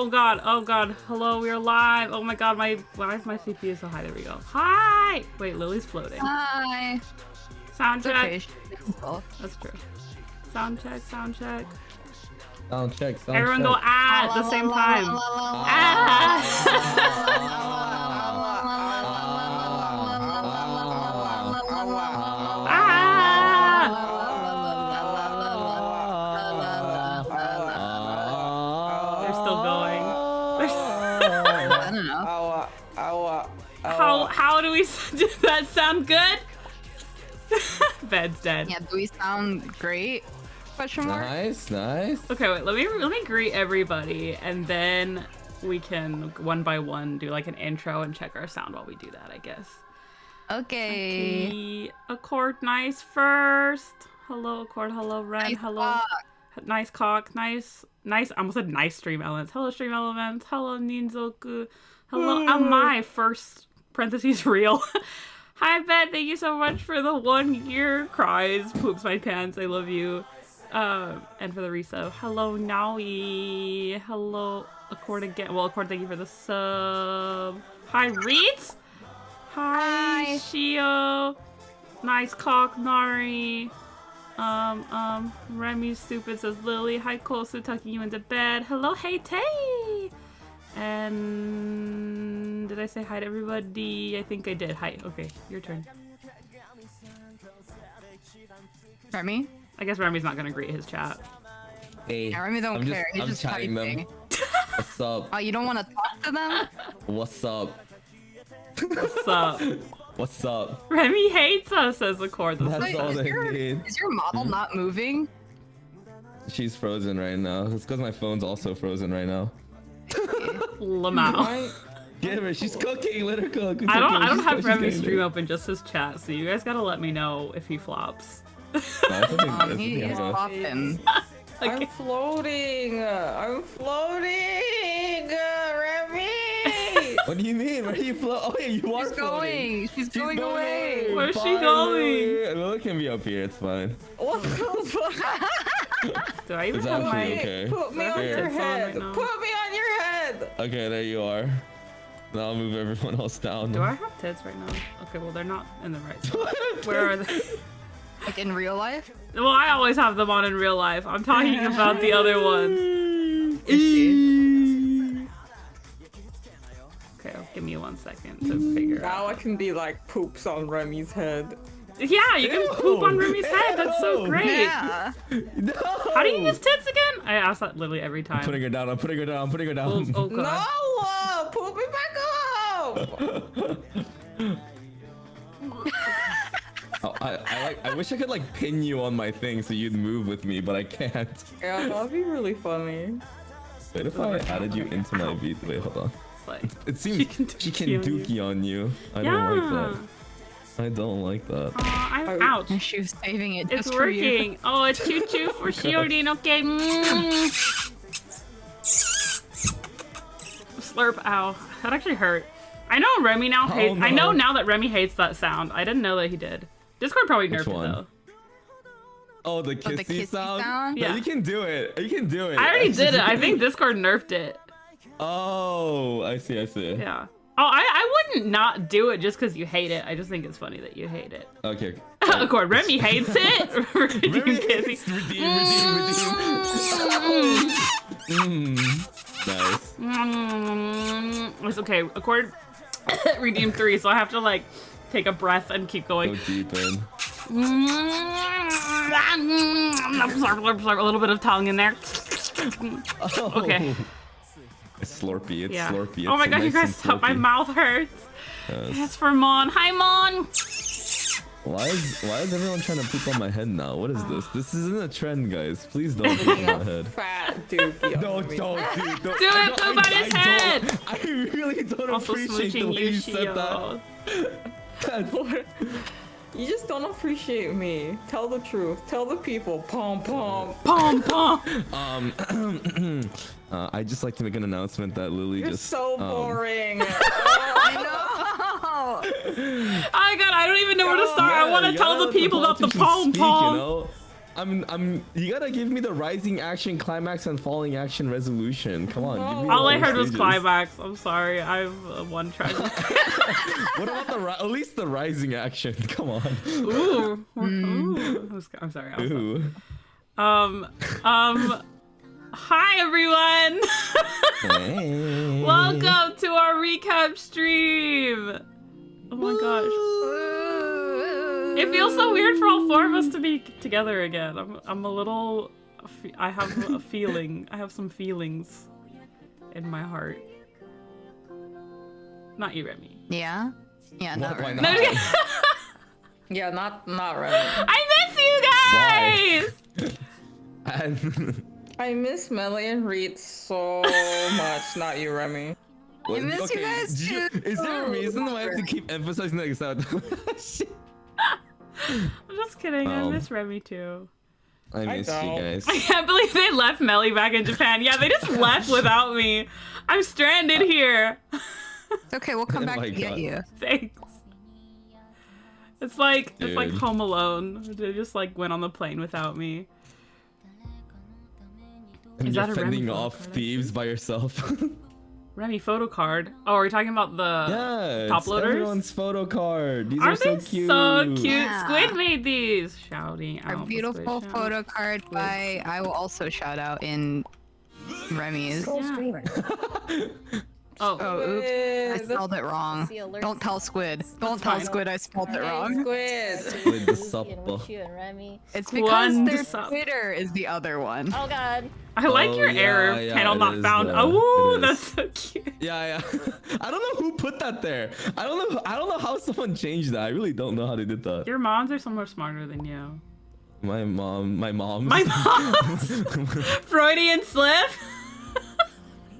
Oh god, oh god. Hello, we're live. Oh my god, why is my CPU so high? There we go. Hi! Wait, Lily's floating. Hi. Sound check. Okay. That's true. Sound check, sound check. Sound check, sound Everyone check. go at the same time. They're still going. I don't know. How do we do that sound good? Bed's dead. Yeah, do we sound great? Question mark. Nice, nice. Okay, wait, let me greet everybody and then we can one by one do like an intro and check our sound while we do that, I guess. Okay. Accord nice first. Hello Accord, hello Ren, Nice hello. cock. Nice cock, nice I almost said nice stream elements. Hello stream elements, hello Ninzoku. Hello, my first parentheses real. Hi Bet, thank you so much for the 1 year. Cries, poops my pants, I love you. And for the resub. Hello Naui. Hello Accord again. Well, Accord, thank you for the sub. Hi reetz. Hi Shio. Nice cock Nari. Remy stupid says Lily. Hi Kosu, tucking you into bed. Hello Hey Tay. And did I say hi to everybody? I think I did. Hi. Okay, your turn. Remy? I guess Remy's not gonna greet his chat. Hey, Yeah, Remy don't care. He's I'm just chatting typing. them. What's up? Oh, you don't want to talk to them? What's up? What's up? What's up? Remy hates us, says Accord. That's Wait, all is they your, need. is your model not moving? She's frozen right now. It's because my phone's also frozen right now. Lamau. Get her. She's cooking. Let her cook. It's I okay, don't she's have she's Remy's getting stream there. open, just his chat, so you guys gotta let me know if he flops. No, it's okay, it's He okay, is guys. popping. Okay. I'm floating. I'm floating. Remy. What do you mean? Where are you float? Oh, yeah, you are She's floating. going. She's going away. Where's she Bye, going? Lily. Lily can be up here. It's fine. What the fuck? Do I even It's have actually my... okay. Put me on Here. your It's on head. right now. Put me on your head. Okay, there you are. Now I'll move everyone else down. Do I have tits right now? Okay, well they're not in the right spot. Where are they? Like in real life? Well, I always have them on in real life. I'm talking about the other ones. Okay, give me 1 second to figure Now out. I can be like poops on Remy's head. Yeah, you can poop on Remy's head. That's so Ew. great. Yeah. No! How do you use tits again? I ask that literally every time. I'm putting her down. I'm putting her down. I'm putting her down. Oh god. No! Put me back up. Oh, I wish I could like pin you on my thing so you'd move with me, but I can't. Yeah, that'd be really funny. Wait, if I added you into my beat. Wait, hold on. It's like, It seems she can dookie on you. dookie on you. I yeah. don't like that. I don't like that. I'm ouch. She was saving it It's just for you. working. Oh, it's choo choo for Shiorin. Okay. Slurp. Ow. That actually hurt. I know Remy now hates. no. I know now that Remy hates that sound. I didn't know that he did. Discord probably Which nerfed it one? though. Oh, the kissy, kissy sound? sound? Yeah. No, you can do it. You can do it. I already did it. I think Discord nerfed it. Oh, I see. Yeah. Oh, I wouldn't not do it just because you hate it. I just think it's funny that you hate it. Okay. Accord. Remy hates it. Redeem Redeem, kissy. redeem. Nice. It's okay. Accord. Redeem 3, so I have to like take a breath and keep going. Go deep in. A little bit of tongue in there. Oh. Okay. It's slurpy. It's Yeah. slurpy. It's Oh my god, you nice guys and stop. My slurpy. mouth hurts. Yes. It's for Mon. Hi, Mon. Why is everyone trying to poop on my head now? What is this? This isn't a trend, guys. Please don't poop on my head. Fat dookie on Don't, me. don't, dude. Don't. Do it, poop on his head. I really don't Also appreciate the smooching way you said that. Shio. You just don't appreciate me. Tell the truth. Tell the people. Pom pom. Pom pom. I just like to make an announcement that Lily You're just. so boring. I know. Oh my god, I don't even know where to start. I want to tell the people about the pom pom. You gotta give me the rising action, climax, and falling action resolution. Come on. Give me All the I heard was stages. climax. I'm sorry. I've one track. What about at least the rising action? Come on. Ooh. Ooh. I'm sorry. Ooh. Hi everyone. Hey. Welcome to our recap stream. Oh my gosh. It feels so weird for all four of us to be together again. I'm a little. I have a feeling. I have some feelings in my heart. Not you, Remy. Yeah? Yeah, not Why right. not? Yeah, not Remy. I miss you guys. And I miss Melly and Reetz so much. Not you, Remy. I miss you guys too. Is there a reason why I have to keep emphasizing that? Shit. I'm just kidding. I miss Remy too. I miss you don't. guys. I can't believe they left Melly back in Japan. Yeah, they just left without me. I'm stranded here. It's okay, we'll come Oh back my to get God. you. Thanks. It's like Dude. Home Alone. They just like went on the plane without me. And Is you're that a Remy fending photo off card, thieves by yourself. Remy photo card. Oh, are we talking about the Yeah, top it's loaders? everyone's photo card. These Aren't are so they cute. so cute? Yeah. Squid made these. Shouting Our out. the beautiful Squid photo shout. card by, I will also shout out in Remy's. Yeah. Oh, Oh, oops. I Squid. spelled it wrong. See alerts. Don't tell Squid. Don't tell fine. Squid I spelled it Hey, wrong. Squid. With the And supper. Wishu and Remy. It's One because their sup. Twitter is the other one. Oh god. I like Oh, your yeah, error yeah, panel it not is found. the- Oh, it that's is. so cute. Yeah. I don't know who put that there. I don't know how someone changed that. I really don't know how they did that. Your moms are so much smarter than you. My mom. My mom's Freudian slip.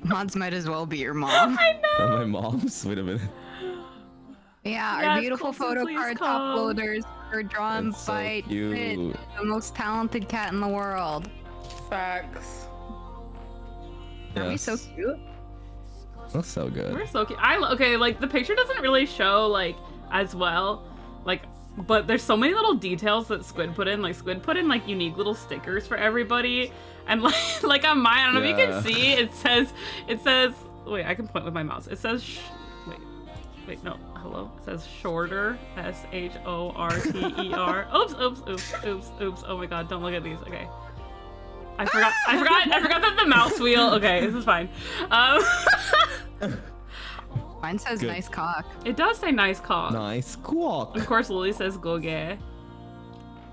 Mods might as well be your mom. I know. My mom's. Wait a minute. Yeah, Yes, our beautiful Colson, photo please card come. top loaders are drawn It's so by Trit, cute. the most talented cat in the world. Facts. Are we Yes. so cute? That's so good. We're so cute. Okay, like the picture doesn't really show like as well, like, but there's so many little details that Squid put in. Like Squid put in like unique little stickers for everybody, and like on mine, I don't know if you Yeah. can see. It says. Wait, I can point with my mouse. It says. Wait, no. Hello. It says shorter. SHORTER. Oops. Oh my god, don't look at these. Okay. I forgot that the mouse wheel. Okay, this is fine. Mine says Good. nice cock. It does say nice cock. Nice squawk. Of course, Lily says goge.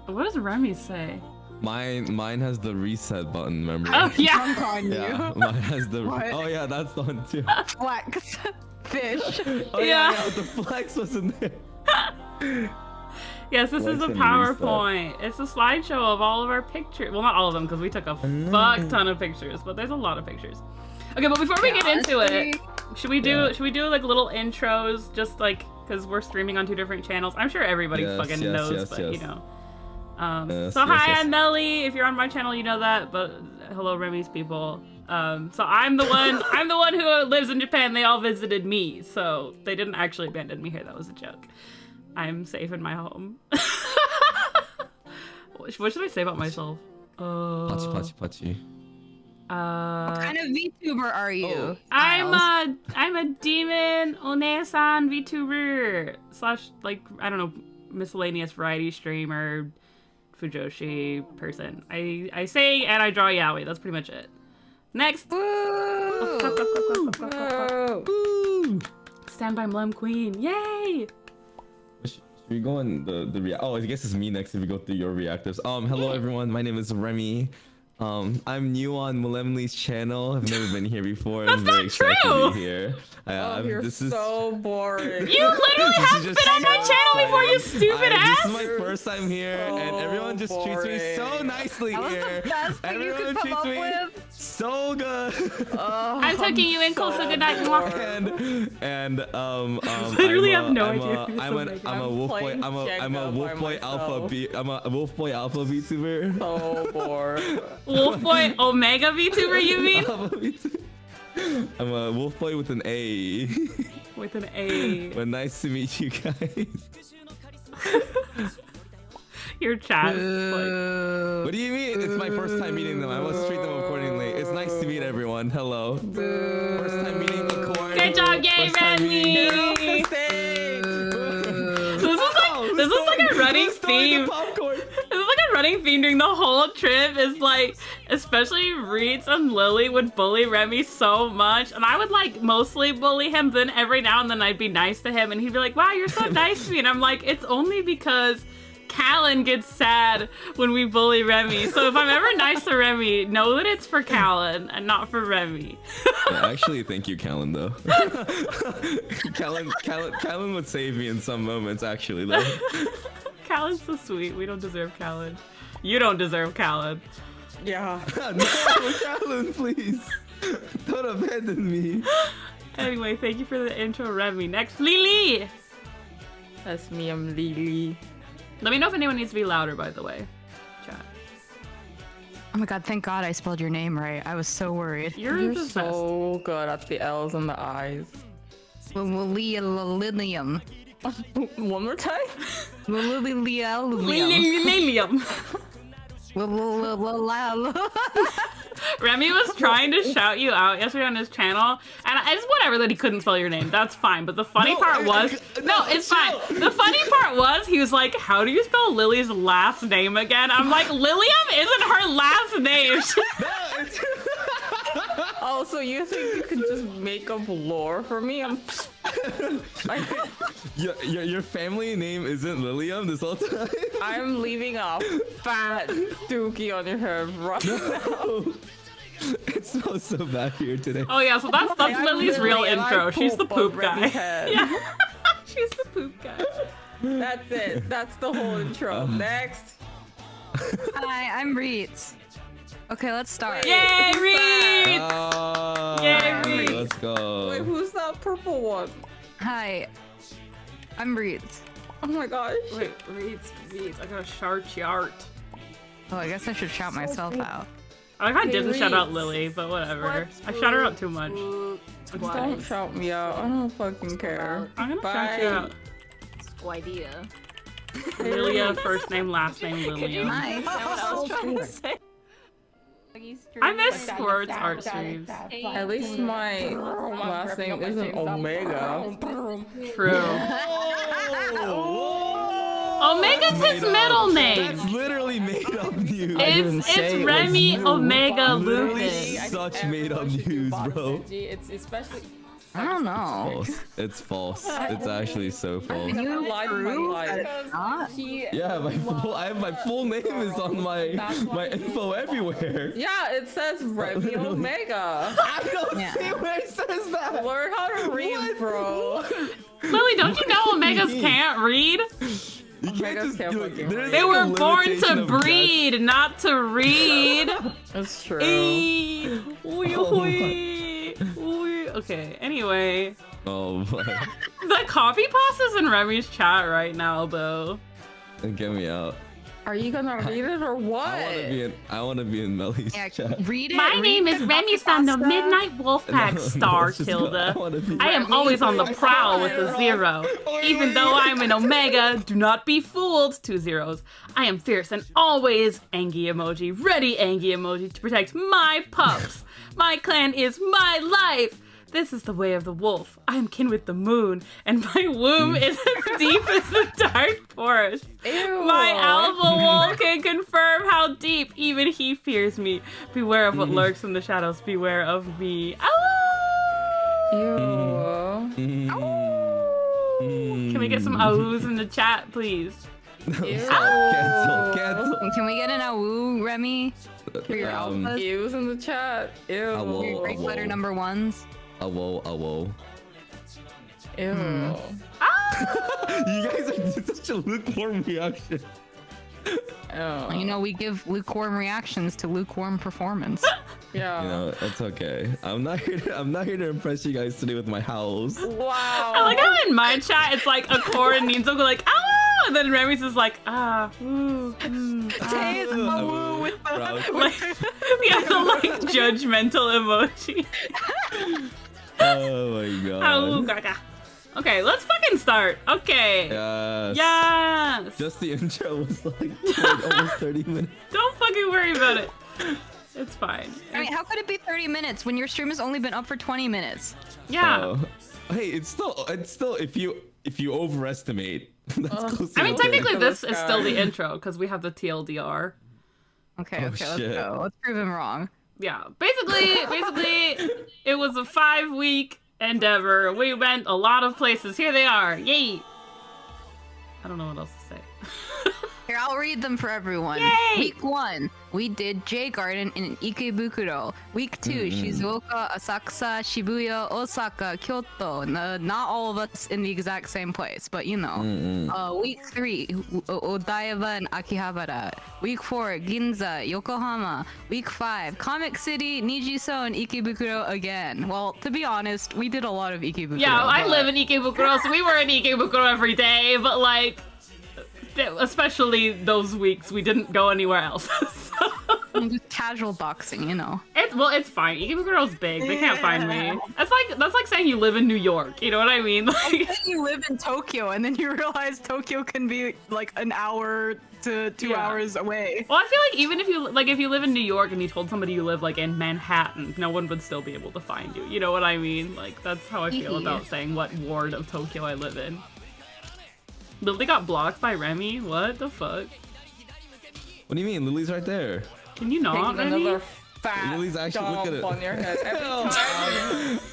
What does Remy say? Mine has the reset button. Remember? Oh yeah. Drunk on Yeah, you. mine has the. What? Oh yeah, that's the one too. Flex. Fish. Oh Yeah. yeah, the flex was in there. Yes, this is a Flex and PowerPoint. It's a slideshow of all of our pictures. Well, not all of them because we took a fuck ton of pictures, but there's a lot of pictures. Okay, but before we get into it, should we do like little intros, just like because we're streaming on two different channels? I'm sure everybody Yes, fucking yes, knows, yes, but yes. you know. Yes, So yes, hi, yes. I'm Melly. If you're on my channel, you know that. But hello, Remy's people. So I'm the one. I'm the one who lives in Japan. They all visited me, so they didn't actually abandon me here. That was a joke. I'm safe in my home. What should I say about myself? Pachi. What kind of VTuber are you? Oh. Miles? I'm a demon onesan VTuber slash like I don't know miscellaneous variety streamer fujoshi person. I sing and I draw yaoi. That's pretty much it. Next. Woo! Oh. Woo! Stand by Mlem Queen. Yay! Should we go on the oh, I guess it's me next if we go through your reactors. Hello everyone, my name is Remy. I'm new on Mlemly's channel. I've never been here before. I'm very excited true. to be here. Oh, you're this is so boring. You literally This have is been just on my so channel before, you exciting. stupid This ass. is my first time here, and everyone just treats me so boring. nicely That was here. the best thing you Everyone could come treats up me with. so good. Oh, I'm tucking you in close. Good night. Mwah. Literally have no idea who I'm this is. a wolf boy. playing I'm a Jenga wolf by boy alpha myself. B. I'm a wolf boy alpha VTuber. So bored. Wolf Boy Omega VTuber, you mean? Alpha VTuber. I'm a wolf boy with an A. With an A. Well, nice to meet you guys. Your chat is like... What do you mean? It's my first time meeting them. I must treat them accordingly. It's nice to meet everyone. Hello. First time meeting Accord. Good job, yay, Remy! This is like a running theme. This is like a running theme during the whole trip. Is like, especially Reetz and Lily would bully Remy so much, and I would like mostly bully him. Then every now and then I'd be nice to him, and he'd be like, "Wow, you're so nice to me," and I'm like, "It's only because Callan gets sad when we bully Remy. So if I'm ever nice to Remy, know that it's for Callan and not for Remy." Yeah, actually, thank you, Callan, though. Callan would save me in some moments, actually, though. Callan's so sweet. We don't deserve Callan. You don't deserve Callan. Yeah. No, Callan, please. Don't abandon me. Anyway, thank you for the intro, Remy. Next, Lily! That's me, I'm Lily. Let me know if anyone needs to be louder, by the way. Chat. Oh my god, thank god I spelled your name right. I was so worried. You're You're the so good at the L's and the I's. Lilium. One more time? Lilium. Lilium. Remy was trying to shout you out yesterday on his channel, and it's whatever that he couldn't spell your name. That's fine. But the funny part was, it's fine. The funny part was, he was like, "How do you spell Lily's last name again?" I'm like, Lilium isn't her last name. Oh, so you think you could just make up lore for me? Your family name isn't Lilium this whole time? I'm leaving a fat dookie on your head right now. It smells so bad here today. Oh yeah, so that's Lily's real intro. She's the poop guy. Yeah, she's the poop guy. That's it. That's the whole intro. Next. Hi, I'm Reetz. Okay, let's start. Yay, Reetz! Yay, Reetz! Let's go. Wait, who's that purple one? Hi, I'm Reetz. Oh my gosh. Wait, Reetz. I got a sharp chart. Oh, I guess I should shout myself out. I like how I didn't Reetz. shout out Lily, but whatever. I shout her out too much. Don't shout me out. I don't fucking care. I'm gonna Bye. shout you out. Squidea. Lilia, first name, last name, Lilium. Nice. I miss sports art streams. At least my last name isn't Omega. True. Omega's his middle name. That's literally made up news. It's Remy Omega Literally Lupus. such made up news, bro. It's especially. I don't know. False. It's false. It's actually so false. Can you lied my prove life. that it's not? Yeah, my full name is on my info everywhere. Yeah, it says Remy Omega. I don't Yeah. see where it says that. Learn how to read, bro. Lily, don't you know Omegas can't read? You can't Omegas just can't look, fucking there's read. They like a were born limitation to of breed, not to read. That's true. Eee. Oy, Oh oy. Oy. Okay, anyway. guess. Oh my. The copy pasta is in Remy's chat right now, though. Get me out. Are you gonna read it or what? I wanna be in Melly's Yeah, chat. read it. My read name is the Remy son, the pasta. Midnight Wolfpack No, star, let's just go. Tilda. I wanna be- I am always on the prowl with a zero. Even though I'm an Omega, do not be fooled. 2 zeros. I am fierce and always Angie emoji. Ready Angie emoji to protect my pups. My clan is my life. This is the way of the wolf. I am kin with the moon, and my womb is as deep as the dark forest. Ew. My alpha wolf can confirm how deep even he fears me. Beware of what lurks in the shadows. Beware of me. Ow! Ew. Can we get some ahoos in the chat, please? Cancel. Can we get an awoo, Remy? For your alphas? Ews in the chat. Ew. I will. Your break letter number ones? Awo. Ew. You guys are such a lukewarm reaction. Ew. You know, we give lukewarm reactions to lukewarm performance. Yeah. You know, it's okay. I'm not here to impress you guys today with my howls. Wow. I like how in my chat it's like a core and Ninzo go like, ah! And then Remy's is like, ah, ooh, Today's awoo with the... Like, yeah, the like judgmental emoji. Oh my god. Ow, gaga. Okay, let's fucking start. Okay. Yes. Yes. Just the intro was like almost 30 minutes. Don't fucking worry about it. It's fine. I mean, how could it be 30 minutes when your stream has only been up for 20 minutes? Yeah. Hey, it's still if you overestimate, that's close to I mean, the 30. technically, this is still the intro because we have the TLDR. Okay, Oh, okay, let's shit. go. Let's prove him wrong. Yeah. Basically, it was a 5-week endeavor. We went a lot of places. Here they are. Yay. I don't know what else to say. Here, I'll read them for everyone. Yay! Week 1, we did J Garden in Ikebukuro. Week 2, Shizuoka, Asakusa, Shibuya, Osaka, Kyoto. Not all of us in the exact same place, but you know. Week 3, Odaiba and Akihabara. Week 4, Ginza, Yokohama. Week 5, Comic City, Nijiso, and Ikebukuro again. Well, to be honest, we did a lot of Ikebukuro. Yeah, I but- live in Ikebukuro, so we were in Ikebukuro every day, but like, especially those weeks, we didn't go anywhere else. So, Just casual boxing, you know. it's fine. Ikebukuro's big. They can't find me. That's like saying you live in New York. You know what I mean? Like, You live in Tokyo, and then you realize Tokyo can be like an hour to 2 Yeah. hours away. well, I feel like even if you live in New York and you told somebody you live like in Manhattan, no one would still be able to find you. You know what I mean? Like that's how I feel about saying what ward of Tokyo I live in. Lily got blocked by Remy. What the fuck? What do you mean? Lily's right there. Can you not, Taking Remy? another fat Lily's actually look at dump it. on your head.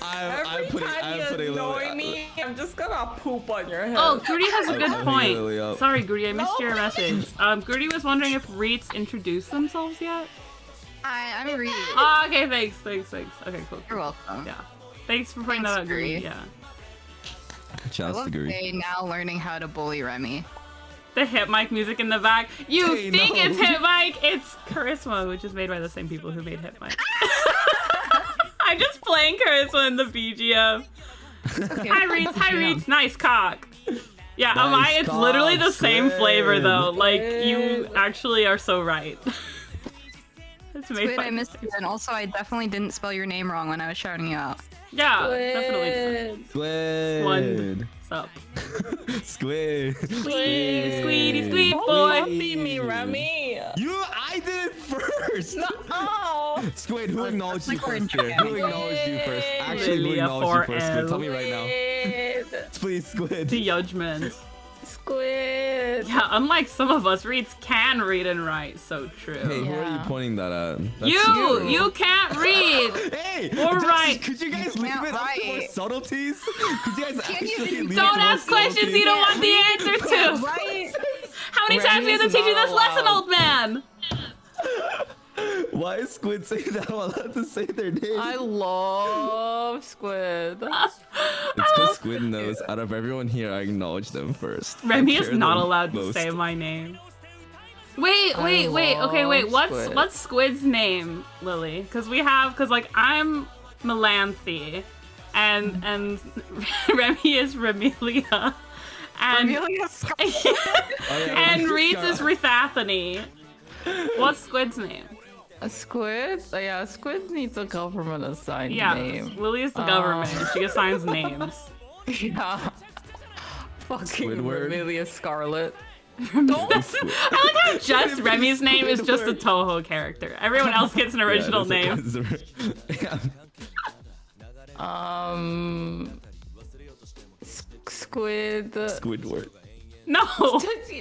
Every time you annoy me, I'm just gonna poop on your head. Oh, Goody has a good I'm point. really up. Sorry, Goody, I missed No, your message. Goody was wondering if reetz introduced themselves yet. Hi, I'm Reed. Oh, okay, thanks. Okay, cool. You're welcome. Yeah. Thanks for pointing that out, Thanks, Goody. Goody. Yeah. I Shouts love to Guri. Faye now learning how to bully Remy. The hip mic music in the back. You Hey, think no. it's hip mic? It's Charisma, which is made by the same people who made hip mic. I'm just playing Charisma in the BGM. Hi, Reetz. Hi, Reetz. Nice cock. Yeah, Nice it's literally the cock, same flavor, Squid. though. Like, you actually are so right. It's made Squid, by I missed you, and also I definitely didn't spell your name wrong when I was shouting you out. Yeah, definitely. Squid. Sup? Squid. Squeedy, squeed Don't boy. copy me, Remy. I did it first. Oh, Squid, who acknowledged you like we're in first here? Who Japan. acknowledged you first? Actually, who Lilia acknowledged you first? Squid, 4L. tell me right now. Please, Squid. The judgment. Squid. Yeah, unlike some of us, Reeds can read and write. So true. Hey, who are you Yeah. pointing that at? That's you can't read. Hey! Or just- right. Could you guys leave can't it up to more write. subtleties? Could you guys actually even- leave it Don't to more ask questions you don't want the answer to. Right? How many times do you have to teach you this lesson, old man? Why is Squid saying that I'm allowed to say their name? I love Squid. It's because Squid knows out of everyone here, I acknowledge them first. Remy I is care not them allowed to most. say my name. Wait. Okay, love wait. Squid. What's Squid's name, Lily? Because I'm Melanthe, and Remy is Remelia, and Amelia Scott. Oh, yeah, and Remelia Reeds Scott. is Rethathany. What's Squid's name? A squid? Yeah, squid needs a government assigned Yeah, name. Lily is the government. She assigns names. Yeah. Fucking Squidward. Amelia Scarlet. I like how just Remy's name is just a Toho character. Everyone else gets an original Yeah, name. yeah. Squid. Squidward. No.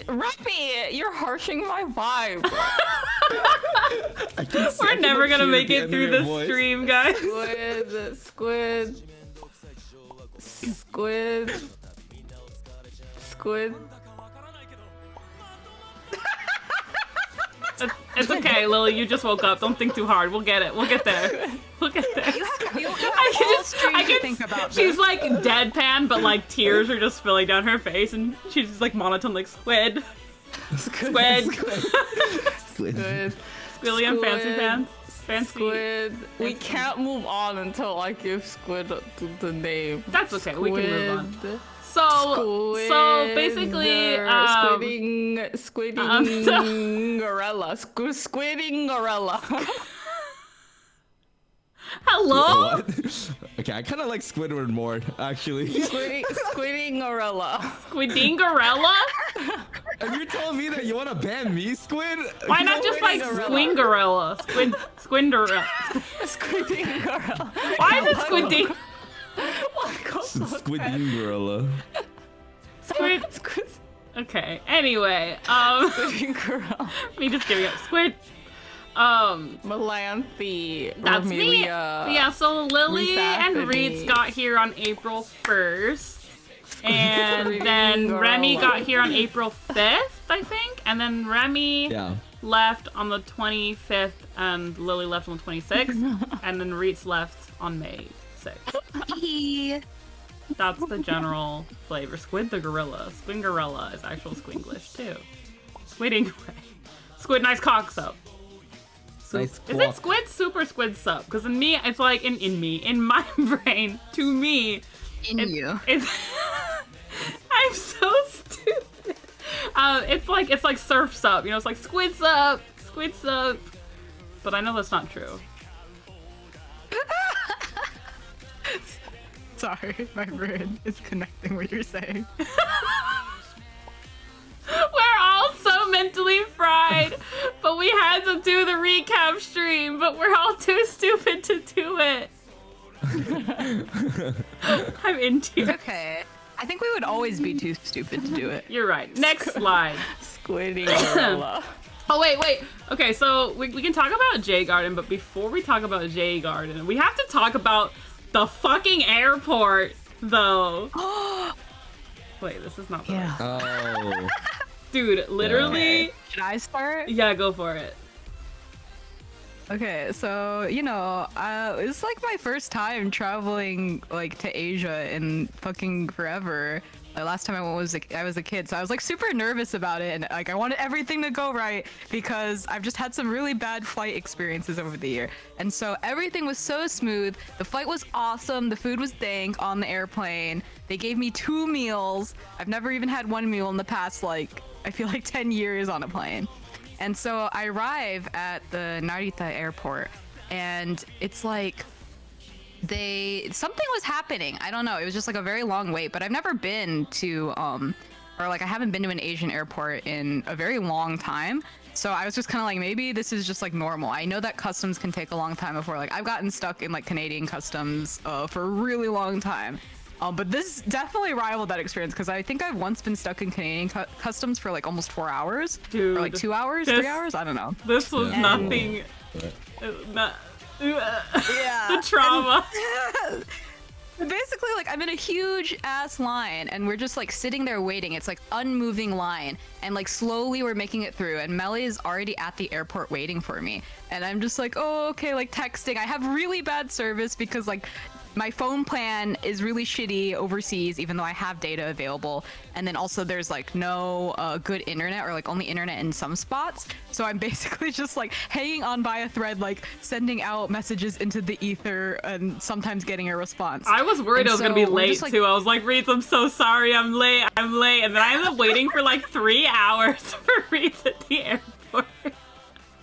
Remy, you're harshing my vibe. I can We're never gonna hear make the it end through of your this voice. stream, guys. Squid. It's okay, Lily. You just woke up. Don't think too hard. We'll get it. We'll get there. We'll get there. You have I can all just, stream I to can, think about she's this. like deadpan, but like tears are just spilling down her face, and she's just like monotone, like squid, squid, Squid. Squilly and fancy Squid. pants, fancy. Squid. We can't move on until I give Squid the name. That's okay. We can move on. Squid. So basically, squidding gorilla, squidding gorilla. Hello? What? Okay, I kind of like Squidward more, actually. Squiddy gorilla. Squidingarella? Are you telling me that you want to ban me, Squid? Why not just like Squingarella? Squinderella. Squiddy gorilla. Why is it Squiding? Squiding gorilla. Squid. Okay. Anyway, Squiddy gorilla. me just giving up. Squid. Melanthe. That's me. Yeah. So Lily and Reetz got here on April 1st, and then Remy got here on April 5th, I think, and then Remy left on the 25th, and Lily left on the 26th, and then Reetz left on May 6th. That's the general flavor. Squid the gorilla. Squingarella is actual Squinglish too. Squiding. Squid nice cock sup. Nice Is it squid soup or squid sup? Because in me, it's like in my brain, to me, it's I'm so stupid. It's like surf sup, you know, it's like squid sup. But I know that's not true. Sorry, my brain is connecting what you're saying. We're all so mentally fried, but we had to do the recap stream, but we're all too stupid to do it. I'm in tears. Okay. I think we would always be too stupid to do it. You're right. Next slide. Squiddy gorilla. Oh, wait. Okay, so we can talk about J Garden, but before we talk about J Garden, we have to talk about the fucking airport, though. Wait, this is not the right. Oh. Dude, literally. Okay. Should I start? Yeah, go for it. Okay, so it's like my first time traveling like to Asia in fucking forever. Like, last time I was a kid, so I was like super nervous about it, and like I wanted everything to go right because I've just had some really bad flight experiences over the year, and so everything was so smooth. The flight was awesome. The food was dank on the airplane. They gave me 2 meals. I've never even had 1 meal in the past, like, I feel like 10 years on a plane. And so I arrive at the Narita airport, and it's like something was happening. I don't know. It was just like a very long wait, but I've never been to or like I haven't been to an Asian airport in a very long time. So I was just kind of like, maybe this is just like normal. I know that customs can take a long time before. Like I've gotten stuck in like Canadian customs for a really long time. But this definitely rivaled that experience because I think I've once been stuck in Canadian customs for like almost 4 hours. Dude, or like 2 hours, 3 hours? I don't know. This was nothing. Yeah. The trauma. Basically, like, I'm in a huge ass line and we're just like sitting there waiting. It's like unmoving line, and like slowly we're making it through, and Melly is already at the airport waiting for me, and I'm just like, oh, okay, like texting. I have really bad service because like my phone plan is really shitty overseas, even though I have data available. And then also there's like no good internet, or like only internet in some spots. So I'm basically just like hanging on by a thread, like sending out messages into the ether and sometimes getting a response. I was worried I was gonna be late like, too. I was like, Reetz, I'm so sorry, I'm late. And then I ended up waiting for like 3 hours for Reetz at the airport.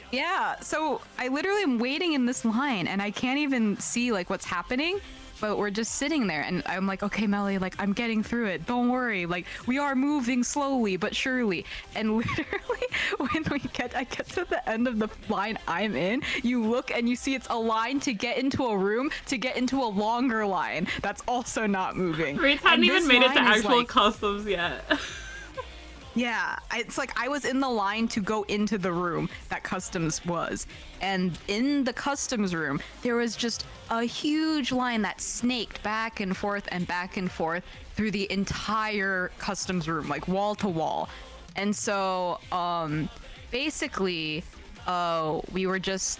Yeah, so I literally am waiting in this line and I can't even see like what's happening, but we're just sitting there and I'm like, okay, Melly, like I'm getting through it. Don't worry. Like we are moving slowly but surely. And literally when I get to the end of the line I'm in, you look and you see it's a line to get into a room to get into a longer line that's also not moving. Reetz hadn't even made it to actual customs yet. Yeah, it's like I was in the line to go into the room that customs was. And in the customs room, there was just a huge line that snaked back and forth through the entire customs room, like wall to wall. And so, basically, we were just,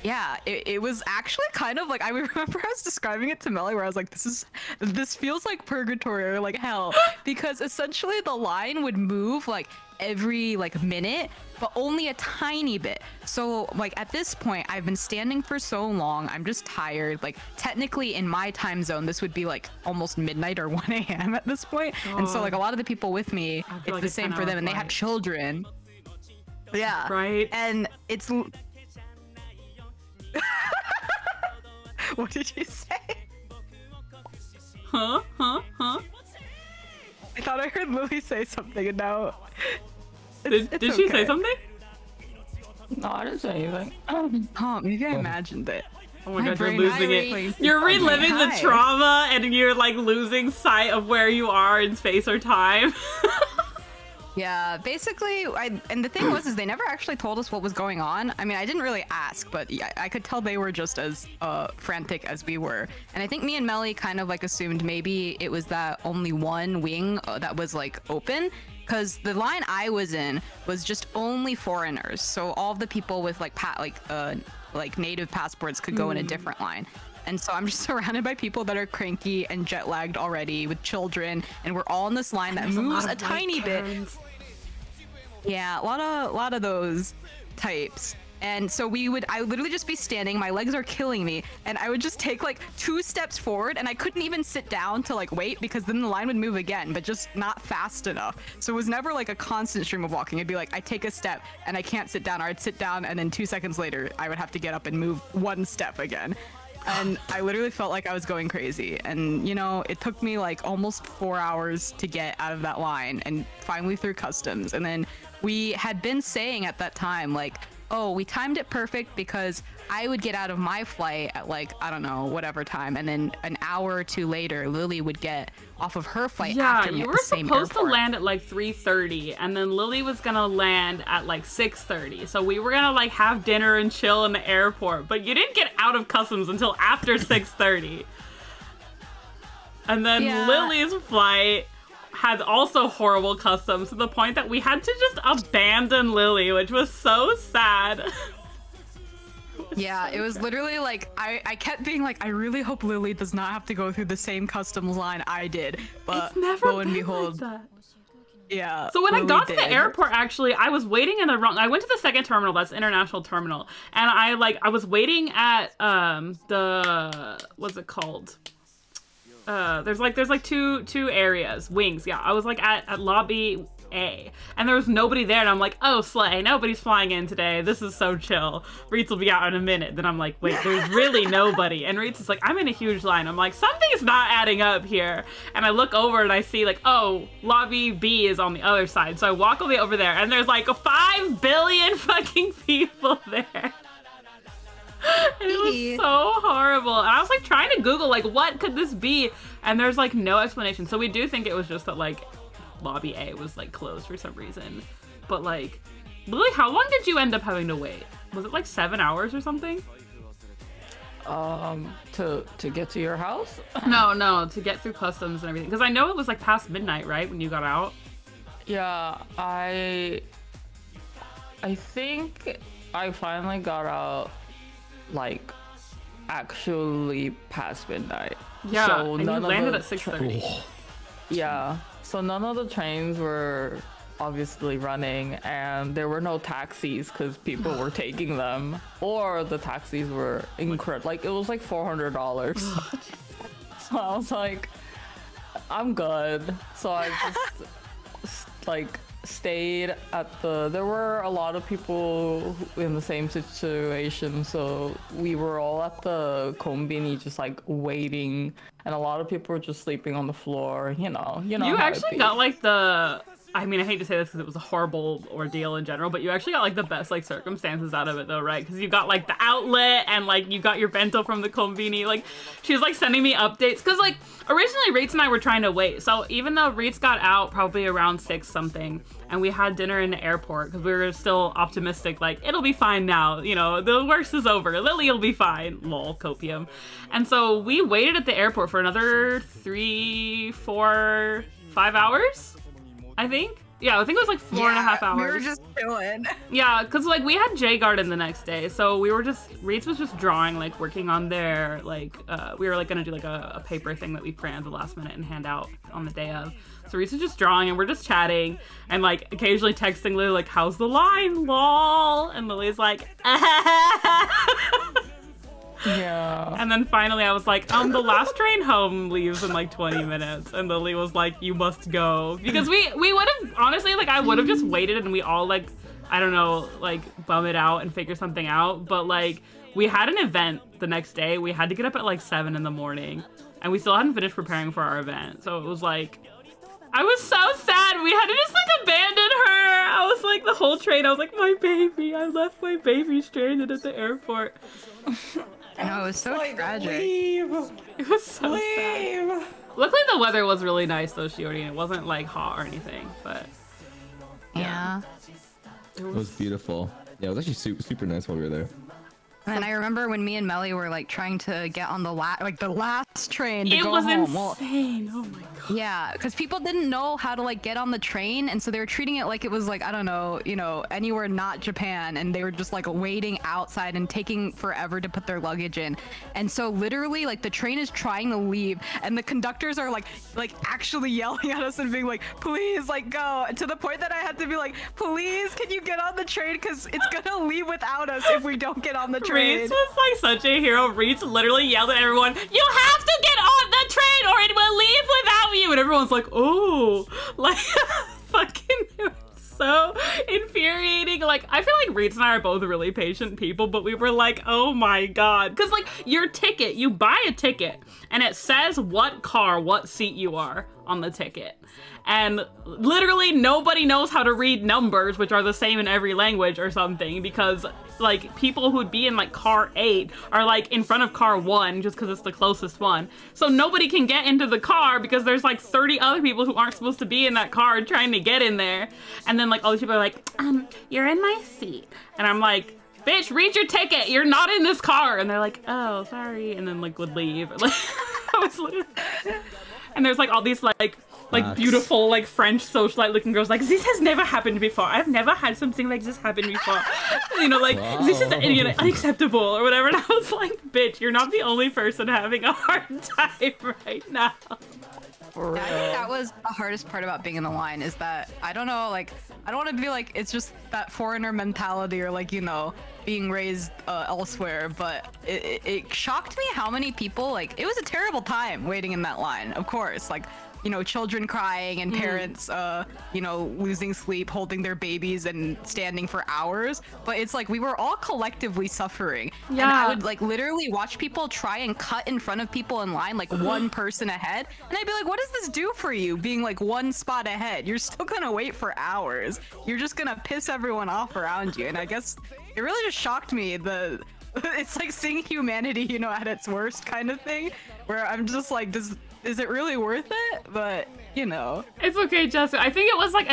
yeah, it was actually kind of like, I remember I was describing it to Melly where I was like, this feels like purgatory or like hell, because essentially the line would move like every like minute, but only a tiny bit. So like at this point, I've been standing for so long, I'm just tired. Like technically in my time zone, this would be like almost midnight or 1 a.m. at this point. And so like a lot of the people with me, it's like the same for them, and they have children. Yeah. Right. And it's What did you say? Huh? I thought I heard Lily say something, and now Did she say something? No, I didn't say anything. Oh, maybe I imagined it. Oh my My god, you're brain losing is it. You're reliving the Hi. trauma and you're like losing sight of where you are in space or time. Yeah, basically, and the thing was is they never actually told us what was going on. I mean, I didn't really ask, but yeah, I could tell they were just as frantic as we were. And I think me and Melly kind of like assumed maybe it was that only one wing that was like open, because the line I was in was just only foreigners. So all of the people with like native passports could go in a different line. And so I'm just surrounded by people that are cranky and jet lagged already with children, and we're all in this line that moves a tiny bit. Yeah, a lot of those types. And so I would literally just be standing, my legs are killing me, and I would just take like 2 steps forward, and I couldn't even sit down to like wait, because then the line would move again, but just not fast enough. So it was never like a constant stream of walking. It'd be like I take a step and I can't sit down, or I'd sit down and then 2 seconds later I would have to get up and move 1 step again. And I literally felt like I was going crazy. And you know, it took me like almost 4 hours to get out of that line and finally through customs. And then we had been saying at that time, like, oh, we timed it perfect because I would get out of my flight at like, I don't know, whatever time. And then an hour or 2 later, Lily would get off of her flight after me you at were the same supposed to airport. land at like 3:30, and then Lily was gonna land at like 6:30. So we were gonna like have dinner and chill in the airport, but you didn't get out of customs until after 6:30. And then Yeah. Lily's flight had also horrible customs to the point that we had to just abandon Lily, which was so sad. Yeah, it was literally like, I kept being like, I really hope Lily does not have to go through the same customs line I did. But It's never lo and been behold, like that. yeah. So when I Lily got to the did. airport, actually, I was waiting in the wrong. I went to the second terminal. That's international terminal, and I was waiting at the what's it called? There's like two areas, wings. Yeah, I was like at lobby A, and there was nobody there, and I'm like, oh slay, nobody's flying in today. This is so chill. Reetz will be out in a minute. Then I'm like, wait, there's really nobody. And Reetz is like, I'm in a huge line. I'm like, something's not adding up here. And I look over and I see like, oh, lobby B is on the other side. So I walk all the way over there, and there's like 5 billion fucking people there. And it was so horrible. And I was like trying to Google like what could this be, and there's like no explanation. So we do think it was just that like lobby A was like closed for some reason. But like, Lily, how long did you end up having to wait? Was it like 7 hours or something? To get to your house? No, to get through customs and everything. Because I know it was like past midnight, right, when you got out? Yeah, I think I finally got out like actually past midnight. Yeah, so and you none of landed the at 6:30. Yeah, so none of the trains were obviously running, and there were no taxis because people were taking them, or the taxis were incredible. Like it was like $400. So I was like, I'm good. So I just like stayed at there were a lot of people in the same situation, so we were all at the konbini just like waiting, and a lot of people were just sleeping on the floor, you know You how it actually be. got like I mean, I hate to say this because it was a horrible ordeal in general, but you actually got like the best like circumstances out of it though, right? Because you got like the outlet, and like you got your bento from the konbini. Like she was like sending me updates because like originally Reetz and I were trying to wait. So even though Reetz got out probably around 6 something, and we had dinner in the airport because we were still optimistic, like it'll be fine now, you know, the worst is over, Lily will be fine, lol, copium. And so we waited at the airport for another 3, 4, 5 hours, I think. Yeah, I think it was like 4.5 hours. We were just chilling. Yeah, because like we had J Garden the next day, so we were just, Reetz was just drawing, like working on their like we were like gonna do like a paper thing that we planned at the last minute and hand out on the day of. So Reetz was just drawing, and we're just chatting and like occasionally texting Lily like, how's the line, lol? And Lily's like, Yeah. And then finally I was like, the last train home leaves in like 20 minutes. And Lily was like, you must go. Because we would have, honestly, like I would have just waited and we all like, I don't know, like bum it out and figure something out. But like, we had an event the next day. We had to get up at like 7 in the morning, and we still hadn't finished preparing for our event. So it was like, I was so sad. We had to just like abandon her. I was like, the whole train, I was like, my baby. I left my baby stranded at the airport. I know, it was so tragic. Leave. It was so sad. Luckily the weather was really nice though, Shiori, and it wasn't like hot or anything, but Yeah. It was beautiful. Yeah, it was actually super nice while we were there. And I remember when me and Melly were like trying to get on the last train to it go was home. Well, insane. Oh my god. yeah, because people didn't know how to like get on the train, and so they were treating it like it was like, I don't know, you know, anywhere not Japan, and they were just like waiting outside and taking forever to put their luggage in. And so literally like the train is trying to leave, and the conductors are like actually yelling at us and being like, please, like go, to the point that I had to be like, please, can you get on the train, because it's gonna leave without us if we don't get on the train. Reetz was like such a hero. Reetz literally yelled at everyone, you have to get on the train or it will leave without you. And everyone's like, oh, like fucking it was so infuriating. Like, I feel like Reetz and I are both really patient people, but we were like, oh my god. Because like your ticket, you buy a ticket and it says what car, what seat you are on the ticket. And literally nobody knows how to read numbers, which are the same in every language or something, because like people who'd be in like car 8 are like in front of car 1 just because it's the closest one. So nobody can get into the car because there's like 30 other people who aren't supposed to be in that car trying to get in there. And then like all these people are like, you're in my seat. And I'm like, bitch, read your ticket. You're not in this car. And they're like, oh, sorry. And then like would leave. Like, I was literally... And there's like all these like beautiful like French socialite looking girls like, this has never happened before. I've never had something like this happen before. You know, like this is you know, unacceptable or whatever. And I was like, bitch, you're not the only person having a hard time right now. I think that was the hardest part about being in the line, is that I don't know, like I don't want to be like it's just that foreigner mentality or like, you know, being raised elsewhere, but it shocked me how many people, like it was a terrible time waiting in that line, of course, like, you know, children crying and parents you know, losing sleep, holding their babies and standing for hours. But it's like we were all collectively suffering. Yeah. And I would like literally watch people try and cut in front of people in line, like one person ahead, and I'd be like, what does this do for you, being like one spot ahead? You're still gonna wait for hours. You're just gonna piss everyone off around you. And I guess it really just shocked me, it's like seeing humanity, you know, at its worst kind of thing, where I'm just like, is it really worth it? But you know, it's okay, Jessica. I think it was like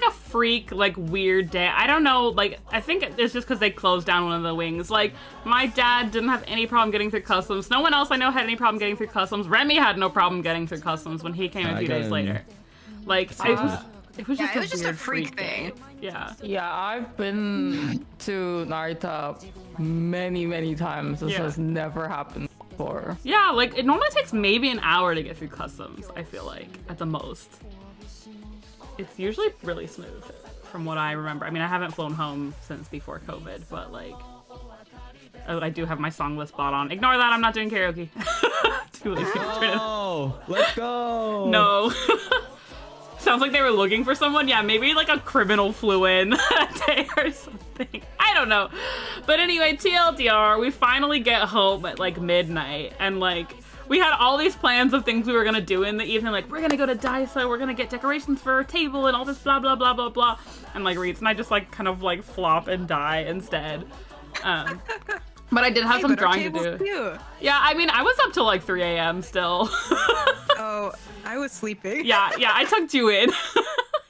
a freak, like weird day. I don't know. Like I think it's just because they closed down one of the wings. Like my dad didn't have any problem getting through customs. No one else I know had any problem getting through customs. Remy had no problem getting through customs when he came a few days later. Like it was just a freak thing. Yeah. Yeah, I've been to Narita many times. This has never happened before. Yeah, like it normally takes maybe an hour to get through customs, I feel like, at the most. It's usually really smooth from what I remember. I mean, I haven't flown home since before COVID, but like I do have my song list spot on. Ignore that, I'm not doing karaoke. Too lazy to try to... Oh, let's go. No. Sounds like they were looking for someone. Yeah, maybe like a criminal flew in that day or something. I don't know. But anyway, TLDR, we finally get home at like midnight, and like we had all these plans of things we were gonna do in the evening. Like, we're gonna go to Daiso, we're gonna get decorations for our table and all this blah blah blah blah blah. And like Reetz and I just like kind of like flop and die instead. But I did have some drawing to do. Cute. Yeah, I mean, I was up till like 3 a.m. still. Oh, I was sleeping. Yeah, I tucked you in.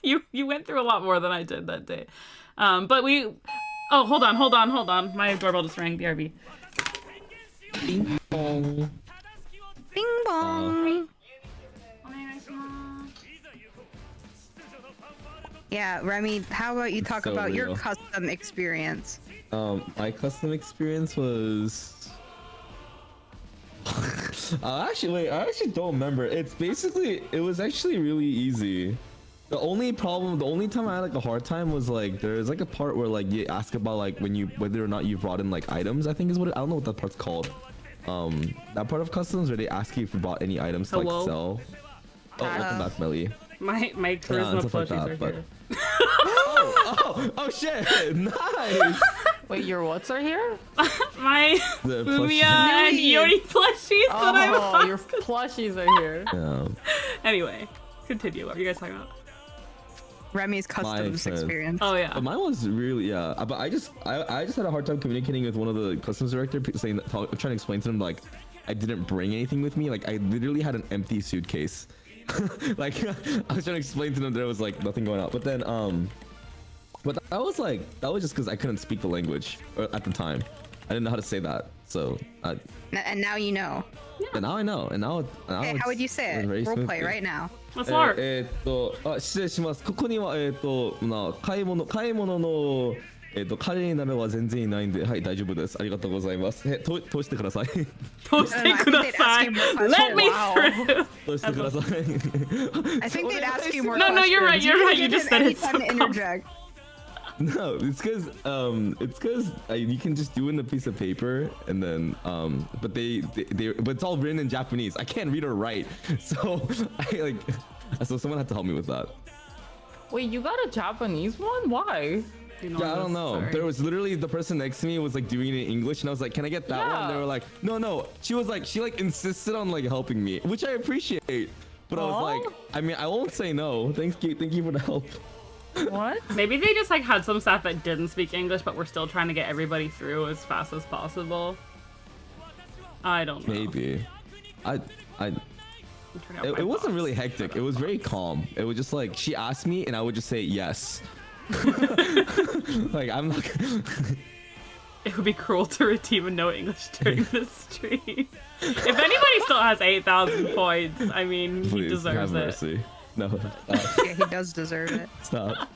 You went through a lot more than I did that day. But we... Oh, hold on. My doorbell just rang. BRB. Bing bong. Bing bong. Yeah, Remy, how about you talk So about your real. custom experience? My custom experience was... I actually don't remember. It was actually really easy. The only time I had like a hard time was like, there's like a part where like you ask about like whether or not you brought in like items, I think is what I don't know what that part's called. That part of customs where they ask you if you brought any items to like sell. Oh, welcome back, Melly. My charisma stuff like plushies that, are but- here. Oh shit! Nice. Wait, your what's are here? My The Fumiya plushie. and Iori plushies that I Oh, bought. your plushies are here. Yeah. Anyway, continue. What are you guys talking about? Remy's customs friend. experience. Oh yeah. But mine was really but I just had a hard time communicating with one of the customs director, trying to explain to them like I didn't bring anything with me. Like I literally had an empty suitcase. Like I was trying to explain to them there was like nothing going on. But then but that was just because I couldn't speak the language at the time. I didn't know how to say that. So And now you know. and now I know. And now Okay, how would you say it? Role play right now. Let's learn. 失礼します。ここには買い物の彼になるは全然いないんで、はい、大丈夫です。ありがとうございます。通してください。Toast kudasai. Let me through. 通してください。 I think they'd ask you more No, questions. you're right, you're right, you just said any it time so to interject. No, it's because you can just do it in a piece of paper and then but but it's all written in Japanese. I can't read or write, so so someone had to help me with that. Wait, you got a Japanese one? Why? Yeah, I don't know. There was literally the person next to me was like doing it in English, and I was like, "Can I get that one?" They were like, "No." She insisted on like helping me, which I appreciate. But I was like, I mean, I won't say no. Thank you for the help. What? Maybe they just like had some staff that didn't speak English, but we're still trying to get everybody through as fast as possible. I don't know. Maybe. It wasn't really hectic. It was very calm. It was just like she asked me and I would just say yes. Like I'm not. It would be cruel to redeem and no English during this stream. If anybody still has 8,000 points, I mean, he Please deserves have it. mercy. No, Yeah, he does deserve it. stop.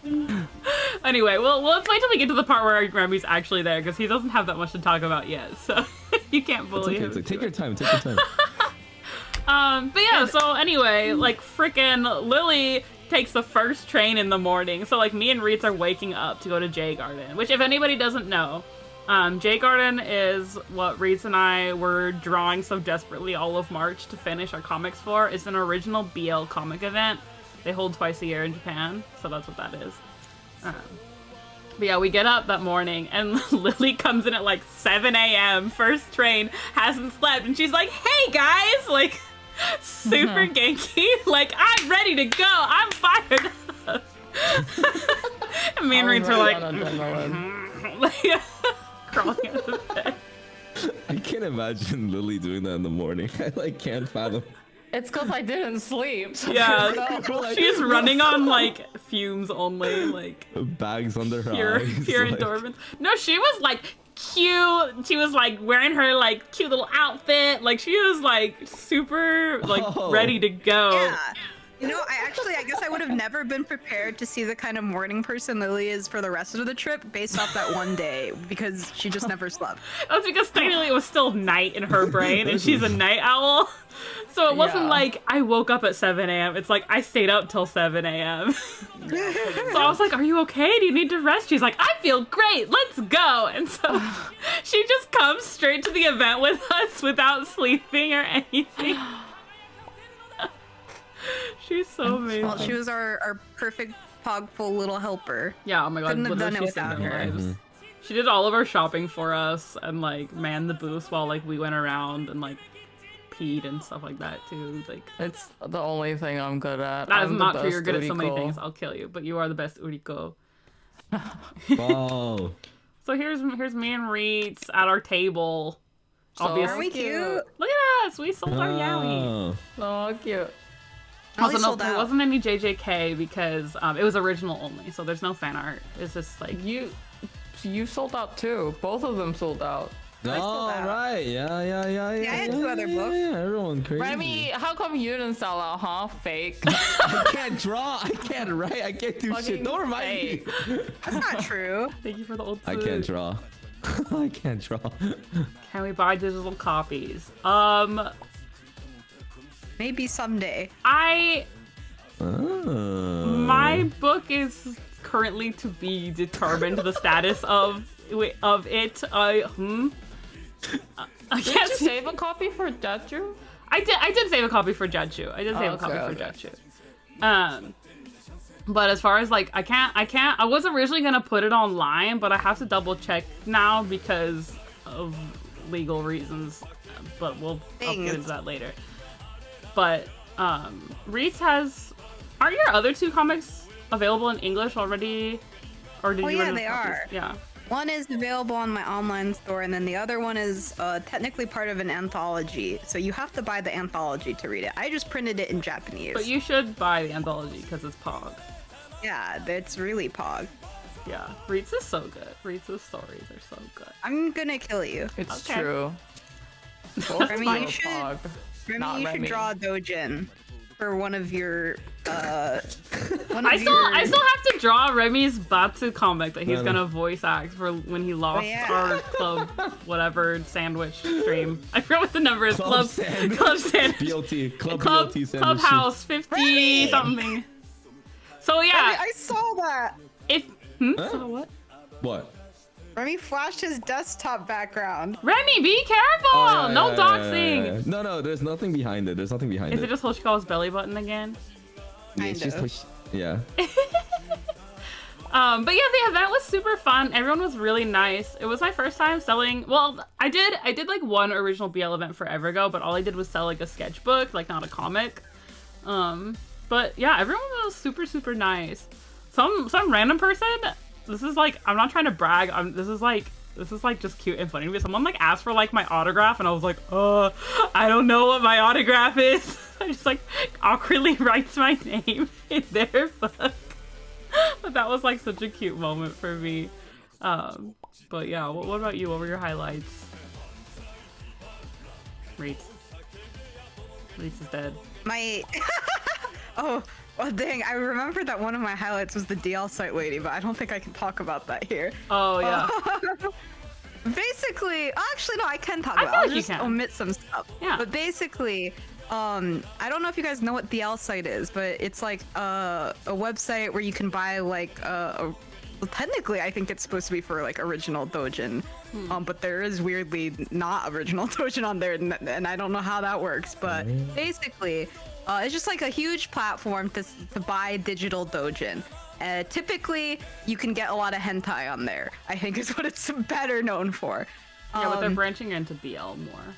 Anyway, well, let's wait till we get to the part where Remy's actually there, because he doesn't have that much to talk about yet, so you can't It's bully okay. him. It's like, take your time. Take your time. But yeah, so anyway, like frickin' Lily takes the first train in the morning. So like me and reetz are waking up to go to J Garden, which if anybody doesn't know, J Garden is what reetz and I were drawing so desperately all of March to finish our comics for. It's an original BL comic event. They hold twice a year in Japan, so that's what that is. But yeah, we get up that morning and Lily comes in at like 7 a.m. First train, hasn't slept, and she's like, "Hey guys!" Like, super genki. Like, "I'm ready to go. I'm fired up." And me and reetz are like, like crawling out of bed. I can't imagine Lily doing that in the morning. I like can't fathom. It's because I didn't sleep. So Yeah, she's running on like fumes only, like Bags under her pure eyes. like- endorphins. No, she was like cute. She was like wearing her like cute little outfit. Like she was like super like ready to go. Yeah. You know, I guess I would have never been prepared to see the kind of morning person Lily is for the rest of the trip based off that one day because she just never slept. That's because technically it was still night in her brain, and she's a night owl. So it wasn't like I woke up at 7 a.m. It's like I stayed up till 7 a.m. So I was like, "Are you okay? Do you need to rest?" She's like, "I feel great. Let's go." And so she just comes straight to the event with us without sleeping or anything. She's so amazing. Well, she was our perfect pogful little helper. Yeah, oh my god. Couldn't have done literally it she saved without our her. lives. She did all of our shopping for us and like manned the booths while like we went around and like peed and stuff like that too. Like it's the only thing I'm good at. that is I'm the not true. You're best good at so many Uriko. things. I'll kill you, but you are the best Uriko. Wow. So here's me and reetz at our table. So Obviously, Are we cute? look at us. We sold our yaoi. Oh. So cute. We sold There out. wasn't any JJK because it was original only, so there's no fan art. It's just like You sold out too. Both of them sold out. I sold All out. right. Yeah. I had two other books. Yeah, everyone crazy. Remy, how come you didn't sell out, huh? Fake. I can't draw. I can't write. I can't do shit. Fucking Don't remind me. fake. That's not true. thank you for the old I suit. can't draw. I can't draw. Can we buy digital copies? Maybe someday. My book is currently to be determined the status of it. I Did you can't. save a copy for Jeju? I did save a copy for Jeju. I did save a copy for okay. Jeju. But as far as like, I was originally gonna put it online, but I have to double check now because of legal reasons. But I'll get into that later. But reetz has. Aren't your other 2 comics available in English already? Or did you? Yeah, they are. Yeah. One is available on my online store, and then the other one is technically part of an anthology. So you have to buy the anthology to read it. I just printed it in Japanese. But you should buy the anthology because it's Pog. Yeah, it's really Pog. Yeah, reetz is so good. Reetz's stories are so good. I'm gonna kill you. It's Okay. true. Remy, you should, Pog, Remy, not you should Remy. draw a dojin for one of your. I still have to draw Remy's Batsu comic that he's No, no. gonna voice act for when he lost our club whatever sandwich stream. I forgot what the number is. Club sandwich. Club sandwich. BLT. Club Club BLT sandwich. Clubhouse 50 Remy! something. So yeah, I saw that. if Huh? so what? What? Remy flashed his desktop background. Remy, be careful! Oh, yeah, No yeah, doxing. yeah, yeah. No, there's nothing behind it. There's nothing behind Is it. it just Hoshikawa's belly button again? Yeah, it's just Kind like, yeah. But yeah, the event was super fun. Everyone was really nice. It was my first time selling. Well, I did like one original BL event forever ago, but all I did was sell like a sketchbook, like not a comic. But yeah, everyone was super super nice. Some random person. This is like, I'm not trying to brag. This is like just cute and funny. But someone like asked for like my autograph, and I was like, I don't know what my autograph is. I just like awkwardly writes my name in their book. But that was like such a cute moment for me. But yeah, what about you? What were your highlights? reetz is dead. My. Oh, well, dang. I remember that one of my highlights was the DL site lady, but I don't think I can talk about that here. Oh yeah. Basically, actually, no, I can talk I about feel it. like I'll you just can. omit some stuff. Yeah. But basically, I don't know if you guys know what the L site is, but it's like a website where you can buy like well, technically, I think it's supposed to be for like original dojin, but there is weirdly not original dojin on there, and I don't know how that works. But basically, it's just like a huge platform to buy digital dojin. Typically, you can get a lot of hentai on there. I think is what it's better known for. Yeah, but they're branching into BL more.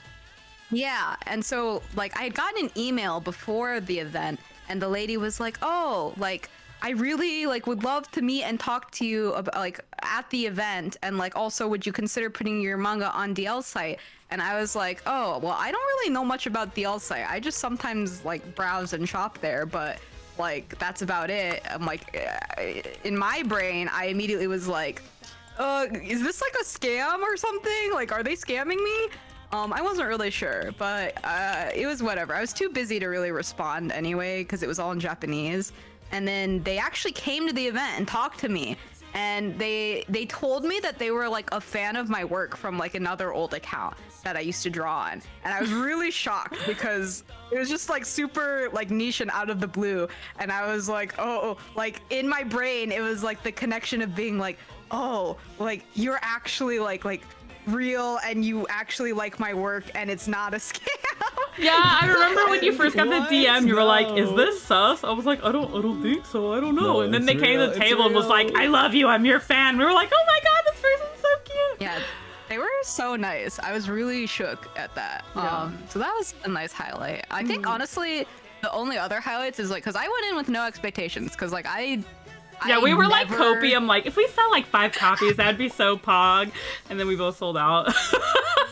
Yeah, and so like I had gotten an email before the event, and the lady was like, "Oh, like I really like would love to meet and talk to you about like at the event, and like also would you consider putting your manga on DL site?" And I was like, "Oh, well, I don't really know much about DL site. I just sometimes like browse and shop there, but like that's about it." I'm like, in my brain, I immediately was like, is this like a scam or something? Like, are they scamming me? I wasn't really sure, but it was whatever. I was too busy to really respond anyway because it was all in Japanese. And then they actually came to the event and talked to me, and they told me that they were like a fan of my work from like another old account that I used to draw on. And I was really shocked because it was just like super like niche and out of the blue. And I was like, oh, like in my brain, it was like the connection of being like, oh, like you're actually like real and you actually like my work and it's not a scam. Yeah, I remember when you first got the What? DM, you were like, "Is No. this sus?" I was like, "I don't think so. I don't know." No, and then they it's came to real, the it's table and was like, real. "I love you. I'm your fan." We were like, "Oh my god, this person's so cute." Yeah, they were so nice. I was really shook at that. Yeah. So that was a nice highlight. I think honestly, the only other highlights is like, cause I went in with no expectations, cause like Yeah, we were like never- copium, like if we sell like 5 copies, that'd be so pog. And then we both sold out.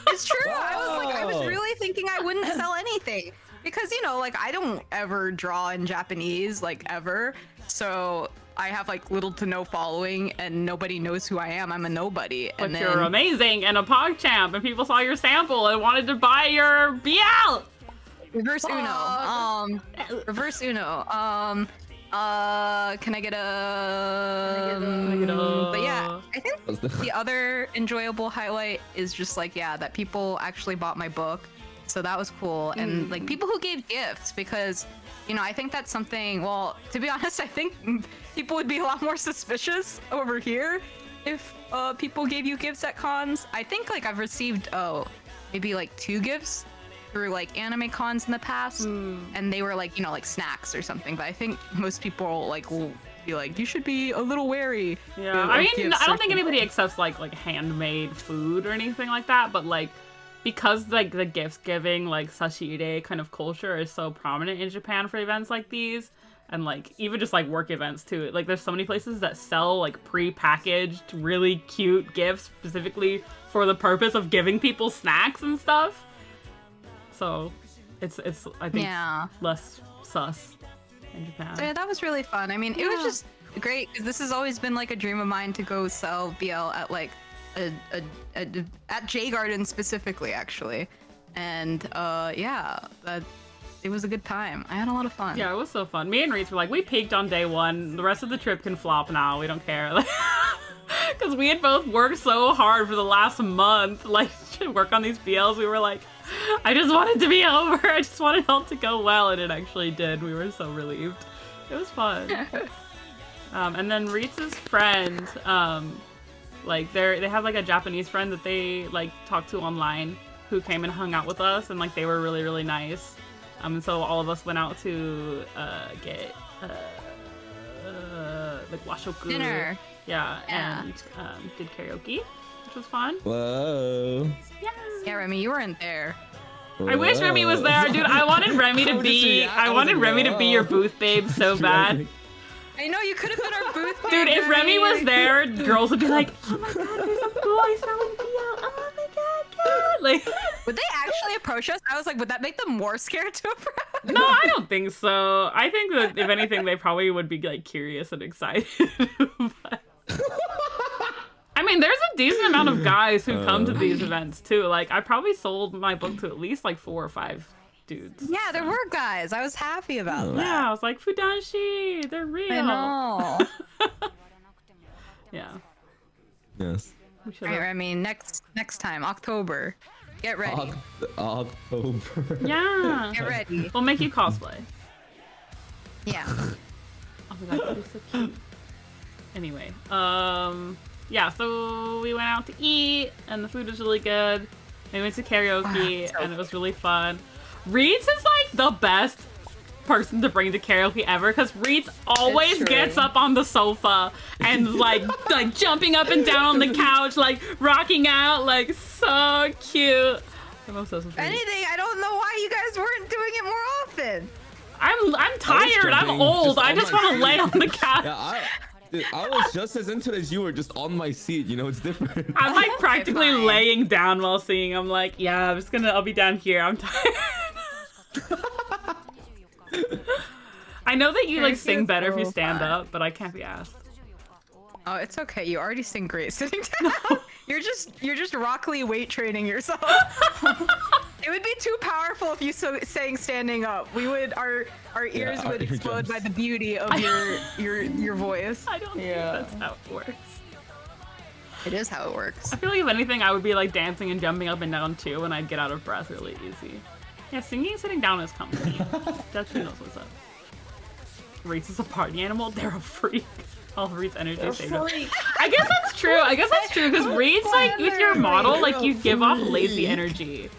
It's true. I was Wow. really thinking I wouldn't sell anything because like I don't ever draw in Japanese like ever. So I have like little to no following and nobody knows who I am. I'm a nobody. But and then you're amazing and a pog champ, and people saw your sample and wanted to buy your BL. reverse Uno. Reverse Uno. Can I get a? But yeah, I think What's the- the other enjoyable highlight is just like that people actually bought my book, so that was cool, and like people who gave gifts because I think that's something. Well, to be honest, I think people would be a lot more suspicious over here if people gave you gifts at cons. I think like I've received maybe like 2 gifts through like anime cons in the past, and they were like like snacks or something. But I think most people like will be like, you should be a little wary. Yeah, of I mean, gifts I or don't think something. anybody accepts like handmade food or anything like that, but like because like the gift giving like sashire kind of culture is so prominent in Japan for events like these, and like even just like work events too. Like there's so many places that sell like pre-packaged, really cute gifts specifically for the purpose of giving people snacks and stuff. So it's I think Yeah. less sus in Japan. So yeah, that was really fun. I mean, it was just great because this has always been like a dream of mine to go sell BL at like at J Garden specifically, actually. And yeah, it was a good time. I had a lot of fun. Yeah, it was so fun. Me and Reetz were like, we peaked on day one. The rest of the trip can flop now. We don't care. Because we had both worked so hard for the last month, like, to work on these BLs. We were like, I just want it to be over. I just want it all to go well. And it actually did. We were so relieved. It was fun. And then Reetz's friend, like, they have, like, a Japanese friend that they, like, talked to online who came and hung out with us. And, like, they were really, really nice. And so all of us went out to get like washoku Dinner. Yeah, Yeah. and did karaoke, which was fun. Whoa. Yeah, Remy, you weren't there. I wish Remy was there, dude. I wanted Remy to be. I wanted Remy to be your booth babe so bad, I know you could have been our booth. dude. babe, If Remy was like- there, girls would be like, "Oh my god, there's a boy selling BL. Oh my god, like." Would they actually approach us? I was like, would that make them more scared to approach? No, I don't think so. I think that if anything, they probably would be like curious and excited. But... I mean, there's a decent amount of guys who come to these events too. Like, I probably sold my book to at least like 4 or 5 dudes. Yeah, there were guys. I was happy about that. Yeah, I was like, Fudanshi, they're real. I know. Yeah. Yes. We should All right, have. Remy, next time, October. Get ready. October. Yeah. Get ready. We'll make you cosplay. Yeah. Oh my god, that'd be so cute. Anyway, yeah, so we went out to eat, and the food was really good. We went to karaoke, and it was really fun. Reetz is like the best person to bring to karaoke ever, because Reetz always true. gets up on the sofa and like jumping up and down on the couch, like rocking out, like so cute. I'm obsessed with Reetz. Anything. I don't know why you guys weren't doing it more often. I'm tired. I'm jumping old. just I on just my want to lay on the couch. Yeah, dude, I was just as into it as you were, just on my seat. You know, it's different. I'm like practically fine. laying down while singing. I'm like, yeah, I'll be down here. I'm tired. I know that you like sing better if you stand up, but I can't be asked. Oh, it's okay. You already sing great sitting down. You're just rockly weight training yourself. It would be too powerful if you sang standing up. Our ears our would explode eardrums. by the beauty of your voice. I don't Yeah. think that's how it works. It is how it works. I feel like if anything, I would be like dancing and jumping up and down too, and I'd get out of breath really easy. Yeah, singing and sitting down is comfy. Definitely knows what's up. Reetz is a party animal. They're a freak. All of Reetz energy saved up. I guess that's true. I guess that's true because Reetz, like, with your model, like, you give off lazy energy.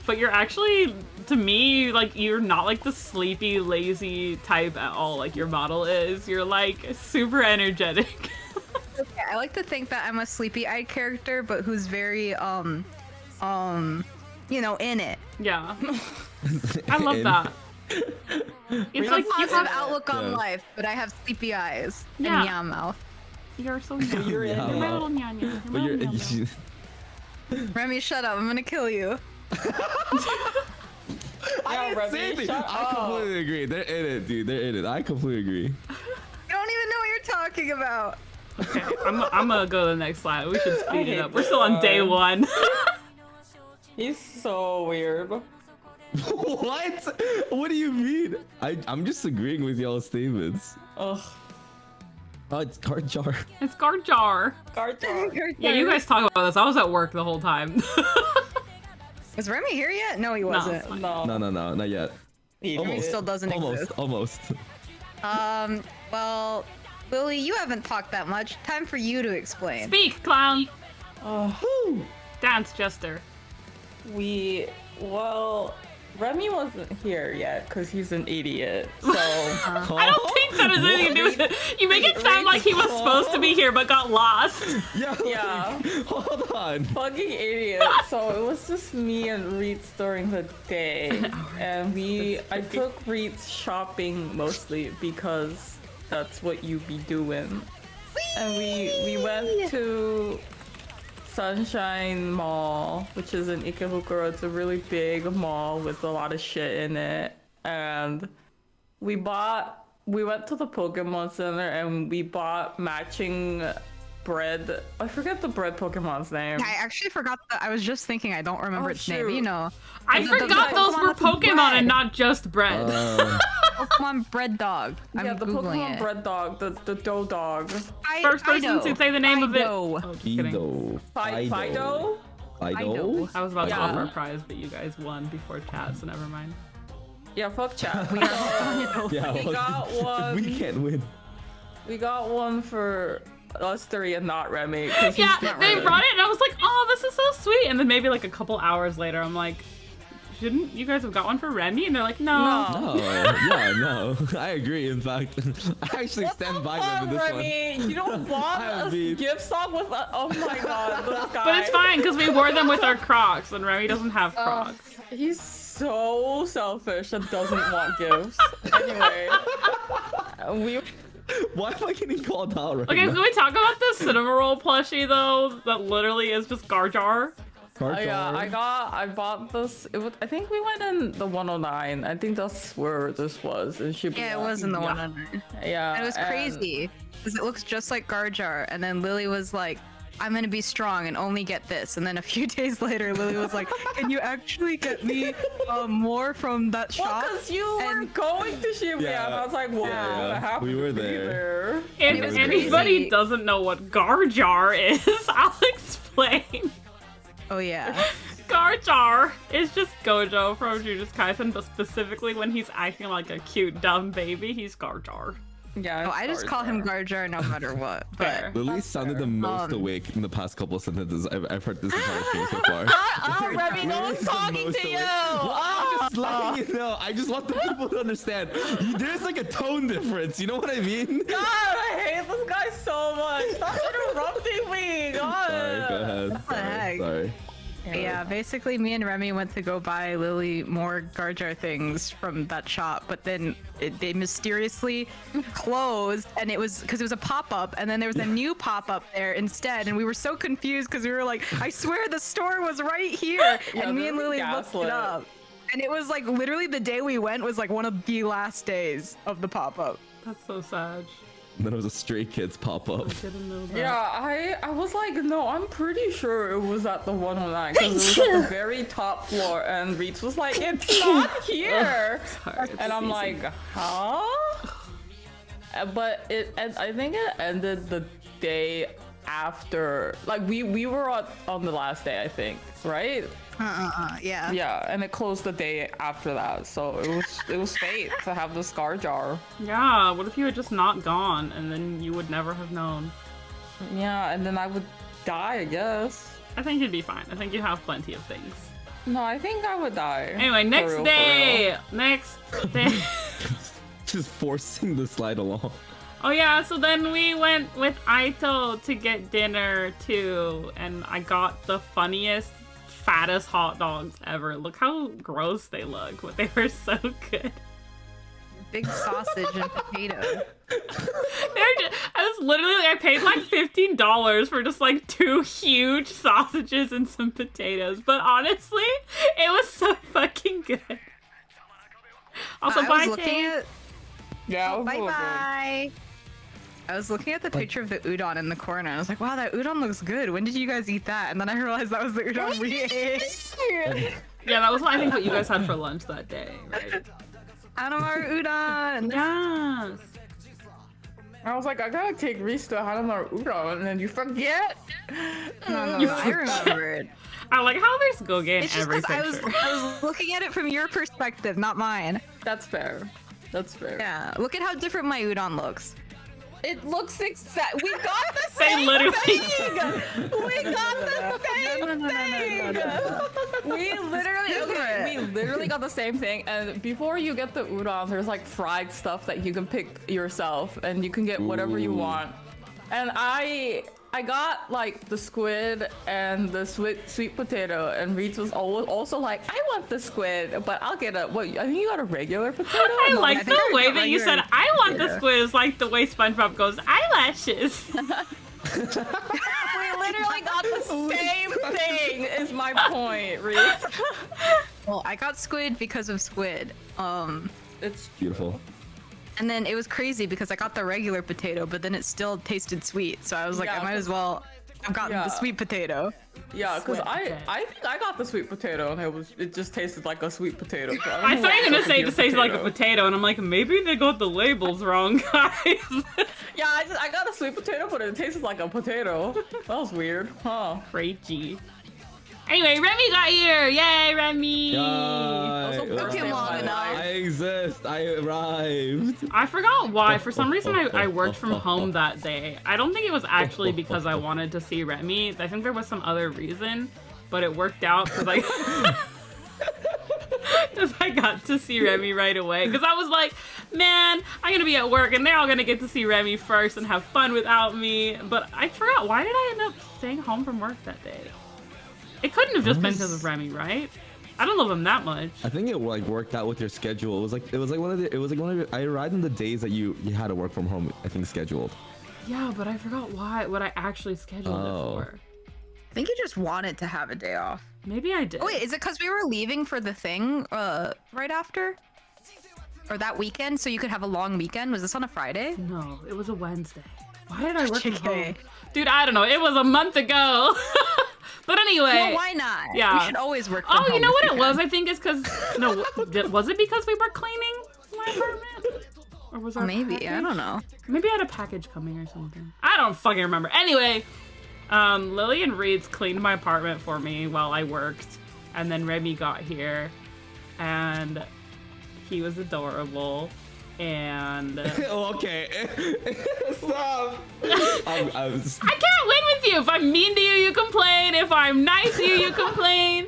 But you're actually, to me, like, you're not like the sleepy, lazy type at all. Like your model is. You're like super energetic. Okay, I like to think that I'm a sleepy-eyed character, but who's very in it. Yeah. I love that. It's like you Positive have, outlook on Yes. life, but I have sleepy eyes and Yeah. meow mouth. you're so young. You're Yeah. my little nyanya. You're my But you're, little nyanya. Remy, shut up! I'm gonna kill you. Yeah, Remy, shut I up. completely agree. They're in it, dude. They're in it. I completely agree. You don't even know what you're talking about. Okay, I'm gonna go to the next slide. We should speed it hate up. We're still on this day guy. 1. He's so weird. What? What do you mean? I'm just agreeing with y'all's statements. Ugh. Oh, it's card jar. It's Garjar. Gartar. Yeah, you guys talk about this. I was at work the whole time. Was Remy here yet? No, he No, wasn't. it's fine. No. No, not yet. He Almost. did. Still doesn't exist. Almost. Well, Lily, you haven't talked that much. Time for you to explain. Speak, clown. Oh, Dance, Jester. well, Remy wasn't here yet because he's an idiot. So I don't think that has anything to do with it. You make it sound like he was supposed to be here but got lost. Yeah. yeah, Hold on. fucking idiot. So it was just me and Reetz during the day, and I took Reetz shopping mostly because that's what you be doing. And we went to Sunshine Mall, which is in Ikebukuro. It's a really big mall with a lot of shit in it. And we went to the Pokemon Center and we bought matching bread. I forget the bread Pokemon's name. I actually forgot that. I was just thinking. I don't remember its name. shoot. You know, I forgot those were that's bread. Pokemon and not just bread. Pokemon bread dog. Yeah, I'm the googling Pokemon it. bread dog, the dough dog. First person to say the name of it. Fido. Oh, just kidding. Fido? Fido? I was about to Yeah. offer a prize, but you guys won before chat, so never mind. Yeah, fuck chat. Yeah. We got one. We can't win. We got one for us three and not Remy. 'cause he's Yeah, not they Remy. brought it, and I was like, "Oh, this is so sweet." And then maybe like a couple hours later, I'm like, "Shouldn't you guys have got one for Remy?" And they're like, "No." No. Yeah, no. I agree. In fact, I actually stand by them in this one. Remy, you don't want I a mean- gift song with a, oh my god, this guy. But it's fine because we wore them with our Crocs, and Remy doesn't have Crocs. He's so selfish and doesn't want gifts. Anyway, Why am I getting called out right Okay, now? can we talk about the cinema roll plushie though? That literally is just Garjar. yeah, I bought this. I think we went in the 109. I think that's where this was in Shibuya. Yeah, it was in the Yeah. 109. Yeah, And it was and- crazy because it looks just like Garjar. And then Lily was like, "I'm gonna be strong and only get this." And then a few days later, Lily was like, "Can you actually get me more from that Well, shop?" because you were And- going to Shibuya, Yeah. and I was like, well, Yeah, I have we to were be there. If It was anybody crazy. doesn't know what Garjar is, I'll explain. Oh yeah. Garjar is just Gojo from Jujutsu Kaisen, but specifically when he's acting like a cute dumb baby, he's Garjar. Yeah. Oh, I just call him Garjar no matter what. Fair. But Lily sounded the most awake in the past couple of sentences I've heard this entire stream so far. Oh, Remy, no one's Lily's the talking most to you. awake. Well, I'm just letting you know. I just want the people to understand. There's like a tone difference. You know what I mean? God, I hate this guy so much. Stop interrupting me. God. Sorry, go ahead. the heck? Sorry. yeah, basically me and Remy went to go buy Lily more Garjar things from that shop, but then they mysteriously closed, and it was because it was a pop-up, and then there was a new pop-up there instead, and we were so confused because we were like, I swear the store was right here, Yeah, and me they're and Lily looked gaslit. it up, and it was like literally the day we went was like one of the last days of the pop-up. That's so sad. And then it was a Stray Kids pop up. I didn't know that. Yeah, I was like, no, I'm pretty sure it was at the 109 because it was at the very top floor, and Reetz was like, it's not here. Sorry, And I'm like, huh? But I think it ended the day after. Like we were on the last day, I think, right? Yeah. Yeah, and it closed the day after that. So it was fate to have the scar jar. Yeah, what if you had just not gone and then you would never have known? Yeah, and then I would die, I guess. I think you'd be fine. I think you have plenty of things. No, I think I would die. Anyway, For next real, for day! real. Next day. Just forcing the slide along. Oh yeah, so then we went with Aito to get dinner too, and I got the funniest, fattest hot dogs ever. Look how gross they look, but they were so good. Big sausage and potato. I was literally like, I paid like $15 for just like 2 huge sausages and some potatoes, but honestly, it was so fucking good. Also, I bye, was looking Tay. at Yeah, it was bye real good. bye. I was looking at the picture of the udon in the corner. I was like, wow, that udon looks good. When did you guys eat that? And then I realized that was the udon we ate. Yeah, that was I think what you guys had for lunch that day, right? Hanamaru udon. Yes. I was like, I gotta take Reese to Hanamaru Udon, and then you forget. No, You I remembered. I like how there's Goge in It's just every because picture. I was looking at it from your perspective, not mine. That's fair. That's fair. Yeah, look at how different my udon looks. It looks exact. We got the They same literally- thing. We got the same We literally got the same thing. And before you get the udon, there's like fried stuff that you can pick yourself, and you can get whatever you want. And I got like the squid and the sweet potato, and reetz was also like, I want the squid, but I'll get a what? I think you got a regular potato. I like the way that you said I want the squid is like the way SpongeBob goes eyelashes. We literally got the same thing. Is my point, reetz. Well, I got squid because of squid. It's Beautiful. And then it was crazy because I got the regular potato, but then it still tasted sweet. So I was like, Yeah, I might as well have gotten the yeah. sweet potato. yeah, because I think I got the sweet potato, and it just tasted like a sweet potato. So I thought you were gonna say it just tastes like a potato, and I'm like, maybe they got the labels wrong, guys. Yeah, I got a sweet potato, but it tasted like a potato. That was weird, huh? Crazy. Anyway, Remy got here! Yay, Remy! Also, Yay. first day of my life. I exist. I arrived. I forgot why. For some reason, I worked from home that day. I don't think it was actually because I wanted to see Remy. I think there was some other reason, but it worked out because I got to see Remy right away. Because I was like, man, I'm going to be at work and they're all going to get to see Remy first and have fun without me. But I forgot, why did I end up staying home from work that day? It couldn't have just been because of Remy, right? I don't love him that much. I think it like worked out with your schedule. It was like one of your, I arrived in the days that you had to work from home, I think, scheduled. Yeah, but I forgot what I actually scheduled it for. I think you just wanted to have a day off. Maybe I did. Oh wait, is it because we were leaving for the thing right after? Or that weekend, so you could have a long weekend? Was this on a Friday? No, it was a Wednesday. Why did I work from home? JK. Dude, I don't know. It was a month ago. But anyway. Well, why not? Yeah. We should always work from Oh, home you know if what we it can. was? I think it's because was it because we were cleaning my apartment? Or was our Maybe, I package? don't know. Maybe I had a package coming or something. I don't fucking remember. Anyway, Lily and Reetz cleaned my apartment for me while I worked, and then Remy got here, and he was adorable. And Okay. Stop. I was... I can't win with you. If I'm mean to you, you complain. If I'm nice to you, you complain.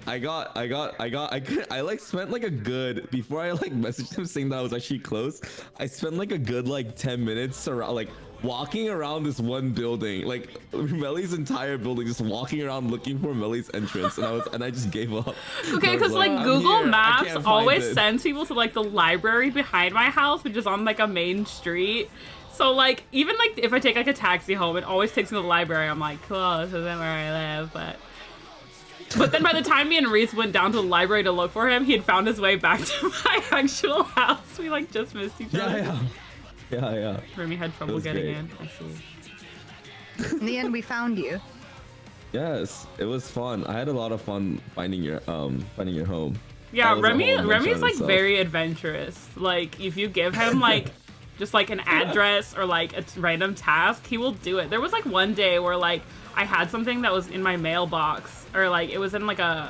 I like spent like a good, before I like messaged him saying that I was actually close, I spent like a good like 10 minutes around, like walking around this one building, like Melly's entire building, just walking around looking for Melly's entrance, and I just gave up. Okay, because like "I'm Google here. I Maps can't find always it." sends people to like the library behind my house, which is on like a main street. So like even like if I take like a taxi home, it always takes me to the library. I'm like, cool, this isn't where I live, But then by the time me and Reese went down to the library to look for him, he had found his way back to my actual house. We like just missed each other. Yeah. Remy had trouble was getting great. in. I see. In the end, we found you. Yes, it was fun. I had a lot of fun finding your home. Yeah, That was a whole adventure Remy's in like itself. very adventurous. Like if you give him like just like an address or like a random task, he will do it. There was like one day where like I had something that was in my mailbox, or like it was in like a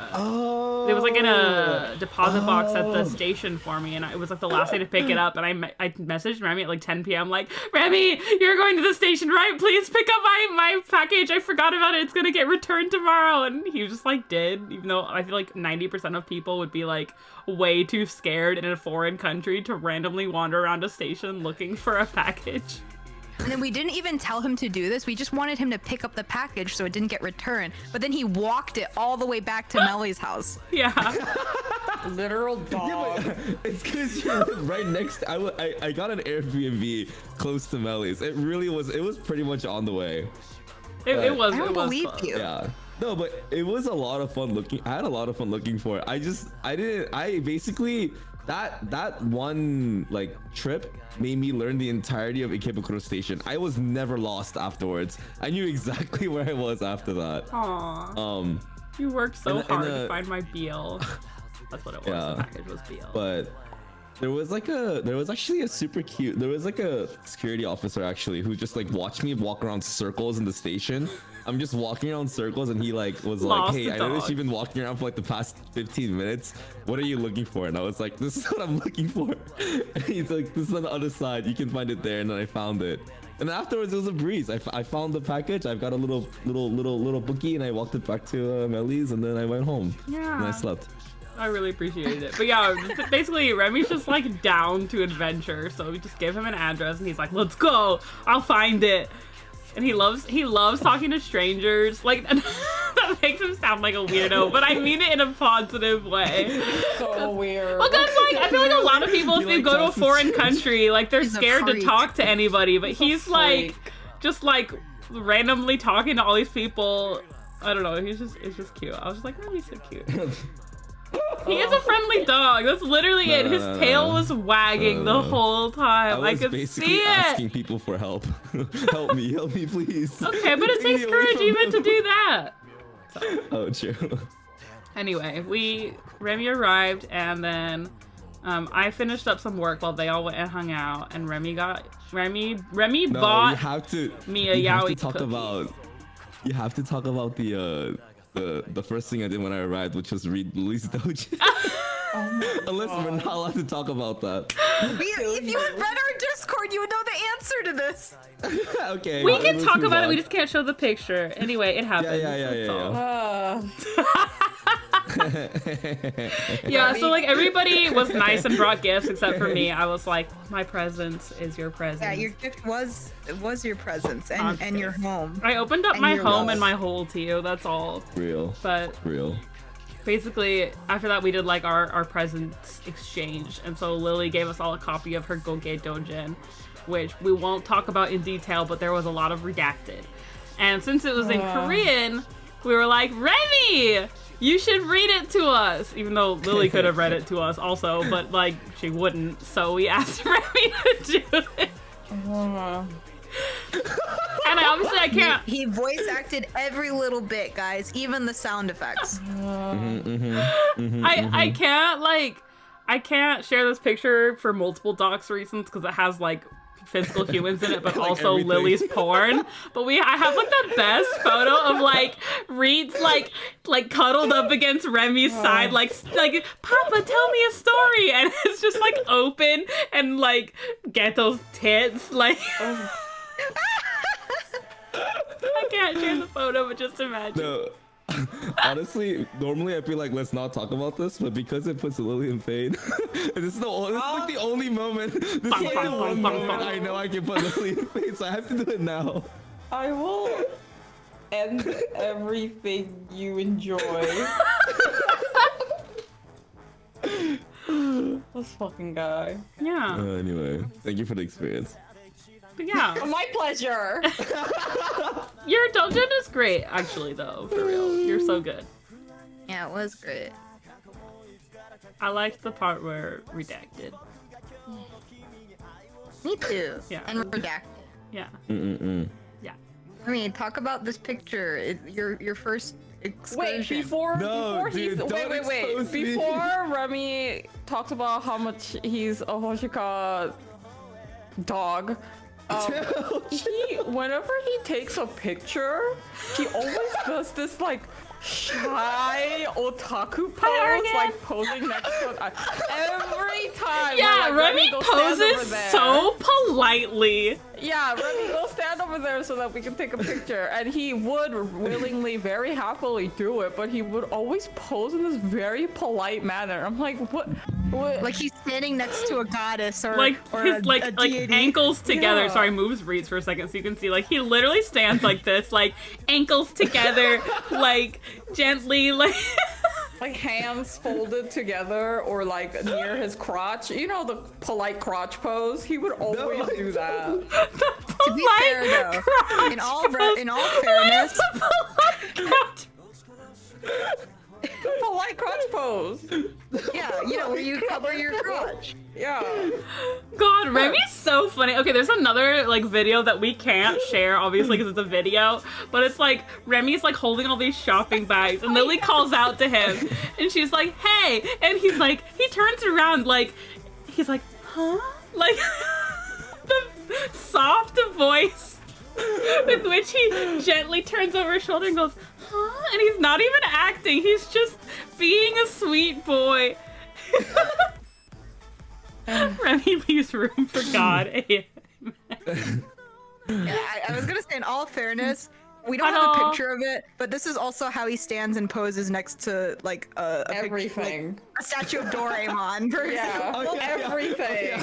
it was like in a deposit box at the station for me, and it was like the last day to pick it up, and I messaged Remy at like 10 p.m. like, Remy, you're going to the station, right? Please pick up my package. I forgot about it. It's gonna get returned tomorrow. And he just like did, even though I feel like 90% of people would be like way too scared in a foreign country to randomly wander around a station looking for a package. And then we didn't even tell him to do this. We just wanted him to pick up the package so it didn't get returned. But then he walked it all the way back to Melly's house. Yeah. Literal dog. It's because you're right next. I got an Airbnb close to Melly's. It was pretty much on the way. It was. I don't it was believe close. you. Yeah. No, but it was a lot of fun looking. I had a lot of fun looking for it. I basically that one like trip made me learn the entirety of Ikebukuro Station. I was never lost afterwards. I knew exactly where I was after that. Aww. You worked so and hard to find my BL. That's what it was. Yeah. The package was BL. But there was actually a super cute, there was like a security officer actually who just like watched me walk around circles in the station. I'm just walking around circles and he like was Lost like, hey, the I noticed dog. you've been walking around for like the past 15 minutes. What are you looking for? And I was like, this is what I'm looking for. And he's like, this is on the other side. You can find it there. And then I found it. And afterwards, it was a breeze. I found the package. I've got a little bookie, and I walked it back to Melly's, and then I went home. Yeah. And I slept. I really appreciated it. But yeah, basically Remy's just like down to adventure. So we just give him an address and he's like, let's go. I'll find it. And he loves talking to strangers. Like that makes him sound like a weirdo, but I mean it in a positive way. So weird. Well, that's like I feel like a lot of people if they go to a foreign country, like they're He's a scared to freak. talk to anybody, but he's like freak. just like randomly talking to all these people. I don't know, it's just cute. I was just like, oh, he's so cute. He is a friendly dog. That's literally it. His tail was wagging the whole time. I was could basically see it. asking people for help. help me, please. Okay, but it Take me takes away courage from even them. to do that. Oh, true. Anyway, Remy arrived, and then I finished up some work while they all went and hung out, and Remy No, bought you have to. me a you have to yaoi talk cookie. about. You have to talk about the first thing I did when I arrived, which was read Lily's dojo. Unless we're not allowed to talk about that. If you had read our Discord, you would know the answer to this. Okay. We well, can let's talk move about it. on. We just can't show the picture. Anyway, it happened. That's all. Yeah, so like everybody was nice and brought gifts except for me. I was like, my presence is your presence. Yeah, your gift was your presence and your home. I opened up and my your home love. and my hole to you. That's all. Real. But Real. basically, after that, we did like our presents exchange, and so Lily gave us all a copy of her Goge Dojin, which we won't talk about in detail, but there was a lot of redacted. And since it was in Korean, we were like, Remy, you should read it to us. Even though Lily could have read it to us also, but like she wouldn't. So we asked Remy to do it. And I can't. He voice acted every little bit, guys, even the sound effects. I can't share this picture for multiple docs reasons because it has like physical humans in it, but Like also everything. Lily's porn. But I have like the best photo of like reetz like cuddled up against Remy's side, like Papa, tell me a story, and it's just like open and like get those tits like. I can't share the photo, but just imagine. No. Honestly, normally I feel like let's not talk about this, but because it puts Lily in pain, this is like the only moment. This is like the one moment I know I can put Lily in pain, so I have to do it now. I will end everything you enjoy. This fucking guy. Yeah, Anyway, thank you for the experience. but yeah. My pleasure. Your dungeon is great, actually, though, for real. You're so good. Yeah, it was great. I liked the part where redacted. Me too. Yeah. And redacted. Yeah. Yeah. I mean, talk about this picture. Your first excursion. Wait, before No, dude, he's don't expose me. before Remy talks about how much he's a Hoshika dog. Whenever he takes a picture, he always does this like shy otaku pose, like posing next to every time. Yeah, like, Remy go stand over poses there. so politely. Yeah, Remy, go stand over there so that we can take a picture. And he would willingly, very happily do it, but he would always pose in this very polite manner. I'm like, what? Like he's standing next to a goddess or Like or his a deity. ankles together. Yeah. Sorry, moves reetz for a second so you can see like he literally stands like this, like ankles together, like gently like Like hands folded together or like near his crotch. You know the polite crotch pose? He would always do that. To be fair though, in all fairness, Polite crotch pose. yeah, you know where you cover your crotch. Yeah. God, Remy's so funny. Okay, there's another like video that we can't share, obviously, because it's a video. But it's like Remy's like holding all these shopping bags, and Lily calls out to him, and she's like, "Hey!" And he's like, he turns around, like, he's like, "Huh?" Like the soft voice with which he gently turns over his shoulder and goes, "Huh?" And he's not even acting. He's just being a sweet boy. Remy leaves room for God. I was gonna say, in all fairness, we don't have a Hello. picture of it, but this is also how he stands and poses next to like a picture, Everything. like, a statue of Doraemon, for Yeah. example. Everything.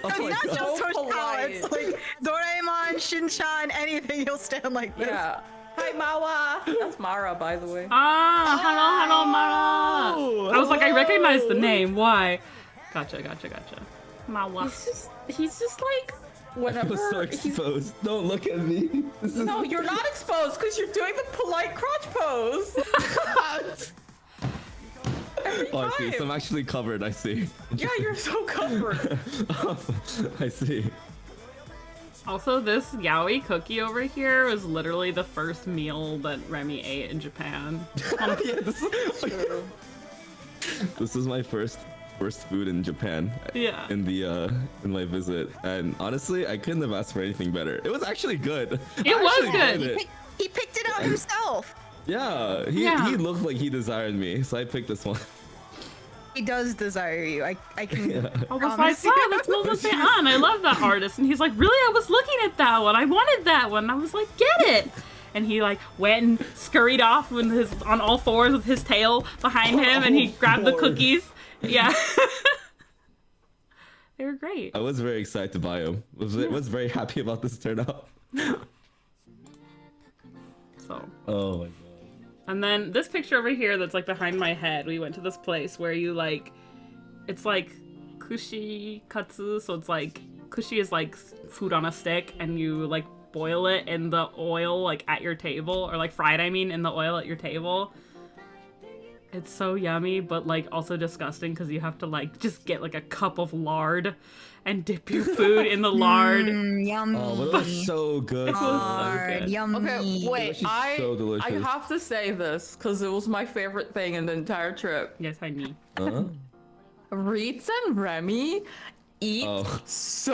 Oh So my not god. just So Hoshikawa, it's polite. like Doraemon, Shin-chan, anything, he'll stand like this. Yeah. Hi, Mawa. That's Mara, by the way. Hello, Mara. I was like, I recognize the name. Why? Gotcha. Mawa. He's just like I whenever feel so he's. exposed. Don't look at me. This is No, you're not exposed because you're doing the polite crotch pose. Oh, I see. So time. I'm actually covered. I see. Yeah, you're so covered. I see. Also, this yaoi cookie over here was literally the first meal that Remy ate in Japan. Yeah, this is my first food in Japan. Yeah. In my visit, and honestly, I couldn't have asked for anything better. It was actually good. It I was actually good. enjoyed it. He picked it out himself. Yeah, Yeah. he looked like he desired me, so I picked this one. He does desire you. I can. I was like, promise wow, you. that's Momo on. I love that artist. And he's like, really? I was looking at that one. I wanted that one. I was like, get it. And he like went and scurried off with on all fours with his tail behind him, and he grabbed the fours. cookies. Yeah. They were great. I was very excited to buy him. Was very happy about this turnout. So. Oh my god. And then this picture over here that's like behind my head, we went to this place where you like, it's like kushi katsu, so it's like, kushi is like food on a stick, and you like boil it in the oil like at your table, or like fried, I mean, in the oil at your table. It's so yummy, but like also disgusting because you have to like just get like a cup of lard and dip your food in the lard. Yummy. Oh, but it was so good. It was so Lard, good. yummy. Okay, wait. Delicious, I so delicious. I have to say this because it was my favorite thing in the entire trip. Yes, I mean. Huh? Reetz and Remy eat Oh. so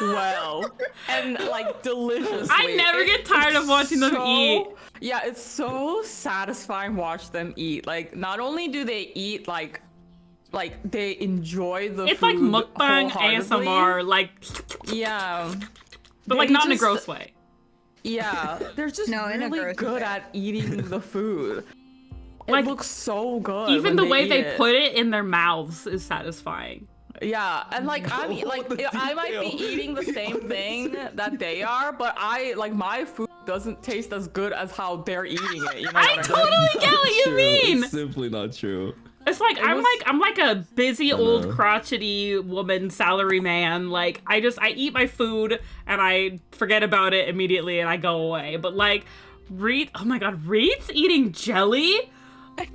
well and like deliciously. I never get tired of watching them eat. Yeah, it's so satisfying watch them eat. Like not only do they eat like they enjoy the It's food like mukbang wholeheartedly. ASMR, like, Yeah. but like They not in a just- gross way. Yeah, they're just No, in a really gross good way. at eating the food. Like, It looks so good. Even when the way eat they it. put it in their mouths is satisfying. Yeah, and like I might be detail. eating the same thing that they are, but my food doesn't taste as good as how they're eating it. You know I what I mean? totally get what you True. mean. It's simply not true. It's like I'm like a busy old know. crotchety woman salary man. Like I eat my food and I forget about it immediately and I go away. But like oh my god, Reetz eating jelly?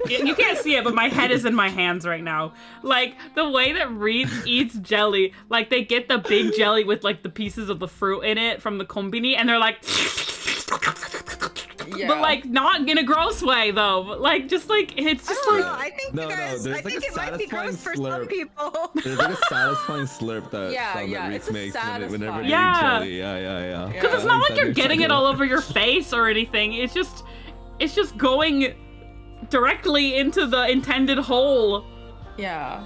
You can't see it, but my head is in my hands right now. Like the way that Reetz eats jelly, like they get the big jelly with like the pieces of the fruit in it from the kombini, and they're like, Yeah. but like not in a gross way though. But like just like it's I just don't like know. I think No, you no, guys. there's I like think a it might be gross for satisfying some slurp. people. There's like a satisfying slurp that Yeah, sound yeah, that it's Reetz a makes whenever satisfying- they Yeah. eat jelly. Yeah. because it's Yeah. not like you're getting it all over your face or anything. It's just going directly into the intended hole. Yeah.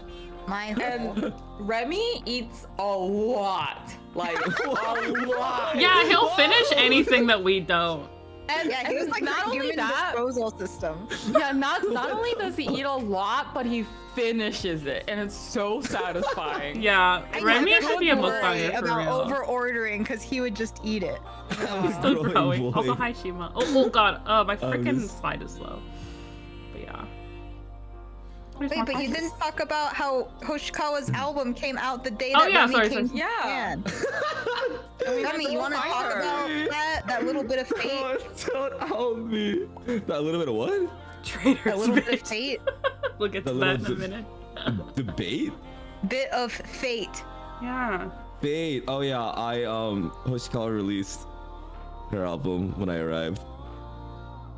My And Remy eats a lot. Like a lot. Yeah, he'll finish anything that we don't. And, yeah, he and was like not the only human that, disposal system. yeah, not only does he eat a lot, but he finishes it, and it's so satisfying. Yeah, Remy I should be a would worry mukbanger for about real. over ordering because he would just eat it. Still Growing growing. boy. Also, hi Shima. Oh god, my freaking this- slide is slow. But yeah. Wait, but you didn't talk about how Hoshikawa's album came out the day Oh, that yeah, Remy sorry, came sorry. to Yeah. Japan. We had Remy, to you go want to find talk her. about that little bit of fate? Oh, don't help me. That little bit of what? Traitors. That little bit of bitch. fate? We'll get to That that in a little minute. Debate? Bit of fate. Yeah. Fate. Oh yeah, Hoshikawa released her album when I arrived.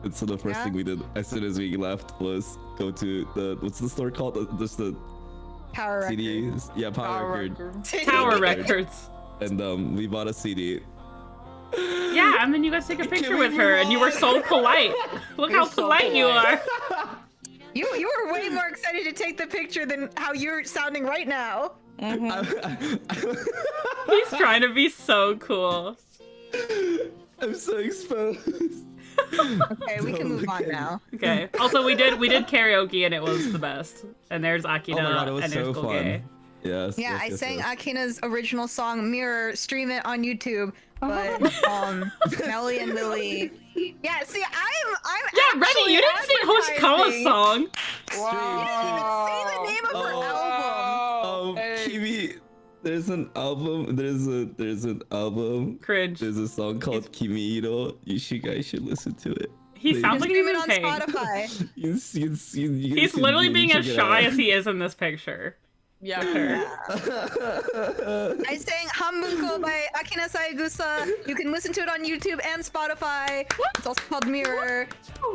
And so the first Yeah? thing we did as soon as we left was go to what's the store called? Just the Power record. CDs. Yeah, Power Record. Tower Records. Records. And we bought a CD. Yeah, and then you guys take a picture we with her, move and you were so polite. Look how You're so polite you are. You were way more excited to take the picture than how you're sounding right now. He's trying to be so cool. I'm so exposed. Okay, we can move on now. Okay. Also, we did karaoke and it was the best. And there's Akina Oh my god, it was and there's so Golgay. fun. Yes. Yeah, yes, I yes, sang yes. Akina's original song "Mirror." Stream it on YouTube. But Melly and Lily. Yeah, see, I'm Yeah, Remy, actually you didn't sing Hoshikawa's advertising. song. Say the name of her album. Kimi, there's an album. There's an album. Cringe. There's a song called Kimi Iro. You guys should listen to it. He Please. sounds like Stream he's it in on pain. Spotify. He's literally being as shy as he is in this picture. Yeah. I sang Hambunko by Akina Saegusa. You can listen to it on YouTube and Spotify. It's also called Mirror.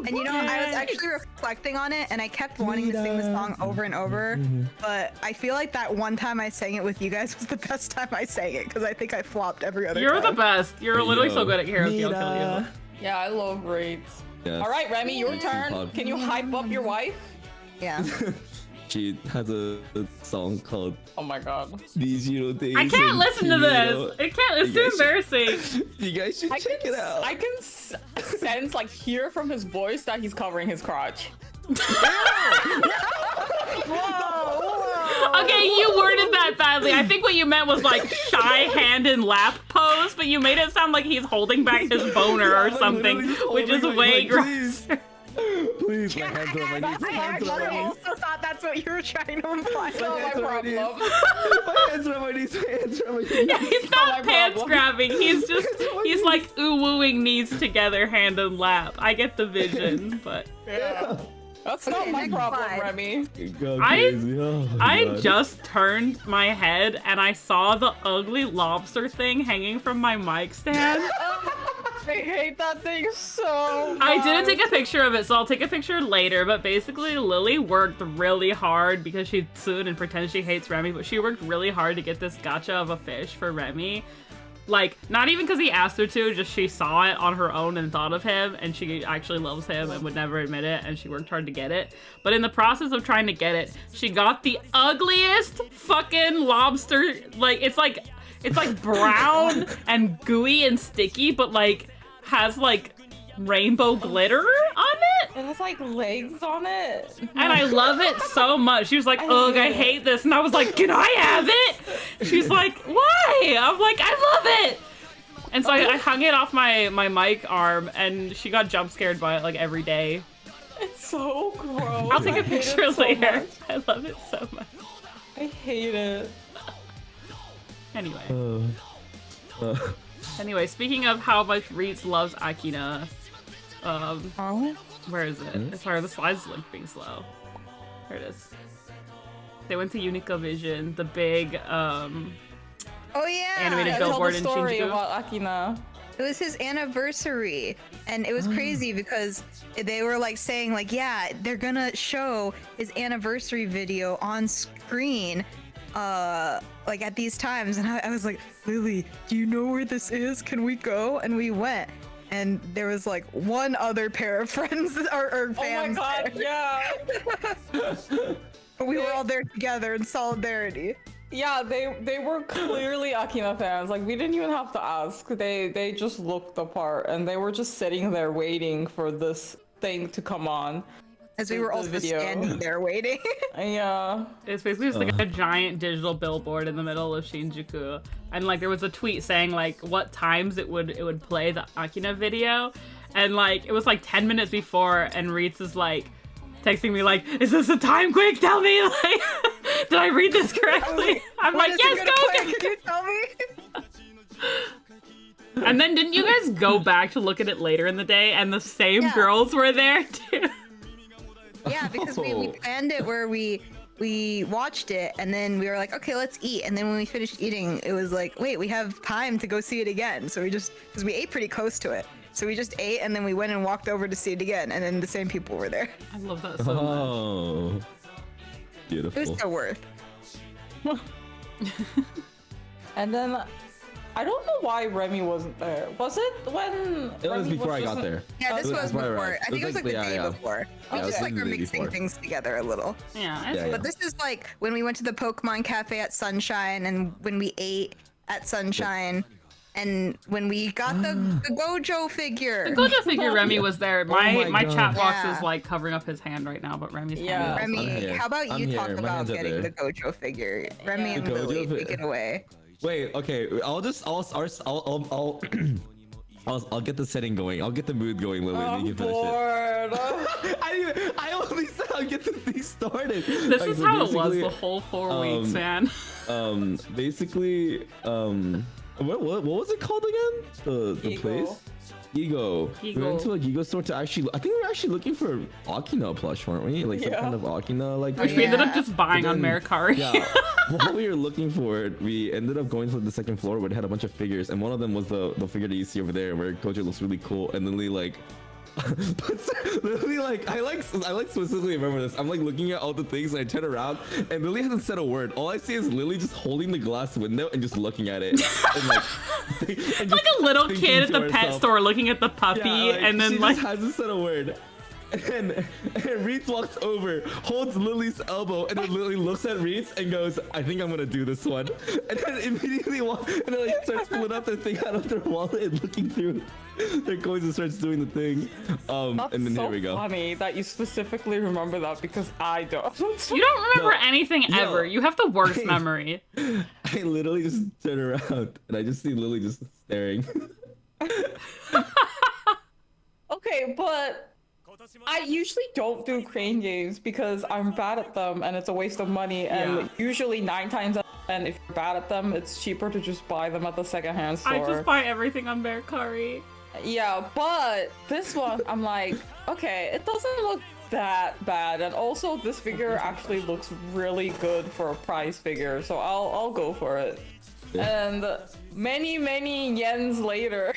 And you know, I was actually reflecting on it and I kept wanting to sing the song over and over. But I feel like that one time I sang it with you guys was the best time I sang it because I think I flopped every other You're time. the best. You're literally so good at karaoke. I'll kill you. Yeah, I love reetz. Yes. All right, Remy, your turn. Can you hype up your wife? Yeah. She has a song called Oh my god. These Euro Days. I can't and listen to Kimi Iro. this. It can't. It's too embarrassing. You guys should check it out. I can sense, like, hear from his voice that he's covering his crotch. Okay, you worded that badly. I think what you meant was like shy hand and lap pose, but you made it sound like he's holding back his boner or I'm something, literally which is holding way my- gross. Please, my hands are on my knees. I actually also thought that's what you were trying to imply. Not my problem. My hands are on my knees. My hands are on my knees. Yeah, he's not not my pants problem. grabbing. He's like ooh-wooing knees together, hand and lap. I get the vision, but Yeah. That's not Okay, my next problem, slide. Remy. I just turned my head and I saw the ugly lobster thing hanging from my mic stand. I hate that thing so much. I didn't take a picture of it, so I'll take a picture later, but basically Lily worked really hard because she's Tsun and pretends she hates Remy, but she worked really hard to get this gacha of a fish for Remy. Like, not even because he asked her to, just she saw it on her own and thought of him, and she actually loves him and would never admit it, and she worked hard to get it. But in the process of trying to get it, she got the ugliest fucking lobster. Like, it's like brown and gooey and sticky, but like has like rainbow glitter on it. It has like legs on it. And I love it so much. She was like, ugh, I hate this. And I was like, can I have it? She's like, why? I'm like, I love it. And so I hung it off my mic arm, and she got jump scared by it like every day. It's so gross. I'll take I a hate it picture so later. much. I love it so much. I hate it. Anyway. Anyway, speaking of how much reetz loves Akina, where is it? Sorry, the slide's like being slow. There it is. They went to Unica Vision, the big Oh yeah. animated Tell billboard the in story Shinjuku. about Akina. It was his anniversary, and it was crazy because they were like saying like, yeah, they're gonna show his anniversary video on screen, like at these times, and I was like, Lily, do you know where this is? Can we go? And we went, and there was like one other pair of friends or Oh my fans. god, yeah. But we were all there together in solidarity. Yeah, they were clearly Akina fans. Like, we didn't even have to ask. They just looked the part, and they were just sitting there waiting for this thing to come on. As we were The also video. standing there waiting. Yeah. It's basically just like a giant digital billboard in the middle of Shinjuku, and like there was a tweet saying like what times it would play the Akina video, and like it was like 10 minutes before, and reetz is like texting me like, is this the time? Quick, tell me! Like, did I read this correctly? I'm When like, is it yes, gonna go! play? Can you tell me? And then didn't you guys go back to look at it later in the day, and the same Yeah. girls were there too? Yeah, because we planned it where we watched it, and then we were like, okay, let's eat. And then when we finished eating, it was like, wait, we have time to go see it again. So we just, because we ate pretty close to it. So we just ate, and then we went and walked over to see it again, and then the same people were there. I love that so much. Oh, beautiful. It was so worth. And then I don't know why Remy wasn't there. Was it when It was Remy before I just got a- there. Yeah, this It was was before I before. arrived. I think it was like the yeah, day yeah. before. We Yeah, it was just like the were day mixing before. things together a little. Yeah, Yeah, But this is like when we went to the Pokemon Cafe at Sunshine, and when we ate at Sunshine, and when we got the Gojo figure. The Gojo figure, Remy was there. My my chat God. box Yeah. is like covering up his hand right now, but Remy's Yeah. hand is Remy, I'm here. how about I'm you talk here. My about hands are getting there. the Gojo figure? Remy and The Lily, Gojo take it away. Wait, okay. I'll get the setting going. I'll get the mood going, Lily. I'm You can finish it. bored. I only said I'll get the thing started. This Like, is so how it was basically, the whole 4 weeks, man. Basically, what was it called again? The Ego. place? Ego. We Ego. went to a Ego store to actually. I think we were actually looking for Akina plush, weren't we? Like some Yeah. kind of Akina, like. Which we ended up just buying on then- Mercari. Yeah. While we were looking for it, we ended up going to the second floor where it had a bunch of figures, and one of them was the figure that you see over there, where Gojo looks really cool, and then Lily like. Lily I specifically remember this. I'm like looking at all the things, and I turn around, and Lily hasn't said a word. All I see is Lily just holding the glass window and just looking at it, and like, and Like just a little thinking kid at to the pet herself. store looking at the puppy, Yeah, and then she like just hasn't said a word. And Reetz walks over, holds Lily's elbow, and then Lily looks at Reetz and goes, "I think I'm gonna do this one." And then immediately and then like starts pulling out their thing out of their wallet and looking through their coins and starts doing the thing. That's And then so here we go. funny that you specifically remember that because I don't. you don't remember No. anything No. ever. You have the worst memory. I literally just turn around and I just see Lily just staring. Okay, but I usually don't do crane games because I'm bad at them and it's a waste of money. And Yeah. usually 9 times out of 10, if you're bad at them, it's cheaper to just buy them at the secondhand store. I just buy everything on Mercari. Yeah, but this one, I'm like, okay, it doesn't look that bad, and also this figure actually looks really good for a prize figure, so I'll go for it. And many yens later,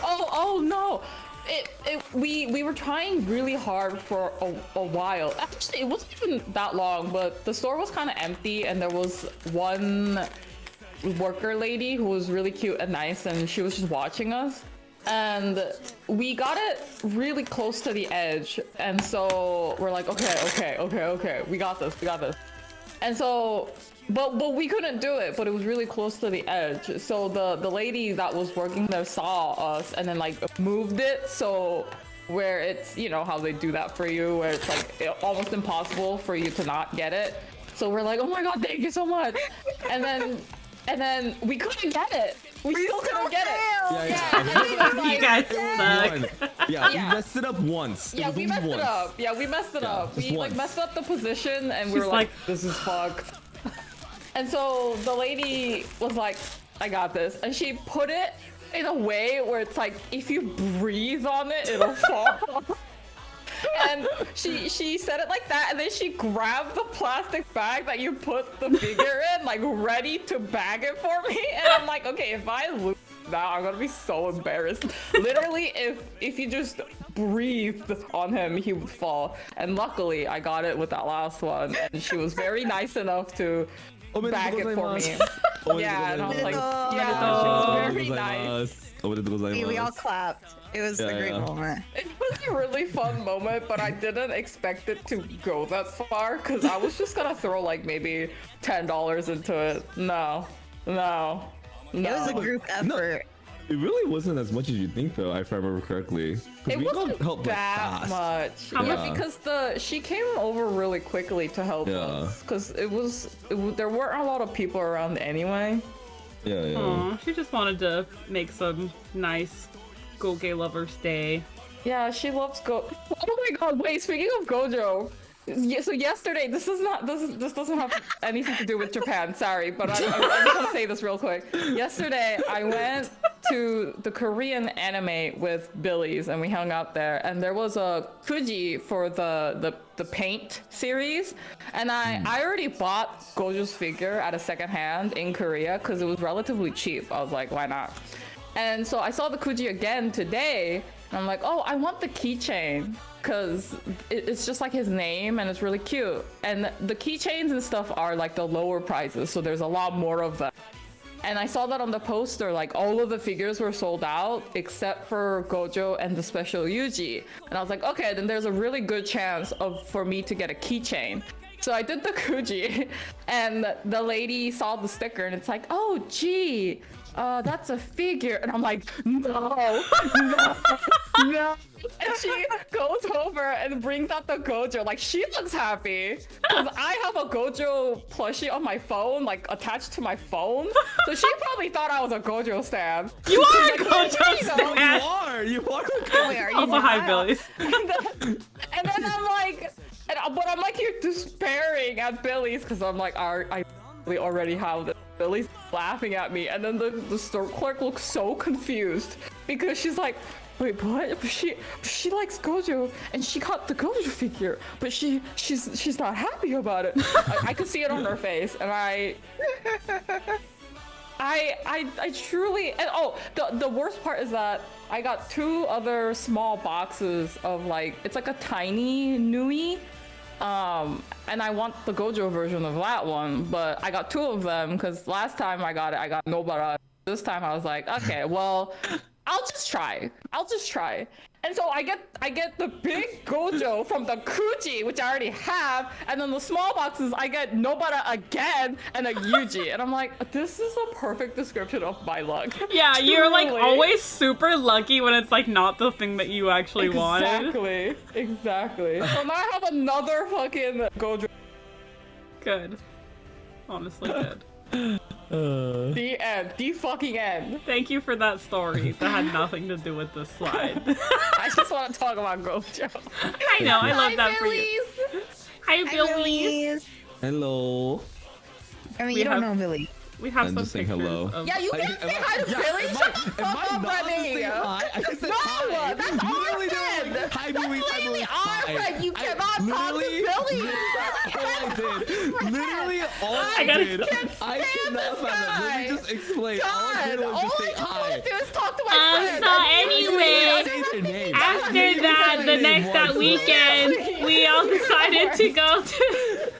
oh no, we were trying really hard for a while. Actually, it wasn't even that long, but the store was kind of empty, and there was one worker lady who was really cute and nice, and she was just watching us, and we got it really close to the edge, and so we're like, okay, we got this, and so but we couldn't do it, but it was really close to the edge, so the lady that was working there saw us and then like moved it so where it's, you know how they do that for you, where it's like almost impossible for you to not get it. So we're like, oh my god, thank you so much. And then we couldn't get it. We still couldn't get it. Yeah. And then it was like, You guys suck. Yeah, Yeah. we messed it up once. yeah, we messed it up. Yeah, we messed it up. just We like once. messed up the position, and we She's were like, like- this is fucked. And so the lady was like, I got this. And she put it in a way where it's like, if you breathe on it, it'll fall. And she said it like that, and then she grabbed the plastic bag that you put the figure in, like ready to bag it for me. And I'm like, okay, if I lose that, I'm gonna be so embarrassed. Literally, if you just breathed on him, he would fall. And luckily, I got it with that last one, and she was very nice enough to bag it for me. Yeah, and I was like, yeah, she was very nice. We all clapped. It was a great Yeah. moment. It was a really fun moment, but I didn't expect it to go that far because I was just gonna throw like maybe $10 into it. No. It was a group effort. It really wasn't as much as you think, though, if I remember correctly. 'Cause It we got wasn't help, like, that fast. much. How Yeah, much? because she came over really quickly to help Yeah. us. Because there weren't a lot of people around anyway. Yeah. Aw, she just wanted to make some nice Goge lovers day. Yeah, she loves Oh my god, wait, speaking of Gojo. So yesterday, this doesn't have anything to do with Japan, sorry, but I just want to say this real quick. Yesterday, I went to the Korean anime with Billy's, and we hung out there, and there was a Kuji for the paint series, and I already bought Gojo's figure at a second hand in Korea because it was relatively cheap. I was like, why not? And so I saw the Kuji again today, and I'm like, oh, I want the keychain, because it's just like his name, and it's really cute. And the keychains and stuff are like the lower prices, so there's a lot more of them. And I saw that on the poster, like all of the figures were sold out except for Gojo and the special Yuji. And I was like, okay, then there's a really good chance for me to get a keychain. So I did the Kuji, and the lady saw the sticker, and it's like, oh, gee, that's a figure. And I'm like, no, no, no. And she goes over and brings out the Gojo. Like, she looks happy. Because I have a Gojo plushie on my phone, like, attached to my phone. So she probably thought I was a Gojo stan. You are a She's Gojo "Here you go." stan. You are. Wait, are you Also, not? hi, Billy's. And then I'm like, but I'm like here despairing at Billy's because I'm like, we already have this. Billy's laughing at me, and then the store clerk looks so confused because she's like, wait, what? She likes Gojo, and she got the Gojo figure, but she's not happy about it. I could see it on her face, and I truly, and oh, the worst part is that I got 2 other small boxes of like, it's like a tiny Nui, and I want the Gojo version of that one, but I got 2 of them because last time I got Nobara. This time I was like, okay, well, I'll just try. And so I get the big Gojo from the Kuji, which I already have, and then the small boxes I get Nobara again and a Yuji. And I'm like, this is a perfect description of my luck. Yeah, you're like Truly. always super lucky when it's like not the thing that you actually wanted. Exactly. So now I have another fucking Gojo. Good. Honestly, good. The end. The fucking end. Thank you for that story. That had nothing to do with this slide. I just want to talk about Gojo. I know, I love that for you. Hi, Billy. Hello. I mean, We you don't have- know Billy. We have I'm some just saying pictures hello. of- Yeah, you Am can't say I- hi to yeah, Billy. am Shut the am fuck up, not supposed to Remy. say hi? I just said hi. No, that's our Literally, they were friend. like, hi, Billy, hi, Billy, Our hi. friend. You I cannot talk to literally- Billy. All I did. Literally all I gotta- did. I cannot find that. Let me just explain. All I did God, was all just say I just want hi. to do is talk to my friend. so And anyway, Say their name. after that, the next that weekend, we all decided to go to.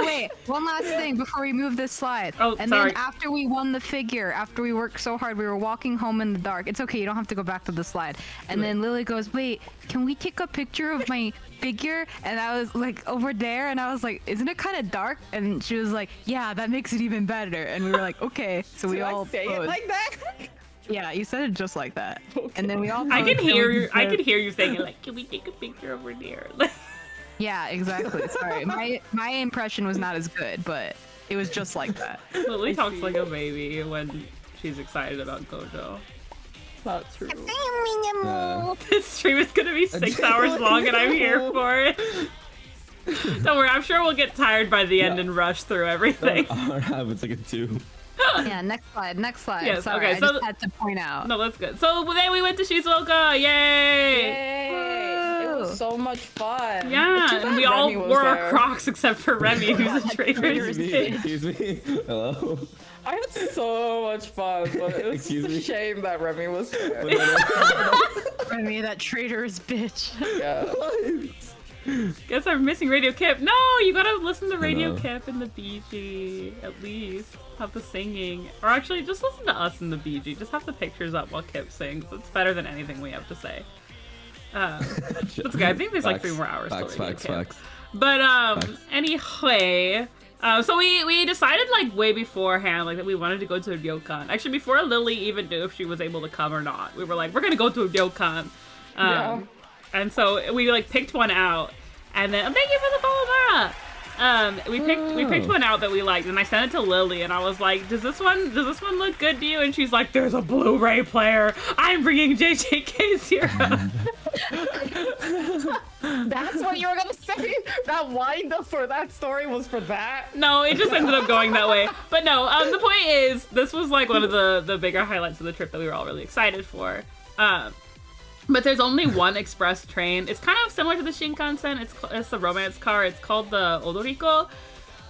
Wait. One last thing before we move this slide. Oh, and sorry. then after we won the figure, after we worked so hard, we were walking home in the dark. It's okay, you don't have to go back to the slide. And then Lily goes, wait, can we take a picture of my figure? And I was like, over there, and I was like, isn't it kind of dark? And she was like, yeah, that makes it even better. And we were like, okay. So we Did all I say it posed. like that? Yeah, you said it just like that. And then we all I can posed, hear and we you. I said- can hear you saying it like, "Can we take a picture over there?" Yeah, exactly. Sorry, my impression was not as good, but it was just like that. Lily talks like a baby when she's excited about Gojo. Not true. This stream is gonna be 6 hours long, and I'm here for it. Don't worry, I'm sure we'll get tired by the end and rush through everything. Our habits like a 2. Yeah, next slide. Yes, Sorry, okay, I so just had to point out. No, that's good. So then we went to Shizuoka. Yay! Yay! It was so much fun. Yeah, It's too and bad we all Remy was wore our there. Crocs except for Remy, who's a traitor's bitch. Excuse me. Hello. I had so much fun, but it was Excuse a me? shame that Remy was there. Remy, that traitorous bitch. Yeah. Guess I'm missing Radio Kip. No, you gotta listen to Radio Hello. Kip and the BG, at least. Have the singing. Or actually, just listen to us in the BG. Just have the pictures up while Kip sings. It's better than anything we have to say. That's okay. I think there's like 3 more hours till Radio Kip. Facts. But Facts. anyway, so we decided like way beforehand like that we wanted to go to a ryokan. Actually, before Lily even knew if she was able to come or not, we were like, we're gonna go to a ryokan. Yeah. And so we like picked one out, and then thank you for the follow, Mara. We picked one out that we liked, and I sent it to Lily, and I was like, does this one look good to you? And she's like, there's a Blu-ray player. I'm bringing JJK0. That's what you were gonna say? That wind up for that story was for that? No, it just ended up going that way. But no, the point is, this was like one of the bigger highlights of the trip that we were all really excited for. But there's only one express train. It's kind of similar to the Shinkansen. It's the romance car. It's called the Odoriko.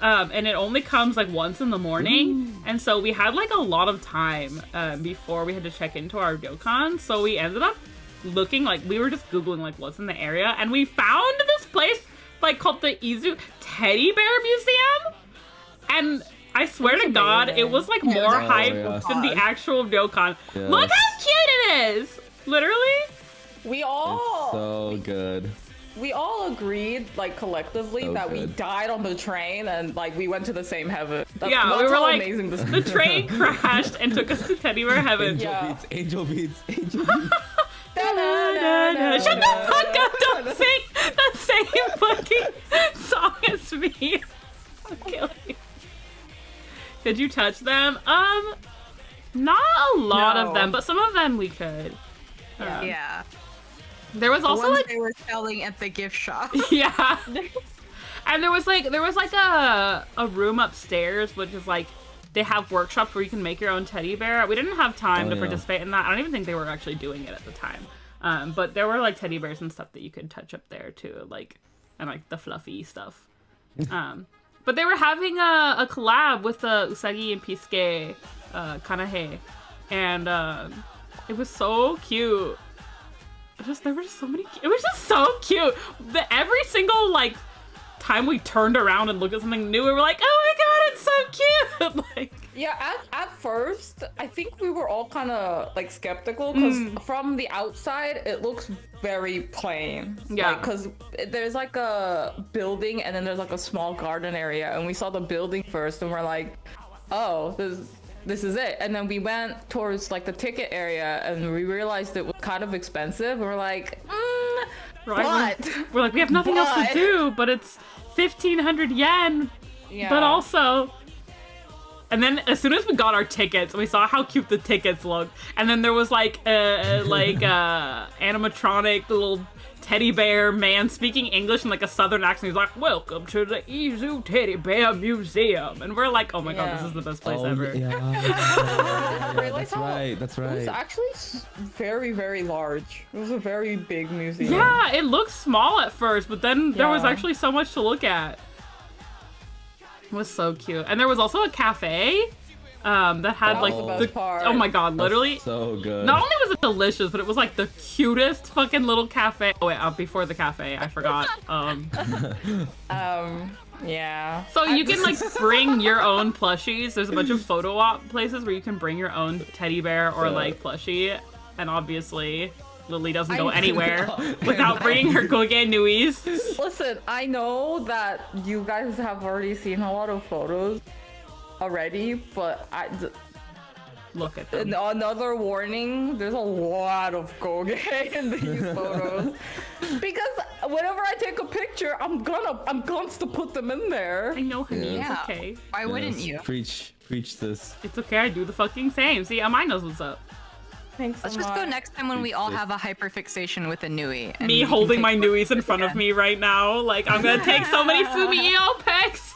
And it only comes like once in the morning. And so we had like a lot of time before we had to check into our ryokan. So we ended up looking, like we were just Googling like what's in the area. And we found this place like called the Izu Teddy Bear Museum. And I swear to God, it was like more hype yes. than the actual ryokan. Yes. Look how cute it is! Literally. We all So good. we all agreed like collectively So that we good. died on the train and like we went to the same heaven. Yeah, That's we were how like, amazing this the train crashed and took us to Teddy Bear Heaven. Yeah. Angel beats, angel beats. Shut the fuck up! Don't sing the same fucking song as me. I'll kill you. Could you touch them? Not a lot of No. them, but some of them we could. Yeah. There was The also ones like they were selling at the gift shop. yeah, and there was like a room upstairs which is like they have workshops where you can make your own teddy bear. We didn't have time to yeah. participate in that. I don't even think they were actually doing it at the time. But there were like teddy bears and stuff that you could touch up there too, like and like the fluffy stuff. But they were having a collab with Usagi and Pisuke Kanahe, and it was so cute. There were just so many. It was just so cute. Every single like time we turned around and looked at something new, we were like, "Oh my god, it's so cute!" Like, Yeah, at first, I think we were all kind of like skeptical because from the outside it looks very plain. Yeah. Because there's like a building and then there's like a small garden area, and we saw the building first, and we're like, "Oh, this is it." And then we went towards like the ticket area, and we realized it was kind of expensive. We're like, right, but we're like, we have nothing else to but- do, but it's 1,500 yen. yeah. But also. And then as soon as we got our tickets, we saw how cute the tickets looked. And then there was like animatronic little teddy bear man speaking English in like a southern accent. He's like, "Welcome to the Izu Teddy Bear Museum." And we're like, "Oh my god, this is the best place ever." Yeah, Realize that's how right. That's It was right. actually very, very large. It was a very big museum. Yeah, it looked small at first, but then there was Yeah. actually so much to look at. It was so cute. And there was also a cafe that had That like was the best part. oh my god, literally. So good. Not only was it delicious, but it was like the cutest fucking little cafe. Oh wait, before the cafe, I forgot. Yeah. So you can like bring your own plushies. There's a bunch of photo op places where you can bring your own teddy bear or like plushie, and obviously Lily doesn't go anywhere without bringing her Goge Nuis. Listen, I know that you guys have already seen a lot of photos already, but Look at them. another warning, there's a lot of Goge in these photos. Because whenever I take a picture, I'm going to put them in there. I know, honey. Yeah. It's okay. Why wouldn't Yes, you? Preach this. It's okay. I do the fucking same. See, mine knows what's up. Thanks Let's so just go much. next time when we all have a hyperfixation with a Nui. and Me we can holding take my photos Nuis in front of again. me right now. Like, I'm gonna take so many Fumio pics.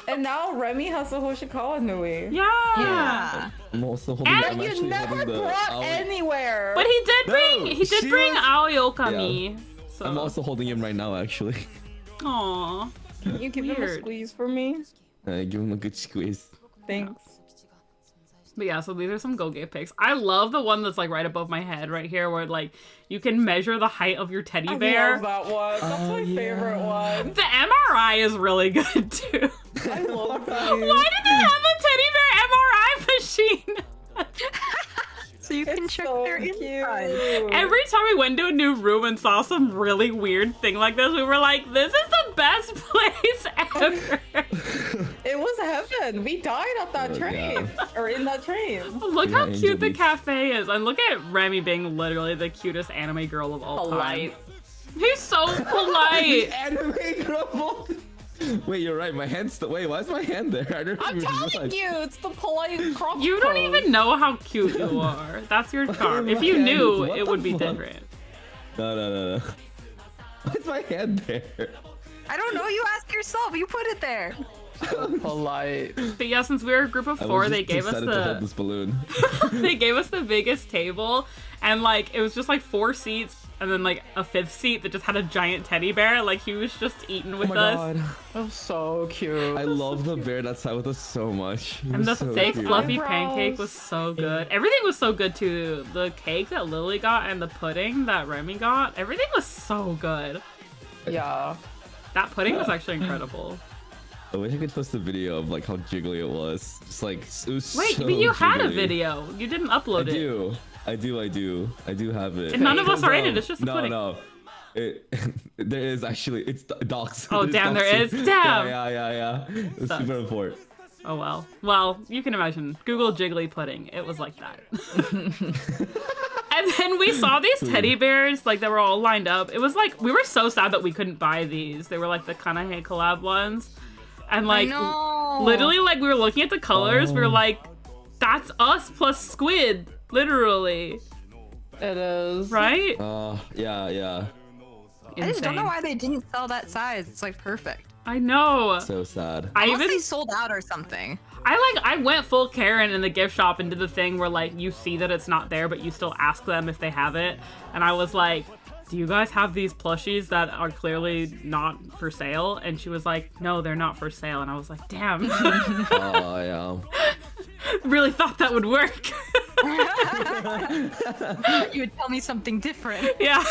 And now Remy has the Hoshikawa Nui. Yeah. Yeah. I'm also holding. And I'm You actually never having the brought Aoi- anywhere. But he did No, bring she was- Aoi Okami. So. I'm also holding him right now, actually. Aw. Can you give him a Weird. squeeze for me? Give him a good squeeze. Thanks. But yeah, so these are some Goge pics. I love the one that's like right above my head right here where like you can measure the height of your teddy I bear. love that one. That's my favorite one. The MRI is really good too. I love that. Why did they have a teddy bear MRI machine? So you can It's check so their cute. inside. Every time we went to a new room and saw some really weird thing like this, we were like, this is the best place ever. It was heaven. We died at that Oh, train. Or in that train. Look Yeah, how Angel cute the Beats. cafe is. And look at Remy being literally the cutest anime girl of all Polite. time. He's so polite. Anime grumble. Wait, you're right. My hand's still. Wait, why is my hand there? I don't I'm even telling realize. you, it's the polite crop You don't pose. even know how cute you are. That's your charm. If My you hand knew, is- what it the would be fuck? different. No. Why is my hand there? I don't know. You ask yourself. You put it there. Polite. But yeah, since we were a group of I four, was they just gave us excited to hold the this balloon. they gave us the biggest table, and like it was just like 4 seats, and then like a 5th seat that just had a giant teddy bear. Like he was just eating Oh with my us. god. That was so cute. I love the bear that sat with us so much. He And was the so fake cute. fluffy Eyebrows. pancake was so good. Everything was so good too. The cake that Lily got and the pudding that Remy got, everything was so good. Yeah. That pudding was actually incredible. I wish I could post a video of like how jiggly it was. Just like it was Wait, so but you had a jiggly. video. You didn't I upload it. do. I do have it. And none of us are in it, No, it's just a no, pudding. no. There is actually, it's docs. Oh, There's damn, there doxing. is? Damn! Yeah. It's Sucks. super important. Oh well. Well, you can imagine. Google jiggly pudding. It was like that. And then we saw these teddy bears, like, they were all lined up. It was like, we were so sad that we couldn't buy these. They were like the Kanahe collab ones. And like, literally, like, we were looking at the colors. We were like, that's us plus squid. Literally. It is. Right? Yeah. I just don't know Insane. why they didn't sell that size. It's like perfect. I know. So sad. I Unless even they sold out or something. I went full Karen in the gift shop and did the thing where like you see that it's not there, but you still ask them if they have it. And I was like, do you guys have these plushies that are clearly not for sale? And she was like, no, they're not for sale. And I was like, damn. Oh yeah. Really thought that would work. You would tell me something different. Yeah.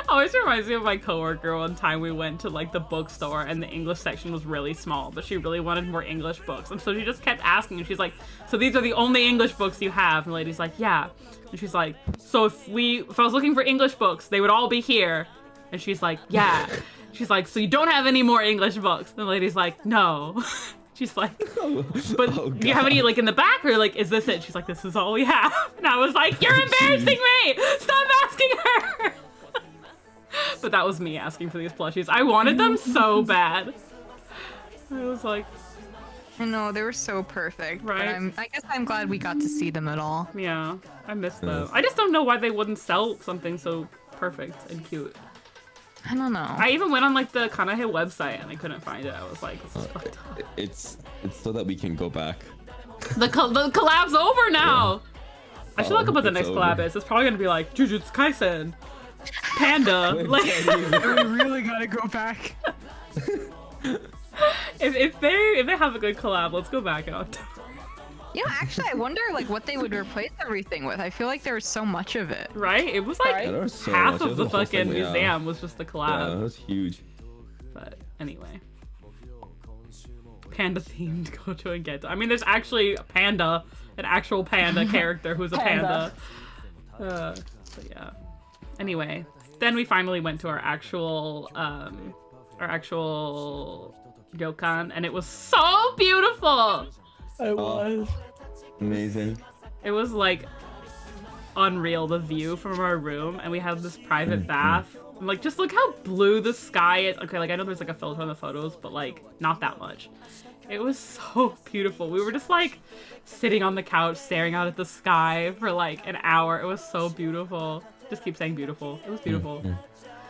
Always reminds me of my coworker. One time we went to like the bookstore and the English section was really small, but she really wanted more English books. And so she just kept asking, and she's like, so these are the only English books you have? And the lady's like, yeah. And she's like, so if I was looking for English books, they would all be here. And she's like, yeah. She's like, so you don't have any more English books? And the lady's like, no. She's like, but do you have any like in the back, or like, is this it? She's like, this is all we have. And I was like, you're embarrassing me. Stop asking her. But that was me asking for these plushies. I wanted them so bad. I was like, I know, they were so perfect. Right. But I guess I'm glad we got to see them at all. yeah, I miss them. I just don't know why they wouldn't sell something so perfect and cute. I don't know. I even went on like the Kanahe website and I couldn't find it. I was like, this is fucked up. It's so that we can go back. The collab's over now. I should look up what the it's next over. collab is. It's probably gonna be like Jujutsu Kaisen, Panda. Like, We really gotta go back. if they have a good collab, let's go back in October. You know, actually, I wonder like what they would replace everything with. I feel like there was so much of it. Right? It was like Right? Yeah, there was so half much. It of was the a whole fucking thing, yeah. museum was just the Yeah, collab. that was huge. But anyway. Panda themed Gojo and Geta. I mean, there's actually a panda, an actual panda character who's a panda. But yeah. Anyway, then we finally went to our actual ryokan, and it was so beautiful. It was. Amazing. It was like unreal, the view from our room, and we had this private bath. And, like, just look how blue the sky is. Okay, like, I know there's like a filter on the photos, but like not that much. It was so beautiful. We were just like sitting on the couch staring out at the sky for like an hour. It was so beautiful. Just keep saying beautiful. It was beautiful.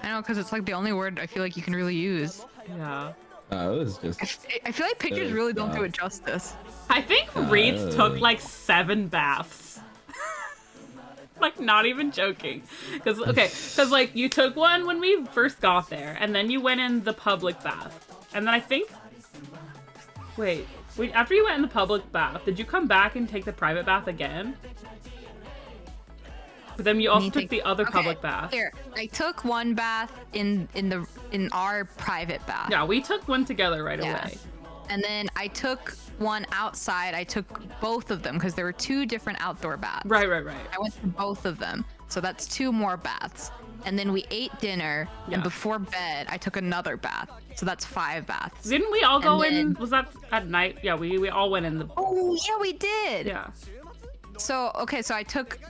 I know, because it's like the only word I feel like you can really use. Yeah. It was just. I feel like pictures really don't do it justice. I think reetz took like 7 baths. Like, not even joking. Because like you took one when we first got there, and then you went in the public bath. And then I think, wait, after you went in the public bath, did you come back and take the private bath again? But then you also took the other public bath. Here, I took one bath in our private bath. Yeah, we took one together right Yeah. away. And then I took one outside. I took both of them because there were 2 different outdoor baths. Right. I went to both of them. So that's 2 more baths. And then we ate dinner, Yeah. and before bed, I took another bath. So that's 5 baths. Didn't we all go And in? then- Was that at night? Yeah, we all went in the. Oh, yeah, we did. Yeah. So, okay, so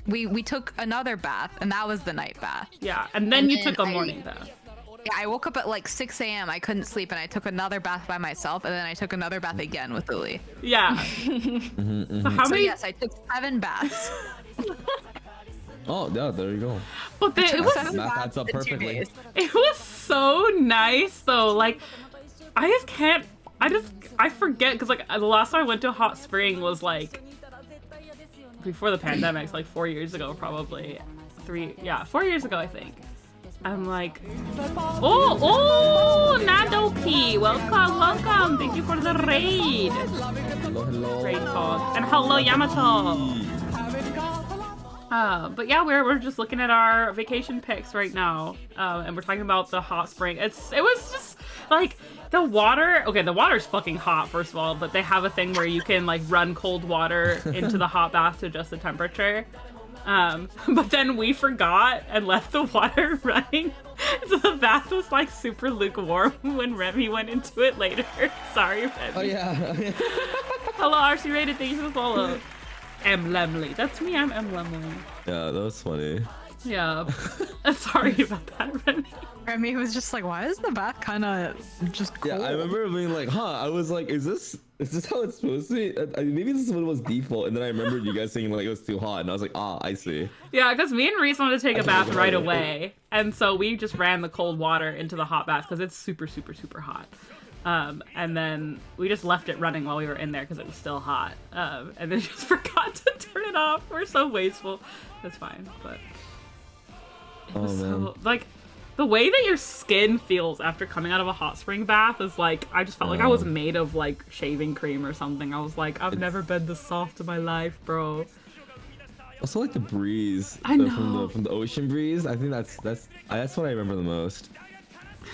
we took another bath, and that was the night bath. Yeah, and then And you then took a I- morning bath. Yeah, I woke up at like 6 a.m. I couldn't sleep, and I took another bath by myself, and then I took another bath again with Lily. Yeah. So how So many? yes, I took 7 baths. Oh, yeah, there you go. But it took was 7 Math baths adds up in 2 perfectly. days. it was so nice though. Like, I just can't. I forget because like the last time I went to a hot spring was like before the pandemic, so like 4 years ago probably. 4 years ago I think. I'm like, oh, Nadoki, welcome. Thank you for the raid. Hello. Raid pod. And hello, Yamato. But yeah, we're just looking at our vacation pics right now, and we're talking about the hot spring. It was just like the water. Okay, the water's fucking hot first of all, but they have a thing where you can like run cold water into the hot bath to adjust the temperature. But then we forgot and left the water running, So the bath was like super lukewarm when Remy went into it later. Sorry, Remy. Oh yeah. Hello, RC Rated. Thank you for the follow. M. Lemley. That's me. I'm M. Lemley. Yeah, that was funny. Yeah. Sorry about that, Remy. Remy was just like, why is the bath kind of just cold? Yeah, I remember being like, huh. I was like, is this how it's supposed to be? Maybe this is what it was default. And then I remembered you guys saying like it was too hot, and I was like, ah, I see. Yeah, because me and Reese wanted to take a bath right away, and so we just ran the cold water into the hot bath because it's super, super, super hot. And then we just left it running while we were in there because it was still hot. And then just forgot to turn it off. We're so wasteful. That's fine, but it was so like the way that your skin feels after coming out of a hot spring bath is like I just felt like I was made of like shaving cream or something. I was like, I've never been this soft in my life, bro. Also like the breeze. I know. From the ocean breeze. I think that's what I remember the most.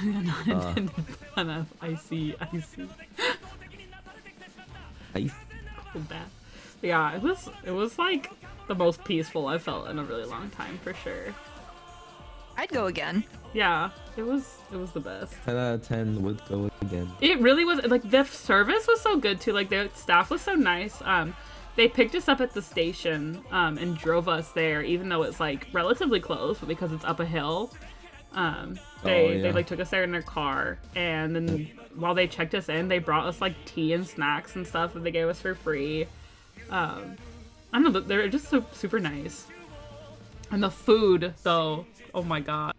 Not intended fun of icy. Ice. Cold bath. Yeah, it was like the most peaceful I've felt in a really long time for sure. I'd go again. Yeah, it was the best. 10 out of 10 would go again. It really was, like, the service was so good too. Like, their staff was so nice. They picked us up at the station and drove us there, even though it's like relatively close, but because it's up a hill. They like took us there in their car, and then while they checked us in, they brought us like tea and snacks and stuff that they gave us for free. I don't know, they're just so super nice. And the food, though, oh my god.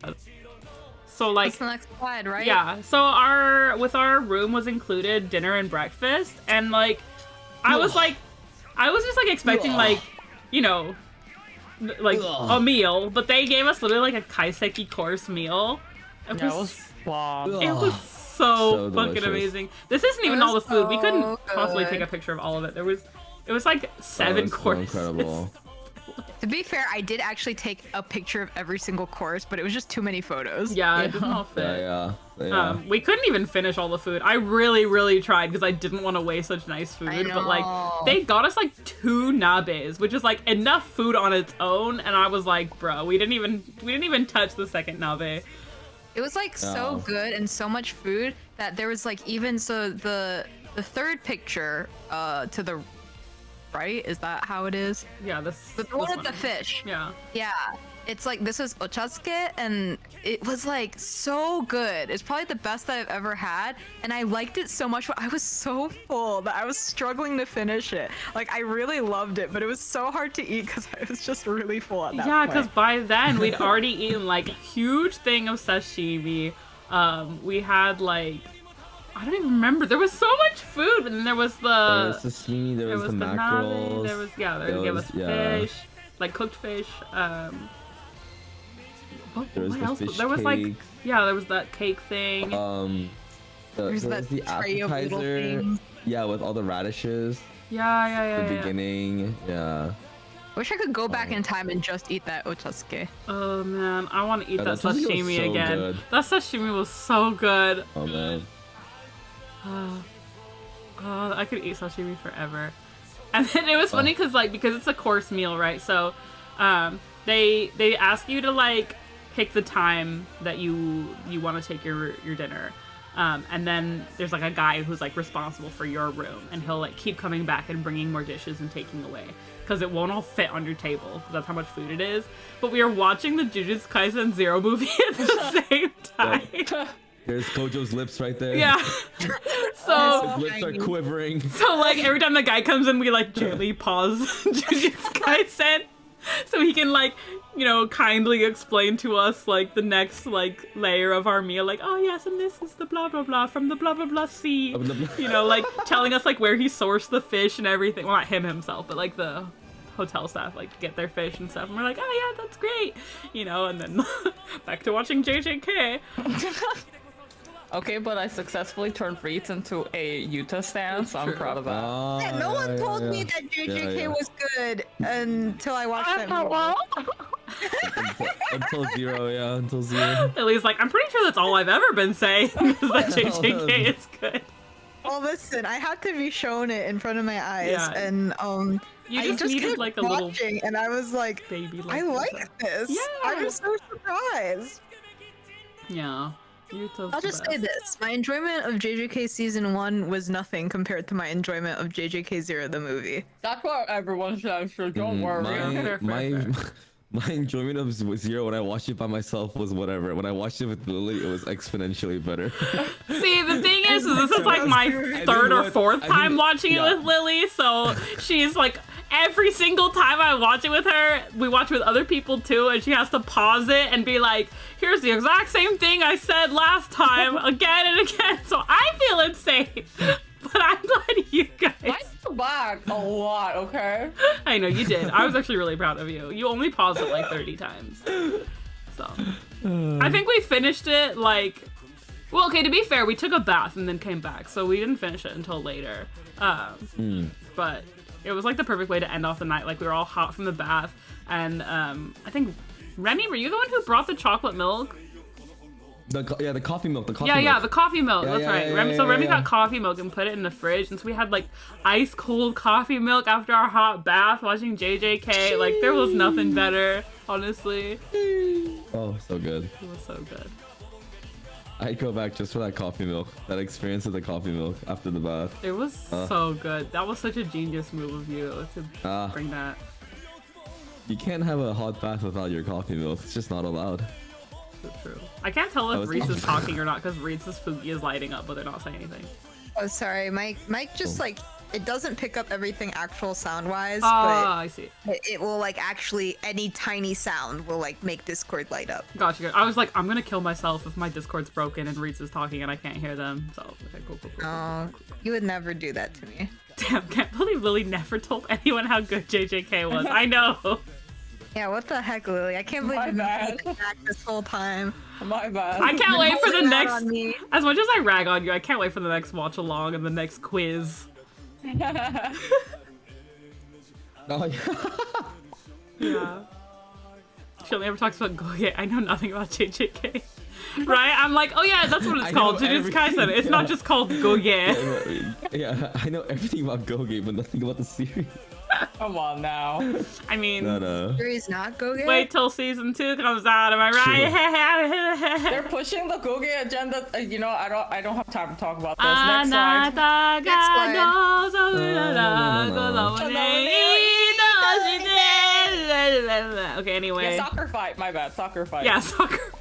So like, that's the next slide, right? yeah. So our room was included dinner and breakfast, and like, I was just like expecting like, you know, like a meal, but they gave us literally like a kaiseki course meal. It was so fucking delicious. amazing. This isn't even all the food. We couldn't so possibly good. take a picture of all of it. It was like 7 courses. So incredible. To be fair, I did actually take a picture of every single course, but it was just too many photos. Yeah, it didn't all fit. Yeah. We couldn't even finish all the food. I really, really tried because I didn't want to waste such nice food. I But like, know. they got us like 2 nabes, which is like enough food on its own. And I was like, bro, we didn't even touch the second nabe. It was like so good and so much food that there was like even so the third picture to the right, is that how it is? Yeah, The one with the fish. Yeah. Yeah. It's like, this is ochasuke, and it was like so good. It's probably the best that I've ever had, and I liked it so much, but I was so full that I was struggling to finish it. Like, I really loved it, but it was so hard to eat because I was just really full at that Yeah, point. because by then we'd already eaten like a huge thing of sashimi. We had like, I don't even remember. There was so much food, and then there was There was the sashimi, there was the mackerels. Nabe, they gave us fish, like cooked fish. What else? There was like, there was that cake thing. There's there that was the tray of little appetizer. things. Yeah, with all the radishes. Yeah. The beginning. Yeah. I wish I could go back in time and just eat that ochasuke. Oh man, I want to eat Yeah, that that sashimi was sashimi so again. good. That sashimi was so good. Oh man. I could eat sashimi forever. And then it was funny because it's a course meal, right? So, they ask you to like pick the time that you want to take your dinner. And then there's like a guy who's like responsible for your room, and he'll like keep coming back and bringing more dishes and taking away because it won't all fit on your table because that's how much food it is. But we are watching the Jujutsu Kaisen Zero movie at the same time. There's Gojo's lips right there. Yeah. So His lips are quivering. So like every time the guy comes in, we like gently pause Jujutsu Kaisen so he can like, you know, kindly explain to us like the next like layer of our meal. Like, oh yes, and this is the blah blah blah from the blah blah blah sea. You know, like telling us like where he sourced the fish and everything. Well, not him himself, but like the hotel staff like get their fish and stuff. And we're like, oh yeah, that's great. You know, and then back to watching JJK. Okay, but I successfully turned reetz into a Utah stand, so I'm proud of that. Yeah, no one told me that JJK was good until I watched that movie. until zero. Ellie's like, I'm pretty sure that's all I've ever been saying is that JJK is good. Well, listen, I had to be shown it in front of my eyes, Yeah. and You I just just needed kept like a little watching, and I was like, baby. I like this. Yeah. I was so surprised. Yeah. Yuto's I'll the just say best. this: my enjoyment of JJK season 1 was nothing compared to my enjoyment of JJK Zero the movie. That's what everyone says, so don't worry. Fair, My enjoyment of Zero when I watched it by myself was whatever. When I watched it with Lily, it was exponentially better. See, the thing is this is like my third or fourth time watching it with Lily, so she's like, every single time I watch it with her, we watch it with other people too, and she has to pause it and be like, here's the exact same thing I said last time, again and again, so I feel insane. But I'm glad you guys... I feel back a lot, okay? I know, you did. I was actually really proud of you. You only paused it like 30 times. So, I think we finished it like... Well, okay, to be fair, we took a bath and then came back, so we didn't finish it until later. But it was like the perfect way to end off the night. Like, we were all hot from the bath, and I think... Remy, were you the one who brought the chocolate milk? The coffee milk. The coffee Yeah, milk. the coffee milk. That's right. Remy yeah. got coffee milk and put it in the fridge, and so we had like ice cold coffee milk after our hot bath watching JJK. Like there was nothing better, honestly. Oh, so good. It was so good. I'd go back just for that coffee milk. That experience of the coffee milk after the bath. It was so good. That was such a genius move of you to bring that. You can't have a hot bath without your coffee milk. It's just not allowed. So true. I can't tell if was- Reetz is talking or not because Reetz's Fugi is lighting up, but they're not saying anything. Oh, sorry, Mike just like, it doesn't pick up everything actual sound-wise, Ah, I see. but it will like actually, any tiny sound will like make Discord light up. Gotcha. I was like, I'm gonna kill myself if my Discord's broken and Reetz is talking and I can't hear them. So, okay, cool. Oh, you would never do that to me. Damn, can't believe Lily never told anyone how good JJK was. I know. Yeah, what the heck, Lily? I can't believe My you've been bad. holding back this whole time. My bad. I can't wait for the Holding out next. on me. As much as I rag on you, I can't wait for the next watch along and the next quiz. Oh, yeah. Yeah. She only ever talks about Goge. I know nothing about JJK. Right? I'm like, oh yeah, that's what it's I called. know Jujutsu Kaisen. everything, It's not yeah. just called Goge. Yeah, I know everything about Goge, but nothing about the series. Come on now. I mean, No. Series not go get. wait till season 2 comes out. Am I right? They're pushing the Goge agenda. You know, I don't have time to talk about this. Next slide. Okay, anyway. Yeah, soccer fight. My bad. Soccer fight. Yeah, soccer.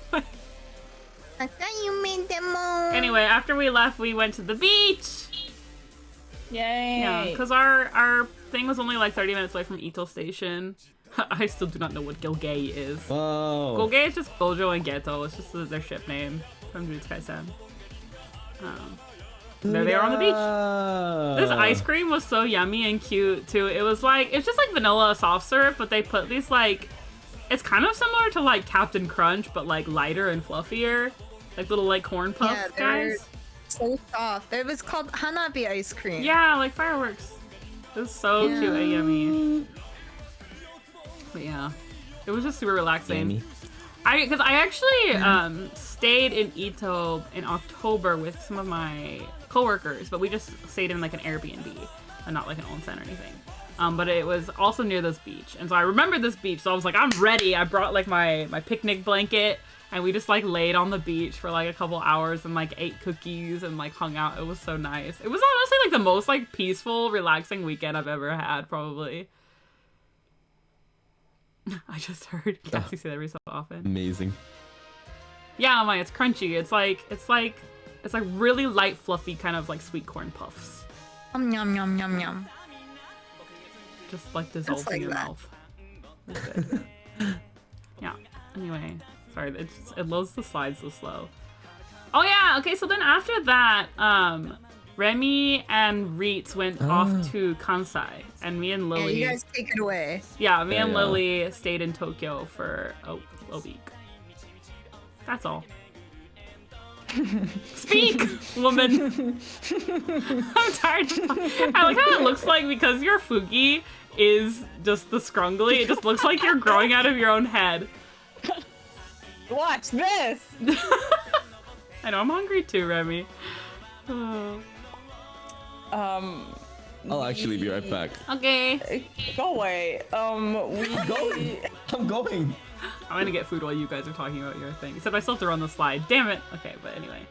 I thought you made them all. Anyway, after we left, we went to the beach. Yay. Yeah, because our thing was only like 30 minutes away from Ito Station. I still do not know what Gilgay is. Whoa. Gilgay is just Bojo and Geto. It's just their ship name from Jujutsu Kaisen. There they are on the beach. This ice cream was so yummy and cute too. It was just like vanilla soft serve, but they put these like, it's kind of similar to like Captain Crunch, but like lighter and fluffier. Like little like corn puff Yeah, they're guys. so soft. It was called Hanabi ice cream. Yeah, like fireworks. It was so cute and yummy. But yeah, it was just super relaxing. Yummy. Because I actually stayed in Ito in October with some of my coworkers, but we just stayed in like an Airbnb and not like an onsen or anything. But it was also near this beach, and so I remembered this beach, so I was like, I'm ready. I brought like my picnic blanket, and we just like laid on the beach for like a couple hours and like ate cookies and like hung out. It was so nice. It was honestly like the most like peaceful, relaxing weekend I've ever had, probably. I just heard Cassie say that every so often. Amazing. Yeah, I'm like, it's crunchy. It's like really light, fluffy kind of like sweet corn puffs. Yum yum yum yum yum. Just like dissolves like in your that. mouth. It's good. Yeah. Anyway, sorry, it loads the slides so slow. Oh yeah, okay, so then after that, Remy and Reetz went off to Kansai, and me and Yeah, Lily. you guys take it away. Yeah, me and Yeah. Lily stayed in Tokyo for a week. That's all. Speak, woman. I'm tired. I like how it looks like, because your Fugi is just the scrungly, it just looks like you're growing out of your own head. Watch this. I know, I'm hungry too, Remy. Oh. I'll actually be right back. Okay. Go away. I'm going. I'm gonna get food while you guys are talking about your thing. Except I still have to run the slide. Damn it. Okay, but anyway.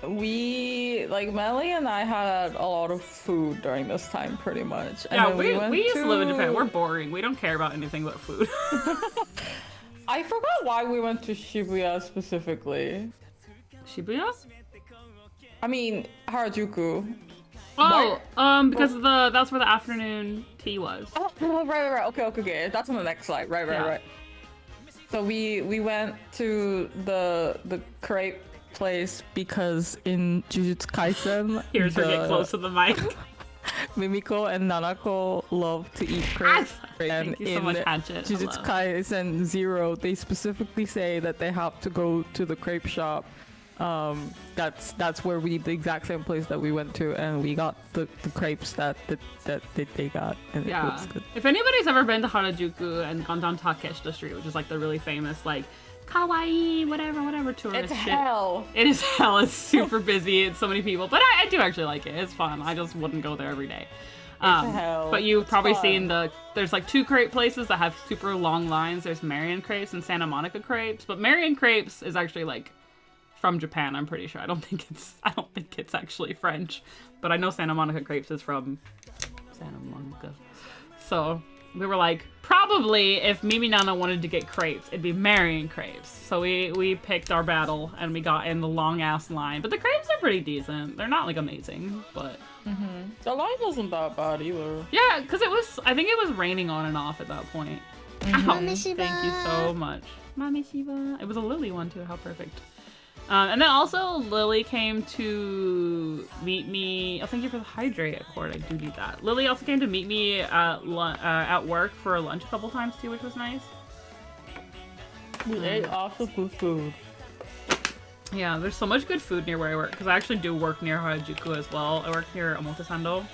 Melly and I had a lot of food during this time, pretty much. And Yeah, then we used to live in Japan. We're boring. We don't care about anything but food. I forgot why we went to Shibuya specifically. Shibuya? I mean, Harajuku. Oh, because that's where the afternoon tea was. Oh, right. Okay. That's on the next slide. Right. So we went to the crepe place because in Jujutsu Kaisen, Here's her get close to the mic. Mimiko and Nanako love to eat crepes. And Thank you so much, Hatchet. Jujutsu Hello. Kaisen 0, they specifically say that they have to go to the crepe shop. That's where the exact same place that we went to, and we got the crepes that they got, and it was good. If anybody's ever been to Harajuku and gone down Takeshita Street, which is like the really famous like kawaii whatever tourist It's shit. hell. It is hell. It's super busy. It's so many people, but I do actually like it. It's fun. I just wouldn't go there every day. Hell. But you've probably fun. seen there's like 2 crepe places that have super long lines. There's Marion Crepes and Santa Monica Crepes, but Marion Crepes is actually like from Japan, I'm pretty sure. I don't think it's actually French, but I know Santa Monica Crepes is from Santa Monica. So we were like, probably if Mimi Nana wanted to get crepes, it'd be Marion Crepes. So we picked our battle and we got in the long ass line. But the crepes are pretty decent. They're not like amazing, but The line wasn't that bad either. yeah, because I think it was raining on and off at that point. Ow, thank you so much. Mami Shiba. It was a Lily one too, how perfect. And then also Lily came to meet me. Oh, thank you for the hydrate accord. I do need that. Lily also came to meet me at work for lunch a couple times too, which was nice. We ate lots of good food. Yeah, there's so much good food near where I work because I actually do work near Harajuku as well. I work near Omotesando,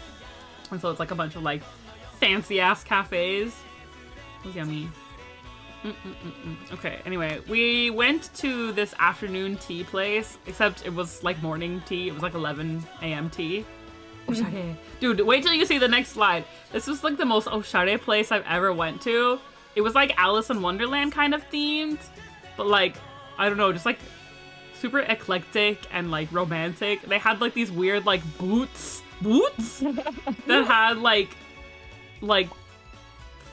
and so it's like a bunch of like fancy ass cafes. It was yummy. Okay, anyway, we went to this afternoon tea place, except it was like morning tea. It was like 11 a.m. tea. Oshare. Dude, wait till you see the next slide. This was like the most oshare place I've ever went to. It was like Alice in Wonderland kind of themed, but like, I don't know, just like super eclectic and like romantic. They had like these weird like boots that had like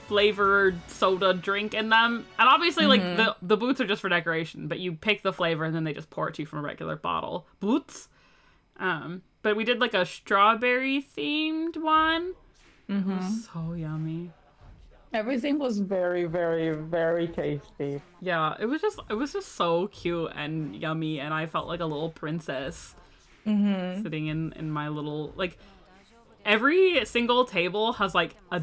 flavored soda drink in them, and obviously like the boots are just for decoration, but you pick the flavor and then they just pour it to you from a regular bottle. Boots. But we did like a strawberry themed one. It was so yummy. Everything was very, very, very tasty. Yeah, it was just so cute and yummy, and I felt like a little princess sitting in my little, like, every single table has like a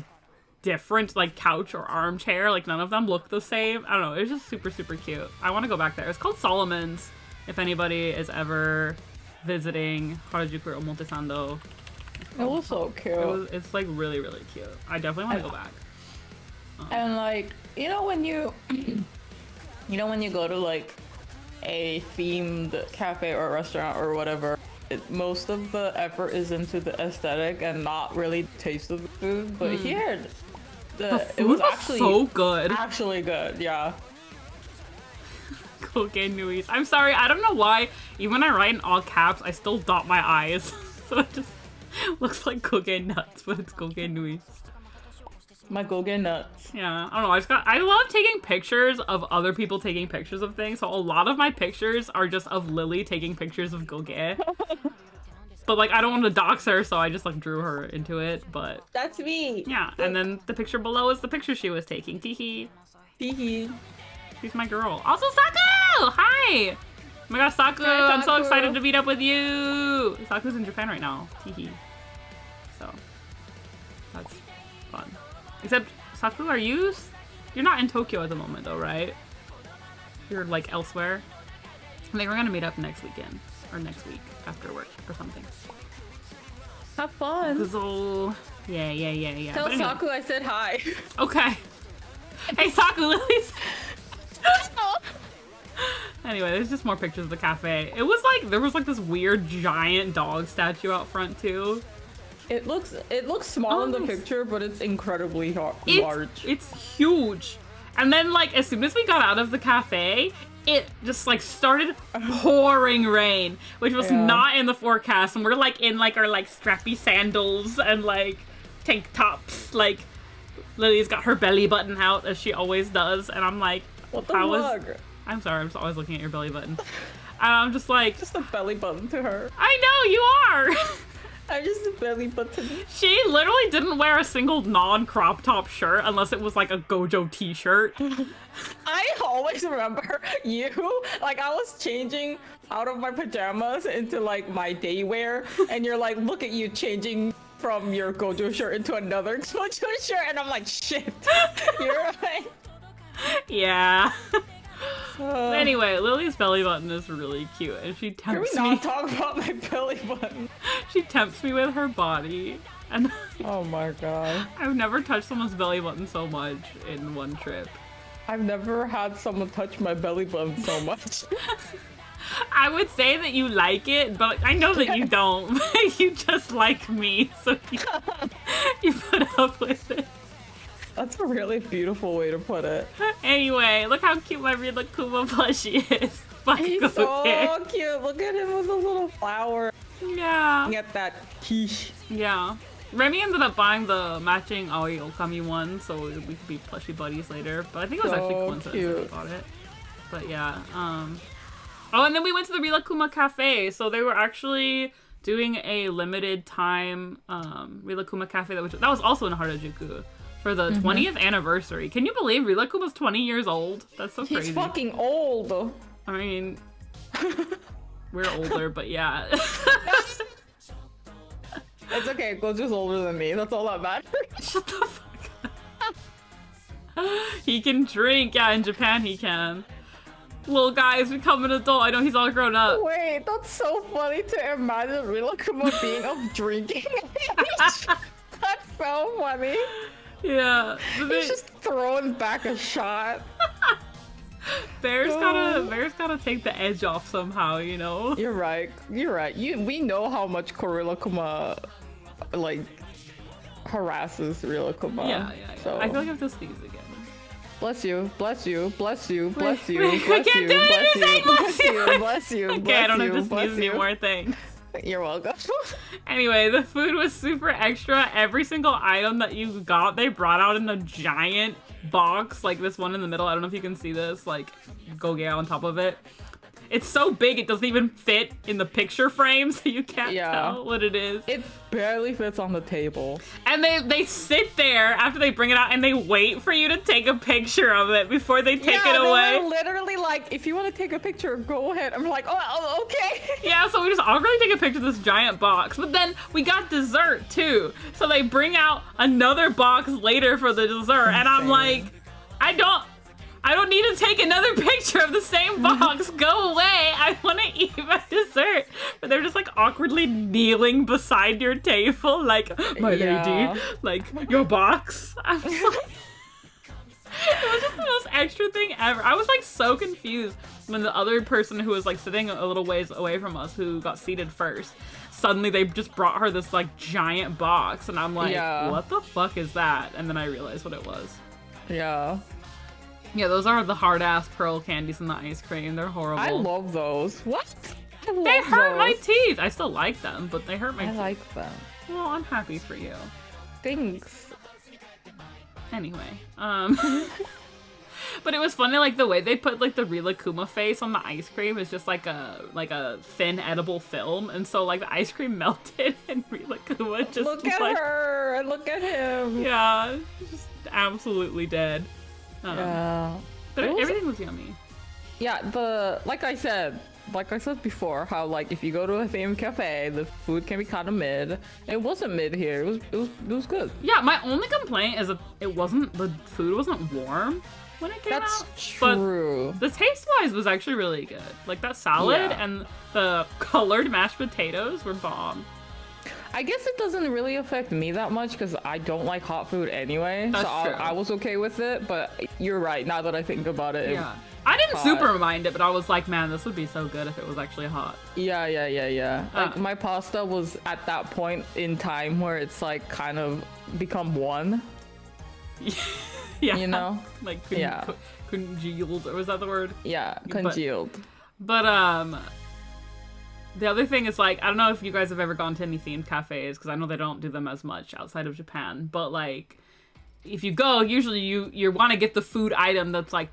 different like couch or armchair. Like none of them look the same. I don't know. It was just super, super cute. I want to go back there. It's called Solomon's. If anybody is ever visiting Harajuku or Omotesando. It was so cute. It's like really, really cute. I definitely want to go back. And like, when you go to like a themed cafe or restaurant or whatever, most of the effort is into the aesthetic and not really the taste of the food. But here, it was actually so good. Actually good, yeah. Koge Nuis. I'm sorry, I don't know why. Even when I write in all caps, I still dot my eyes. So it just looks like Koge Nuts, but it's Koge Nuis. My Koge Nuts. Yeah, I don't know. I love taking pictures of other people taking pictures of things. So a lot of my pictures are just of Lily taking pictures of Goge. But like, I don't want to dox her, so I just like drew her into it. But That's me. yeah, and then the picture below is the picture she was taking. Teehee. Teehee. She's my girl. Also, Saku! Hi! Oh my gosh, Saku! Hi, I'm so Saku. excited to meet up with you! Saku's in Japan right now. Teehee. So, that's fun. Except, Saku, you're not in Tokyo at the moment though, right? You're like elsewhere. I think we're gonna meet up next weekend. Or next week after work or something. Have fun. So, yeah. Tell But anyway. Saku I said hi. Okay. Hey, Saku, Lily's. Anyway, there's just more pictures of the cafe. There was like this weird giant dog statue out front too. It looks small in the nice. picture, but it's incredibly large. It's huge. And then, like, as soon as we got out of the cafe, it just, like, started pouring rain, which was not in the forecast. And we're, like, in, like, our, like, strappy sandals and, like, tank tops. Like, Lily's got her belly button out, as she always does. And I'm like, What the fuck? I'm sorry, I'm just always looking at your belly button. And I'm just like... Just a belly button to her. I know, you are! I'm just a belly button. She literally didn't wear a single non-crop top shirt unless it was like a Gojo t-shirt. I always remember you, like I was changing out of my pajamas into like my day wear, and you're like, look at you changing from your Gojo shirt into another Gojo shirt, and I'm like, shit, you're right. Yeah. Anyway, Lily's belly button is really cute, and she Can we tempts not me. talk about my belly button? She tempts me with her body, and Oh my god. I've never touched someone's belly button so much in one trip. I've never had someone touch my belly button so much. I would say that you like it, but I know that you don't. You just like me, so you put up with it. That's a really beautiful way to put it. Anyway, look how cute my Rilakuma plushie is. Fuck He's so okay. cute. Look at him with a little flower. Yeah. Get that quiche. Yeah. Remy ended up buying the matching Aoi Okami one, so we could be plushie buddies later. But I think it was actually coincidence that we cute. bought it. But yeah. Oh, and then we went to the Rilakuma Cafe. So they were actually doing a limited time Rilakuma Cafe that was also in Harajuku for the 20th anniversary. Can you believe Rilakuma's 20 years old? That's so crazy. He's fucking old. I mean, we're older, but yeah. It's okay, Gojo's older than me. That's all that matters. Shut the fuck up. He can drink. Yeah, in Japan he can. Little guy has become an adult. I know he's all grown up. Wait, that's so funny to imagine Rilakuma being of drinking age. That's so funny. Yeah. He's just throwing back a shot. Bear's gotta take the edge off somehow, you know? You're right. You're right. We know how much Rilakuma like harasses Rilakuma. Yeah. So I feel like I have to sneeze again. bless you, bless you, bless you, bless you, I bless can't you, do it, bless you're saying you, bless you, bless you, Okay, I don't have to bless sneeze anymore, thanks. You're welcome. Anyway, the food was super extra. Every single item that you got, they brought out in a giant box, like this one in the middle. I don't know if you can see this, like Goge on top of it. It's so big, it doesn't even fit in the picture frame, so you can't tell what it is. It barely fits on the table. And they sit there after they bring it out and they wait for you to take a picture of it before they take it away. They're literally like, if you want to take a picture, go ahead. I'm like, oh okay. Yeah, so we just awkwardly take a picture of this giant box. But then we got dessert too. So they bring out another box later for the dessert. And I'm like, I don't need to take another picture of the same box. Go away. I want to eat my dessert. But they're just like awkwardly kneeling beside your table, like, my lady, like, your box. I'm just like, it was just the most extra thing ever. I was like so confused when the other person who was like sitting a little ways away from us, who got seated first, suddenly they just brought her this like giant box. And I'm like, what the fuck is that? And then I realized what it was. Yeah. Yeah, those are the hard-ass pearl candies in the ice cream. They're horrible. I love those. What? They hurt my teeth. I still like them, but they hurt my teeth. I like them. Well, I'm happy for you. Thanks. Anyway, but it was funny, like the way they put like the Rilakuma face on the ice cream is just like a thin edible film, and so like the ice cream melted and Rilakuma just look at her and look at him. Yeah, just absolutely dead. But everything was yummy. Yeah, like I said before, how like if you go to a theme cafe, the food can be kind of mid. It wasn't mid here. It was good. Yeah, my only complaint is that the food wasn't warm when it came out. That's true. But the taste wise was actually really good. Like that salad and the colored mashed potatoes were bomb. I guess it doesn't really affect me that much because I don't like hot food anyway. That's so true. I was okay with it, but you're right. Now that I think about it, Yeah. I didn't super mind it, but I was like, man, this would be so good if it was actually hot. Yeah. Like my pasta was at that point in time where it's like kind of become one. Yeah. You know? Like Yeah. congealed, or was that the word? Yeah, congealed. But the other thing is, like, I don't know if you guys have ever gone to any themed cafes, because I know they don't do them as much outside of Japan, but like, if you go, usually you want to get the food item that's like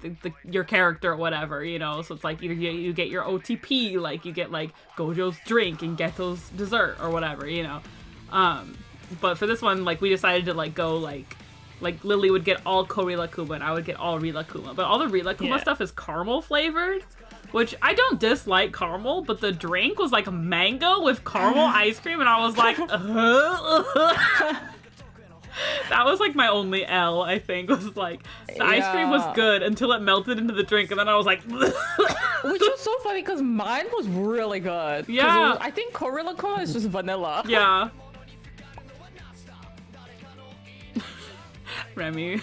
your character or whatever, you know. So it's like either you get your OTP, like you get like Gojo's drink and Geto's dessert or whatever, you know. But for this one, like, we decided to like go like Lily would get all Korilakuma and I would get all Rilakuma, but all the Rilakuma stuff is caramel flavored, which I don't dislike caramel, but the drink was like a mango with caramel ice cream, and I was like, that was like my only L, I think, was like, the ice cream was good until it melted into the drink, and then I was like, Which was so funny because mine was really good. Yeah. I think Korilakuma is just vanilla. yeah. Remy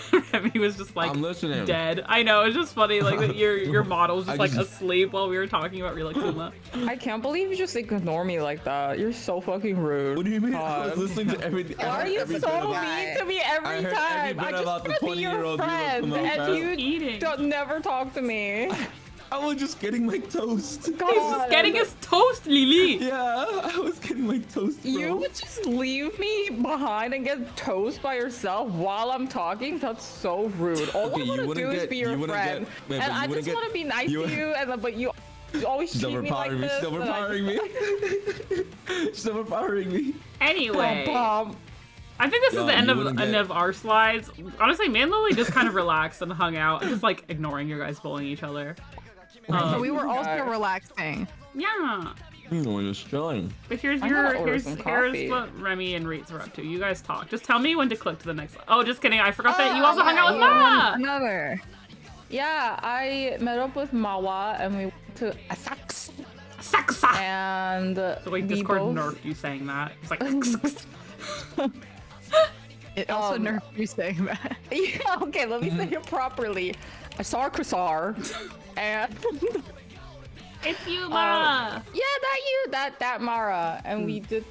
was just like I'm listening. dead. I know, it's just funny, like that your model was just I like just- asleep while we were talking about Rilakuma. I can't believe you just ignore me like that. You're so fucking rude. What do you mean? I was God. listening to everything. Why are you so mean to me every I heard every time? bit I just about the want to be your 20-year-old friend, Rilakuma and fam. you Eating. don't never talk to me. I was just getting my toast. He's just getting his toast, Lily. Yeah, I was getting my toast. Bro. You would just leave me behind and get toast by yourself while I'm talking? That's so rude. All Okay, I you want to wouldn't do is get- be you your wouldn't friend. get- wait, but and you I wouldn't just get- want to be nice you- to you, but you always She's treat me like overpowering me. this. She's overpowering me. She's overpowering me. Anyway, Bum. I think this is Yo, the end you of wouldn't get- our slides. Honestly, me and Lily just kind of relaxed and hung out, just like ignoring you guys bullying each other. We were also relaxing. Yeah. We're just chilling. But here's I'm gonna order some coffee. what Remy and reetz are up to. You guys talk. Just tell me when to click to the next. Oh, just kidding. I forgot that you also hung out with Ma. Another. Yeah, I met up with Mawa and we went to Asakusa. Saksa. And So wait, we Discord both... nerfed you saying that. It's like It also nerfed me saying that. Yeah, okay, let me say it properly. Asakusa. And it's you, Ma. that Mara. And we did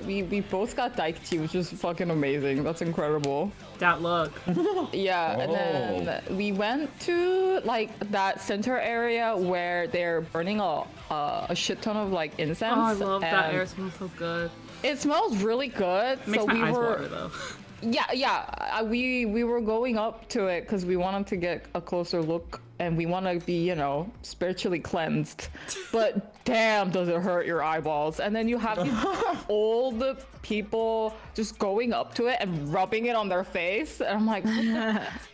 we both got Daikichi, which is fucking amazing. That's incredible. That look. Yeah, and then we went to like that center area where they're burning a shit ton of like incense. Oh, I love that and air. It smells so good. It smells really good. It makes so my we eyes were water though. we were going up to it because we wanted to get a closer look and we want to be, you know, spiritually cleansed. But damn, does it hurt your eyeballs. And then you have these old people just going up to it and rubbing it on their face. And I'm like,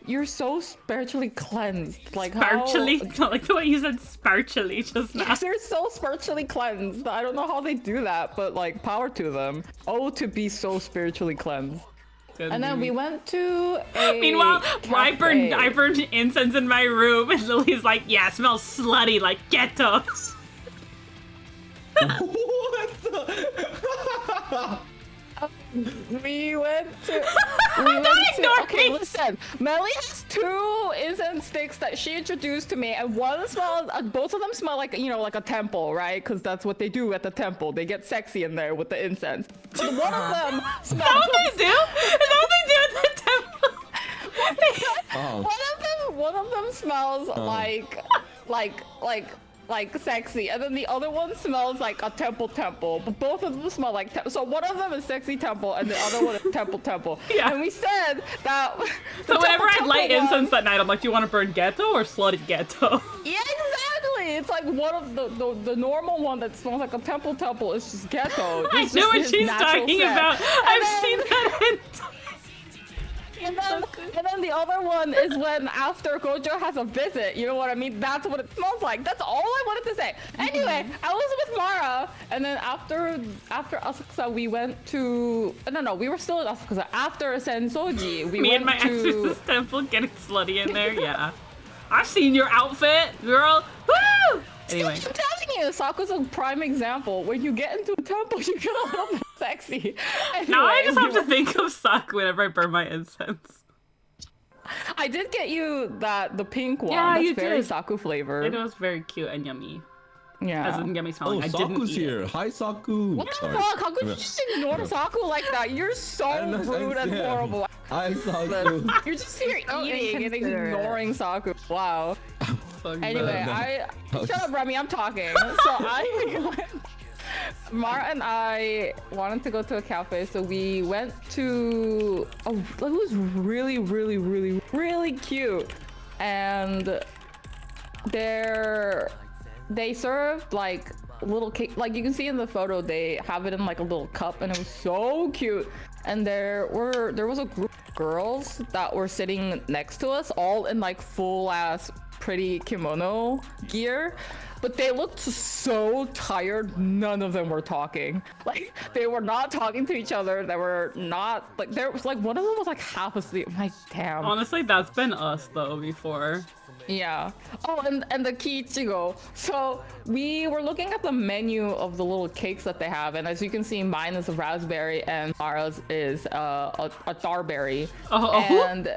you're so spiritually cleansed. Like Spiritually, how... not like the way you said spiritually just now. They're so spiritually cleansed. I don't know how they do that, but like power to them. Oh, to be so spiritually cleansed. And then we went to a Meanwhile, I cafe. burned incense in my room, and Lily's like, "Yeah, it smells slutty like ghettos." What the? We went to. ignore Okay, me. listen. Melly has 2 incense sticks that she introduced to me, and one smells. Both of them smell like, you know, like a temple, right? Because that's what they do at the temple. They get sexy in there with the incense. But one of them smells. Is that what they do? Is that what they do at the temple? Oh. One of them smells like sexy, and then the other one smells like a temple. But both of them smell like so one of them is sexy temple, and the other one is temple. Yeah. And we said that. So whenever I temple light one- incense that night, I'm like, "Do you want to burn ghetto or slutty ghetto?" Yeah, exactly. It's like one of the normal one that smells like a temple is just ghetto. I It's know just what his she's natural talking scent. about. I've seen that in. And then the other one is when after Gojo has a visit, you know what I mean? That's what it smells like. That's all I wanted to say. Anyway, I was with Mara, and then after Asakusa, we went to no, we were still at Asakusa. After Sensoji, we Me went and my to exorcist temple getting slutty in there. Yeah, I've seen your outfit, girl. Woo! Anyway, I'm telling you, Saku's a prime example. When you get into a temple, you get a little bit sexy. now I Anyway, just have to think of Sak whenever I burn my incense. I did get you the pink one. Yeah, That's you very did. Saku flavored. It was very cute and yummy. Yeah. That didn't get me smelling. Oh, I didn't Saku's eat it. here. Hi, Saku. What the Sorry. fuck? How could you just ignore Saku like that? You're so I don't rude and understand. horrible. Hi, Saku. You're just here So eating and inconsiderate. ignoring Saku. Wow. Fuck Anyway, that. shut up, Remy. I'm talking. Mara and I wanted to go to a cafe, so we went to. Oh, it was really, really, really, really cute, and they served like little cake. Like you can see in the photo, they have it in like a little cup, and it was so cute. And there was a group of girls that were sitting next to us, all in like full ass pretty kimono gear, but they looked so tired. None of them were talking. Like they were not talking to each other. They were not like there was like one of them was like half asleep. I'm like, damn. Honestly, that's been us though before. Yeah. Oh, and the kiichigo. So we were looking at the menu of the little cakes that they have, and as you can see, mine is a raspberry and Mara's is a starberry. Oh. And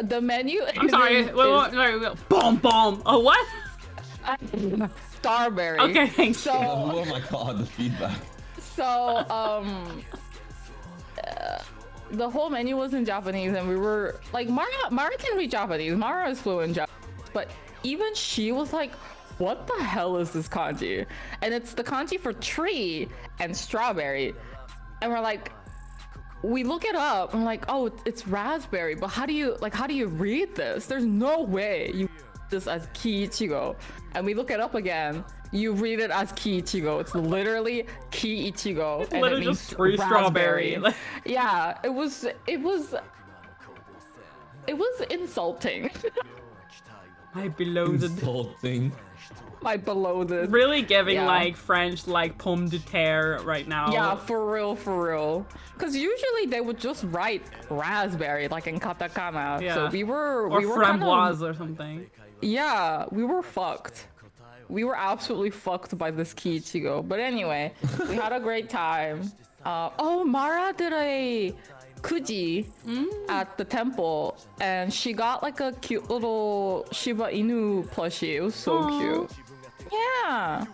the menu. I'm sorry. Wait. Boom, boom. Oh, what? Starberry. Okay, thanks. So Oh my god, the feedback. so the whole menu was in Japanese, and we were like, Mara can read Japanese. Mara is fluent in Japanese, but even she was like, what the hell is this kanji? And it's the kanji for tree and strawberry. And we're like, we look it up, and we're like, oh, it's raspberry, but how do you read this? There's no way you read this as kiichigo. And we look it up again. You read it as kiichigo. It's literally kiichigo, and it Literally means just free raspberry. strawberry. Yeah, it was insulting. My beloved. Insulting. My beloved. Really giving Yeah. like French like pomme de terre right now. Yeah, for real. Because usually they would just write raspberry like in katakana. Yeah. So we were framboise or something. Yeah, we were fucked. We were absolutely fucked by this kiichigo. But anyway, we had a great time. Oh, Mara did a kuji at the temple, and she got like a cute little Shiba Inu plushie. It was so Aw. cute. Yeah.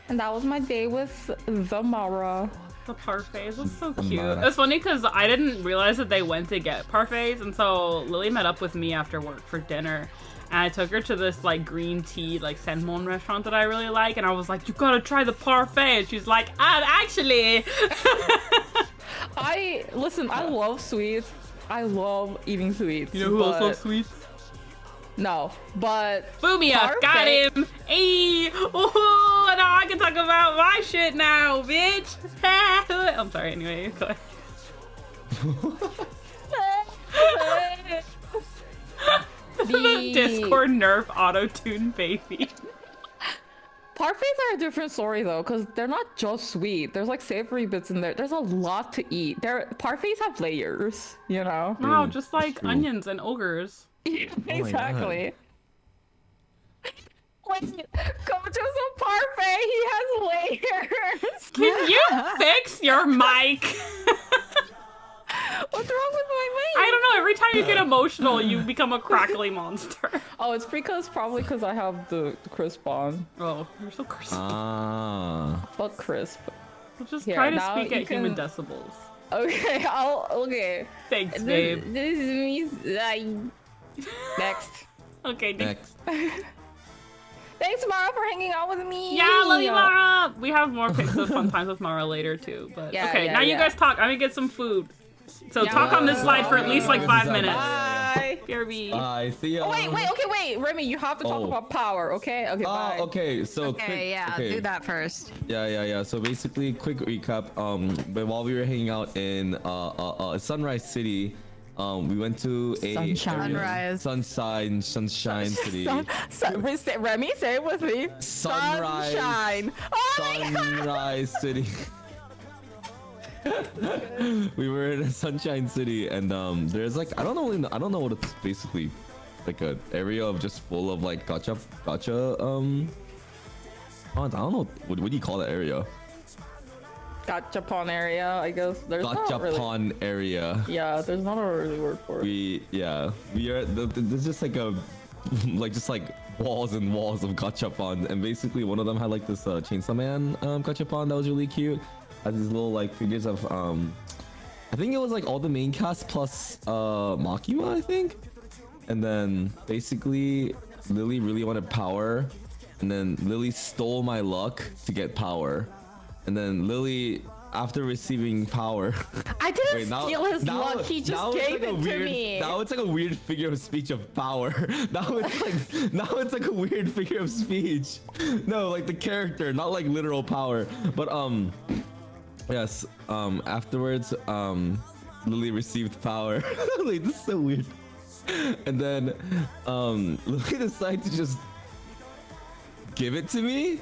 And that was my day with the Mara. The parfaits was so The cute. Mara. It's funny because I didn't realize that they went to get parfaits, and so Lily met up with me after work for dinner. And I took her to this like green tea like senmon restaurant that I really like, and I was like, "You gotta try the parfait." And she's like, actually." I love sweets. I love eating sweets. You know who else but- loves sweets? No, but Fumia, got Parfait. him. Hey, oh, now I can talk about my shit now, bitch. I'm sorry. Anyway, go ahead. The Discord nerf auto-tune baby. Parfaits are a different story though, because they're not just sweet. There's like savory bits in there. There's a lot to eat. Parfaits have layers, you know? Wow, True, just that's like true. onions and ogres. Exactly. When you go to some parfait, he has layers. Can you fix your mic? What's wrong with my mic? I don't know. Every time you get emotional, you become a crackly monster. Oh, it's probably because I have the crisp on. Oh, you're so crispy. Ah. Fuck crisp. We'll just here, try to now speak you at human can- decibels. Okay, okay. Thanks, babe. This is me. Next. Okay, Next. Thanks, Mara, for hanging out with me. Yeah, love you, Mara. We have more pics of fun times with Mara later too. But Yeah, okay, yeah, now you yeah. guys talk. I'm gonna get some food. So Yeah. talk on this slide for at least like 5 minutes. Bye. BRB. I see ya. Oh, wait, Remy, you have to talk Oh. about power, okay? Okay, bye. Okay, so Okay, quick, yeah, okay. do that first. Yeah. So basically, quick recap. But while we were hanging out in Sunrise City, we went to a Sunshine. Sunrise. Sunshine City. Remy, say it with me. Sunrise. Sunshine. Oh my god. Sunrise City. We were in Sunshine City, and there's like I don't know what it's basically like an area of just full of like gotcha. I don't know what do you call that area? Gachapon area, I guess. There's not really. Gachapon area. Yeah, there's not a really word for it. We are there's just like a just like walls and walls of gachapons, and basically one of them had like this Chainsaw Man gachapon that was really cute. Had these little like figures of I think it was like all the main cast plus Makima, I think. And then basically Lily really wanted power, and then Lily stole my luck to get power, and then Lily, after receiving power, I didn't steal his luck. He just gave it to me. Now it's like a weird figure of speech of power. Now it's like a weird figure of speech. No, like the character, not like literal power. But yes. Afterwards, Lily received power. Like, this is so weird. And then Lily decided to just give it to me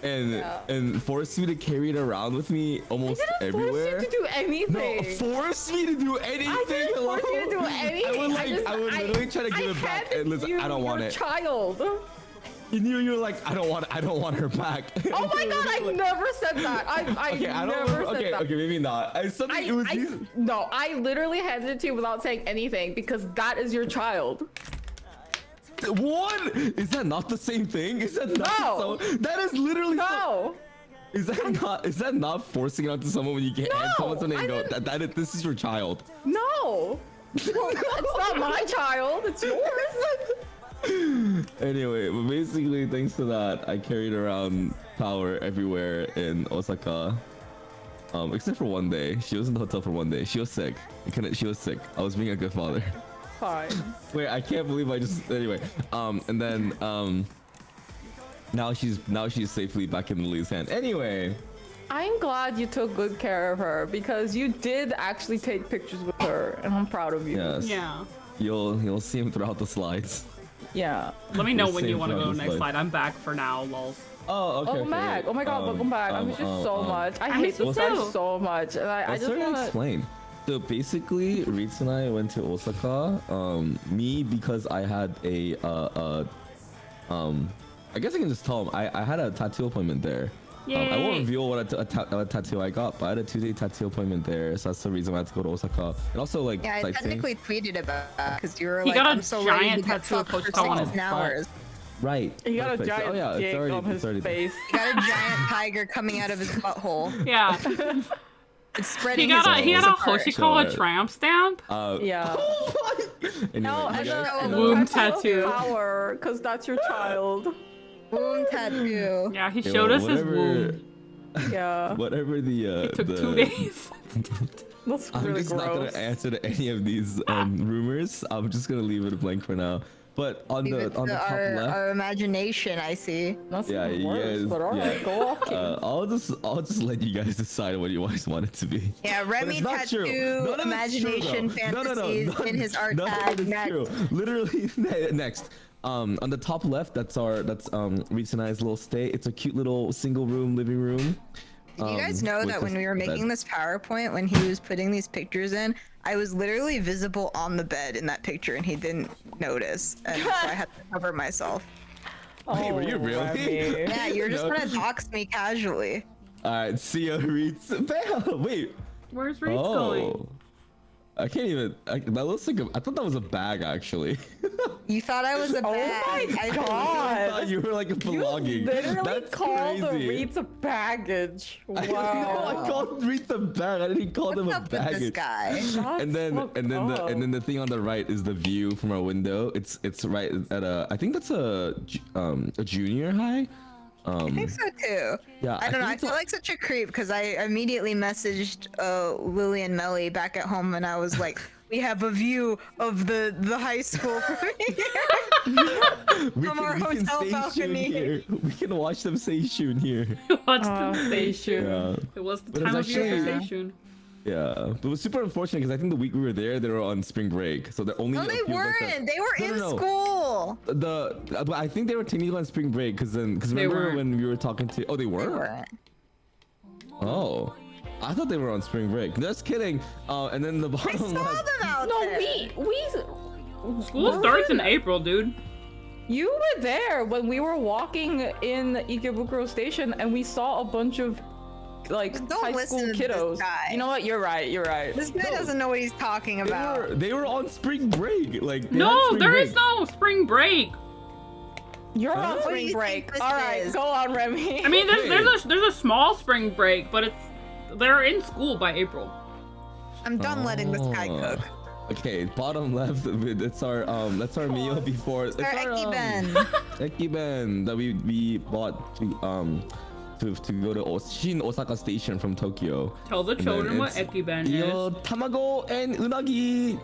and force me to carry it around with me almost everywhere. I didn't force you to do anything. No, force me to do anything. I didn't force you to do anything. I would literally try to give it back. And listen, I don't want it. Child. You were like, I don't want her back. Oh my god, I never said that. I never said that. Okay, maybe not. No, I literally handed it to you without saying anything because that is your child. What? Is that not the same thing? Is that not No. That is literally No. Is that not forcing it onto someone when you can't hand someone something and go, this is your child? No. It's not my child, it's yours. Anyway, but basically thanks to that, I carried around power everywhere in Osaka. Except for one day. She was in the hotel for one day. She was sick. She was sick. I was being a good father. Fine. Wait, I can't believe anyway. And then now she's safely back in Lily's hand. Anyway. I'm glad you took good care of her because you did actually take pictures with her, and I'm proud of you. Yes. Yeah. You'll see him throughout the slides. Yeah. Let me know when Same you want to go problem, next like- slide. I'm back for now, lol. Oh, okay. Welcome back. Oh my god, welcome back. I miss you so much. I hate this guy so much. And I just want to explain. So basically, Reetz and I went to Osaka. Me because I had a I guess I can just tell him I had a tattoo appointment there. I won't reveal what a tattoo I got, but I had a 2-day tattoo appointment there, so that's the reason I had to go to Osaka. And also, like, Yeah, I sightseeing. technically tweeted about that because you were He like, got a I'm so ready giant to get tattoo of fucked for Coach on his 16 butt. hours. Right. He got a Perfect. giant it's dick already, on his it's already face. He got a giant tiger coming out of his butthole. Yeah. It's spreading. He got a his apart. Hoshikawa tramp stamp. Yeah. Anyway, No, you and guys- the Womb tattoo tattoo. of power, because that's your child. Womb tattoo. Yeah, he Okay, showed well, us his whatever- womb. Yeah. Whatever the It took the, 2 days. That's I'm really just not gross. gonna answer to any of these rumors. I'm just gonna leave it blank for now. But on Leave the it to top left, our imagination, I see. That's yeah, even worse, yes, but alright, yeah. go off, King. I'll just let you guys decide what you guys want it to be. Yeah, But Remy it's not true. tattoo, None of it's true, imagination, though. fantasies in his art none tag. of it is Next. true. Literally next. On the top left, that's Reetz and I's little stay. It's a cute little single room living room. Did you guys know with that when this we were making bed. this PowerPoint, when he was putting these pictures in, I was literally visible on the bed in that picture, and he didn't notice, and so I had to cover myself. Wait, were you really? Remy. Yeah, you were just No. gonna dox me casually. All right, see ya, Reetz. Wait. Where's Reetz going? I can't even. That looks like I thought that was a bag actually. You thought I was a Oh bag. my I I god! thought you were like a You belonging. literally That's called the crazy. Reetz a baggage. I Wow. called Reetz a bag. I didn't call What's them a up with this baggage. guy? That's And then fucked and up. then the thing on the right is the view from our window. It's right at I think that's a junior high. I think so too. Yeah, I don't know. I think feel like such a creep because I immediately messaged Lily and Melly back at home, and I was like, "We have a view of the high school from here." we from our can hotel say balcony. Shun here. We can watch them say Shun here. What's Oh, the station. Yeah. It was the But time it's of year for actually- Seishun. Yeah, but it was super unfortunate because I think the week we were there, they were on spring break, so they're only. No, a they few of, like, weren't. They were No, in no, no. school. But I think they were technically on spring break because remember weren't. when we were talking to they They were. weren't. Oh, I thought they were on spring break. Just kidding. And then the I bottom saw left. them out No, there. School starts in April, dude. You were there when we were walking in Ikebukuro Station and we saw a bunch of like Don't high listen school to this kiddos. guy. You know what? You're right. You're right. This guy doesn't know what he's talking about. They were on spring break. Like they had No, spring there break. is no spring break. You're on What do spring you break. think this All right, is? go on, Remy. I mean, Hey. there's a small spring break, but they're in school by April. I'm done letting this guy cook. Okay, bottom left. That's our meal before. It's Our our Ekiben. Ekiben that we bought to go to Shin Osaka Station from Tokyo. Tell the And then children what it's Ekiben eel, is. tamago, and unagi.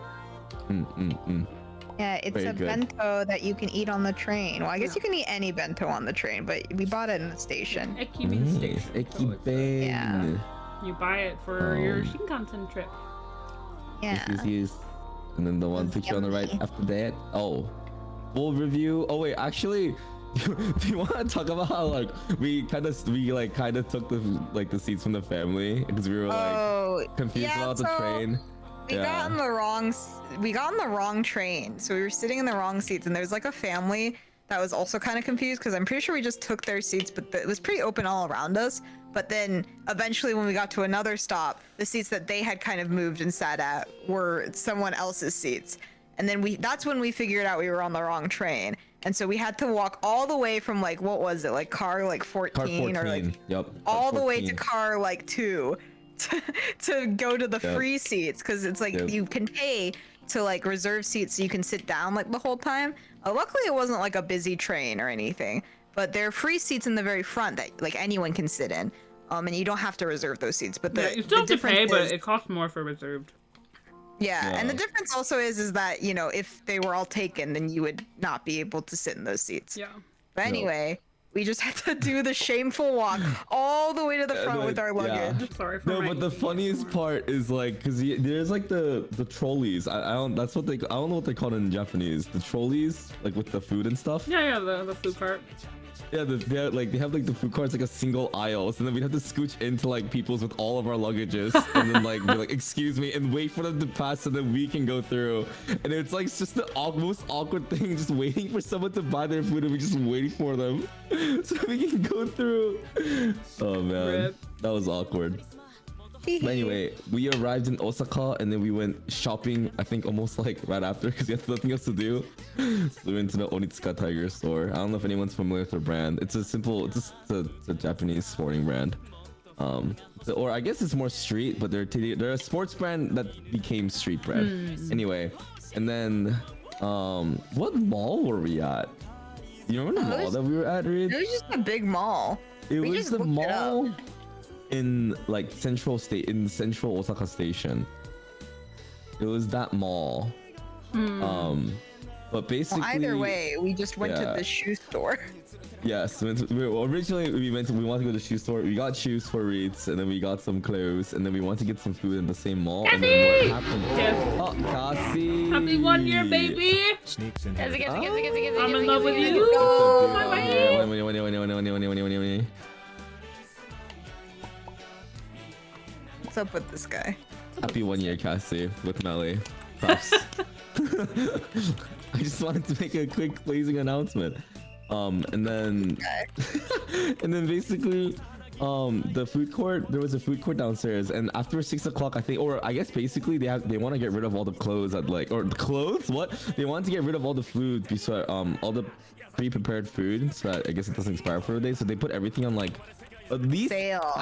Yeah, it's Very a good. bento that you can eat on the train. Well, I guess you can eat any bento on the train, but we bought it in the station. Ekiben Nice. station. So Ekiben. Yeah. you buy it for your Um, Shinkansen trip. Yeah. This is, and then the one It's picture on the right yummy. after that. Oh, full review. Oh wait, actually, do you want to talk about how like we kind of took the seats from the family because we were confused yeah, about the so train. We got on the wrong train, so we were sitting in the wrong seats, and there's like a family that was also kind of confused because I'm pretty sure we just took their seats, but it was pretty open all around us. But then eventually, when we got to another stop, the seats that they had kind of moved and sat at were someone else's seats, and then that's when we figured out we were on the wrong train, and so we had to walk all the way from like what was it, like car like 14, Car 14. or like Yep. all car the way to 14. car like 2 to go to the Yep. free seats, because it's like Yep. you can pay to like reserve seats so you can sit down like the whole time. Luckily it wasn't like a busy train or anything, but there are free seats in the very front that like anyone can sit in, and you don't have to reserve those seats. But Yeah, you still have to pay, but it costs more for reserved. yeah, and the Yeah. difference also is that, you know, if they were all taken, then you would not be able to sit in those seats. Yeah. But anyway, we just had to do the shameful walk all the way to the front with our luggage. Sorry for No, my but the funniest part is like, cause there's like the trolleys. I don't. That's what I don't know what they call it in Japanese. The trolleys, like with the food and stuff. Yeah, the food cart. Yeah, they have like the food carts like a single aisle, so then we'd have to scooch into like people's with all of our luggages, and then like be like, excuse me, and wait for them to pass so that we can go through. And it's like just the most awkward thing, just waiting for someone to buy their food, and we just waiting for them so we can go through. Oh man, Rip. that was awkward. But anyway, we arrived in Osaka and then we went shopping, I think almost like right after because we had nothing else to do. So we went to the Onitsuka Tiger store. I don't know if anyone's familiar with their brand. It's a Japanese sporting brand. Or I guess it's more street, but they're a sports brand that became street brand. Anyway, and then what mall were we at? You remember the mall that we were at, Reed? It was just a big mall. It We was just the looked it up. mall in like central Osaka Station. It was that mall. But basically, Well, either way, we just went to yeah. the shoe store. Yes, originally we wanted to go to the shoe store. We got shoes for reetz, and then we got some clothes, and then we wanted to get some food in the same mall. And then what happened? Yes. Oh, Cassie! Happy 1 year, baby! Sneaks in. Gizzy, here. gizzy, gizzy, gizzy, gizzy, I'm in gizzy, love with gizzy, you. gizzy. What's Bye, up, bye. dude? What's up with this guy? Happy 1 year, Cassie, with Melly. Props. I just wanted to make a quick blazing announcement. And then basically, the food court, there was a food court downstairs, and after 6 o'clock, I think, or I guess basically they want to get rid of all the clothes at like, or the clothes? What? They want to get rid of all the food, so all the pre-prepared food, so that I guess it doesn't expire for a day. So they put everything on like at least Sale.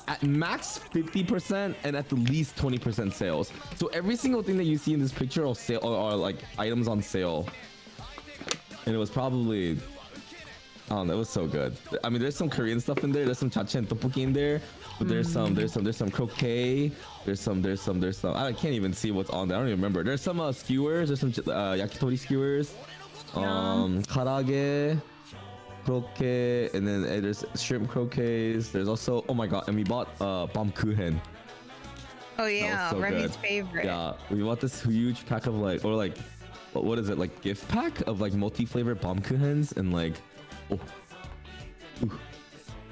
at max 50% and at the least 20% sales. So every single thing that you see in this picture are sale or like items on sale. And it was probably, I don't know, it was so good. I mean, there's some Korean stuff in there. There's some chacha and tteokbokki in there, but there's some croquet. There's some. I can't even see what's on there. I don't even remember. There's some skewers. There's some yakitori skewers. Karage, croquet, and then there's shrimp croquets. There's also, oh my god, and we bought bamkuchen. Oh yeah, so Remy's good. favorite. Yeah, we bought this huge pack of like, or like, what is it, like gift pack of like multi-flavored bamkuchens, and like, oh, ooh,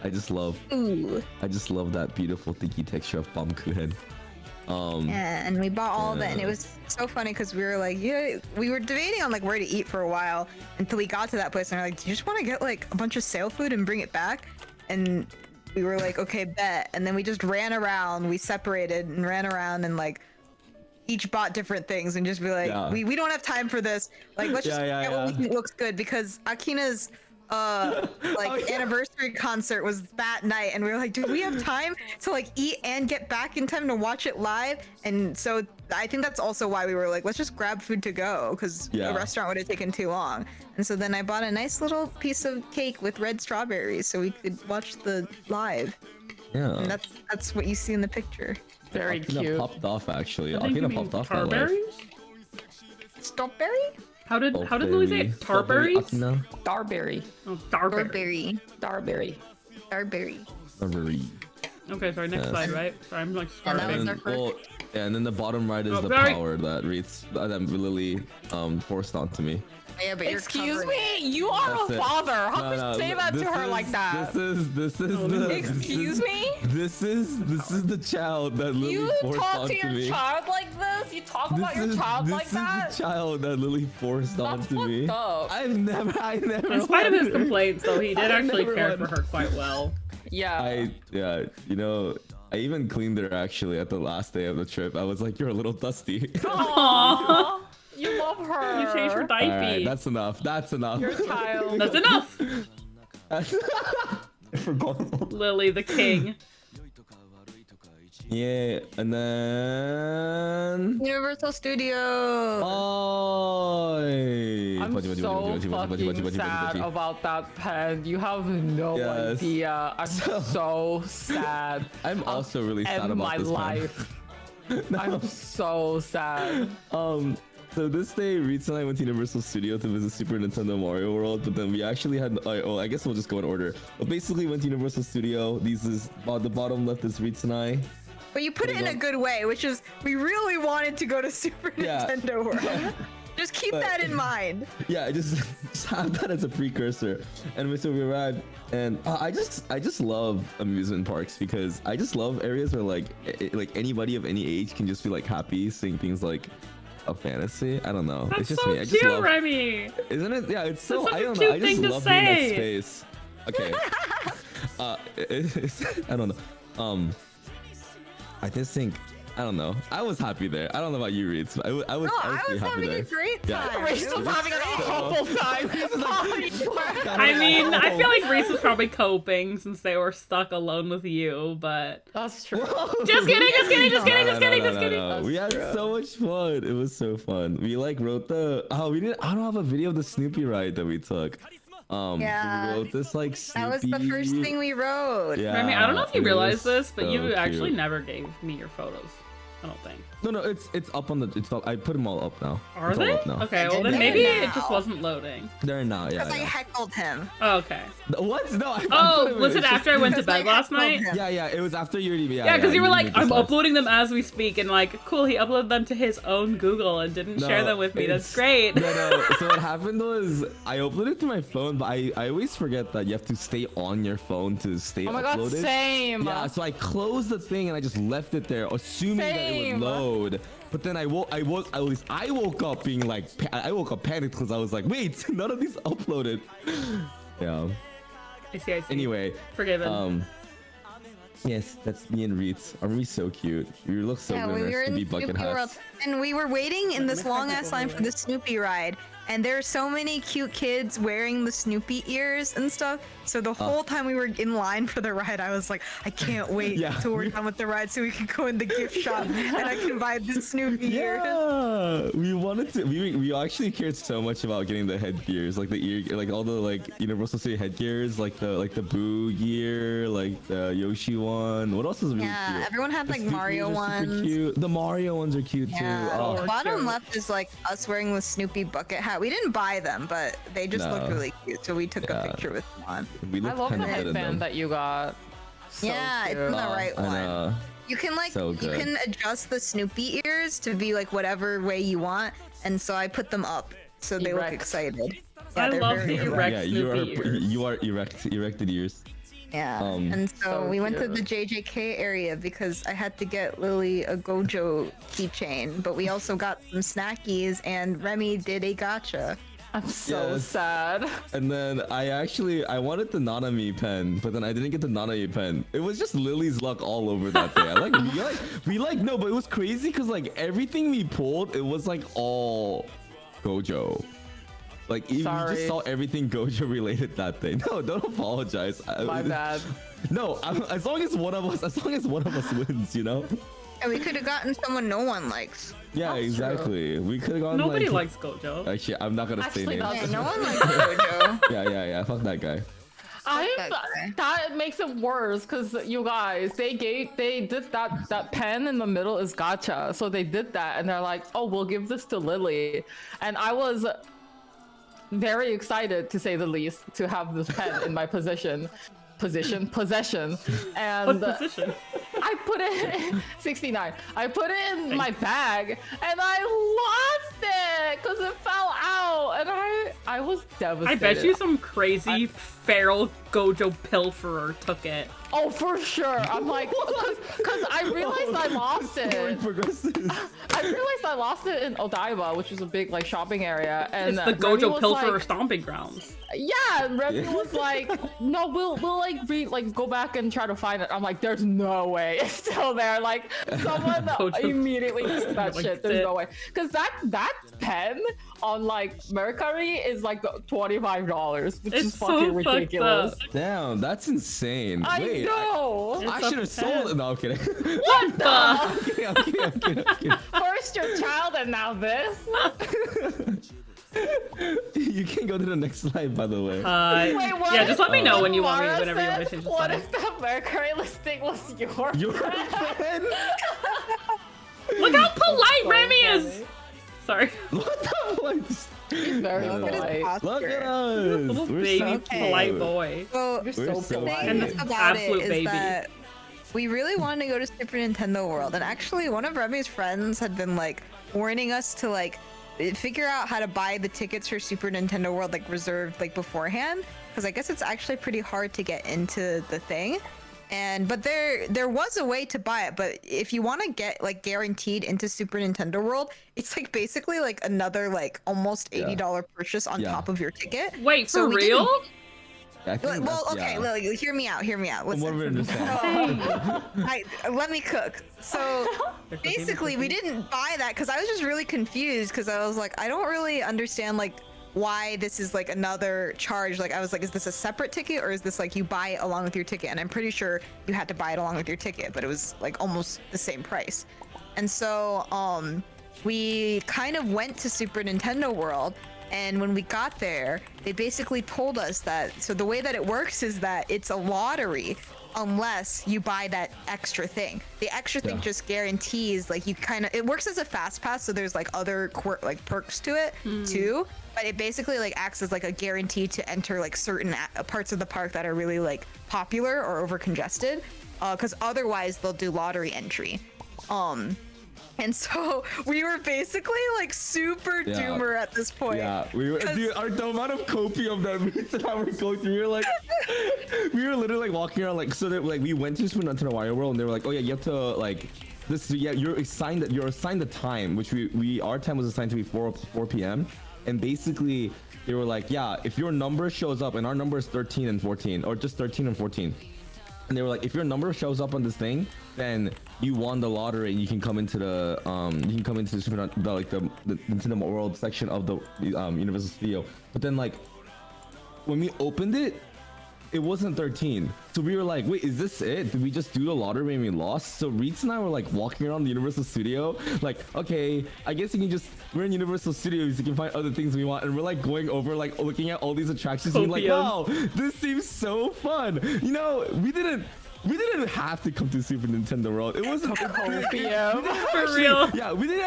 I just love that beautiful sticky texture of bamkuchen. Yeah, and we bought all of it, and it yeah. was so funny because we were like, yeah, we were debating on like where to eat for a while until we got to that place, and we're like, do you just want to get like a bunch of sale food and bring it back? And we were like, okay, bet. And then we just ran around, we separated and ran around and like each bought different things and just be like, Yeah. we don't have time for this. Like, let's just Yeah, get what we think looks good, because Akina's anniversary concert was that night, and we were like, dude, we have time to like eat and get back in time to watch it live. And so I think that's also why we were like, let's just grab food to go, because the restaurant would have taken too long. And so then I bought a nice little piece of cake with red strawberries so we could watch the live. Yeah. And that's what you see in the picture. Very Akina cute. popped off actually. I think you Akina mean popped off. that live. tarberries? Strawberry? How did Louis say it? Strawberry Tarberries? Akina. Starberry. Oh, tarberry. Strawberry. Starberry. Strawberry. Strawberry. Okay, sorry, next slide, right? Sorry, I'm like And that starving. was our first. Yeah, and then the bottom right is Oh, the very- power that reads that Lily forced onto me. Yeah, but you're Excuse covering me, you are That's a it. father. How No, could no, you say that to this her is- like that? This is the. Excuse me? This is the child that Lily You forced talk to onto your me. child like this? You talk about your child like that? This is the child that Lily forced That's onto me. fucked up. I never. In spite of his wanted her. complaints, though, he did I actually never care wanted- for her quite well. Yeah. I even cleaned her actually at the last day of the trip. I was like, you're a little dusty. Aww. You love her. You changed her All diaper. right, that's enough. That's enough. Your child. That's enough! I forgot. Lily the king. Yeah, and then. Universal Studio. Oh. I'm so fucking sad about that pen. You have no Yes. idea. I'm so sad. I'm also really sad End about my this pen. life. I'm so sad. So this day, reetz and I went to Universal Studio to visit Super Nintendo Mario World, but then we actually had, I guess we'll just go in order. But basically went to Universal Studio. These is, the bottom left is reetz and I. But you put it in a good way, which is we really wanted to go to Super Yeah. Nintendo World. Just keep that in mind. Yeah, just have that as a precursor. And so we arrived, and I just love amusement parks because I just love areas where like anybody of any age can just be like happy seeing things like a fantasy. I don't know. That's it's just so me. I just cute, love, Remy. isn't it? Yeah, it's so. That's such I a don't cute know. I just thing to love being in that say. space. Okay. I don't know. I just think. I don't know. I was happy there. I don't know about you, reetz. I was. No, I was pretty happy having there. a great Yeah. time. Reese was having an awful time. I mean, I feel like Reese was probably coping since they were stuck alone with you, but... That's true. Just kidding, just kidding, just kidding, just kidding, just kidding. No. We had so much fun. It was so fun. We like wrote the. Oh, we didn't. I don't have a video of the Snoopy ride that we took. Yeah. We wrote this like That Snoopy. was the first thing we wrote. Yeah. Remy, I don't know if you it realize was this, but so you actually cute. never gave me your photos. I don't think. No, it's up on the. It's up. I put them all up now. Are It's all they? up now. Okay, well They're then maybe there it just now. wasn't loading. They're now. Yeah. Because I yeah. heckled him. Oh, okay. What? No. I put Oh, them in. was it It's just- after I went to Because I bed last heckled night? him. Yeah. It was after you already. Yeah, because you were like, made I'm this live. uploading them as we speak, and like, cool, he uploaded them to his own Google and didn't share No, them with me. That's it's- great. No. So what happened was I uploaded it to my phone, but I always forget that you have to stay on your phone to stay Oh my god, uploaded. same. Yeah, so I closed the thing and I just left it there, assuming that it Same. would load. But then I woke up being like, I woke up panicked because I was like, wait, none of these uploaded. Yeah. I see. Anyway, Forgiven. yes, that's me and reetz. Aren't we so cute? We look so Yeah, good we in were our in Snoopy Snoopy bucket World, hats. and we were waiting in this long ass line for the Snoopy ride, and there are so many cute kids wearing the Snoopy ears and stuff. So the whole time we were in line for the ride, I was like, I can't wait Yeah. till we're done with the ride so we can go in the gift shop and I can buy the Snoopy ears. Yeah, we wanted to. We actually cared so much about getting the headgears, like the ear, like all the like Universal Studio headgears, like the Boo gear, like the Yoshi one. What else is really Yeah, cute? everyone had The like Snoopy Mario are super ones. Cute. The Mario ones are cute Yeah, too. Oh, the bottom cute. left is like us wearing the Snoopy bucket hat. We didn't buy them, but they just looked No. really cute, so we took Yeah. a picture with one. we I look love the kind of good in them. headband that you got. So Yeah, cute. it's in the right I one. know. You can like So you good. can adjust the Snoopy ears to be like whatever way you want, and so I put them up so they look Erect. excited. I they're love very the erect. erect Yeah, Snoopy ears. you are erected ears. Yeah, Um, and so So we went to cute. the JJK area because I had to get Lily a Gojo keychain, but we also got some snackies, and Remy did a gacha. I'm so Yes. sad. And then I wanted the Nanami pen, but then I didn't get the Nanami pen. It was just Lily's luck all over that day. No, but it was crazy because like everything we pulled, it was like all Gojo. Like you Sorry. just saw everything Gojo related that day. No, don't apologize. My bad. No, as long as one of us wins, you know. And we could have gotten someone no one likes. Yeah, That's exactly. We could have gone. Nobody like, likes Gojo. Actually, I'm not gonna say Actually, names. that's Yeah, no one likes Gojo. Yeah. Fuck that guy. that guy. That makes it worse because you guys they did that pen in the middle is gacha, so they did that and they're like, oh, we'll give this to Lily, and I was very excited to say the least to have this pen in my possession, and What position? I put it in 69. I put it in my bag and I lost it because it fell out, and I was devastated. I bet you some crazy feral Gojo pilferer took it. Oh, for sure. I'm like, because I realized I lost it. Progresses. I realized I lost it in Odaiba, which is a big like shopping area, and It's the Remy Gojo was pilferer like, stomping grounds. yeah, and Remy was like, no, we'll like go back and try to find it. I'm like, there's no way it's still there. Like someone Gojo- immediately just that Like, shit. There's no way. it. Because that pen on like Mercari is like $25, which It's is so fucking fucked ridiculous. up. Damn, that's insane. I Wait, know. I It's a should have sold it. No, I'm kidding. What the? I'm kidding. First your child and now this. You can go to the next slide, by the way. Wait, what? Yeah, just let me know What when you want me, Mara whenever you want me to said, change the what slide. if the Mercury listing was your Your friend? friend? Look how polite So Remy is. funny. Sorry. What the fuck? Very Look at his polite. posture. Look at us. Little We're baby so polite cute. boy. So You're We're so so polite. And thing it's about it absolute is baby. that we really wanted to go to Super Nintendo World, and actually one of Remy's friends had been like warning us to like figure out how to buy the tickets for Super Nintendo World like reserved like beforehand, because I guess it's actually pretty hard to get into the thing. But there was a way to buy it, but if you want to get like guaranteed into Super Nintendo World, it's like basically like another like almost $80 purchase on Yeah. top of your ticket. Wait, So for we real? didn't- I think Well, that's- okay, yeah. well, hear me out. From Listen. what we understand. Let me cook. So basically, we didn't buy that because I was just really confused because I was like, I don't really understand like why this is like another charge. Like I was like, is this a separate ticket or is this like you buy it along with your ticket? And I'm pretty sure you had to buy it along with your ticket, but it was like almost the same price. And so we kind of went to Super Nintendo World. And when we got there, they basically told us that, so the way that it works is that it's a lottery unless you buy that extra thing. The extra thing Yeah. just guarantees, like you kind of, it works as a fast pass, so there's like other like perks to it too. But it basically like acts as like a guarantee to enter like certain parts of the park that are really like popular or over congested, because otherwise they'll do lottery entry. And so we were basically like super Yeah. doomer at this point. Yeah, we were. Dude, the amount of copium that we were going through, we were like, we were literally like walking around like, so that like we went to Super Nintendo Wire World and they were like, oh yeah, you have to like this. Yeah, you're assigned the time, which our time was assigned to be 4 p.m. And basically they were like, yeah, if your number shows up, and our number is 13 and 14, or just 13 and 14. And they were like, if your number shows up on this thing, then you won the lottery and you can come into the the Nintendo World section of the Universal Studio. But then like when we opened it, it wasn't 13. So we were like, wait, is this it? Did we just do the lottery and we lost? So Reetz and I were like walking around the Universal Studio, like, okay, I guess we're in Universal Studios, you can find other things we want. And we're like going over, like looking at all these attractions and being like, wow, this seems so fun. You know, we didn't have to come to Super Nintendo World. It wasn't Copium. For real. Yeah, we don't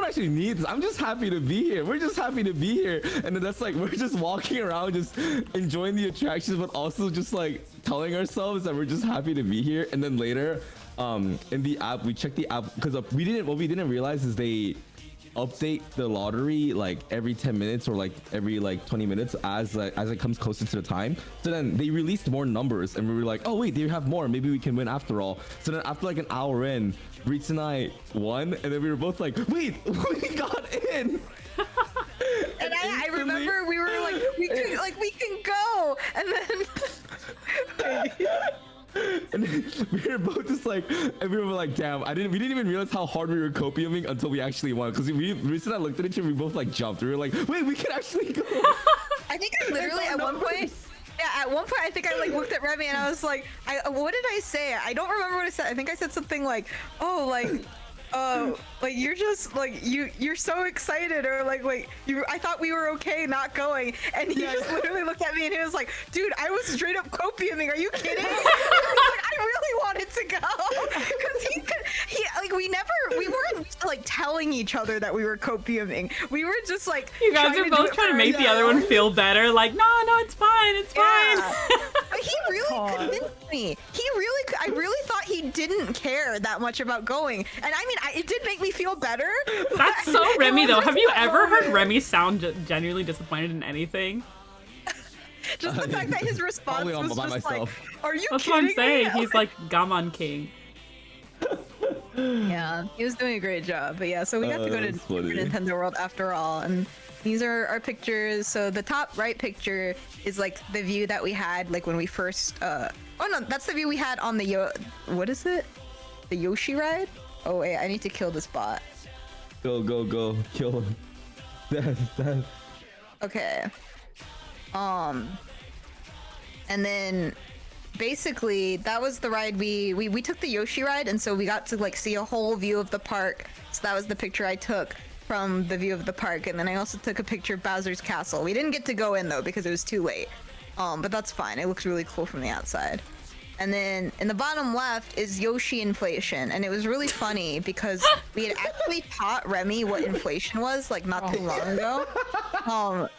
actually need this. I'm just happy to be here. We're just happy to be here. And then that's like, we're just walking around, just enjoying the attractions, but also just like telling ourselves that we're just happy to be here. And then later, in the app, we checked the app because what we didn't realize is they update the lottery like every 10 minutes or like every like 20 minutes as it comes closer to the time. So then they released more numbers and we were like, oh wait, they have more, maybe we can win after all. So then after like an hour in, Reetz and I won, and then we were both like, wait, we got in. And I remember we were like, we can go. And then And then we were both just like, and we were like, damn, we didn't even realize how hard we were copiuming until we actually won. Because Reese and I looked at each other, we both like jumped. We were like, wait, we can actually go. I think I literally at one point. Yeah, at one point I think I like looked at Remy and I was like, what did I say? I don't remember what I said. I think I said something like, oh, like you're just like you're so excited, or like I thought we were okay not going, and he just literally looked at me and he was like, dude, I was straight up copiuming. Are you kidding? I really wanted to go because he like we weren't like telling each other that we were copiuming. We were just like, you guys are both trying to make the other one feel better. Like, no, it's fine, it's fine. But he really convinced me. I really thought he didn't care that much about going, and I mean, it did make me feel better. That's so Remy though. Have you ever heard Remy sound genuinely disappointed in anything? Just the fact that his response was just myself. Like, "Are you That's kidding what I'm saying. me?" He's like Gaman King. Yeah, he was doing a great job. But yeah, so we got to go to Nintendo World after all, and these are our pictures. So the top right picture is like the view that we had like when we first. Oh no, that's the view we had on the what is it? The Yoshi ride? Oh wait, I need to kill this bot. Go, kill him. Death. Okay. And then basically that was the ride we took the Yoshi ride, and so we got to like see a whole view of the park. So that was the picture I took from the view of the park, and then I also took a picture of Bowser's castle. We didn't get to go in though because it was too late. But that's fine. It looks really cool from the outside. And then in the bottom left is Yoshi inflation, and it was really funny because we had actually taught Remy what inflation was like not too long ago.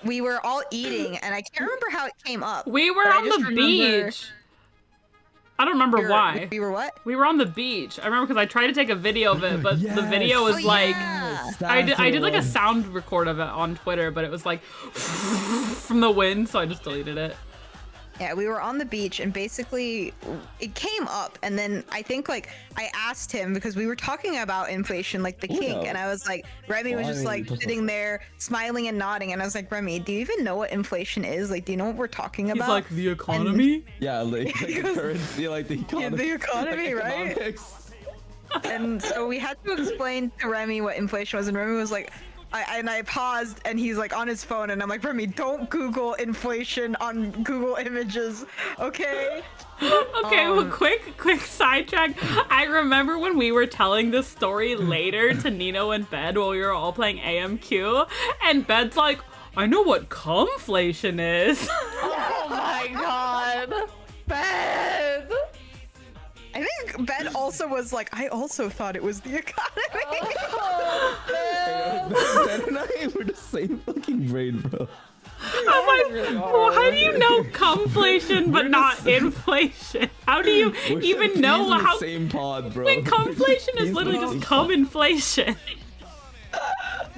We were all eating, and I can't remember how it came up. We were on the beach. I don't remember why. We were what? We were on the beach. I remember because I tried to take a video of it, but the video was like, I did like a sound record of it on Twitter, but it was like from the wind, so I just deleted it. Yeah, we were on the beach, and basically it came up, and then I think like I asked him because we were talking about inflation, like the kink, and I was like, Remy was just like sitting there smiling and nodding, and I was like, Remy, do you even know what inflation is? Like, do you know what we're talking about? He's like, the economy? Yeah, like the currency, like the economy. Yeah, the economy, like right? economics. And so we had to explain to Remy what inflation was, and Remy was like, I paused, and he's like on his phone, and I'm like, Remy, don't Google inflation on Google Images, okay? Okay, well, quick sidetrack. I remember when we were telling this story later to Nino and Bed while we were all playing AMQ, and Bed's like, I know what cumflation is. Oh my god, Bed! I think Ben also was like, I also thought it was the economy. Ben and I were the same fucking brain, bro. I was like, well, how do you know cumflation but not inflation? How do you even know how? Same pod, bro. Wait, cumflation is literally just cum inflation.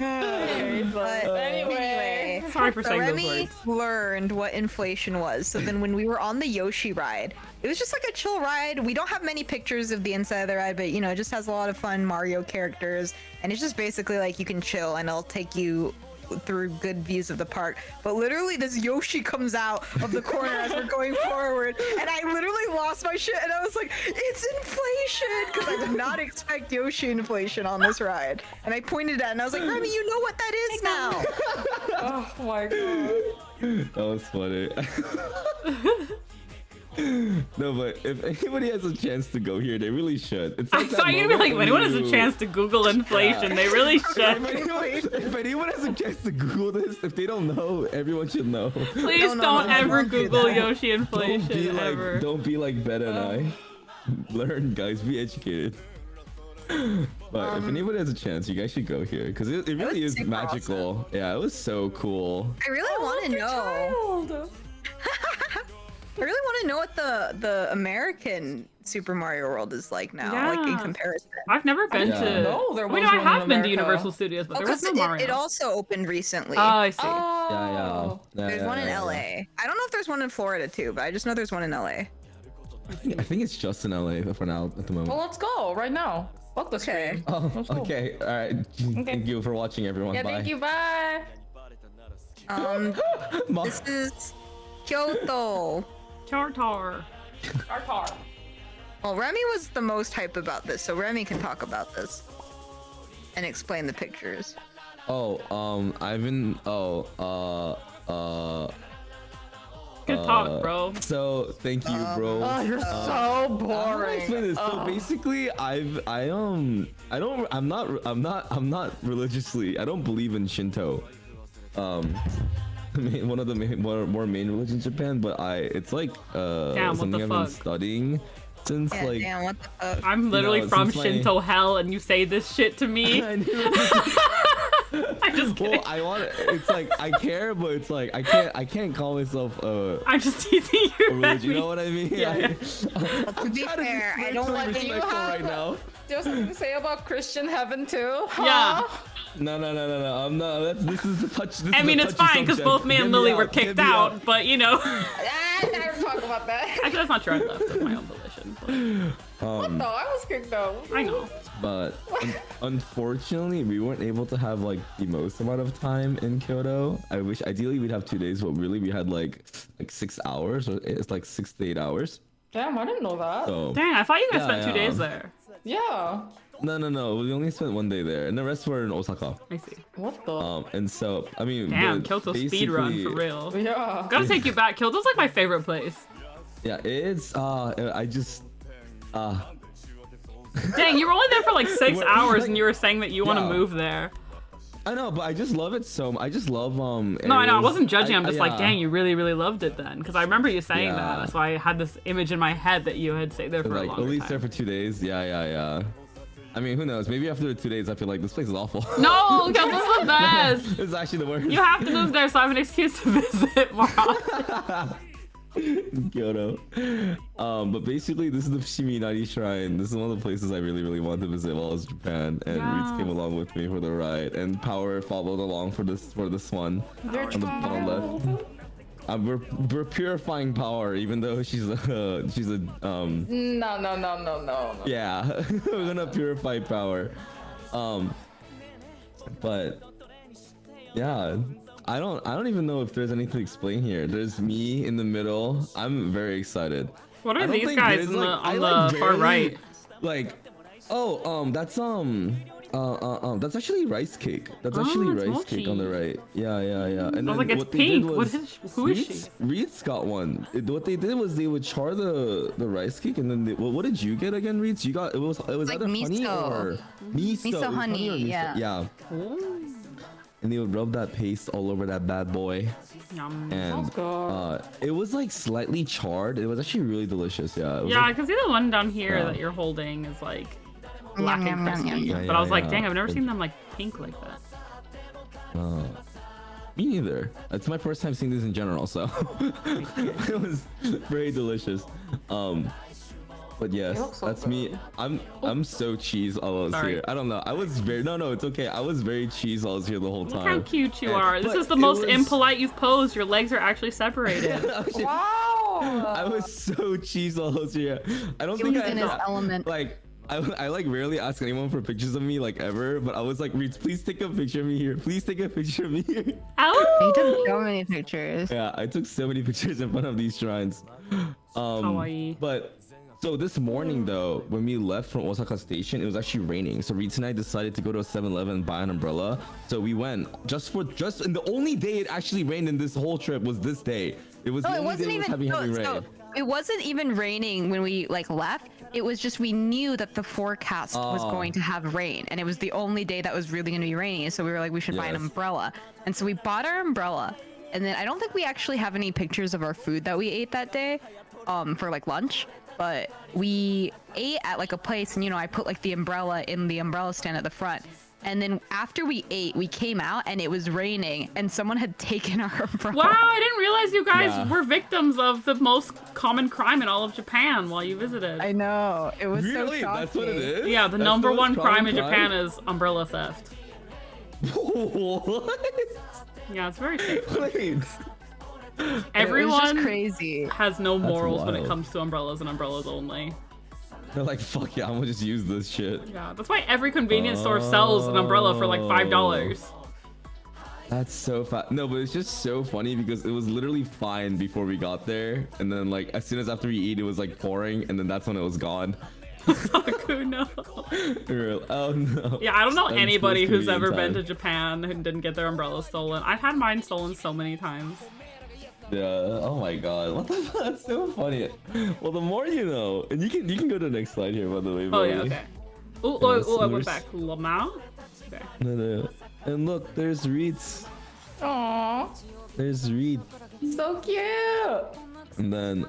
But anyway, sorry for saying those Remy words. learned what inflation was. So then when we were on the Yoshi ride, it was just like a chill ride. We don't have many pictures of the inside of the ride, but you know, it just has a lot of fun Mario characters, and it's just basically like you can chill and it'll take you through good views of the park. But literally this Yoshi comes out of the corner as we're going forward, and I literally lost my shit, and I was like, it's inflation, because I did not expect Yoshi inflation on this ride. And I pointed at it and I was like, Remy, you know what that is now. Oh my god. That was funny. No, but if anybody has a chance to go here, they really should. It's like I thought you'd be like, if anyone has a chance to Google inflation, they really should. If anyone has a chance to Google this, if they don't know, everyone should know. Please don't ever Google Yoshi inflation ever. Don't be like Ben and I. Learn, guys. Be educated. But if anybody has a chance, you guys should go here because it really is magical. Awesome. Yeah, it was so cool. I really want to know. I really want to know what the American Super Mario World is like now, like in comparison. I've never been to. No, there was I have been to Universal Studios, but there was no Mario. It also opened recently. Oh, I see. Oh. Yeah. There's one in LA. I don't know if there's one in Florida too, but I just know there's one in LA. I think it's just in LA for now at the moment. Well, let's go right now. Fuck the stream. Oh, okay. All right. Okay. Thank you for watching, everyone. Yeah, bye. thank you. Bye. This is Kyoto. Tartar. Tartar. Well, Remy was the most hype about this, so Remy can talk about this and explain the pictures. Oh, I've been. Good talk, bro. So thank you, bro. Oh, you're so How do I boring. explain this? So basically, I'm not religiously. I don't believe in Shinto. One of the more main religions in Japan, but it's like Damn, what something the I've been fuck? studying since Yeah, like. damn, what the fuck? I'm literally know, from since my- Shinto hell, and you say this shit to me. I knew I'm just kidding. well, I want. It's like I care, but it's like I can't call myself I'm just teasing you. a religion. You know what I mean? Yeah. But to be fair, I don't want Do you respectful have- right now. Do you have something to say about Christian heaven too? Yeah. No. I'm not. This is the touch. This I is mean, the it's touchy fine because subject. both me Get and me Lily out, were get kicked me out, but you know. I never talk about that. Actually, that's not true. I left of my own volition. But No, I was kicked out. I know. But unfortunately, we weren't able to have like the most amount of time in Kyoto. I wish ideally we'd have 2 days, but really we had like 6 hours, or it's like 6 to 8 hours. Damn, I didn't know that. So Dang, I thought you guys Yeah, spent 2 yeah. days there. Yeah. no, we only spent 1 day there, and the rest were in Osaka. I see. What the? And so I mean, Damn, but Kyoto speed run for basically- real. Yeah. Gotta take you back. Kyoto's like my favorite place. Yeah, it's I just Dang, you were only there for like 6 What- hours, like- and you were saying that you want to Yeah. move there. I know, but I just love it so. I just love No, I know. I areas- wasn't judging. I'm just like, yeah. dang, you really, really loved it then. Because I remember you saying Yeah. that. That's why I had this image in my head that you had stayed there for a Like longer at least time. there for 2 days. Yeah. I mean, who knows? Maybe after 2 days, I feel like this place is awful. No, Kyoto's the best. It's actually the worst. You have to move there so I have an excuse to visit more often. Kyoto. But basically, this is the Shiminari Shrine. This is one of the places I really, really want to visit while I was in Japan. And Reetz came along with me for the ride, and Power followed along for this one on the bottom left. We're purifying Power, even though she's a No. yeah. We're gonna purify Power. But yeah. I don't even know if there's anything to explain here. There's me in the middle. I'm very excited. What I are don't these think guys there's, on the, like- I, on like, the far barely- right? Like, that's actually rice cake. That's actually it's rice cake on the mochi. right. Yeah. And I was then like, it's what they did pink. was Who is she? Reetz got one. What they did was they would char the rice cake, and then what did you get again, Reetz? You got it was like either honey miso. or miso. It was Miso honey, or miso. yeah. And they would rub that paste all over that bad boy. Yum. And good. it was like slightly charred. It was actually really delicious. Yeah. It was Yeah, I like, can see the one down here Yeah. that you're holding is like black Yum, and yum, yum, crispy. yum, yum. But I was Yeah, like, yeah. dang, I've never seen them like pink like that. me neither. It's my first time seeing this in general, so it was very delicious. But yes, looks so that's me. good. I'm so cheese while I was Sorry. here. I don't know. I was very no, it's okay. I was very cheese while I was here the whole Look time. how cute you And- are. This but is the it most was- impolite you've posed. Your legs are actually separated. Wow. I was so cheese while I was here. I don't He think was I in his ever- element. like I like rarely ask anyone for pictures of me like ever, but I was like, Reetz, please take a picture of me here. Please take a picture of me here. You Ow! took so many pictures. Yeah, I took so many pictures in front of these shrines. Kawaii. But so this morning though, when we left from Osaka Station, it was actually raining. So Reetz and I decided to go to a 7-Eleven and buy an umbrella. So we went just and the only day it actually rained in this whole trip was this day. It was No, the it only wasn't day it was even. heavy No, rain. it wasn't even raining when we like left. It was just we knew that the forecast was Oh. going to have rain, and it was the only day that was really going to be rainy. So we were like, we should buy an Yes. umbrella, and so we bought our umbrella. And then I don't think we actually have any pictures of our food that we ate that day, for like lunch. But we ate at like a place, and I put like the umbrella in the umbrella stand at the front. And then after we ate, we came out and it was raining, and someone had taken our umbrella. Wow, I didn't realize you guys Yeah. were victims of the most common crime in all of Japan while you visited. I know, it was so Really? shocking. That's what it is? Yeah, the That's number most one crime common in Japan is umbrella theft. What? Yeah, it's very safe. Wait. It was just Everyone crazy. has no morals when it wild. comes to umbrellas and umbrellas only. They're like, fuck yeah, I'm gonna just use this shit. Yeah, that's why every convenience store sells an umbrella for like $5. That's so fast. No, but it's just so funny because it was literally fine before we got there, and then like as soon as after we eat, it was like pouring, and then that's when it was gone. Saku, no. Oh no. Yeah, I don't know I'm anybody supposed to who's be in ever been time. to Japan who didn't get their umbrella stolen. I've had mine stolen so many times. Yeah. Oh my god. What the fuck? That's so funny. Well, the more you know, and you can go to the next slide here, by the way. Oh yeah, buddy. okay. Oh, Yes, I went there's- back. Lamau? Okay. No. And look, there's reetz. Aww, There's reetz. so cute. And then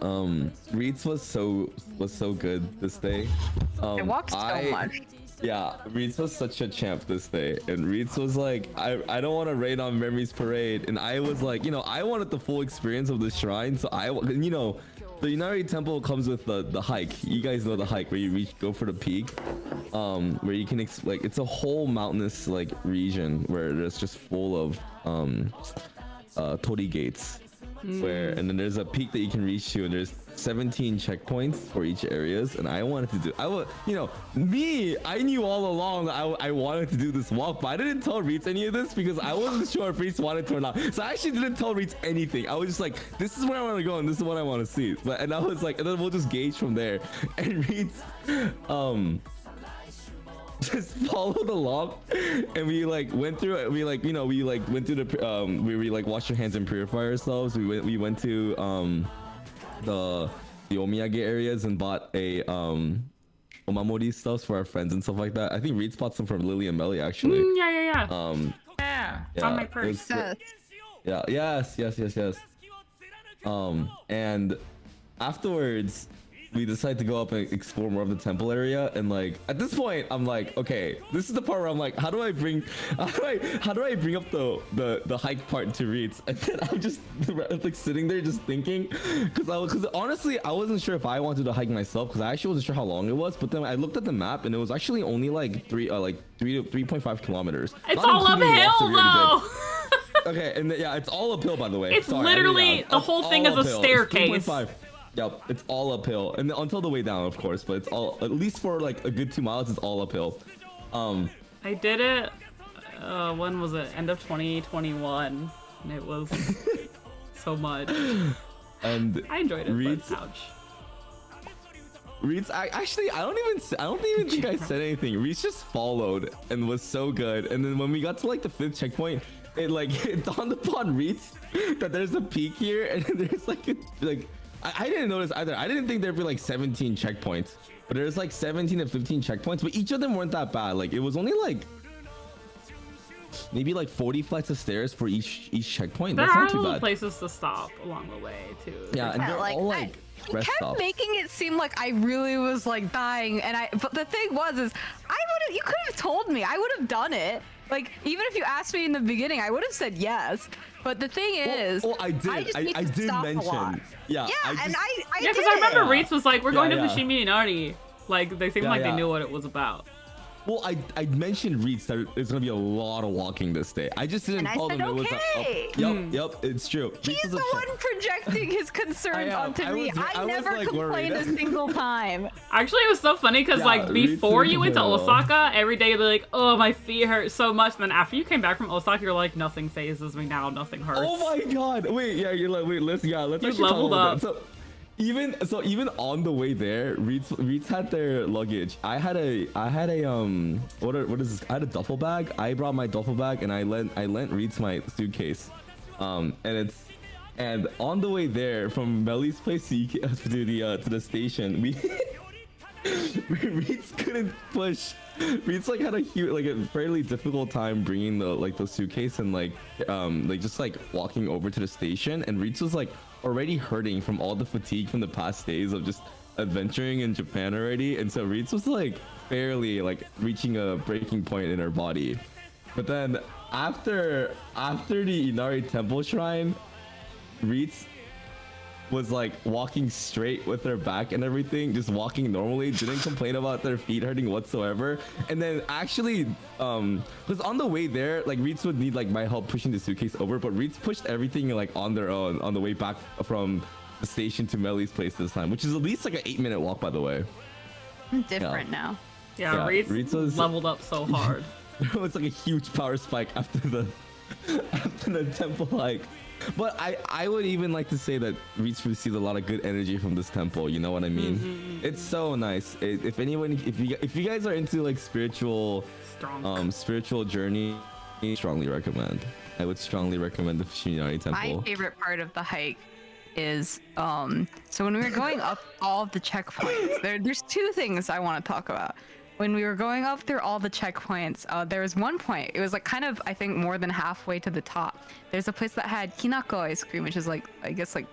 reetz was so good this day. I walked so I- much. Yeah, Reetz was such a champ this day, and Reetz was like, I don't want to raid on Remy's parade, and I was like, you know, I wanted the full experience of the shrine, so you know, the Inari Temple comes with the hike. You guys know the hike where you go for the peak, where you can like it's a whole mountainous like region where it's just full of torii gates. Where and then there's a peak that you can reach to, and there's 17 checkpoints for each areas, and I wanted to do I knew all along that I wanted to do this walk, but I didn't tell Reetz any of this because I wasn't sure if Reetz wanted to or not. So I actually didn't tell Reetz anything. I was just like, this is where I want to go and this is what I want to see. And I was like, and then we'll just gauge from there. And Reetz just followed along, and we like went through it. We like went through the we like washed our hands and purify ourselves. We went to the omiyage areas and bought a omamori stuff for our friends and stuff like that. I think Reed bought some from Lily and Melly actually. Yeah. Yeah. It's on my it purse. was- yeah, yes. And afterwards we decided to go up and explore more of the temple area, and like at this point I'm like, okay, this is the part where I'm like, how do I bring up the hike part to Reeds? And then I'm just like sitting there just thinking, because honestly I wasn't sure if I wanted to hike myself, because I actually wasn't sure how long it was, but then I looked at the map and it was actually only like 3.5 kilometers. It's Not all including the walks that uphill we already did. though. Okay, and yeah, it's all uphill, by the way. It's Sorry, literally the whole thing is a staircase. 3.5. Yep, it's all uphill, and until the way down, of course. But it's all, at least for like a good 2 miles, it's all uphill. I did it. When was it? End of 2021. And it was so much. And I enjoyed it. Reeds, But ouch. Reeds, I don't even think I said anything. Reeds just followed and was so good. And then when we got to like the 5th checkpoint, it dawned upon Reeds that there's a peak here, and there's I didn't notice either. I didn't think there'd be like 17 checkpoints, but there's like 17 and 15 checkpoints, but each of them weren't that bad. Like it was only like maybe like 40 flights of stairs for each checkpoint. There That's are not too little bad. places to stop along the way too. Yeah, and Yeah, they're like, all like He rest kept stops. making it seem like I really was like dying, but the thing was you could have told me. I would have done it. Like, even if you asked me in the beginning, I would have said yes. But the thing is, I did. just I need to did stop a lot. mention. Yeah, Yeah, I and just, I Yeah, did because I remember Yeah. Reeds was like, "We're going Yeah, to yeah. Fushimi Inari." Like they seemed Yeah, like yeah. they knew what it was about. well, I mentioned Reeds that there's gonna be a lot of walking this day. I just didn't And I tell said them it was okay. Yep, it's true. Reeds He's was the a one projecting his concerns onto I me. was- I I was, never like, complained worried. a single time. Actually, it was so funny because Yeah, like Reeds before is you went to incredible. Osaka, every day you'd be like, "Oh, my feet hurt so much." And then after you came back from Osaka, you're like, "Nothing phases me now. Nothing hurts." Oh my god! Wait, yeah, you're like, wait, let's You actually talk leveled about up. that. So even on the way there, Reeds had their luggage. I had a what is this? I had a duffel bag. I brought my duffel bag and I lent Reeds my suitcase. And on the way there from Melly's place to the station, Reeds couldn't push. Reeds had a fairly difficult time bringing the suitcase and just walking over to the station, and Reeds was already hurting from all the fatigue from the past days of just adventuring in Japan already, and so Reeds was barely reaching a breaking point in her body. But then after the Inari Temple Shrine, Reeds was walking straight with her back and everything, just walking normally, didn't complain about their feet hurting whatsoever. And then actually because on the way there, Reeds would need my help pushing the suitcase over, but Reeds pushed everything on their own on the way back from the station to Melly's place this time, which is at least an 8-minute walk, by the way. I'm different now. Yeah, Yeah, Reeds Reeds was- leveled up so hard. It was a huge power spike after after the temple hike. But I would even like to say that reetz received a lot of good energy from this temple. You know what I mean? It's so nice. If you guys are into like spiritual journey, I strongly recommend. I would strongly recommend the Shinari Temple. My favorite part of the hike is so when we were going up all of the checkpoints, there's two things I want to talk about. When we were going up through all the checkpoints, there was one point, it was like kind of, I think, more than halfway to the top. There's a place that had kinako ice cream, which is like, I guess like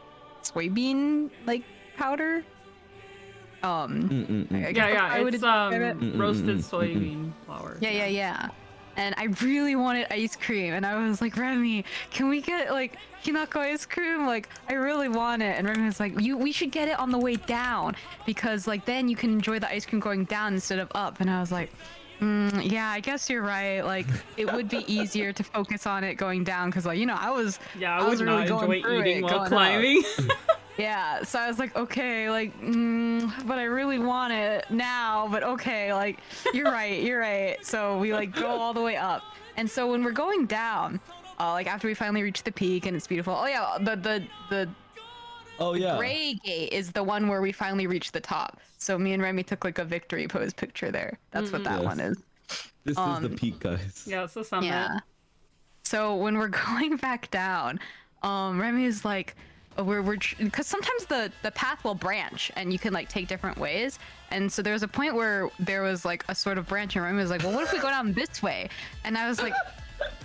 soybean like powder. It's roasted soybean flour. Yeah. And I really wanted ice cream, and I was like, Remy, can we get like kinako ice cream? Like, I really want it. And Remy was like, we should get it on the way down, because like then you can enjoy the ice cream going down instead of up. And I was like, yeah, I guess you're right. Like, it would be easier to focus on it going down, because like, you know, I was would really not going enjoy through eating it, while going climbing. Yeah, so I was like, okay, like, but I really want it now, but okay, like, you're right. So we like go all the way up. And so when we're going down, like after we finally reach the peak and it's beautiful. Oh yeah, the gray gate is the one where we finally reached the top. So me and Remy took like a victory pose picture there. That's what that one is. This is the peak, guys. Yeah, it's the summit. Yeah. So when we're going back down, Remy is like, because sometimes the path will branch and you can like take different ways, and so there was a point where there was like a sort of branch, and Remy was like, well, what if we go down this way? And I was like,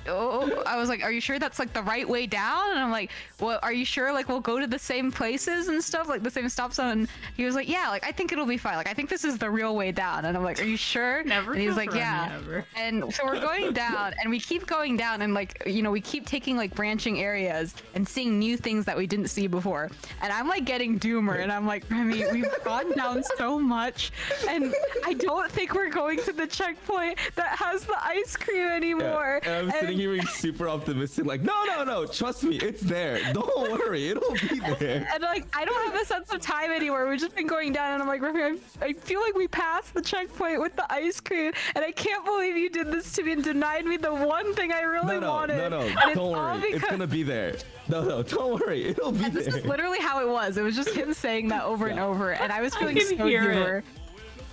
are you sure that's like the right way down? And I'm like, well, are you sure like we'll go to the same places and stuff, like the same stop zone? And he was like, yeah, like I think it'll be fine, like I think this is the real way down. And I'm like, are you sure? Never. And he's like, yeah. Ever. And so we're going down, and we keep going down, and like, you know, we keep taking like branching areas and seeing new things that we didn't see before. And I'm like getting doomer, and I'm like, Remy, we've gone down so much, and I don't think we're going to the checkpoint that has the ice cream anymore. Yeah. I'm sitting here being super optimistic, like, no, trust me, it's there. Don't worry, it'll be there. And like, I don't have a sense of time anymore. We've just been going down, and I'm like, Remy, I feel like we passed the checkpoint with the ice cream, and I can't believe you did this to me and denied me the one thing I really wanted. No, don't worry, it's gonna be there. No, don't worry, it'll be there. This is literally how it was. It was just him saying that over and over, and I was feeling so doomer.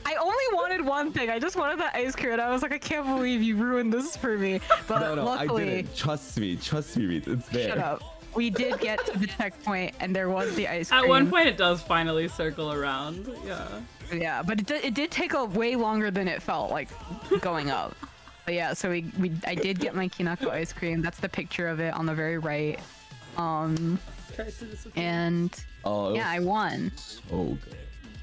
I only wanted one thing. I just wanted that ice cream, and I was like, I can't believe you ruined this for me. But no, luckily, I didn't. Trust me, Reetz, it's there. Shut up. We did get to the checkpoint, and there was the ice cream. At one point, it does finally circle around. Yeah, but it did take a way longer than it felt like going up. But yeah, so I did get my kinako ice cream. That's the picture of it on the very right. And yeah, I won. So good.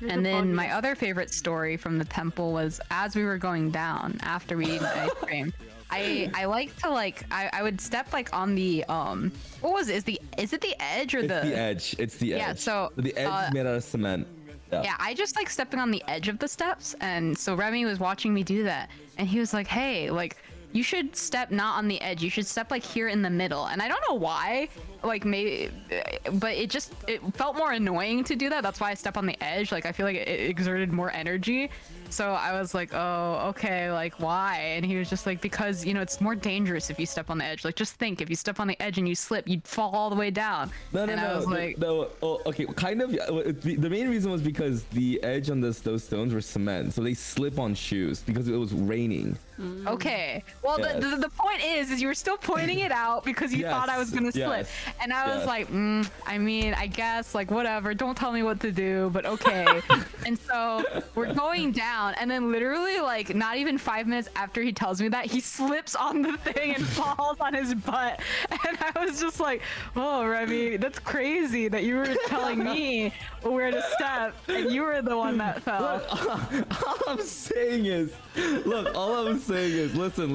And then my other favorite story from the temple was as we were going down after we ate the ice cream. I like to I would step like on the what was it? Is it the edge or it's the edge? It's the edge. Yeah, so the edge is made out of cement. Yeah, I just like stepping on the edge of the steps, and so Remy was watching me do that, and he was like, hey, like, you should step not on the edge, you should step like here in the middle. And I don't know why, like, maybe, but it felt more annoying to do that. That's why I step on the edge. Like, I feel like it exerted more energy. So I was like, oh, okay, like, why? And he was just like, because, you know, it's more dangerous if you step on the edge. Like, just think, if you step on the edge and you slip, you'd fall all the way down. No. Oh, okay, kind of. The main reason was because the edge on those stones were cement, so they slip on shoes because it was raining. Okay. Well, yes. the point is you were still pointing it out because you thought I was gonna slip, and I was like, I mean, I guess, like, whatever. Don't tell me what to do, but okay. And so we're going down, and then literally, like, not even 5 minutes after he tells me that, he slips on the thing and falls on his butt. And I was just like, oh, Remy, that's crazy that you were telling me where to step, and you were the one that fell. Look, all I'm saying is, listen.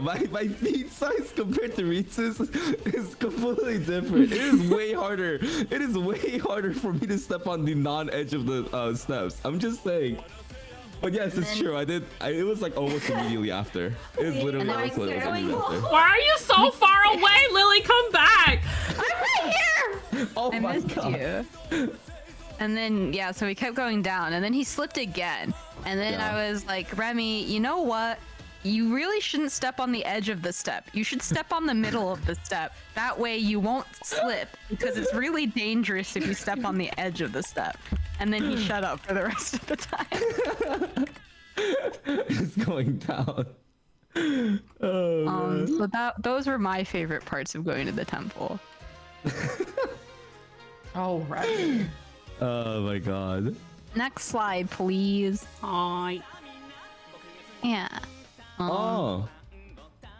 My feet size compared to Reetz's is completely different. It is way harder. It is way harder for me to step on the non-edge of the steps. I'm just saying. But yes, it's true. I did. It was like almost immediately after. It was literally almost immediately after. Why are you so far away, Lily? Come back! I'm right here. Oh I my missed god. You. And then yeah, so we kept going down, and then he slipped again. And then I was like, Remy, you know what? you really shouldn't step on the edge of the step. You should step on the middle of the step. That way you won't slip, because it's really dangerous if you step on the edge of the step. And then he shut up for the rest of the time. It's going down. Oh, So those were my favorite parts of going to the temple. Oh, right. oh my god. Next slide, please. Aw. Yeah. Oh.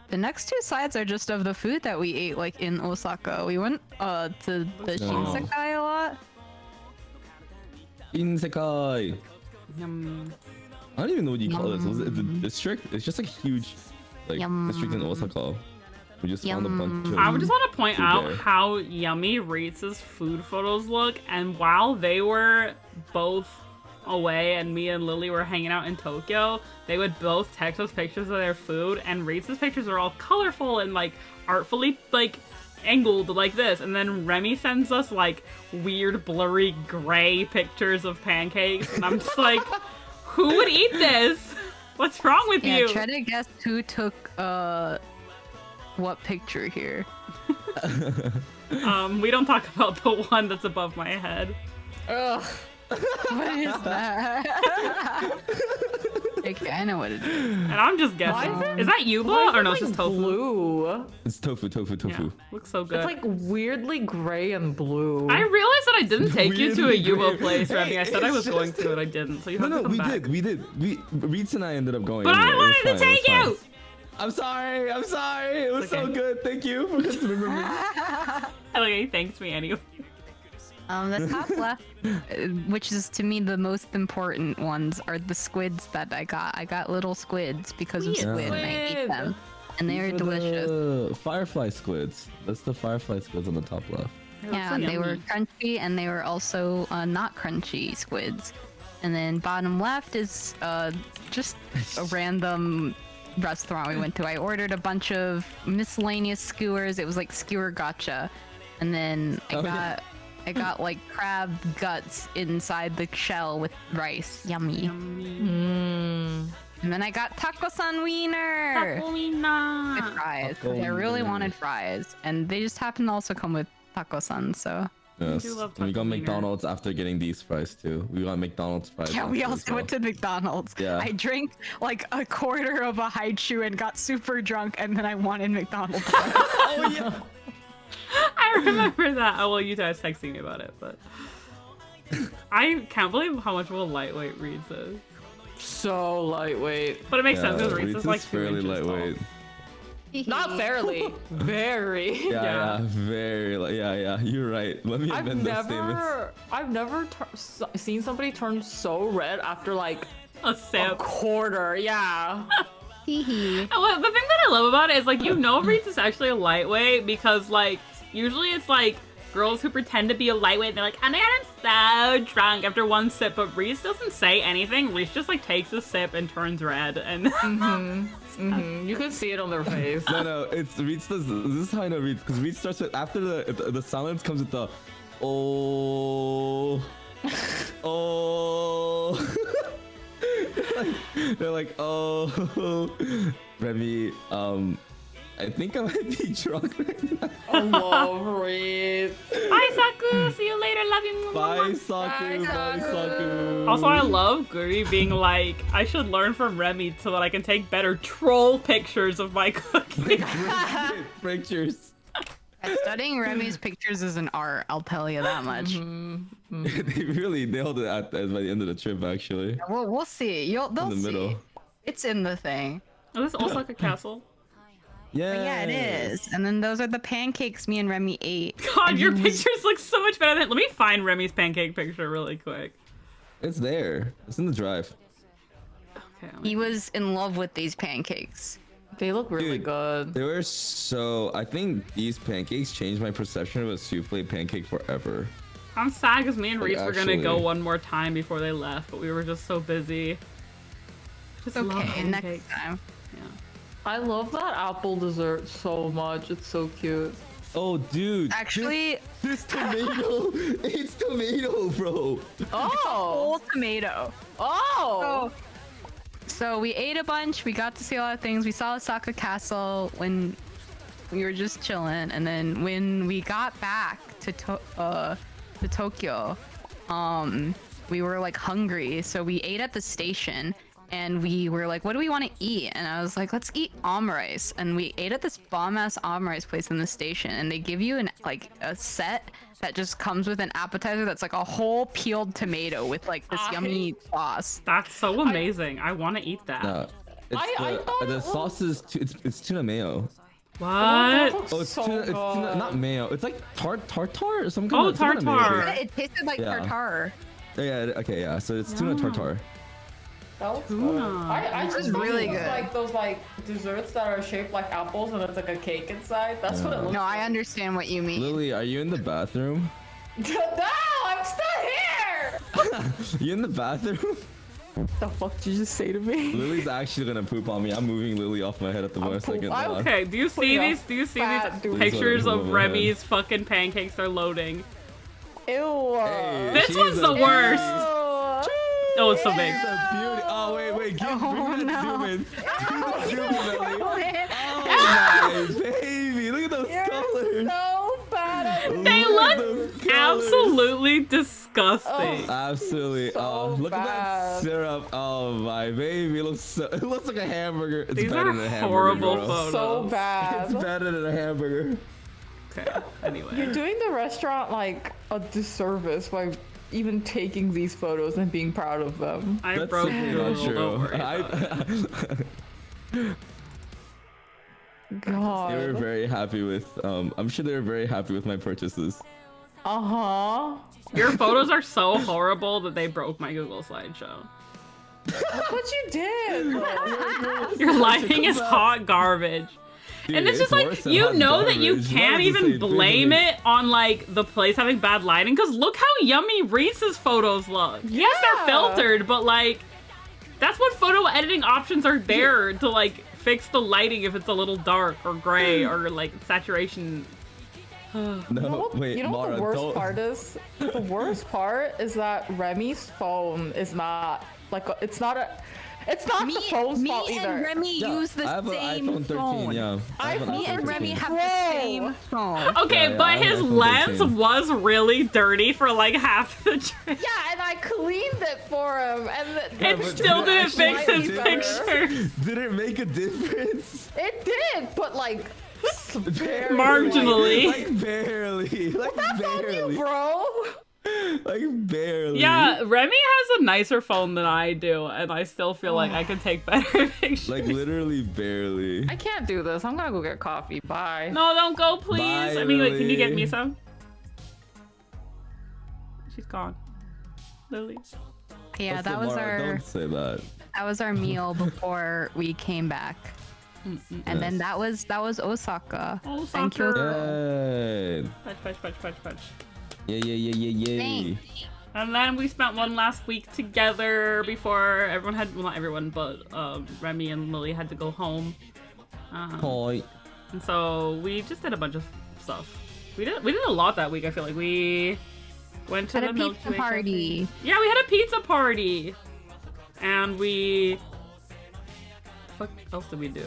The next two slides are just of the food that we ate, like in Osaka. We went to the Shinsekai a lot. Insekai. Yum. I don't even know what you call this. Was it the district? It's just like a huge like district in Osaka. We just found a bunch of I would just want to point food out there. how yummy Reetz's food photos look, and while they were both away and me and Lily were hanging out in Tokyo, they would both text us pictures of their food, and Reetz's pictures are all colorful and like artfully like angled like this, and then Remy sends us like weird blurry gray pictures of pancakes, and I'm just like, who would eat this? What's wrong with Yeah, you? try to guess who took what picture here. We don't talk about the one that's above my head. Ugh. What is that? Okay, I know what it is. And I'm just guessing. Why Is that Yuba Why or is no? it, It's just like, tofu. blue? It's tofu. Yeah, looks so good. It's like weirdly gray and blue. I realized that I didn't take you to a Weirdly Yuba gray. place, Remy. I said I It's was going just- to, and I didn't. So you No, have no, to come we back. did. Reetz and I ended up going. But I anyway. It was wanted to fine, it was take fine. you. I'm sorry. It was It's so okay. good. Thank you for considering me. Okay, he thanks me anyway. The top left, which is to me the most important ones, are the squids that I got. I got little squids because of Sweet squid, and I ate squid. them, and they are These are delicious. the firefly squids. That's the firefly squids on the top left. Yeah, they were crunchy, and they were also not crunchy squids. And then bottom left is just a random restaurant we went to. I ordered a bunch of miscellaneous skewers. It was like skewer gotcha, and then I got like crab guts inside the shell with rice. Yummy. Mm. And then I got taco-san wiener with fries. Taco I really wiener. wanted fries, and they just happen to also come with taco-san. So Yes. do love And we got taco wiener. McDonald's after getting these fries too. We got McDonald's fries. yeah, we after also as went to McDonald's. Yeah. I drank like a quarter of a haichu and got super drunk, and then I wanted McDonald's fries. Oh yeah. I remember that. Oh well, you guys texting me about it, but I can't believe how much of a lightweight Reetz's is. So lightweight. But it makes sense because Reetz Reetz's is like 2 fairly inches lightweight. Not fairly. Very. Yeah, very. Yeah. You're right. Let me I've amend those statements. never seen somebody turn so red after like A a sip. quarter. Yeah. Hee Well, the thing that I love about it is, like, you know Reetz is actually a lightweight because, like, usually it's, like, girls who pretend to be a lightweight and they're like, oh my god, I'm so drunk after one sip, but Reetz doesn't say anything. Reetz just, like, takes a sip and turns red, and... You could see it on their face. No, it's Reetz does. This is how I know Reetz, because Reetz starts with, after the silence comes with the oh oh. They're like oh Remy, I think I might be drunk right now. I love Reed. Bye, Saku! See you later, love you! Bye Saku, bye Saku. Also, I love Guri being like, I should learn from Remy so that I can take better troll pictures of my cooking. Pictures. Studying Remy's pictures is an art, I'll tell you that much. They really nailed it by the end of the trip, actually. We'll see. They'll In the see. middle. It's in the thing. Is this Osaka Castle? Yeah. But yeah, it is. And then those are the pancakes me and Remy ate. God, And your he was- pictures look so much better than... Let me find Remy's pancake picture really quick. It's there. It's in the drive. Okay, He was in love with these pancakes. They look really Dude. good. They were so. I think these pancakes changed my perception of a souffle pancake forever. I'm sad because me and Like, Reese were gonna go actually- one more time before they left, but we were just so busy. Just love Okay, next pancakes. time. Yeah. I love that apple dessert so much. It's so cute. Oh, dude. Actually, this tomato. It's tomato, bro. Oh. whole tomato. Oh. So we ate a bunch. We got to see a lot of things. We saw Osaka Castle when we were just chilling, and then when we got back to Tokyo, we were like hungry, so we ate at the station. And we were like, what do we want to eat? And I was like, let's eat omurice. And we ate at this bomb-ass omurice place in the station. And they give you a set that just comes with an appetizer that's like a whole peeled tomato with like this yummy sauce. That's so amazing. I want to eat that. No, the sauce is it's tuna mayo. What? Oh, it's tuna, not mayo. It's like tartar or some Oh, kind of tartar. It tasted like Yeah. tartar. Yeah, okay, yeah. So it's tuna tartar. That was Tuna. good. I This just is thought really it was good. like those like desserts that are shaped like apples and it's like a cake inside. That's what it looks No, like. I understand what you mean. Lily, are you in the bathroom? No, I'm still here! You in the bathroom? The fuck did you just say to me? Lily's actually gonna poop on me. I'm moving Lily off my head at the I'm most poop- second. I- Okay, do you see Putting these? off Do you see fat these dude. pictures Please let of me move my Remy's fucking pancakes are loading? Ew. Hey, This she's one's a the beauty. worst. Ew. Oh, it's so big. She's a beauty. Oh wait, give me that zoom in. Zoom in, Lily. Oh my baby, look at those You're colors. so bad. They Look at look those colors. absolutely disgusting. Absolutely. So Look at that bad. syrup. Oh my baby, it looks like a hamburger. It's These better are than a hamburger. horrible bro. photos. So bad. It's better than a hamburger. Okay, anyway. You're doing the restaurant like a disservice by even taking these photos and being proud of them. I That's broke simply Google, not true. don't worry about it. God. They were very happy with. I'm sure they were very happy with my purchases. Uh-huh. Your photos are so horrible that they broke my Google slideshow. Look what you did. Your lighting is hot garbage. Dude, And it's just like, worse than you hot know that you garbage. Why can't does it even say blame visually- it on like the place having bad lighting, because look how yummy Reetz's photos look. Yes, they're Yeah. filtered, but like, that's what photo editing options are there to like fix the lighting if it's a little dark or gray or like saturation. No, wait, You know what Mara, the worst don't. part is? The worst part is that Remy's phone is not like it's not the phone's fault me either. and Remy Yeah, use the I have an same iPhone 13. phone. Yeah, I have an Me and iPhone Remy 13. have Bro. the same phone. Okay, Yeah, but I have his an iPhone lens 13. was really dirty for like half the trip. Yeah, and I cleaned it for him, and It but still did it didn't fix actually his make a picture. Did it make a difference? it did, but like barely. Marginally. Like barely. Like That's on barely. you, bro. Like barely. Yeah, Remy has a nicer phone than I do, and I still feel like I can take better pictures. Like literally barely. I can't do this. I'm gonna go get coffee. Bye. No, don't go, please. Bye, I mean, like, can you get Lily. me some? She's gone. Lily. Yeah, What's that the was Mara? our Don't say that. meal before we came back. And then that was Osaka. Thank you. Yay. Punch. Yay. Thanks. And then we spent one last week together before everyone had, well, not everyone, but Remy and Lily had to go home. Hi. And so we just did a bunch of stuff. We did a lot that week. I feel like we went to Had the a Milky pizza Way party. Cafe. Yeah, we had a pizza party, and we. What else did we do?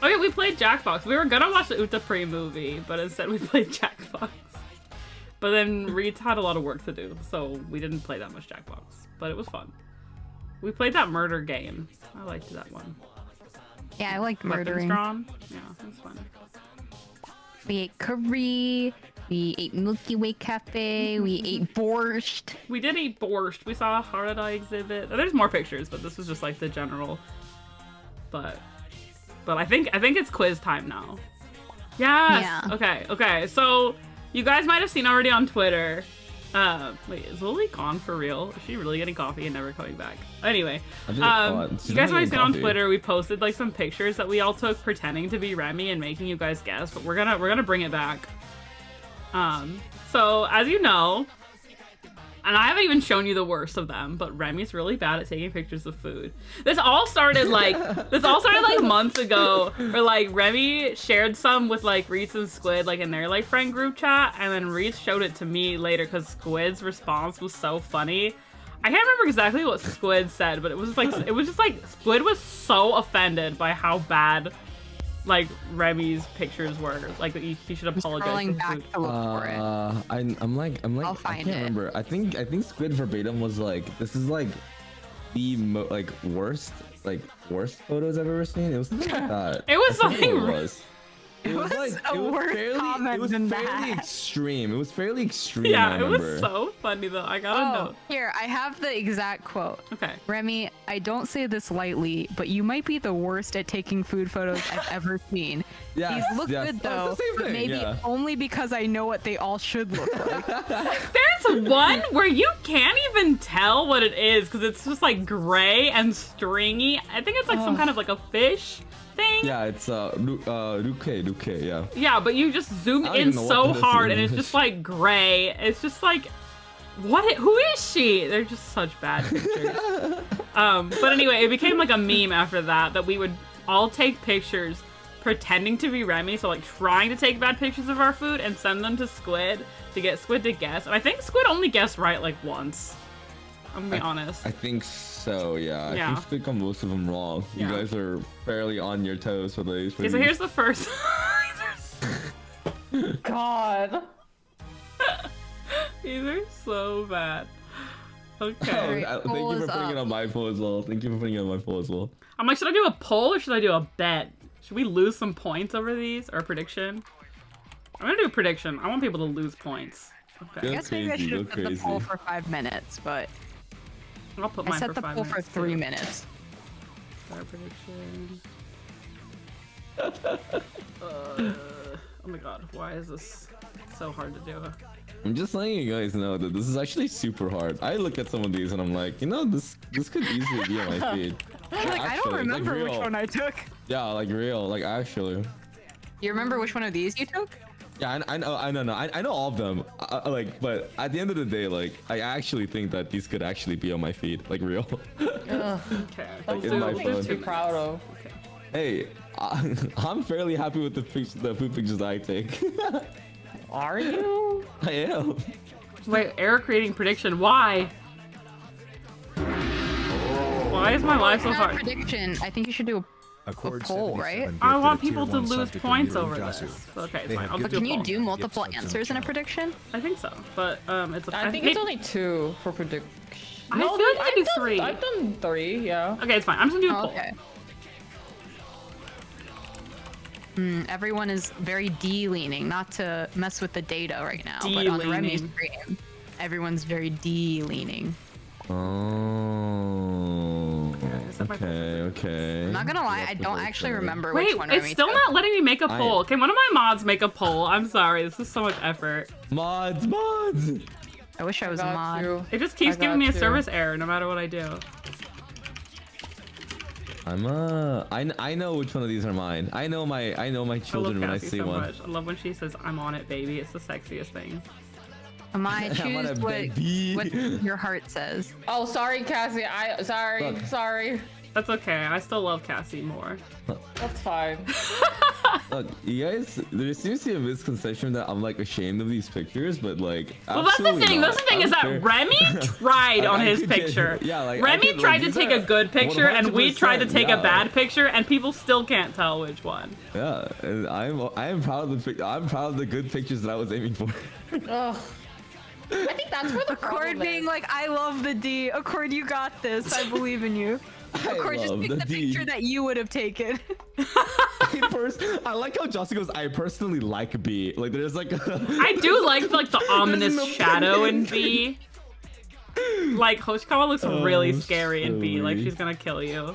Oh yeah, we played Jackbox. We were gonna watch the Utapri movie, but instead we played Jackbox. But then Reetz had a lot of work to do, so we didn't play that much Jackbox. But it was fun. We played that murder game. I liked that one. Yeah, I liked Weapons murdering. Drawn. Yeah, it was fun. We ate curry. We ate Milky Way Cafe. We ate borscht. We did eat borscht. We saw a Haradai exhibit. There's more pictures, but this was just like the general. But I think it's quiz time now. Yes. Yeah. Okay. So you guys might have seen already on Twitter. Wait, is Lily gone for real? Is she really getting coffee and never coming back? Anyway, I think- she's you not guys might have getting seen on coffee. Twitter. We posted like some pictures that we all took pretending to be Remy and making you guys guess. But we're gonna bring it back. So as you know. And I haven't even shown you the worst of them, but Remy's really bad at taking pictures of food. This all started like months ago, where like Remy shared some with like Reetz and Squid like in their like friend group chat, and then Reetz showed it to me later because Squid's response was so funny. I can't remember exactly what Squid said, but it was just like Squid was so offended by how bad like Remy's pictures were. Like that he should apologize. Scrolling back to look for it. I'm like I'll I find can't it. remember. I think Squid verbatim was like, this is like the worst photos I've ever seen. It was something like that. It was I forget something what it was. It was was like a it was worse fairly comment than fairly that. extreme. It was fairly extreme. Yeah, I it remember. was so funny though. I gotta Oh, know. here, I have the exact quote. Okay. Remy, I don't say this lightly, but you might be the worst at taking food photos I've ever seen. Yes, These look yes. good Oh, though, it's the same but thing, maybe yeah. only because I know what they all should look like. There's one where you can't even tell what it is because it's just like gray and stringy. I think it's like some kind of like a fish thing. Yeah, it's Luke, yeah. Yeah, but you just zoom I don't in even know so what that is hard in and it's English. just like gray. It's just like, who is she? They're just such bad pictures. But anyway, it became like a meme after that we would all take pictures pretending to be Remy, so like trying to take bad pictures of our food and send them to Squid to get Squid to guess. And I think Squid only guessed right like once. I'm gonna be honest. I think so, yeah. Yeah. I think Squid got most of them wrong. Yeah. You guys are fairly on your toes for these. Okay, so here's the first. God. These are so bad. Oh, Okay. thank poll you for is putting it up. on my poll as well. Thank you for putting it on my poll as well. I'm like, should I do a poll or should I do a bet? Should we lose some points over these or a prediction? I'm gonna do a prediction. I want people to lose points. Okay. I Go guess maybe I crazy, should have go put the crazy. poll for 5 minutes, but I'll put I mine set for the 5 poll for minutes, 3 too. minutes. Our prediction. Oh my god, why is this so hard to do? I'm just letting you guys know that this is actually super hard. I look at some of these and I'm like, you know, this could easily be on my feed. Like, I don't Actually, like, remember which real. one I took. Yeah, like real, like actually. You remember which one of these you took? Yeah, I know all of them. Like, but at the end of the day, like, I actually think that these could actually be on my feed, like real. Ugh. Okay. Like, let's in do- my let's do phone. 2 To be minutes. proud of. Okay. Hey, I'm fairly happy with the food pictures I take. Are you? I am. Wait, error creating prediction. Why? Why is my life so Not a hard? prediction. I think you should do a poll, right? I want people to lose points over this. Okay, it's fine. I'll take a Can you poll. do multiple answers in a prediction? I think so, but it's. I think it's only 2 for prediction. I feel like I I've do done- 3. I've done 3, yeah. Okay, it's fine. I'm just gonna do a Oh, poll. okay. Everyone is very D-leaning, not to mess with the data right now, but on Remy's D-leaning. stream, everyone's very D-leaning. Oh. is that my Okay. I'm not gonna lie, I don't actually remember which Wait, one it's Remy still took. not letting me make a poll. Can one of my mods make a poll? I'm sorry, this is so much effort. Mods. I wish I was a Got mod. you. It just keeps I giving me a got you. service error no matter what I do. I know which one of these are mine. I know my I love children when I Cassie see so one. much. I love when she says, "I'm on it, baby." It's the sexiest thing. I I'm on a choose what, baby. what your heart says. Oh, sorry, Cassie. Sorry. Look. Sorry. That's okay. I still love Cassie more. That's fine. Look, you guys, there seems to be a misconception that I'm like ashamed of these pictures, but like, Well, that's the absolutely thing. not. That's the thing is I'm that fair- Remy tried on I his could get- picture. yeah, like, I Remy could, like, tried to these take are a good picture, and we tried to 100%, take yeah. a bad picture, and people still can't tell which one. Yeah, and I am proud of I'm proud of the good pictures that I was aiming for. Ugh. I think that's where the Accord problem being is. like, I love the D. Accord, you got this. I believe in you. Accord, just love pick the the D. picture that you would have taken. I like how Jossie goes, I personally like B. Like there's like I do like the ominous no shadow in point. B. Like Hoshikawa looks really Oh, scary in B. Like silly. she's gonna kill you.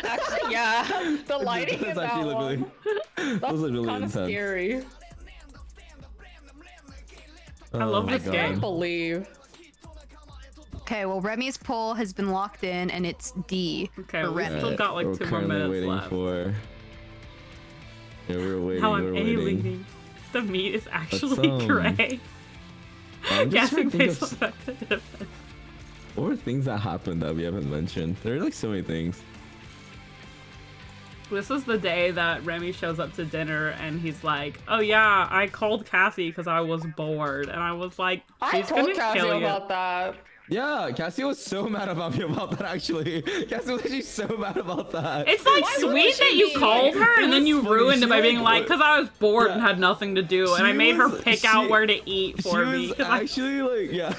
Actually, yeah. The lighting in Those that actually look one. really, those look really Kind of intense. scary. I love my this God. game. Can't believe. Okay, well, Remy's poll has been locked in, and it's D Okay, for we Remy. still got like We're 2 more currently minutes waiting left. for. Yeah, we're waiting. How we're I'm waiting. alienating. The meat is actually um, gray. I'm just Guessing trying to think face of effective. what were things that happened that we haven't mentioned. There are like so many things. This is the day that Remy shows up to dinner and he's like, "Oh yeah, I called Cassie because I was bored," and I was like, I "She's told gonna Cassie kill you." about that. Yeah, Cassie was so mad about me about that. Actually, Cassie was actually so mad about that. It's like sweet that you called her and then you funny. ruined She it by being like, because I was bored and Yeah. had nothing to do, and She I made her was- pick out where to eat for she me. was 'cause I- actually like, yeah.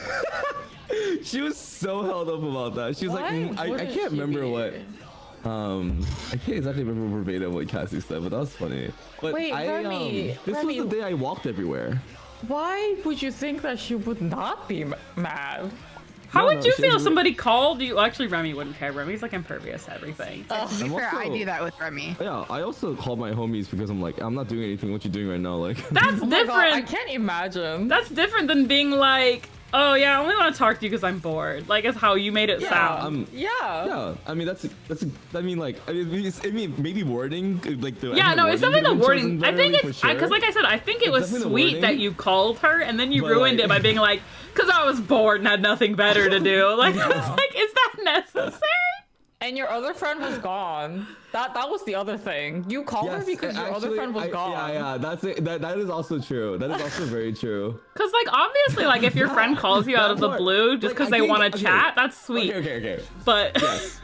She was so held up about that. She was like, I can't remember what. I can't exactly remember verbatim what Cassie said, but that was funny. But Wait, Remy, this Remy- was the day I walked everywhere. Why would you think that she would not be mad? How No, would you she feel if was- somebody called you? Well, actually, Remy wouldn't care. Remy's like impervious to everything. To be I'm fair, I also- do that with Remy. Yeah, I also called my homies because I'm like, I'm not doing anything. What you doing right now? Like, That's Oh my God, I different. can't imagine. That's different than being like, oh yeah, I only want to talk to you because I'm bored. Like, it's how you made it sound. Yeah. yeah. I mean, I mean, like, I mean, maybe wording, like the. Yeah, no, it's definitely the wording. I think it's because because, like I said, I think it was definitely the sweet that wording. you called her and then you But, ruined like- it by being like, because I was bored and had nothing better to do. Like, I was like, is that necessary? And your other friend was gone. That was the other thing. You called her because your other friend was gone. Yeah, that's it. That is also true. That is also very true. Because, like, obviously, like, if your friend calls you out of the part. blue just Like, because I they think- want to okay. chat, that's sweet. Okay. But Yes.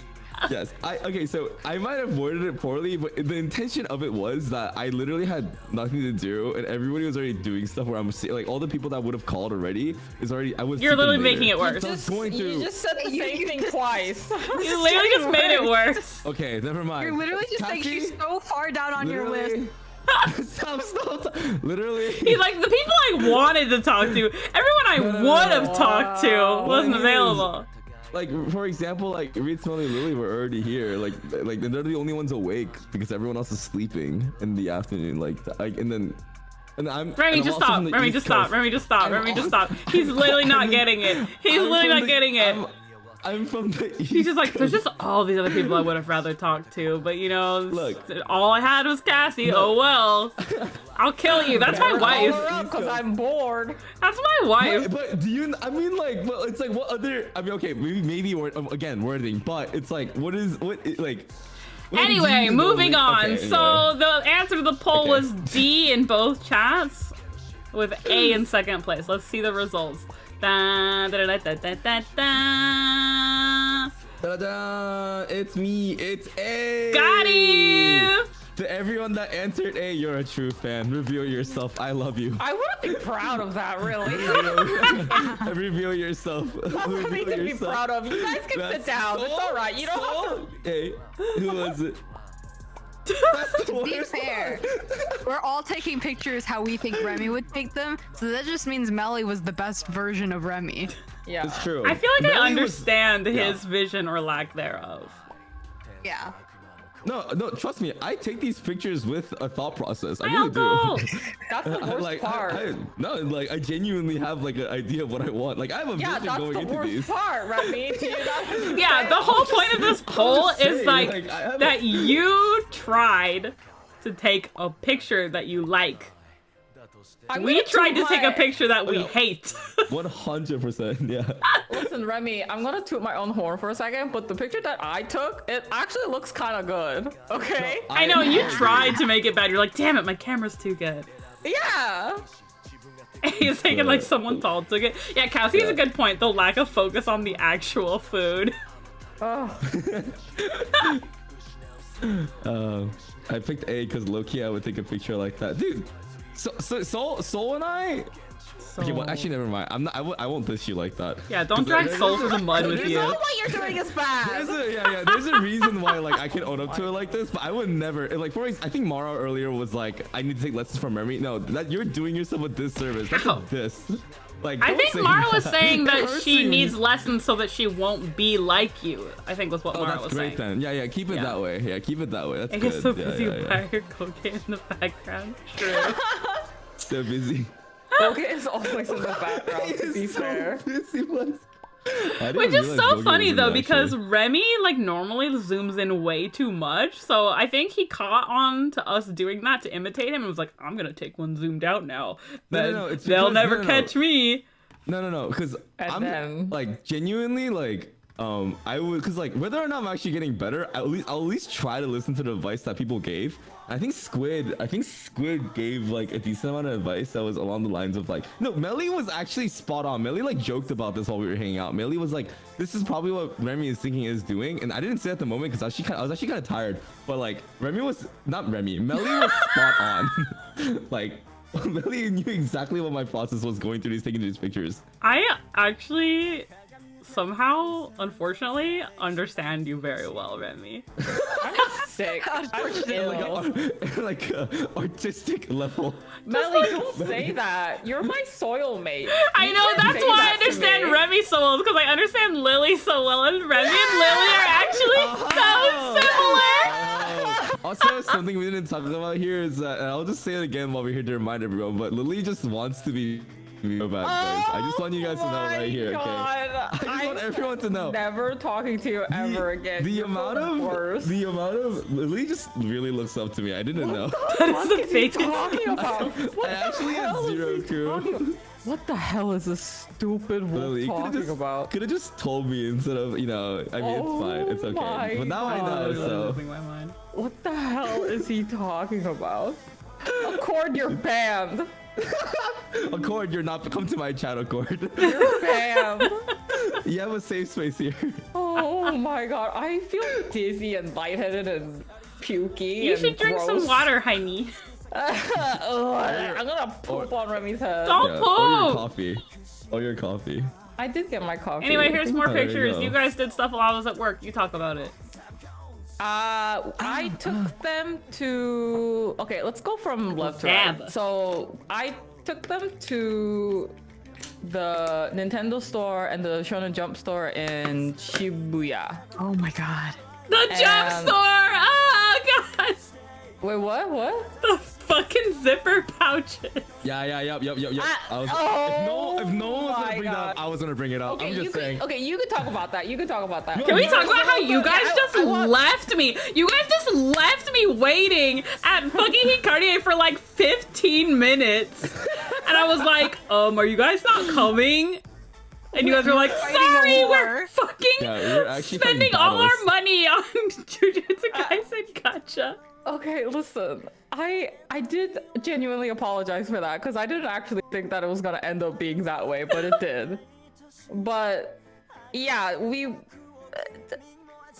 Yes. Okay, so I might have worded it poorly, but the intention of it was that I literally had nothing to do, and everybody was already doing stuff where I'm like all the people that would have called already is already. I was. you're sleeping literally later. making it worse. So I was going You through. just said the same thing twice. You literally just made it worse. Okay, never mind. You're literally just like, Cassie, she's so far down on your list. literally- stop. Literally. He's like, the people I wanted to talk to, everyone I would have talked to wasn't What is- available. Like, for example, like reetz, Melly, Lily were already here. Like they're the only ones awake because everyone else is sleeping in the afternoon. And then I'm. Remy, and just I'm also stop. from the Remy, East just stop. Coast. Remy, just stop. I'm Remy, just also- stop. He's literally not getting it. He's I'm literally from not the- getting it. I'm from the East. He's just like, there's Coast. just all these other people I would have rather talked to, but you know, Look. all I had was Cassie. Oh well, I'll kill you. That's my wife. Because I'm bored. That's my wife. But do you? I mean, like, but it's like what other? I mean, okay, maybe again wording, but it's like what like. what do Anyway, you know, moving like- on. okay, So anyway. the answer to the poll Okay. was D in both chats, with A in second place. Let's see the results. Da, da, da, da, da, da, da. Ta-da! It's me. It's A. Got him! To everyone that answered A, you're a true fan. Reveal yourself. I love you. I wouldn't be proud of that, really. Reveal yourself. That's nothing to be proud of. You guys can sit down. It's all right. You don't have to. Hey, who was it? That's the To be worst fair, one. we're all taking pictures how we think Remy would take them, so that just means Melly was the best version of Remy. Yeah. It's true. I feel like I Melly was- understand yeah. his vision or lack thereof. Yeah. No, trust me. I take these pictures with a thought process. I My really uncle! do. That's the worst like, part. I genuinely have like an idea of what I want. Like I have a Yeah, vision that's going the into worst these. part, Remy. Do you not Yeah, understand? the whole point of this poll just is saying, like like, I have that a- you tried to take a picture that you like. I'm We gonna tried to toot take a my- picture that we Yeah. hate. 100%. Yeah. Listen, Remy, I'm gonna toot my own horn for a second, but the picture that I took, it actually looks kind of good. Okay? I know you tried to make it bad. You're like, damn it, my camera's too good. Yeah. He's thinking like someone tall took it. Yeah, Cassie has a Yeah. good point. The lack of focus on the actual food. Oh. I picked A because low-key I would take a picture like that, dude. So Soul and I. Okay, well, actually, never mind. I won't diss you like that. Yeah, don't 'Cause drag there's Soul a- through the mud with there's you. a- What you're doing is bad. There's a reason why like I can own up to it like this, but I would never like I think Mara earlier was like I need to take lessons from Remy. No, that you're doing yourself a disservice. That's Ow. a diss. Like I don't think say Mara was that. saying that It hurts she me. needs lessons so that she won't be like you. I think was what Oh, Mara that's was great saying. then. Yeah, keep it Yeah. that way. Yeah, keep it that way. That's I good. get so Yeah, busy yeah, with yeah. her cocaine in the background. True. So busy. Okay, is always in the background, to be fair. Busy once. I didn't Which is realize so Gogi funny was in though, it, because actually. Remy like normally zooms in way too much. So I think he caught on to us doing that to imitate him and was like, I'm gonna take one zoomed out now. But No, it's they'll because- never no. catch me. No, because And I'm then- like genuinely like I would, cause like whether or not I'm actually getting better, I'll at least try to listen to the advice that people gave. I think Squid gave like a decent amount of advice that was along the lines of like, no, Melly was actually spot on. Melly like joked about this while we were hanging out. Melly was like, this is probably what Remy is thinking is doing, and I didn't say it at the moment because I was actually kind of tired. But like Melly was spot on. Like Melly knew exactly what my process was going through taking these pictures. I actually somehow, unfortunately, understand you very well, Remy. I'm sick. I'm ill. Like artistic level. Melly, don't say that. You're my soil mate. I know, that's why I understand Remy so well, because I understand Lily so well, and Remy and Lily are actually so similar. Also, something we didn't talk about here is that, and I'll just say it again while we're here to remind everyone, but Lily just wants to be bad guys. I just want you guys to know right here, okay? I just want everyone to know. Never talking to you ever again. The amount of Lily just really looks up to me. I didn't know. That is the fake talking about. I actually had zero clue. What the hell is this stupid wolf talking about? Could have just told me instead of, you know, I mean, it's fine. It's okay. But now I know, so. What the hell is he talking about? Accord, you're banned. Accord, you're not. Come to my chat, Accord. You're banned. You have a safe space here. Oh my god, I feel dizzy and lightheaded and pukey. You should drink some water, Jaime. I'm gonna poop on Remy's head. Don't poop! Or your coffee. I did get my coffee. Anyway, here's more There you pictures. go. You guys did stuff while I was at work. You talk about it. I took them to. Okay, let's go from left to right. So I took them to the Nintendo store and the Shonen Jump store in Shibuya. Oh my god. The jump store! Oh god! Wait, what? The fucking zipper pouches. Yep. Oh, if no one was gonna my bring that God. up, I was gonna bring it up. Okay, I'm just saying. Okay, you can talk about that. Can we talk about how you guys just left me? You guys just left me waiting at fucking Hikarie for like 15 minutes. And I was like, are you guys not coming? And you guys were like, sorry, we're fucking spending all our money on Jujutsu Kaisen Gacha. Okay, listen. I did genuinely apologize for that because I didn't actually think that it was gonna end up being that way, but it did. But yeah, I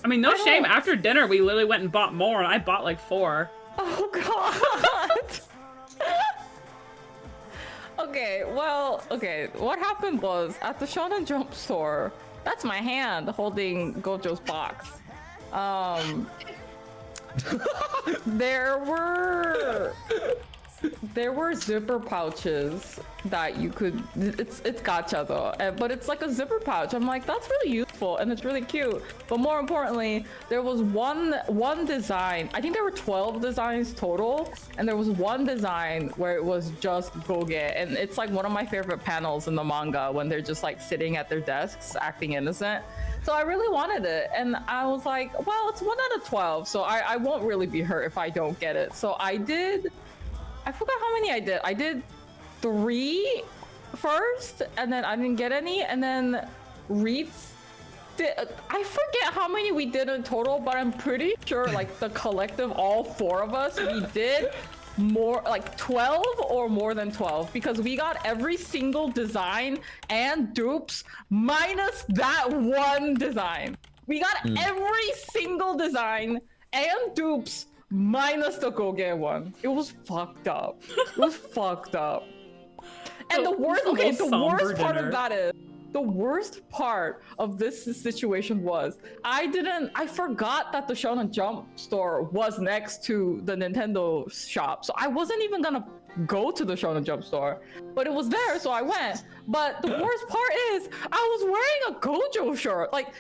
mean, no shame. After dinner, we literally went and bought more, and I bought like 4. Oh god. Okay, what happened was at the Shonen Jump store, that's my hand holding Gojo's box. There were zipper pouches that you could. It's gacha though, but it's like a zipper pouch. I'm like, that's really useful and it's really cute. But more importantly, there was one design. I think there were 12 designs total, and there was one design where it was just Goge, and it's like one of my favorite panels in the manga when they're just like sitting at their desks acting innocent. So I really wanted it, and I was like, well, it's 1 out of 12, so I won't really be hurt if I don't get it. So I forgot how many I did. I did 3 first, and then I didn't get any, and then reetz I forget how many we did in total, but I'm pretty sure like the collective, all 4 of us, we did more like 12 or more than 12, because we got every single design and dupes minus that one design. We got every single design and dupes minus the Goge one. It was fucked up. It was fucked up. And the worst part of that is, the worst part of this situation was I forgot that the Shonen Jump store was next to the Nintendo shop. So I wasn't even gonna go to the Shonen Jump store, but it was there, so I went. But the worst part is I was wearing a Gojo shirt. Like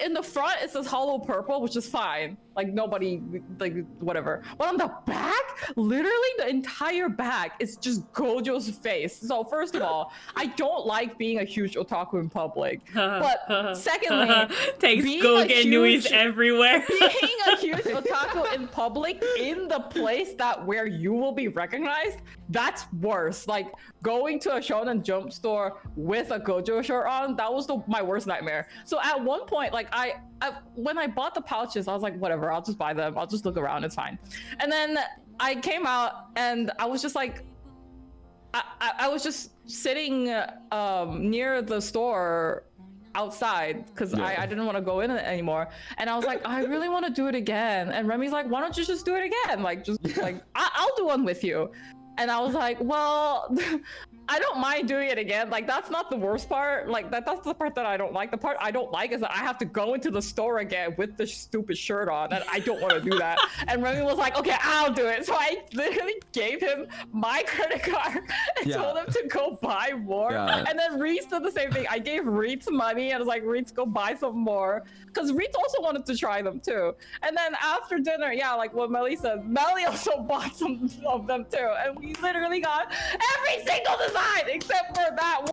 in the front it says Hollow Purple, which is fine. Like nobody, like whatever. But on the back, literally the entire back is just Gojo's face. So first of all, I don't like being a huge otaku in public. But secondly, takes Goge Nuis everywhere. Being a huge otaku in public in the place that where you will be recognized, that's worse. Like going to a Shonen Jump store with a Gojo shirt on, that was my worst nightmare. So at one point, like I when I bought the pouches, I was like, whatever, I'll just buy them. I'll just look around, it's fine. And then I came out and I was just like, I was just sitting near the store outside because I didn't want to go in it anymore, and I was like, I really want to do it again. And Remy's like, why don't you just do it again? Like, just like I'll do one with you. And I was like, well, I don't mind doing it again. Like, that's not the worst part. Like, that's the part that I don't like. The part I don't like is that I have to go into the store again with the stupid shirt on, and I don't want to do that. And Remy was like, okay, I'll do it. So I literally gave him my credit card and told him to go buy more. Yeah. And then Reetz did the same thing. I gave Reetz money and I was like, Reetz, go buy some more. Because Reetz also wanted to try them too. And then after dinner, yeah, like what Melly said, Melly also bought some of them too. And we literally got every single design except for that one.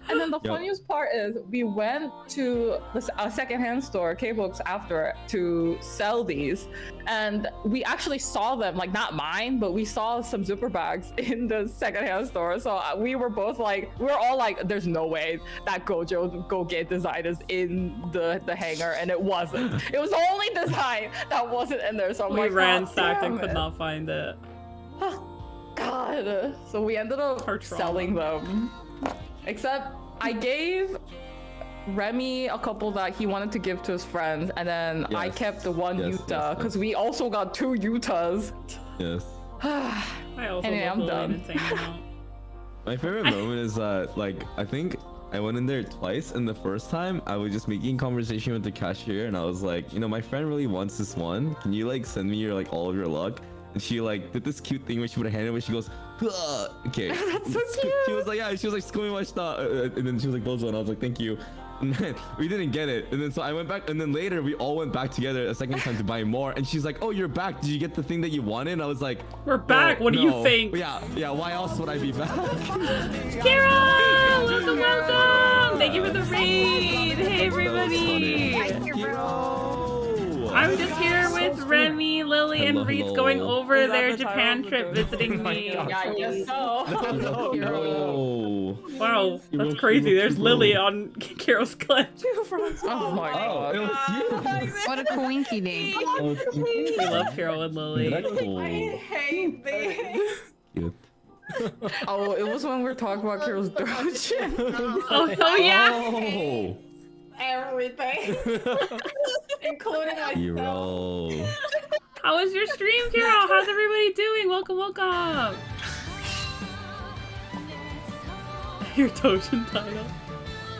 And then the funniest part is we went to a secondhand store, K-Books, after to sell these. And we actually saw them, like not mine, but we saw some zipper bags in the secondhand store. So we were both like, we were all like, there's no way that Gojo Go-Get design is in the hanger. And it wasn't. It was the only design that wasn't in there. So I'm like, ransacked and could not find it. God. So we ended up selling them. Except I gave Remy a couple that he wanted to give to his friends, and then I kept the one Utah because we also got 2 Utahs. Yes. I also anyway, I'm done. My favorite moment is that, like, I think I went in there twice, and the first time I was just making conversation with the cashier, and I was like, you know, my friend really wants this one. Can you like send me your like all of your luck? And she like did this cute thing where she put her hand in where she goes, okay. That's so cute. She was like, yeah, she was like, and then she was like, those one. I was like, thank you. And then we didn't get it. And then so I went back, and then later we all went back together a second time to buy more. And she's like, oh, you're back. Did you get the thing that you wanted? And I was like, we're back. What do you think? Yeah. Why else would I be back? Kira, welcome. Thank you for the raid. Hey, everybody. Thank you, bro. I'm just here with Remy, Lily, and Reetz going over their Japan trip visiting me. Yeah, I guess so. Wow, that's crazy. There's Lily on Kiro's clip. Oh my god. What a coinky name. We love Kiro and Lily. I hate this. Cute. Oh, it was when we were talking about Kiro's dojo. Oh yeah. Oh. Everything. Including myself. Hero. How was your stream, Kiro? How's everybody doing? Welcome. Your Toshin title.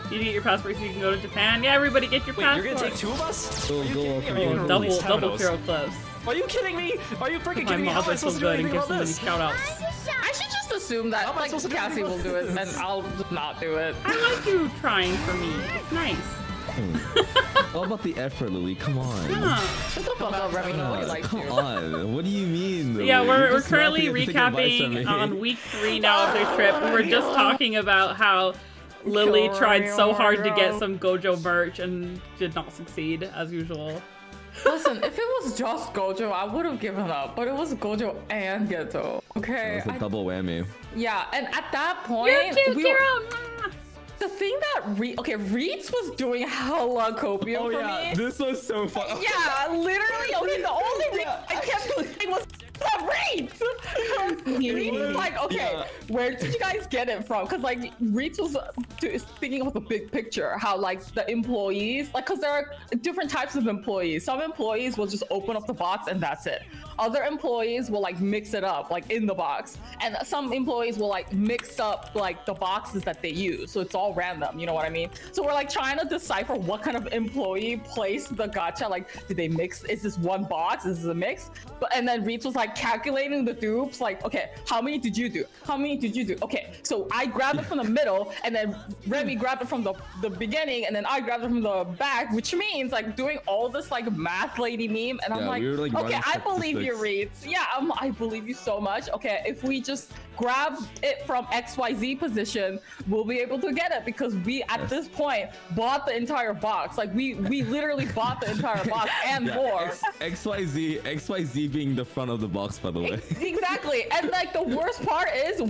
You need to get your passport so you can go to Japan. Yeah, everybody get your passport. You're gonna take 2 of us? Go. Double Kiro clips. Are you kidding me? Are you freaking kidding me? My How am I mother's so supposed to do good and anything gives about so many this? shout outs. I should just assume that like Cassie will do it, and I'll just not do it. I like you trying for me. It's nice. All about the effort, Lily. Come on. Yeah. Shut the fuck up, Remy. Nobody likes you. Come on. What do you mean? Lily? Yeah, we're just currently laughing at the thing recapping advice from me. on week 3 now of their trip. And we're just talking about how Lily tried so hard to get some Gojo merch and did not succeed, as usual. Listen, if it was just Gojo, I would have given up. But it was Gojo and Geto. Okay. It's a double whammy. Yeah, and at that point, You're cute, Kiro. the thing that Reetz was doing hella copium for me. This was so fun. Yeah, literally. Okay, the only reason I kept doing was Reetz. Reetz was like, okay, where did you guys get it from? Because like Reetz was thinking of the big picture, how like the employees, like, because there are different types of employees. Some employees will just open up the box and that's it. Other employees will like mix it up, like in the box, and some employees will like mix up like the boxes that they use, so it's all random. You know what I mean? So we're like trying to decipher what kind of employee placed the gacha. Like, did they mix? Is this one box? Is this a mix? But and then Reetz was like calculating the dupes. Like, okay, how many did you do? How many did you do? Okay, so I grabbed it from the middle, and then Remy grabbed it from the beginning, and then I grabbed it from the back, which means like doing all this like math lady meme, and I'm like, we were, like, okay, I believe you. Reetz. Yeah, I believe you so much. Okay, if we just grab it from XYZ position, we'll be able to get it because we at this point bought the entire box. Like we literally bought the entire box and more. XYZ being the front of the box, by the way. Exactly. and like the worst part is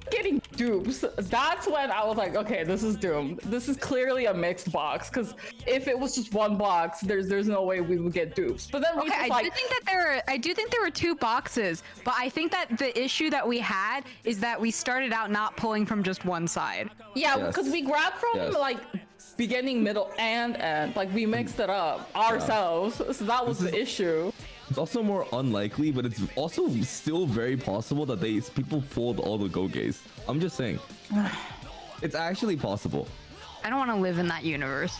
getting dupes. That's when I was like, okay, this is doomed. This is clearly a mixed box, because if it was just one box, there's no way we would get dupes. But then Okay, I do think there were two boxes, but I think that the issue that we had is that we started out not pulling from just one side. yeah, Yes. because we grabbed from like beginning, middle, and end. Like we mixed it up ourselves. So that was the issue. It's also more unlikely, but it's also still very possible that people pulled all the go-gays. I'm just saying. It's actually possible. I don't want to live in that universe.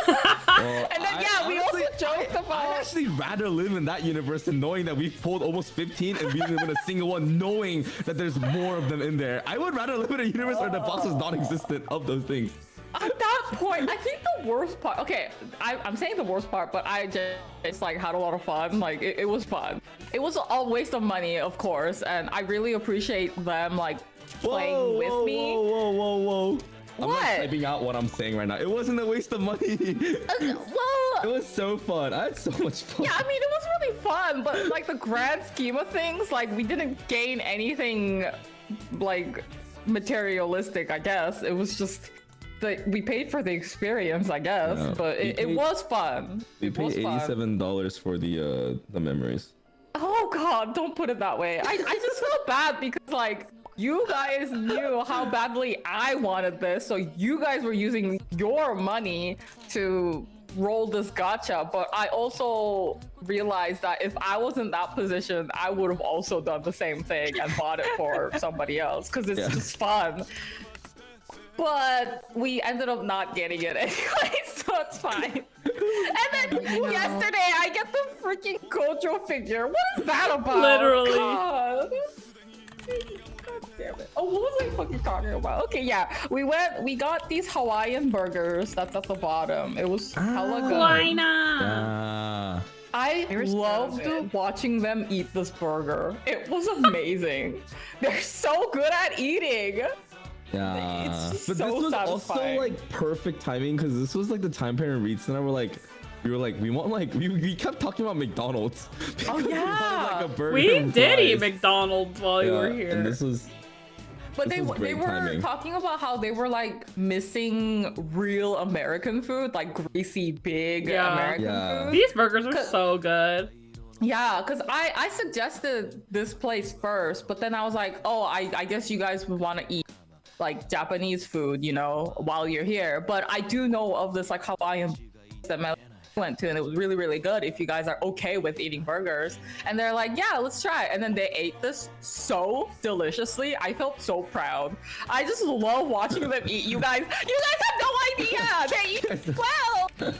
And then we also joked I'd about. actually rather live in that universe than knowing that we've pulled almost 15 and we didn't win a single one, knowing that there's more of them in there. I would rather live in a universe where the box is non-existent of those things. At that point, I think the worst part. Okay, I'm saying the worst part, but I just like had a lot of fun. Like it was fun. It was a waste of money, of course, and I really appreciate them like playing with me. Whoa. I'm What? not typing out what I'm saying right now. It wasn't a waste of money. Well, It was so fun. I had so much fun. yeah, I mean, it was really fun, but like the grand scheme of things, like we didn't gain anything like materialistic, I guess. It was just that we paid for the experience, I guess, Yeah, but it was fun. We It paid was fun. $87 for the memories. Oh god, don't put it that way. I just felt bad because like you guys knew how badly I wanted this, so you guys were using your money to roll this gacha, but I also realized that if I was in that position, I would have also done the same thing and bought it for somebody else because it's just fun. But we ended up not getting it anyway, so it's fine. And then yesterday, I get the freaking Gojo figure. What is that about? Literally. God. God damn it. Oh, what was I fucking talking about? Okay, yeah. We got these Hawaiian burgers. That's at the bottom. It was hella good. Why not? Ah. I They were so loved good. watching them eat this burger. It was amazing. They're so good at eating. Yeah, It's but so this was satisfying. also like perfect timing because this was like the time parent reads and I were like, we kept talking about McDonald's. Oh, because we wanted, yeah. We like, a burger and did eat fries. McDonald's while you Yeah, were here. and this was But This they was great were timing. talking about how they were like missing real American food, like greasy, big Yeah. American Yeah. food. These burgers are so good. Yeah, because I suggested this place first, but then I was like, oh, I guess you guys would want to eat like Japanese food, you know, while you're here. But I do know of this like Hawaiian that Mel went to, and it was really, really good if you guys are okay with eating burgers. And they're like, yeah, let's try it. And then they ate this so deliciously. I felt so proud. I just love watching them eat. You guys have no idea. They eat well.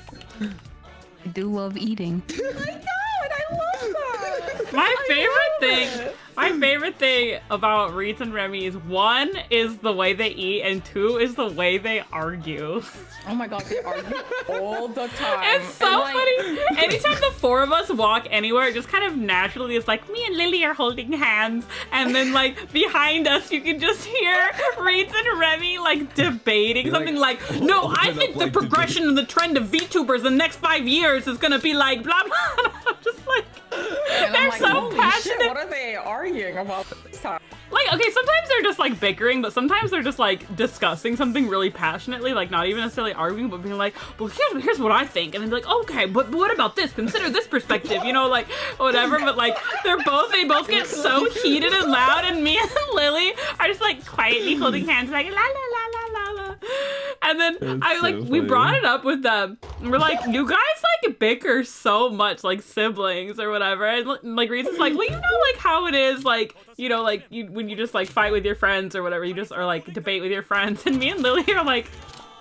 I do love eating. I know, and I love that. My I love it. My favorite thing about Reetz and Remy is one is the way they eat and two is the way they argue. Oh my god, they argue all the time. It's so And, like, funny. Anytime the four of us walk anywhere, it just kind of naturally is like me and Lily are holding hands, and then like behind us you can just hear Reetz and Remy like debating You're something like, like, no, I open think up, the like, progression and the trend of VTubers in the next 5 years is gonna be like blah blah. And I'm just like, and they're I'm like, so holy passionate. shit, what are they arguing about this time? Like, okay, sometimes they're just like bickering, but sometimes they're just like discussing something really passionately, like not even necessarily arguing, but being like, well, here's what I think, and then be like, okay, but what about this? Consider this perspective, you know, like whatever. But like they both get so heated and loud, and me and Lily are just like quietly holding hands, like la la la la la la. And then That's so we funny. brought it up with them. And we're like, you guys like bicker so much, like siblings or whatever. And like Reetz is like, well, you know, like how it is, like, you know, like when you just like fight with your friends or whatever, you just or like debate with your friends. And me and Lily are like,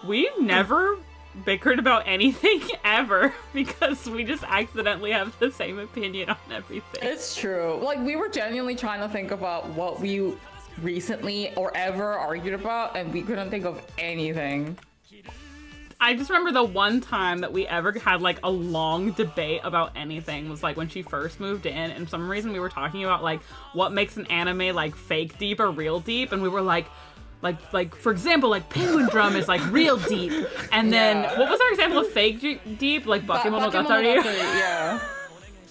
we've never bickered about anything ever because we just accidentally have the same opinion on everything. It's true. Like, we were genuinely trying to think about what we recently or ever argued about, and we couldn't think of anything. I just remember the one time that we ever had like a long debate about anything was like when she first moved in, and for some reason we were talking about like what makes an anime like fake deep or real deep, and we were like for example, like Penguin Drum is like real deep, and then Yeah. what was our example of fake deep? Like Bakemonogatari. Yeah.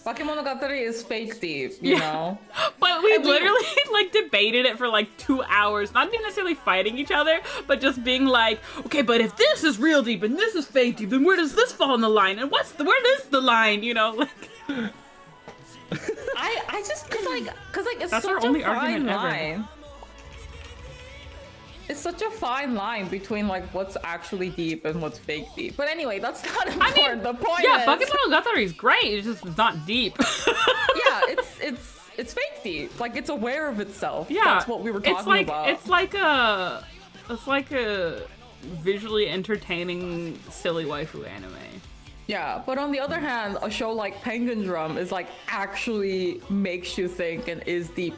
Bakemonogatari is fake deep, you know? But we And we- literally like debated it for like 2 hours, not even necessarily fighting each other, but just being like, okay, but if this is real deep and this is fake deep, then where does this fall in the line? And where is the line? You know, like. I just cause like it's That's such our only a fine argument ever. line. It's such a fine line between like what's actually deep and what's fake deep. But anyway, that's not important. The point Yeah, is, Bucket Monogatari is great. It's just not deep. yeah, it's fake deep. Like it's aware of itself. Yeah, That's what we were talking about. It's like a visually entertaining silly waifu anime. Yeah, but on the other hand, a show like Penguin Drum is like actually makes you think and is deep.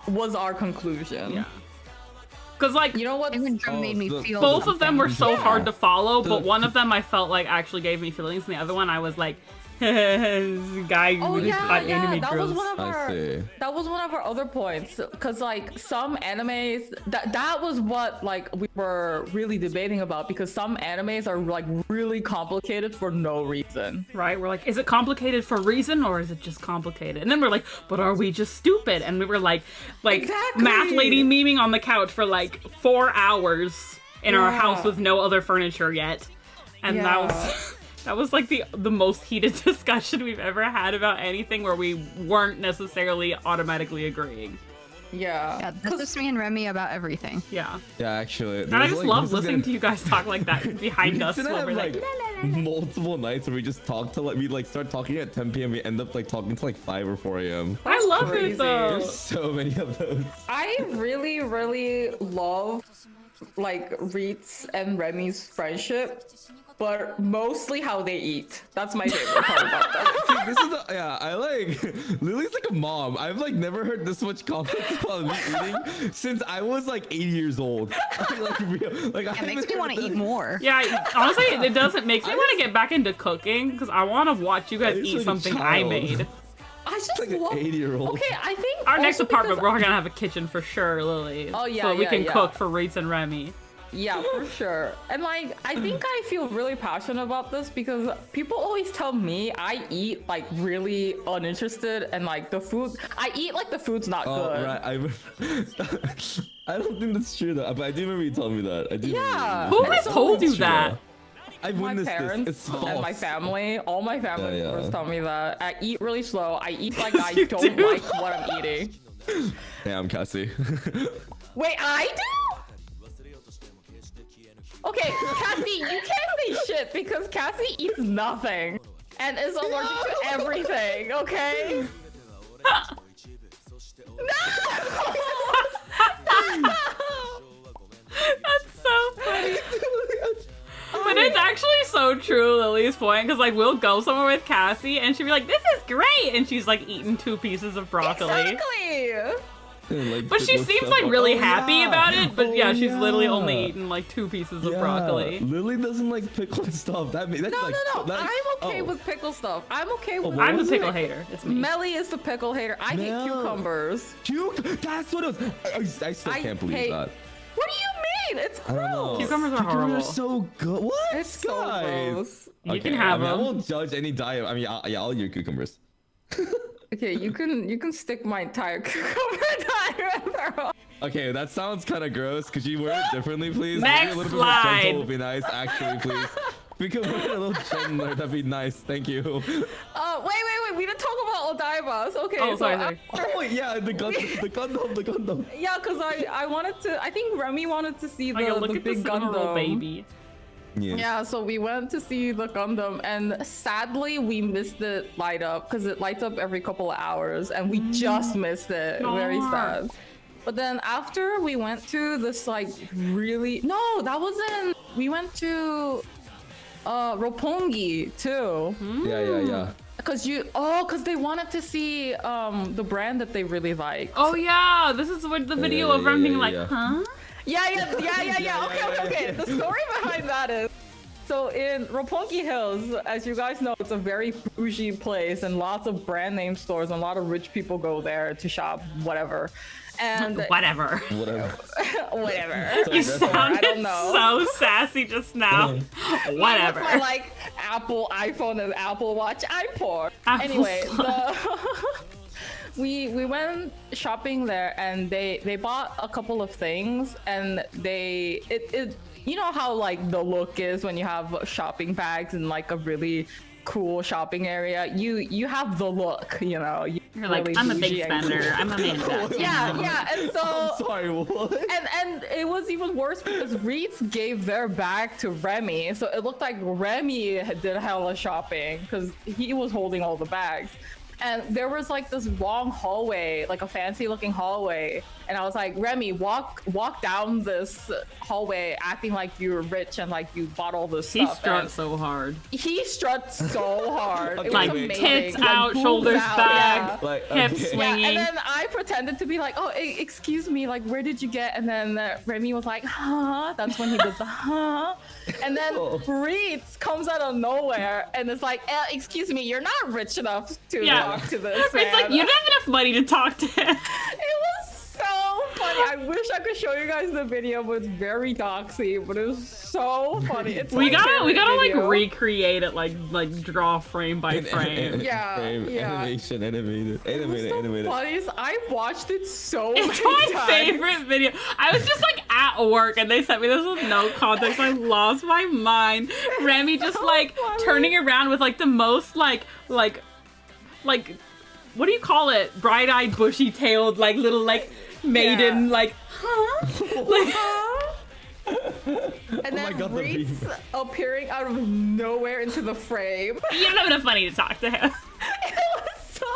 Was our conclusion. Yeah. Cause like, You know what? Penguin Drum made me feel both of them were so Yeah. hard to follow, but one of them I felt like actually gave me feelings, and the other one I was like, this guy Oh who yeah, got yeah. anime That was drills. one of I our. see. That was one of our other points, because like some animes, that was what like we were really debating about, because some animes are like really complicated for no reason. Right? We're like, is it complicated for reason or is it just complicated? And then we're like, but are we just stupid? And we were like Exactly. math lady memeing on the couch for like 4 hours in our Yeah. house with no other furniture yet. And Yeah. that was like the most heated discussion we've ever had about anything where we weren't necessarily automatically agreing. Yeah. Yeah, that's just me and Remy about everything. Yeah. Yeah, actually. And I just love listening to you guys talk like that behind us. Didn't While have we're like, like multiple nights where we just talk till like we like start talking at 10 p.m. We end up like talking till like 5 or 4 a.m. I love crazy. it though. There's so many of those. I really, really love like reetz and Remy's friendship, but mostly how they eat. That's my favorite part about them. See, this is the I like Lily's like a mom. I've like never heard this much conflict about me eating since I was like 8 years old. Like real, like It makes me want to eat more. Yeah, honestly, it doesn't make me want to get back into cooking because I want to watch you guys It's eat like a something I child. made. I just like an love. 80-year-old. Okay, I think Our next also apartment, because- we're gonna have a kitchen for sure, Lily. Oh, yeah, so we yeah, can yeah. cook for Reetz and Remy. Yeah, for sure. And like, I think I feel really passionate about this because people always tell me I eat like really uninterested and like the food. I eat like the food's not Oh good. right, I don't think that's true though. But I do remember you telling me that. I do. Yeah. Who And has so told you It's true. that? I've My witnessed parents this. It's false. and my family, all my family Yeah, yeah. members tell me that I eat really slow. I eat like I You don't do. like what I'm eating. Damn, Cassie. Wait, I do? Okay, Cassie, you can't say shit because Cassie eats nothing and is allergic to everything, okay? That's so funny. But it's actually so true, Lily's point, because like we'll go somewhere with Cassie and she'll be like, "This is great," and she's like eating 2 pieces of broccoli. Exactly! Like, But she pickle seems stuff. like really Oh, happy yeah. about it. But Oh, yeah, she's literally only yeah. eating like 2 pieces of Yeah, broccoli. Lily doesn't like pickled stuff. That's No, like, no, that- I'm okay oh. with pickle stuff. I'm okay with what I'm the was pickle it? hater. It's me. Melly is the pickle hater. I hate No. cucumbers. That's what it was. I still I can't believe hate- that. What do you mean? It's I don't know. gross. Cucumbers are Cucumbers horrible. are so good. What? It's so guys? gross. You can have I them. won't judge any diet. I mean, I'll eat your cucumbers. Okay, you can stick my entire cucumber diagram. Okay, that sounds kind of gross. Could you word it differently, please? Next Maybe a little slide. bit more gentle would be nice, actually, please. If we could word it a little gentler, that'd be nice. Thank you. Wait. We didn't talk about Odaibas. Okay, Oh, so sorry. Oh yeah, the Gundam. yeah, because I wanted to. I think Remy wanted to see Like, the look the at this big little Gundam. baby. Yes. Yeah, so we went to see the Gundam, and sadly we missed it light up because it lights up every couple of hours, and we just missed it. Very Aw. sad. But then after we went to this like really that wasn't. We went to Roppongi too. Yeah. Because they wanted to see the brand that they really like. Oh yeah, this is what the video yeah, of Rem yeah, being yeah, like, yeah. huh? Yeah. Okay. The story behind that is, so in Roppongi Hills, as you guys know, it's a very bougie place and lots of brand name stores and a lot of rich people go there to shop, whatever. And Whatever. Whatever. whatever. You that's all. I sounded don't know. so sassy just now. Whatever. My like Apple iPhone and Apple Watch, I'm poor. Apple Anyway, Watch. we went shopping there, and they bought a couple of things, and it you know how like the look is when you have shopping bags in like a really cool shopping area. You have the look, you know. You're like, really I'm a bougie big and spender. I'm a man. yeah, and so I'm sorry, what? and it was even worse because reetz gave their bag to Remy, so it looked like Remy did hella shopping because he was holding all the bags. And there was like this long hallway, like a fancy looking hallway, and I was like, Remy, walk down this hallway acting like you're rich and like you bought all this He stuff. struts And so hard. he struts so hard. It was Like amazing. tits Like, out, boobs shoulders out, back, yeah. Like, hips okay. Yeah, swinging. and then I pretended to be like, oh, excuse me, like, where did you get? And then Remy was like, huh? That's when he did the huh. And then reetz comes out of nowhere and it's like, excuse me, you're not rich enough to talk to this It's man. like, you don't have enough money to talk to him. It was so funny. I wish I could show you guys the video, but it's very doxy, but it was so funny. It's We my gotta favorite like video. recreate it, like draw frame by frame. Yeah, yeah. Animation, animated. Funniest. I watched it so It's many my times. favorite video. I was just like at work and they sent me this with no context. I lost my mind. Remy just so like funny. turning around with like the most like what do you call it? Bright-eyed, bushy-tailed, like little like maiden, Yeah. like huh? And then my God, the reetz meme. appearing out of nowhere into the frame. You don't have enough money to talk to him. It was so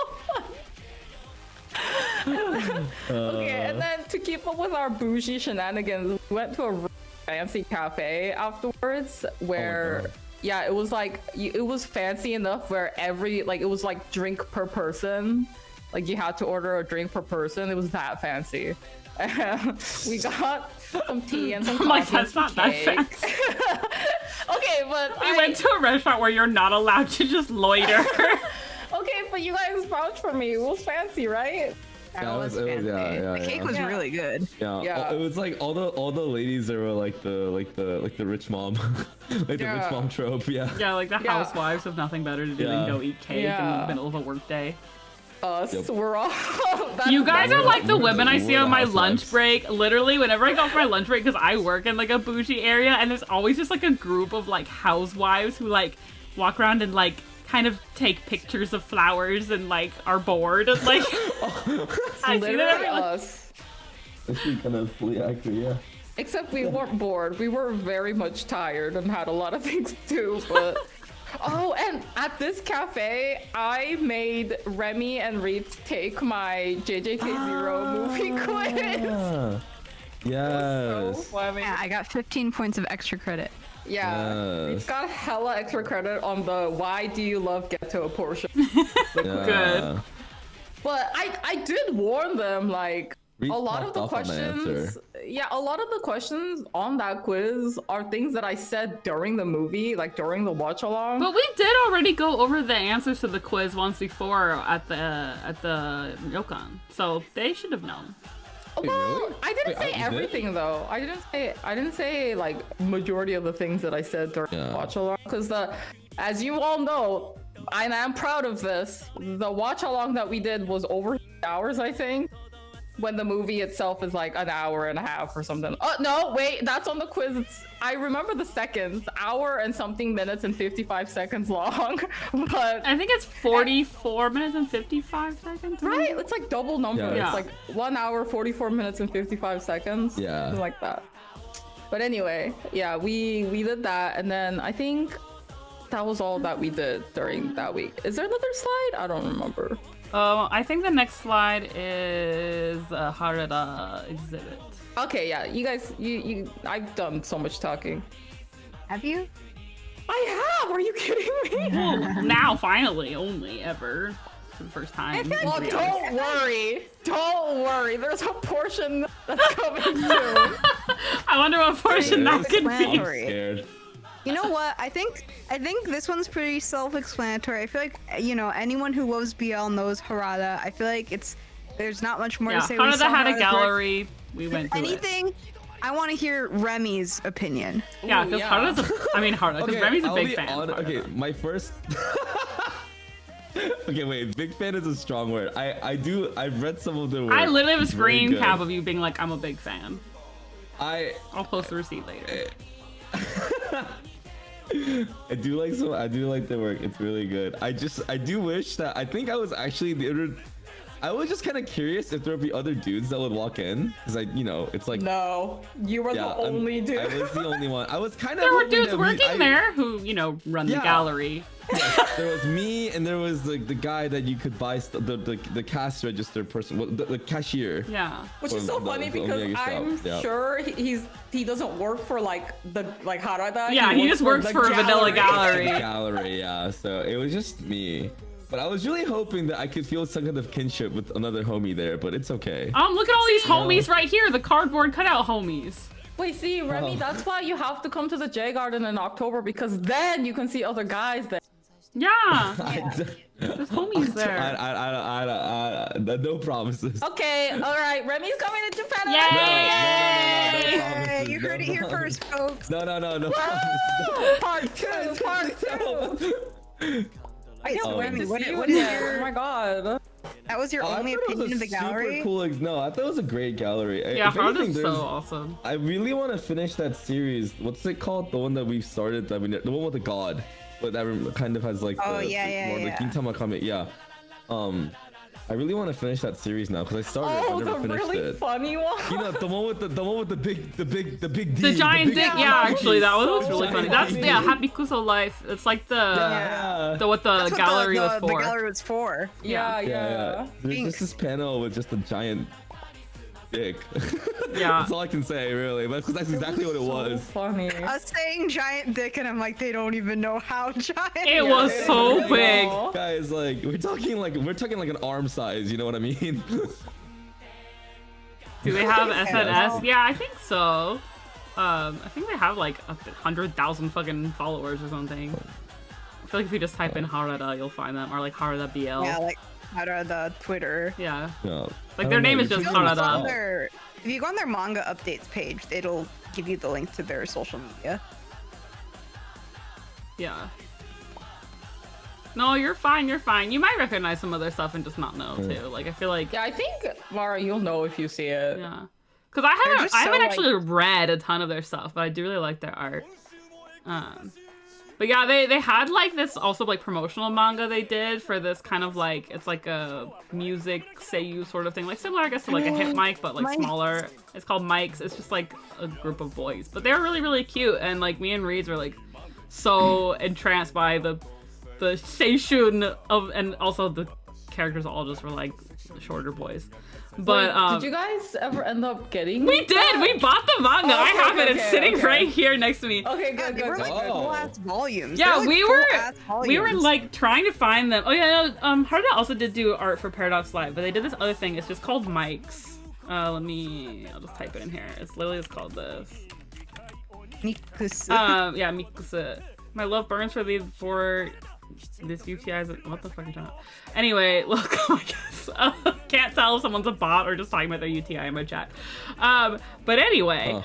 funny. Okay, and then to keep up with our bougie shenanigans, we went to a fancy cafe afterwards where God. yeah, it was like it was fancy enough where it was like drink per person. Like you had to order a drink per person. It was that fancy. And we got some tea and some I'm like, coffee and that's not some that cake. fancy. Okay, but We went to a restaurant where you're not allowed to just loiter. okay, but you guys vouched for me. It was fancy, right? Yeah, it was, yeah, The cake was Yeah. really good. yeah. Yeah. It was like all the ladies that were like the rich mom, like the Yeah. rich mom trope. Yeah. Yeah, like the Yeah. housewives have nothing better to do Yeah. than go eat cake in Yeah. the middle of a workday. Us, Yep. we're all. that's- You guys We're are the- like the we're women I the- see we're on the my housewives. lunch break. Literally, whenever I go for my lunch break, because I work in like a bougie area, and there's always just like a group of like housewives who like walk around and like kind of take pictures of flowers and like are bored. And, like I see them Literally every lunch. us. Actually, kind of fully accurate. Yeah. Except we weren't bored. We were very much tired and had a lot of things to do, but. Oh, and at this cafe, I made Remy and reetz take my JJK0 movie quiz. Ah, So yes. funny. Yeah, I got 15 points of extra credit. Yeah, Yes. it's got hella extra credit on the why do you love ghetto portion. Yeah. But I did warn them, like, Reetz a lot of popped the off on the questions, answer. yeah, a lot of the questions on that quiz are things that I said during the movie, like during the watch along. But we did already go over the answers to the quiz once before at the ryokan, so they should have known. Wait, Well, really? I didn't Wait, say you did? everything though. I didn't say like majority of the things that I said during Yeah. the watch along, because as you all know, and I'm proud of this, the watch along that we did was over 3 hours, I think. When the movie itself is like an hour and a half or something. Oh no, wait, that's on the quiz. I remember the seconds, hour and something minutes and 55 seconds long. But I think it's 44 minutes and 55 seconds. right, it's like double number. Yeah. It's like 1 hour, 44 minutes and 55 seconds. Yeah. Something like that. But anyway, yeah, we did that, and then I think that was all that we did during that week. Is there another slide? I don't remember. I think the next slide is a Harada exhibit. Okay, yeah, you guys, you I've done so much talking. Have you? I have. Are you kidding me? Well, now finally, only ever for the first time. Well, in 3 hours. don't worry. Don't worry. There's a portion that's coming soon. I wonder what portion that could be. Self-explanatory. Scared. You know what? I think this one's pretty self-explanatory. I feel like anyone who loves BL knows Harada. I feel like there's not much more Yeah, to say. We Harada saw had a Harada's work. gallery. We went to it. Anything? I want to hear Remy's opinion. Yeah, Ooh, because yeah. Harada's I mean Harada, because Remy's a I'll big be fan. of Okay, Harada. my first. Okay, wait. Big fan is a strong word. I've read some of their work. I literally have a It's very screen good. cap of you being like, I'm a big fan. I'll post the receipt later. I do like their work. It's really good. I do wish that I think I was actually I was just kind of curious if there would be other dudes that would walk in, because it's like No, you were the only dude. I was the only one. I was kind of. There were dudes working there who, run the gallery. There was me, and there was like the guy that you could buy the cash register person, the cashier. Yeah. Which is so funny because I'm sure he doesn't work for like Harada. Yeah, he just works for a vanilla gallery. Gallery, yeah. So it was just me. But I was really hoping that I could feel some kind of kinship with another homie there, but it's okay. Look at all these homies right here, the cardboard cutout homies. Wait, see, Remy, that's why you have to come to the J Garden in October, because then you can see other guys there. Yeah. There's homies there. I no promises. Okay, all right, Remy's coming to Japan. Yay! Yay! You heard it here first, folks. No. Part two. Wait, so Remy, what Oh is your? Oh my god. That was your only opinion of the gallery? Cool. No, I thought it was a great gallery. Yeah, If anything, Harada's so awesome. I really want to finish that series. What's it called? The one that we've started. I mean, the one with the god, but that kind of has like Oh, the yeah. Gintama Kame. Yeah. I really want to finish that series now because I started. I never finished really it. funny one. You know, the one with the big D. The giant dick, yeah, actually, that one was So really funny. funny. That's Happy Kuso Life. It's like Yeah. what the That's what gallery was the for. gallery was for. Yeah. There's just this panel with just a giant dick. Yeah. That's all I can say, really. But that's exactly what it was. Funny. Us saying giant dick, and I'm like, they don't even know how giant. It was so big. Guys, like we're talking like an arm size. You know what I mean? Do they have SNS? Yeah, I think so. I think they have like 100,000 fucking followers or something. I feel like if you just type in Harada, you'll find them, or like Harada BL. Yeah, like Harada Twitter. Yeah. No. Like their name is just Harada. If you go on their manga updates page, it'll give you the link to their social media. Yeah. No, you're fine. You're fine. You might recognize some other stuff and just not know too. Like I feel like. Yeah, I think Mara, you'll know if you see it. Yeah. Because I just haven't so, actually read a ton of their stuff, but I do really like their art. But yeah, they had like this also like promotional manga they did for this kind of like, it's like a music seiyuu sort of thing, like similar I guess to like a hit mic, but like smaller. It's called Mics. It's just like a group of boys, but they're really, really cute. And like me and Reetz were like so entranced by the seishun of, and also the characters all just were like shorter boys. But Wait, did you guys ever end up getting? We did. We bought the manga. I have it. It's sitting right here next to me. Okay, Yeah, good, they were good. like full-ass volumes. Yeah, They're, like, we full-ass were volumes. like trying to find them. Oh yeah, Harada also did do art for Paradox Live, but they did this other thing. It's just called Mics. I'll just type it in here. It's literally just called this. Mikusu. Yeah, Mikusu. My love burns for this UTI is what the fuck are you talking about? Anyway, look, I guess can't tell if someone's a bot or just talking about their UTI in my chat. But anyway,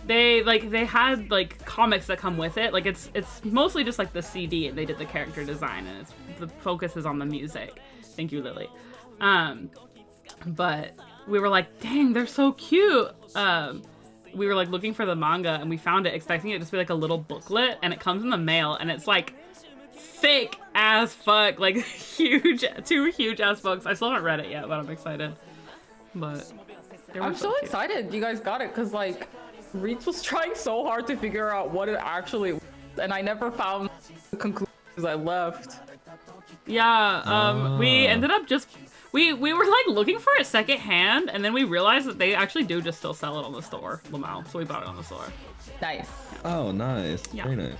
they had like comics that come with it. Like it's mostly just like the CD, and they did the character design, and the focus is on the music. Thank you, Lily. But we were like, dang, they're so cute. We were like looking for the manga, and we found it expecting it to be like a little booklet, and it comes in the mail, and it's like thick as fuck, like two huge ass books. I still haven't read it yet, but I'm excited. But I'm so cute. excited you guys got it, because like Reetz was trying so hard to figure out what it actually was, and I never found the conclusions. I left. Yeah, we ended up just we were like looking for it secondhand, and then we realized that they actually do just still sell it on the store, Lamau. So we bought it on the store. Nice. Oh, nice. Yeah. Very nice.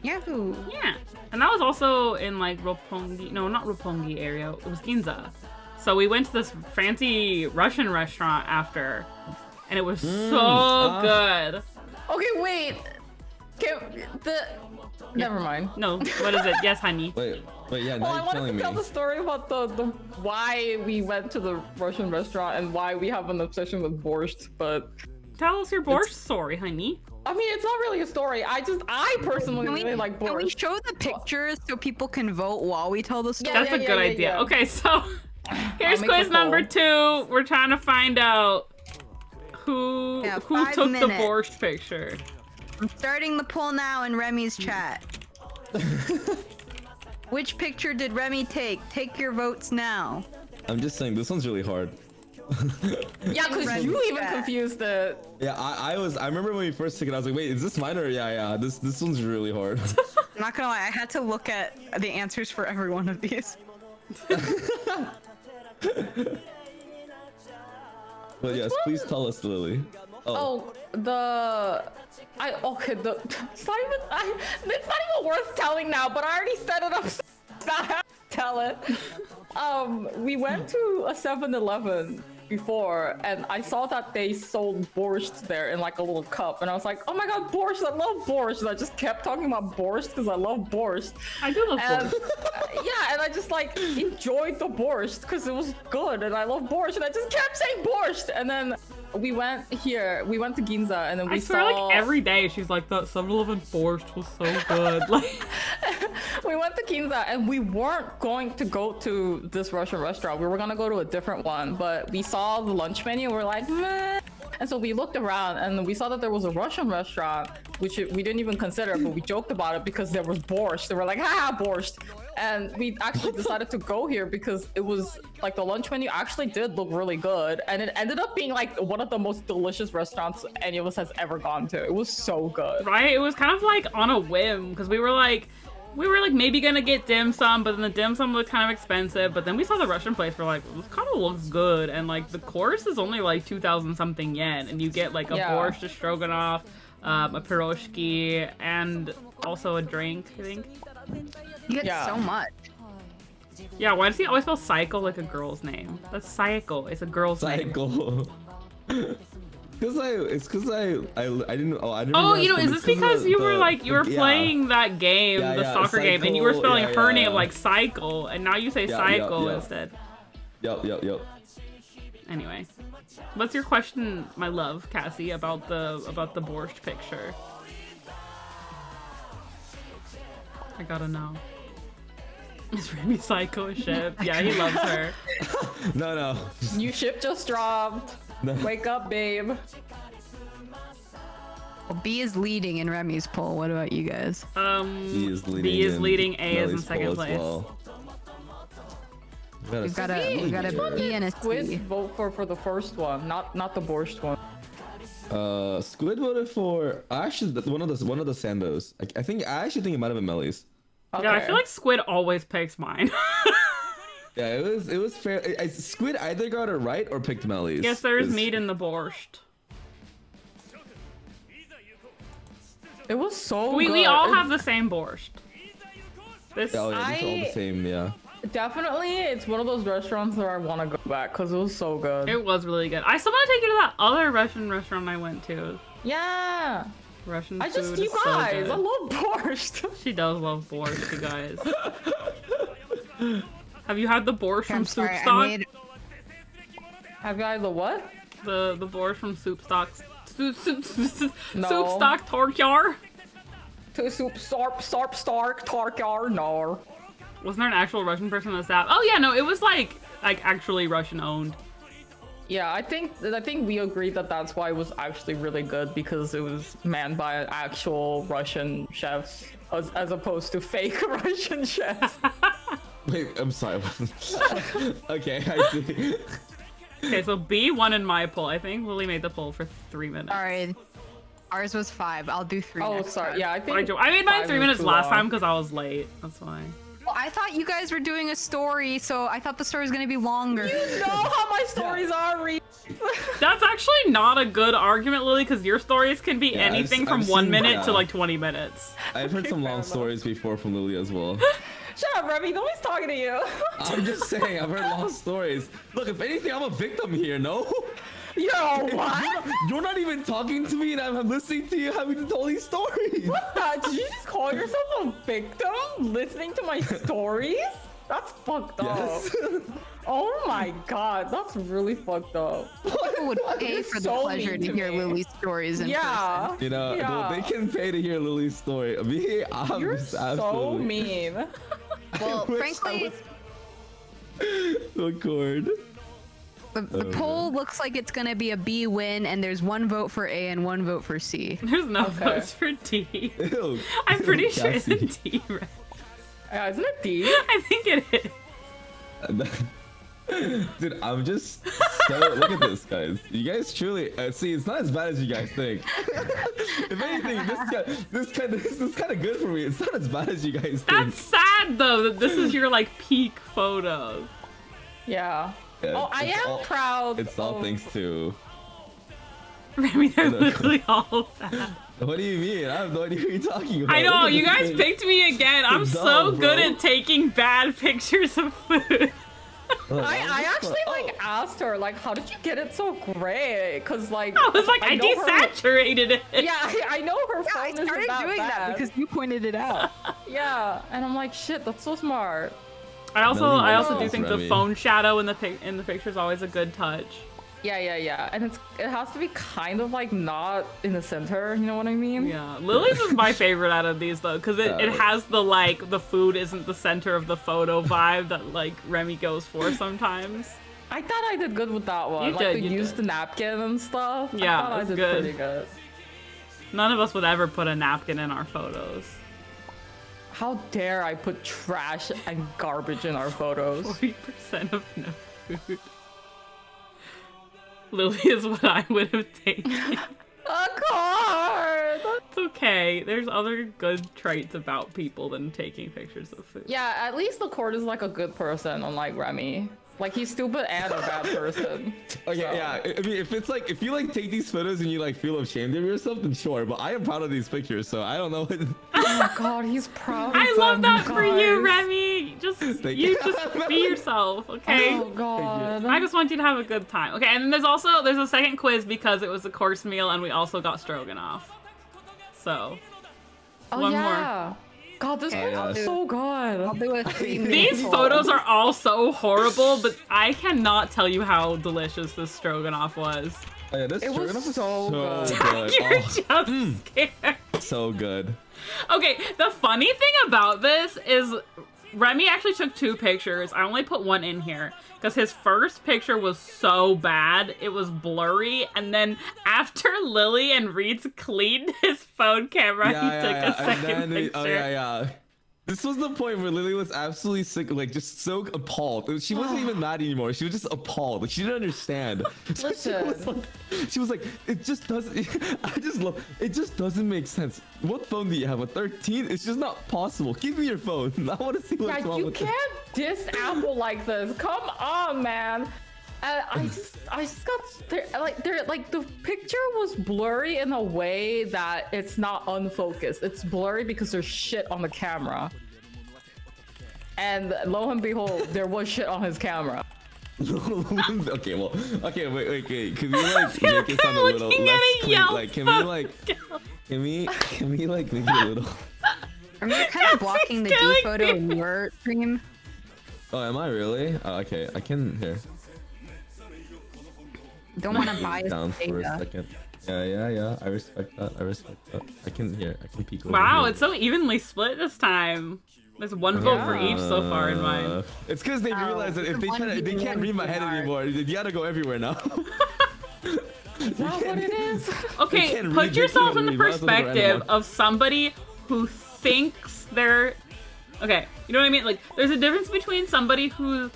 Yahoo! Yeah, and that was also in like Roppongi. No, not Roppongi area. It was Ginza. So we went to this fancy Russian restaurant after, and it was so good. Okay, wait. Never mind. No, what is it? Yes, honey. Wait, yeah, now Well, I you're wanted telling to me. tell the story about the why we went to the Russian restaurant and why we have an obsession with borscht, but Tell us your borscht story, honey. I mean, it's not really a story. I personally Can we, really like can we borscht. show the pictures so people can vote while we tell the story? That's a good idea. yeah. Okay, so here's make quiz the number poll. 2. We're trying to find out who Yeah, who 5 took the minutes. borscht picture. I'm starting the poll now in Remy's chat. Which picture did Remy take? Take your votes now. I'm just saying this one's really hard. Yeah, because Red you even chat. confused it. Yeah, I remember when we first took it, I was like, wait, is this mine or yeah, this one's really hard. I'm not gonna lie, I had to look at the answers for every one of these. But yes, please tell us, Lily. Oh, it's not even worth telling now, but I already set it up. So I have to tell it. We went to a 7-Eleven before, and I saw that they sold borscht there in like a little cup, and I was like, oh my god, borscht! I love borscht! And I just kept talking about borscht because I love borscht. I do love And borscht. yeah, and I just like enjoyed the borscht because it was good, and I love borscht, and I just kept saying borscht. And then we went to Ginza, and then we I swear, saw like every day she's like, that 7-Eleven borscht was so good. Like, we went to Ginza, and we weren't going to go to this Russian restaurant. We were gonna go to a different one, but we saw the lunch menu, and we're like, meh. And so we looked around, and we saw that there was a Russian restaurant, which we didn't even consider, but we joked about it because there was borscht. They were like, haha, borscht. And we actually decided to go here because it was like the lunch menu actually did look really good, and it ended up being like one of the most delicious restaurants any of us has ever gone to. It was so good. right? It was kind of like on a whim because we were like maybe gonna get dim sum, but then the dim sum looked kind of expensive. But then we saw the Russian place. We're like, this kind of looks good, and like the course is only like 2,000 something yen, and you get like a borscht, a stroganoff, a piroshki, and also a drink. I think. You get so much. Yeah, why does he always spell Psycho like a girl's name? That's Psycho. It's a girl's name. Psycho. It's cause I didn't. Oh, I didn't. Oh, realize you know, that is it's this 'cause because you were yeah. playing that game, Yeah, the yeah, soccer game, and you were Psycho, spelling yeah, her yeah. name like Cycle, and now you say Yeah, Psycho yeah. instead. Yep. Anyway, what's your question, my love, Cassie, about the borscht picture? I gotta know. Is Remy Psycho a ship? Yeah, he loves her. No. New ship just dropped. No. Wake up, babe. Well, B is leading in Remy's poll. What about you guys? B is leading. B is in leading. A is in Melly's second poll as place. well. We've got a B and a Squid C. vote for the first one, not the borscht one. Squid voted for actually one of the Sandos. I actually think it might have been Melly's. Yeah, I Okay. feel like Squid always picks mine. Yeah, it was fair. Squid either got it right or picked Melly's. Yes, there is meat in the borscht. It was so We good. all have the same borscht. This Oh yeah, these are all the same. Yeah. Definitely, it's one of those restaurants where I want to go back because it was so good. it was really good. I still want to take you to that other Russian restaurant I went to. Yeah. Russian I just, food you is so guys, good. I love borscht. She does love borscht, you guys. Have you had the borscht from I'm Soup sorry, Stock? I made Have you had the what? The borscht from Soup Stock. Soup No. Stock Torkyar? To soup, sarp, stark, tarkar, no. Wasn't there an actual Russian person in the staff? Oh yeah, no, it was like actually Russian owned. Yeah, I think we agreed that that's why it was actually really good because it was manned by actual Russian chefs as opposed to fake Russian chefs. Wait, I'm sorry. Okay, I see. Okay, so B won in my poll. I think Lily made the poll for 3 minutes. Sorry. Ours was 5. I'll do 3 Oh, next sorry. time. Yeah, I think I made mine 5 3 was minutes too last long. time because I was late. That's why. Well, I thought you guys were doing a story, so I thought the story was gonna be longer. You know how my stories are, Reed. That's actually not a good argument, Lily, because your stories can be Yeah, anything I've from seen 1 minute that. to like 20 minutes. I've heard some fair long enough. stories before from Lily as well. Shut up, Remy. Nobody's talking to you. I'm just saying, I've heard long stories. Look, if anything, I'm a victim here, no? Yo, what? You're not even talking to me, and I'm listening to you having to tell these stories. Did you just call yourself a victim listening to my stories? That's fucked up. Yes. Oh my god, that's really fucked up. People would pay for the so pleasure mean to to hear me. Lily's stories in Yeah. person. You know, well, they can pay to hear Lily's story. Me, I'm You're just so absolutely mean. Well, wish I frankly, record. the poll looks like it's gonna be a B win, and there's 1 vote for A and 1 vote for C. There's no Okay. votes for D. Ew. I'm pretty sure it's a Cassie. D, right? Yeah, isn't it D? I think it is. Dude, I'm just so look at this, guys. You guys truly see. It's not as bad as you guys think. If anything, this is kind of good for me. It's not as bad as you guys think. That's sad though that this is your like peak photo. Yeah. Yeah, Oh, I it's am all- proud. It's all of- thanks to. Remy, they're literally all sad. What do you mean? I have no idea what you're talking about. I know, Look at you this guys thing. picked me again. I'm It's so dumb, good bro. at taking bad pictures of food. Look, I I'm just actually like oh. asked her like, how did you get it so gray? Cause like I was like, I know her- desaturated it. Yeah, I know her phone I isn't started that doing that bad. because you pointed it out. Yeah, and I'm like, shit, that's so smart. I also Melanie do loves think Remy. the phone shadow in the picture is always a good touch. Yeah, and it has to be kind of like not in the center. You know what I mean? Yeah, Lily's is my favorite out of these though, because it has the like the food isn't the center of the photo vibe that like Remy goes for sometimes. I thought I did good with that one. You like did, to you use did. the napkin and stuff. Yeah, I thought I it's did good. pretty good. None of us would ever put a napkin in our photos. How dare I put trash and garbage in our photos? 40% of no food. Lily is what I would have taken. A card! It's okay. There's other good traits about people than taking pictures of food. Yeah, at least the court is like a good person, unlike Remy. Like he's stupid and a bad person. Okay, So- yeah. I mean, if you like take these photos and you like feel ashamed of yourself, then sure. But I am proud of these pictures, so I don't know. What... Oh my god, he's proud. I of love them, that for you, guys. Remy. Just Thank you you. just be yourself, okay? Oh god. I just want you to have a good time. Okay, and then there's a second quiz because it was a course meal and we also got stroganoff. So Oh one yeah. God, this Okay, one I'll is do- so good. I'll do a 3 these photos are all so horrible, but I cannot tell you how delicious this stroganoff was. Oh, yeah, this It was stroganoff is so good. You're Oh, just scared. so good. Okay, the funny thing about this is Remy actually took 2 pictures. I only put 1 in here because his first picture was so bad. It was blurry. And then after Lily and Reetz cleaned his phone camera, he took a second And then picture. oh yeah. This was the point where Lily was absolutely sick, like just so appalled. She wasn't even mad anymore. She was just appalled. Like she didn't understand. Listen. She was like, it just doesn't. I just love. It just doesn't make sense. What phone do you have? A 13? It's just not possible. Give me your phone. I want to see what's Yeah, wrong you with can't diss Apple like this. Come on, man. I just got like the picture was blurry in a way that it's not unfocused. It's blurry because there's shit on the camera. And lo and behold, there was shit on his camera. Okay, well, okay, wait. Can we like make it sound a little Looking less at a clean? Yelp Like, can we like, can we like make it a little? Are you kind of blocking the D killing photo me. in your stream? Oh, am I really? Oh, okay, I can hear. Don't want to bias Down the for a data. second. Yeah. I respect that. I can hear. I can peek over Wow, here. it's so evenly split this time. There's 1 vote for each so far in mine. It's because they realize that if they one try to, they being can't read my head dark. anymore. You gotta go everywhere now. Is that what it is? Okay, can't put read, they yourself can't in the read. Might as well go random perspective one. of somebody who thinks they're... Okay, you know what I mean? Like, there's a difference between somebody who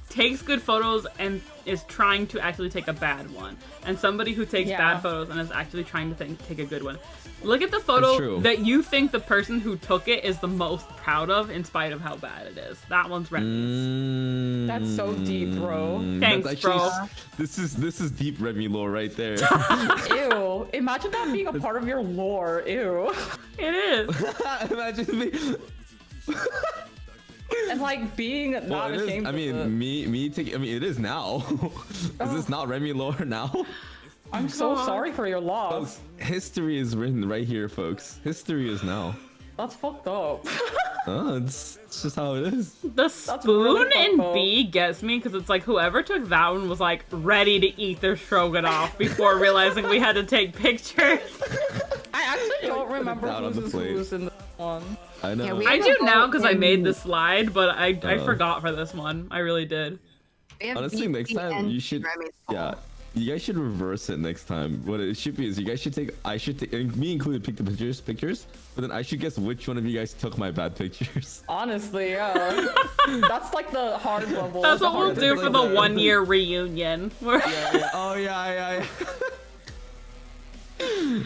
takes good photos and is trying to actually take a bad one, and somebody who takes Yeah. bad photos and is actually trying to take a good one. Look at the photo true. that you think the person who took it is the most proud of, in spite of how bad it is. That one's Remy. That's so deep, bro. Thanks, That's bro. This is deep Remy lore right there. Ew. Imagine that being a part of your lore. Ew. It is. Imagine me. And like being Well, not it is. ashamed I of mean, it. me taking. I mean, it is now. Is this not Remy lore now? I'm so God. sorry for your loss. History is written right here, folks. History is now. That's fucked up. Oh, it's just how it is. The spoon really in fucked B gets me because it's like whoever took that one was like ready to eat their stroganoff before realizing we had to take pictures. I actually don't remember down on the plate. who's in this one. I know. Yeah, we I have do a now vote because I in- made the slide, but I Oh. forgot for this one. I really did. We have Honestly, next DP time and you should. Remy's Yeah, fault. you guys should reverse it next time. What it should be is you guys should take. I should take, and me included, pick the pictures. But then I should guess which one of you guys took my bad pictures. Honestly, yeah. That's like the hard level. That's the what we'll hardest do for the level. 1 year reunion. Where- Oh yeah.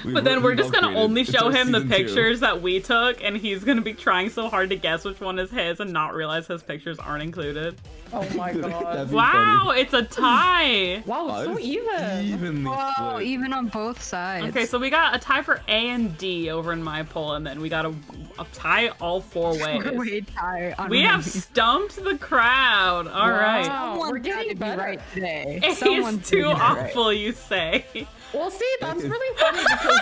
But then we're just gonna only show him the pictures. pictures that we took, and he's gonna be trying so hard to guess which one is his and not realize his pictures aren't included. Oh my god. Wow, it's a tie! Wow, it's so even. Evenly Whoa, split. even on both sides. Okay, so we got a tie for A and D over in my poll, and then we got a tie all 4 ways. Way tie on We have Remy's. stumped the crowd. All right. Wow, Someone's we're gotta getting be better. right today. It's Someone's too gonna be right. awful, you say. Well, see, that's really funny because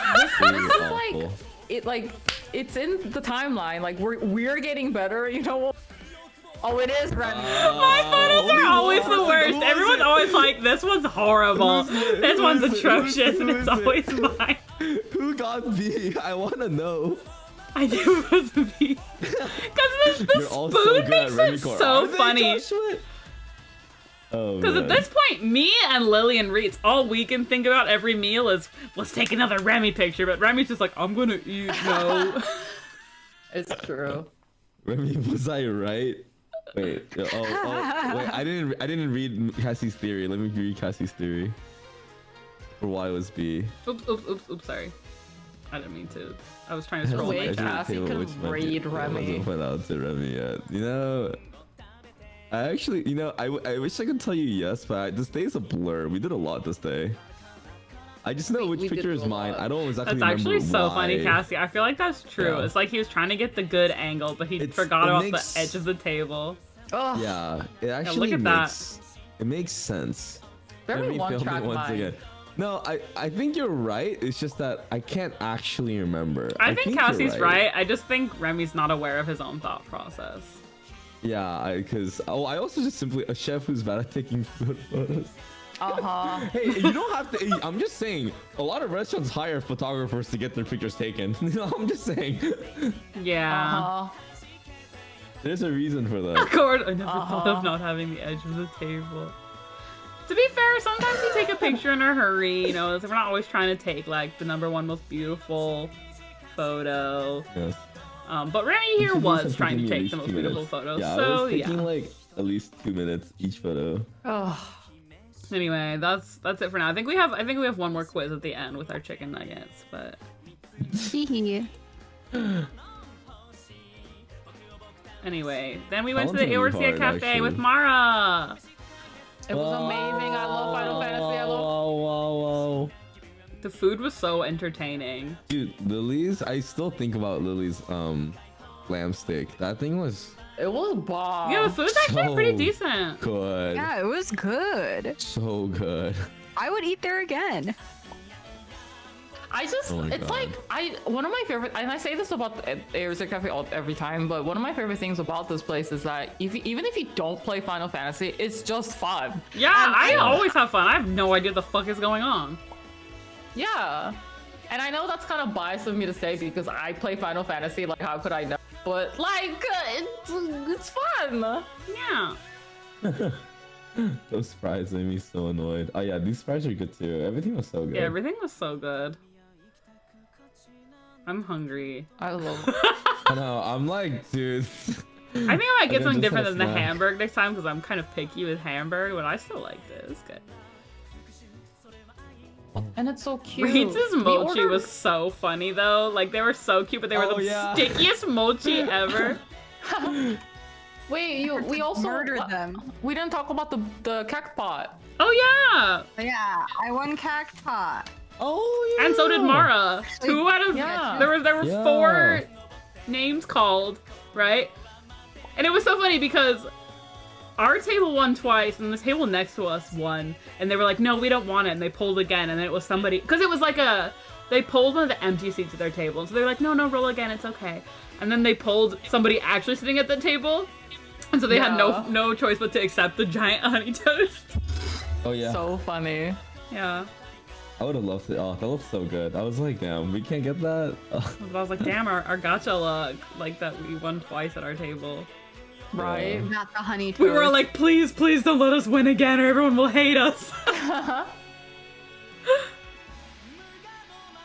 this is like Awful. it's in the timeline. Like we're getting better, you know. Oh, it is Remy. My photos are always the worst. Who was Everyone's it? always like, this one's horrible. Who's it? This Who one's is it? atrocious, and Who it's is it? always mine. Who got B? I want to know. I knew it was me. Because You're the all so spoon good makes at it Remycore. so Are they, funny. Joshua? Oh, Because at man. this point, me and Lily and Reetz, all we can think about every meal is, let's take another Remy picture. But Remy's just like, I'm gonna eat, no. It's true. Remy, was I right? Wait. Wait. I didn't read Cassie's theory. Let me read Cassie's theory. For why it was B. Oops, sorry. I didn't mean to. I was trying to scroll Wait, my chat. Cassie could read Remy. I wasn't put out to Remy yet. You know, I actually, I wish I could tell you yes, but this day is a blur. We did a lot this day. I just know which we did picture is do a mine. lot. I don't exactly That's remember actually so why. funny, Cassie. I feel like that's true. Yeah. It's like he was trying to get the good angle, but he forgot it about makes- the edge of the table. Oh, Yeah, it actually look at that. it makes sense. very Remy failed me one-track once mind. again. No, I think you're right. It's just that I can't actually remember. I think you're Cassie's right. I just think Remy's not aware of his own thought process. Yeah, because I also just simply a chef who's bad at taking photos. Uh-huh. Hey, you don't have to. Hey, I'm just saying, a lot of restaurants hire photographers to get their pictures taken. I'm just saying, Yeah. Uh-huh. there's a reason for that. Gord, I never thought of not having the edge of the table. To be fair, sometimes we take a picture in a hurry, you know, so we're not always trying to take like the #1 most beautiful photo. Yes. But Remy here Each of these was have trying to taken me at take the least most 2 beautiful minutes. photos. Yeah, I So was taking yeah. like at least 2 minutes each photo. Oh, Anyway, that's it for now. I think we have one more quiz at the end with our chicken nuggets, but Hee anyway, then we went to That the one's gonna be Eorzea hard, Cafe with actually. Mara. it was amazing. I love Final Fantasy. I love. Whoa. The food was so entertaining. Dude, Lily's. I still think about Lily's lamb steak. That thing was It was bomb. Yeah, the food's actually pretty so decent. good. Yeah, it was good. So good. I would eat there again. I just, Oh my it's God. like, one of my favorite, and I say this about Eorzea Cafe every time, but one of my favorite things about this place is that even if you don't play Final Fantasy, it's just fun. Yeah, I always have fun. I have no idea what the fuck is going on. Yeah. And I know that's kind of biased of me to say because I play Final Fantasy, like, how could I know? But, like, it's fun. Yeah. Those fries made me so annoyed. Oh yeah, these fries are good too. Everything was so good. Yeah, everything was so good. I'm hungry. I love I know. I'm like, dude. I think I might get I something just different had a than the snack. Hamburg next time because I'm kind of picky with Hamburg, but I still liked it. It was good. And it's so cute. Reetz's We mochi ordered- was so funny though. Like they were so cute, but they were Oh, the yeah. stickiest mochi ever. Wait, we also murdered them. We didn't talk about the cake pot. Oh yeah, Yeah, I won cacti. Oh yeah. and so did Mara. 2 out of Yeah. there were Yeah. 4 names called, right? And it was so funny because our table won twice, and the table next to us won. And they were like, no, we don't want it. And they pulled again, and then it was somebody, because it was like they pulled one of the empty seats at their table. So they're like, no, roll again, it's okay. And then they pulled somebody actually sitting at the table. And so they had no choice but to accept the giant honey toast. Oh yeah. So funny. Yeah. I would have loved it. Oh, that looks so good. I was like, damn, we can't get that. Oh. But I was like, damn, our gacha luck, like that we won twice at our table. Right? Not the honey toast. We were like, please don't let us win again or everyone will hate us.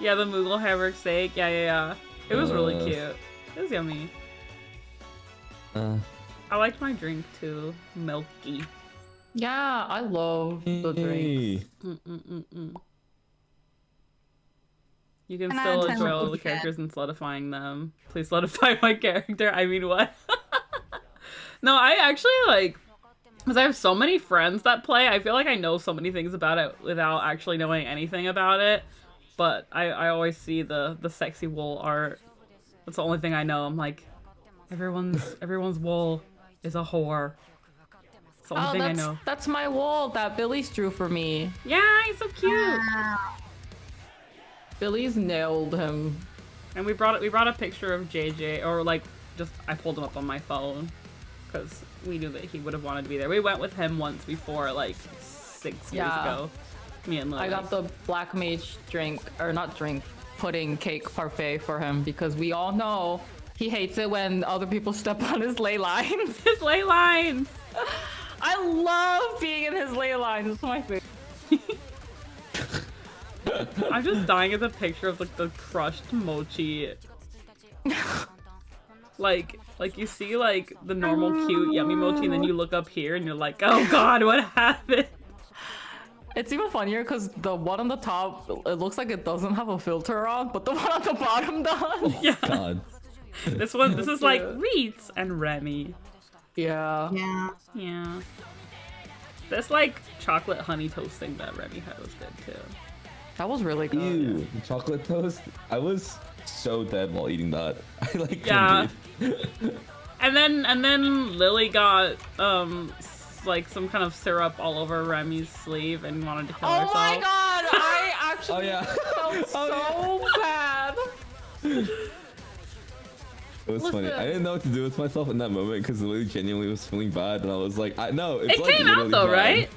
Yeah, the Moogle hamburg steak. Yeah. It was really cute. It was yummy. I liked my drink too. Milky. Yeah, I love the drink. You can 10 out still of 10 enjoy all would the be characters and solidifying them. Please solidify my character. I mean, what? No, I actually like, because I have so many friends that play, I feel like I know so many things about it without actually knowing anything about it. But I always see the sexy wool art. That's the only thing I know. I'm like, everyone's wool is a whore. That's the only thing I know. That's my wool that Billy's drew for me. Yeah, he's so cute. Billy's nailed him. And we brought a picture of JJ, or like just I pulled him up on my phone because we knew that he would have wanted to be there. We went with him once before, like 6 years ago. Me and Lily. I got the black mage drink, or not drink, pudding cake parfait for him because we all know he hates it when other people step on his ley lines. His ley lines. I love being in his ley lines. It's my favorite. I'm just dying at the picture of like the crushed mochi. like you see like the normal cute yummy mochi, and then you look up here and you're like, oh god, what happened? It's even funnier because the one on the top, it looks like it doesn't have a filter on, but the one on the bottom does. Yeah. God. This is like Reetz and Remy. Yeah. Yeah. This like chocolate honey toast thing that Remy had was good too. That was really good. Ew, chocolate toast. I was so dead while eating that. I like Yeah. couldn't breathe. And then Lily got like some kind of syrup all over Remy's sleeve and wanted to kill herself. Oh my god! I actually felt Oh, so bad. It was funny. I didn't know what to do with myself in that moment because Lily genuinely was feeling bad, and I was like, no, it's It like came out literally though, fine. right?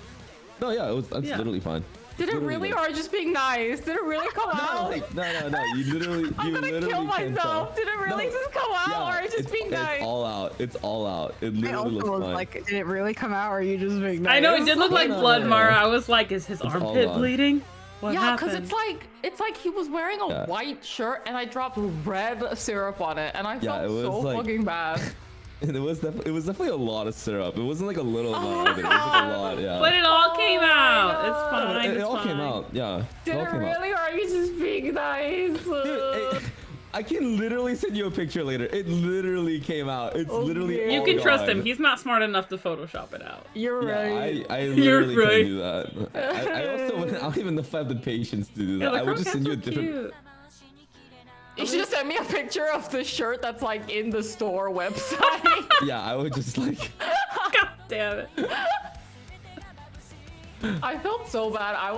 No, yeah, it's literally fine. Did it really, or just being nice? Did it really come out? No. You literally, I'm gonna kill can't myself. tell. Did it really No, just come out, yeah, or just being nice? It's all out. It's all out. It I literally also looks was fine. like, did it really come out, or are you just being nice? I know it did look like No. blood, Mara. I was like, is his all armpit on. bleeding? What Yeah, happened? because it's like he was wearing a white shirt and I dropped red syrup on it, and I felt it was so like- fucking bad. And it was definitely a lot of syrup. It wasn't like a little amount of it. It was like a lot. Yeah. But it all came out. It's fine. It it's all fine. came out. Yeah. Did all it came out. really, or are you just being nice? I can literally send you a picture later. It literally came out. It's literally. You all can trust him. gone. He's not smart enough to Photoshop it out. You're right. I You're literally right. can't do that. I also wouldn't. I don't even know if I have the patience to do that. Yeah, I would just send you a so different. cute. You should have sent me a picture of the shirt that's like in the store website. Yeah, I would just like. God damn it. I felt so bad. I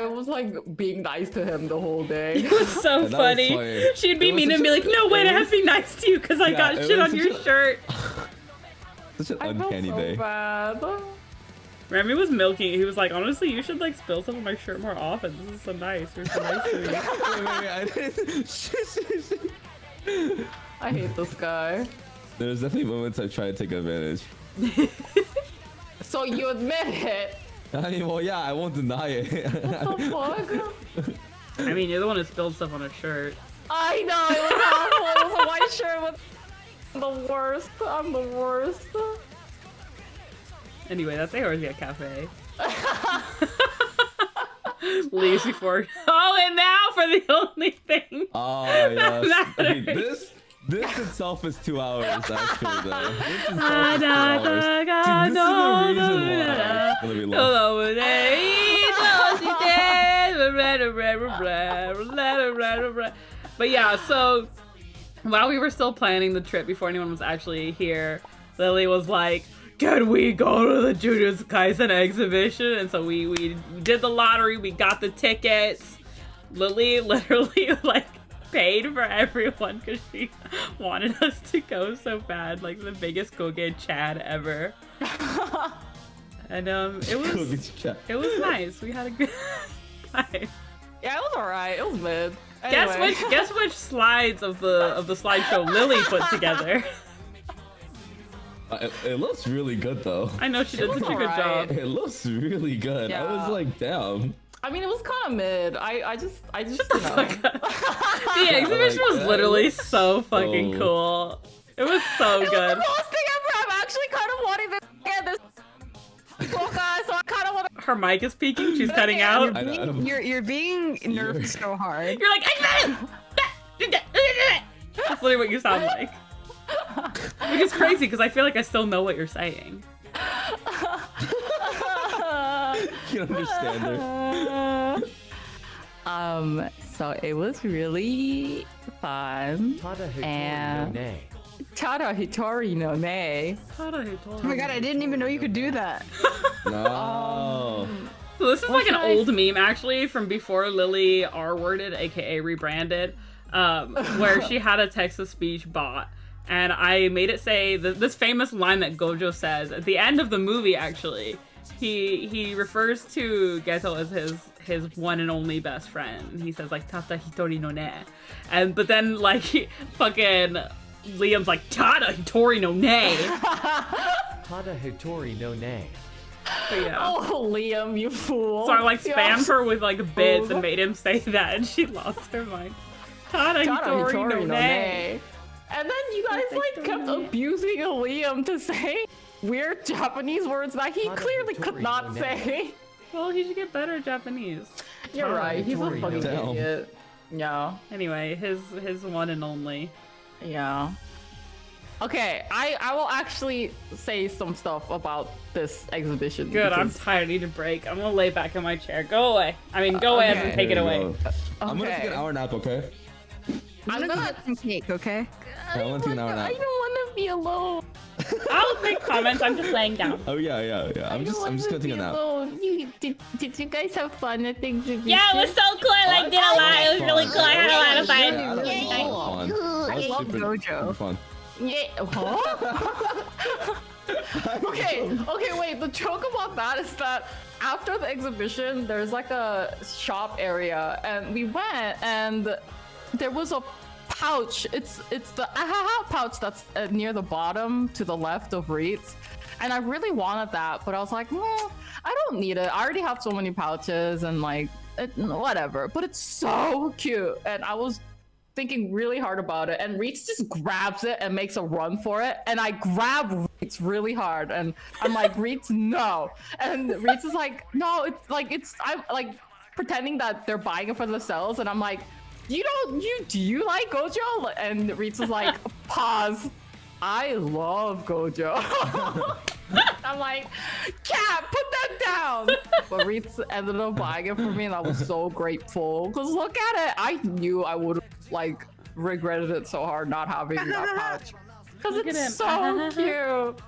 was like being nice to him the whole day. It was so was funny. funny. She'd be It was mean and such be a- like, no, wait, it I have was- to be nice to you because I Yeah, got it shit was on your such a- shirt. Such an I felt uncanny so day. bad. Remy was milking. He was like, honestly, you should like spill some of my shirt more often. This is so nice. You're so nice to me. Wait, I didn't. I hate this guy. There's definitely moments I try to take advantage. So you admit it? I mean, well, yeah, I won't deny it. What the fuck? I mean, you're the one who spilled stuff on her shirt. I know, it was awful. It was a white shirt with the worst. I'm the worst. Anyway, that's Eorzea Cafe. Leaves before. Oh, and now for the only thing. Oh, yes. matters. Okay, this itself is 2 hours, actually, though. This itself is 2 Da, hours. da, See, this is the reason why it's gonna be long. But yeah, so while we were still planning the trip before anyone was actually here, Lily was like, can we go to the Jujutsu Kaisen exhibition? And so we did the lottery, we got the tickets. Lily literally like paid for everyone because she wanted us to go so bad, like the biggest Goge Chad ever. And it was nice. We had a good time. Yeah, it was alright. It was mid. Anyway. Guess which slides of the slideshow Lily put together. It looks really good though. I know she did such a good job. It looks really good. Yeah. I was like, damn. I mean, it was kind of mid. I just The exhibition was Like, literally looks so fucking cool. It was so It was good. the coolest thing ever. I'm actually kind of wanting to get this cool guy, so I kind of want to. Her mic is peaking. She's cutting out. I know. You're being nerfed so hard. You're like, that's literally what you sound like. Which is crazy because I feel like I still know what you're saying. You understand her. So it was really fun. And Tada Hitori no Ne. Oh my god, I didn't even know you could do that. No. So this is like an old meme actually from before Lily R-worded, aka rebranded, where she had a text-to-speech bot. And I made it say this famous line that Gojo says at the end of the movie. Actually, he refers to Geto as his one and only best friend. He says like "Tata hitori no ne," but then like fucking Liam's like "Tada hitori no ne." Tada Hitori no Ne. But yeah. Oh, Liam, you fool. So I like spammed Yeah. her with like bits and made him say that, and she lost her mind. Tada Tada hitori Hitori no no ne. Ne. And then you guys like kept abusing Liam to say weird Japanese words that he clearly could not say. Well, he should get better at Japanese. You're right. He's a Hitori no fucking Ne. idiot. Yeah. Anyway, his one and only. Yeah. Okay, I will actually say some stuff about this exhibition. Good, I'm because- tired. I need a break. I'm gonna lay back in my chair. Go away. I mean, go away and take it There you away. go. I'm gonna take Okay. an hour nap, okay? I'm gonna get some cake, okay? I want to take an hour I nap. don't want to be alone. I'll make comments. I'm just laying down. Oh yeah. I'm just gonna take a nap. Did you guys have fun at the exhibition? Yeah, it was so cool. I liked it a lot. It was really cool. I had a lot of fun. Yeah, that was fun. That was love super Gojo. fun. Yeah. Huh? Okay, wait. The joke about that is that after the exhibition, there's like a shop area, and we went, and there was a pouch. It's the ahaha pouch that's near the bottom to the left of reetz, and I really wanted that, but I was like, I don't need it. I already have so many pouches, and like whatever. But it's so cute, and I was thinking really hard about it, and reetz just grabs it and makes a run for it, and I grab reetz really hard, and I'm like, reetz, no, and reetz is like, no, I'm like pretending that they're buying it for themselves, and I'm like, do you like Gojo? And reetz is like, pause, I love Gojo. I'm like, cat, put that down. But reetz ended up buying it for me, and I was so grateful. Because look at it. I knew I would have like regretted it so hard not having that pouch. Because Look at him. it's so cute.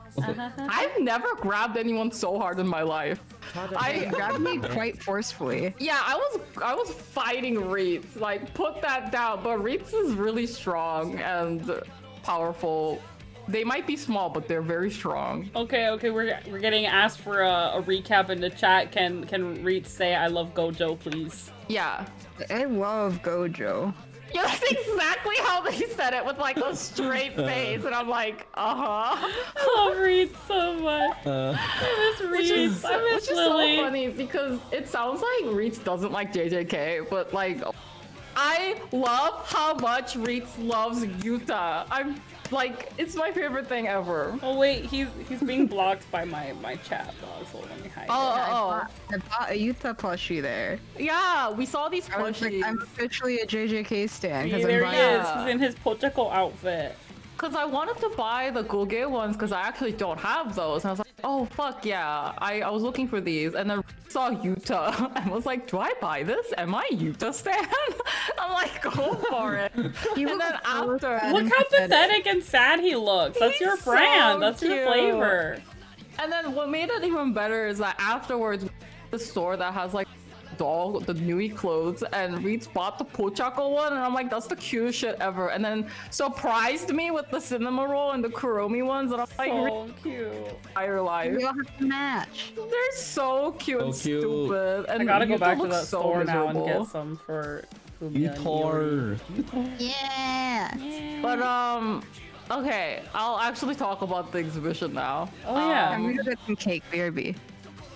I've never grabbed anyone so hard in my life. You grabbed me quite forcefully. Yeah, I was fighting reetz. Like, put that down. But reetz is really strong and powerful. They might be small, but they're very strong. Okay, we're getting asked for a recap in the chat. Can Reetz say I love Gojo, please? Yeah. I love Gojo. Yeah, that's exactly how they said it, with like a straight face, and I'm like, I love Reetz so much. I miss Reetz. I miss which is Lily. so funny because it sounds like Reetz doesn't like JJK, but like, I love how much Reetz loves Yuta. I'm like, it's my favorite thing ever. Oh wait, he's being blocked by my chat dog, so let me hide it. Oh, I bought a Yuta plushie there. yeah, we saw these I was like, plushies. I'm officially a JJK stan See, because there I'm he buying. is. He's in his Pochako outfit. Because I wanted to buy the Goge ones because I actually don't have those. And I was like, oh, fuck yeah. I was looking for these and then saw Yuta. I was like, do I buy this? Am I Yuta stan? I'm like, go for it. And then after... Look how pathetic and sad he looks. That's your He's brand. so That's your cute. flavor. And then what made it even better is that afterwards, the store that has like the Nui clothes, and Reetz bought the Pochako one, and I'm like, that's the cutest shit ever. And then surprised me with the cinema roll and the Kuromi ones, and I'm like, So cute. entire life. We all have to match. They're so cute and So cute. stupid. And I gotta go Yuta back to looks that so store now and miserable. get some for Fumiya and Iori. Yutor. Yeah. But okay, I'll actually talk about the exhibition now. Oh yeah. I'm gonna get some cake, BRB.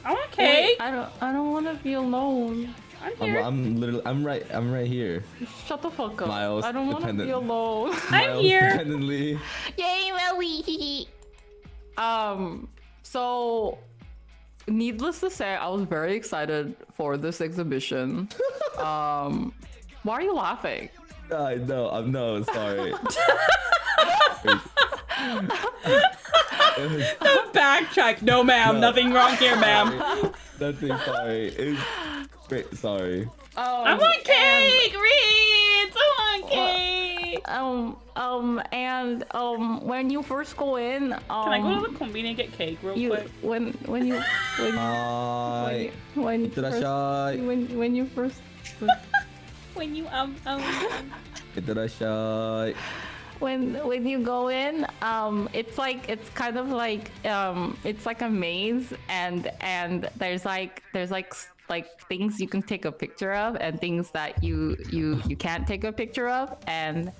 I want cake. I don't want to be alone. I'm here. I'm right here. Shut the fuck up. Miles I don't want to dependent. be alone. I'm Miles here. Dependently. Yay, Willie! So needless to say, I was very excited for this exhibition. Why are you laughing? I know. I'm no sorry. Backtrack. No, ma'am. No. Nothing wrong here, ma'am. Nothing. Sorry. Great. Sorry. I want cake, Reetz. I want cake. And when you first go in, Can I go to the convenience and get cake real you quick? when you Hi. when you Itadashai. when you first When you Itadashai. when you go in, it's kind of like it's like a maze, and there's like things you can take a picture of, and things that you can't take a picture of, and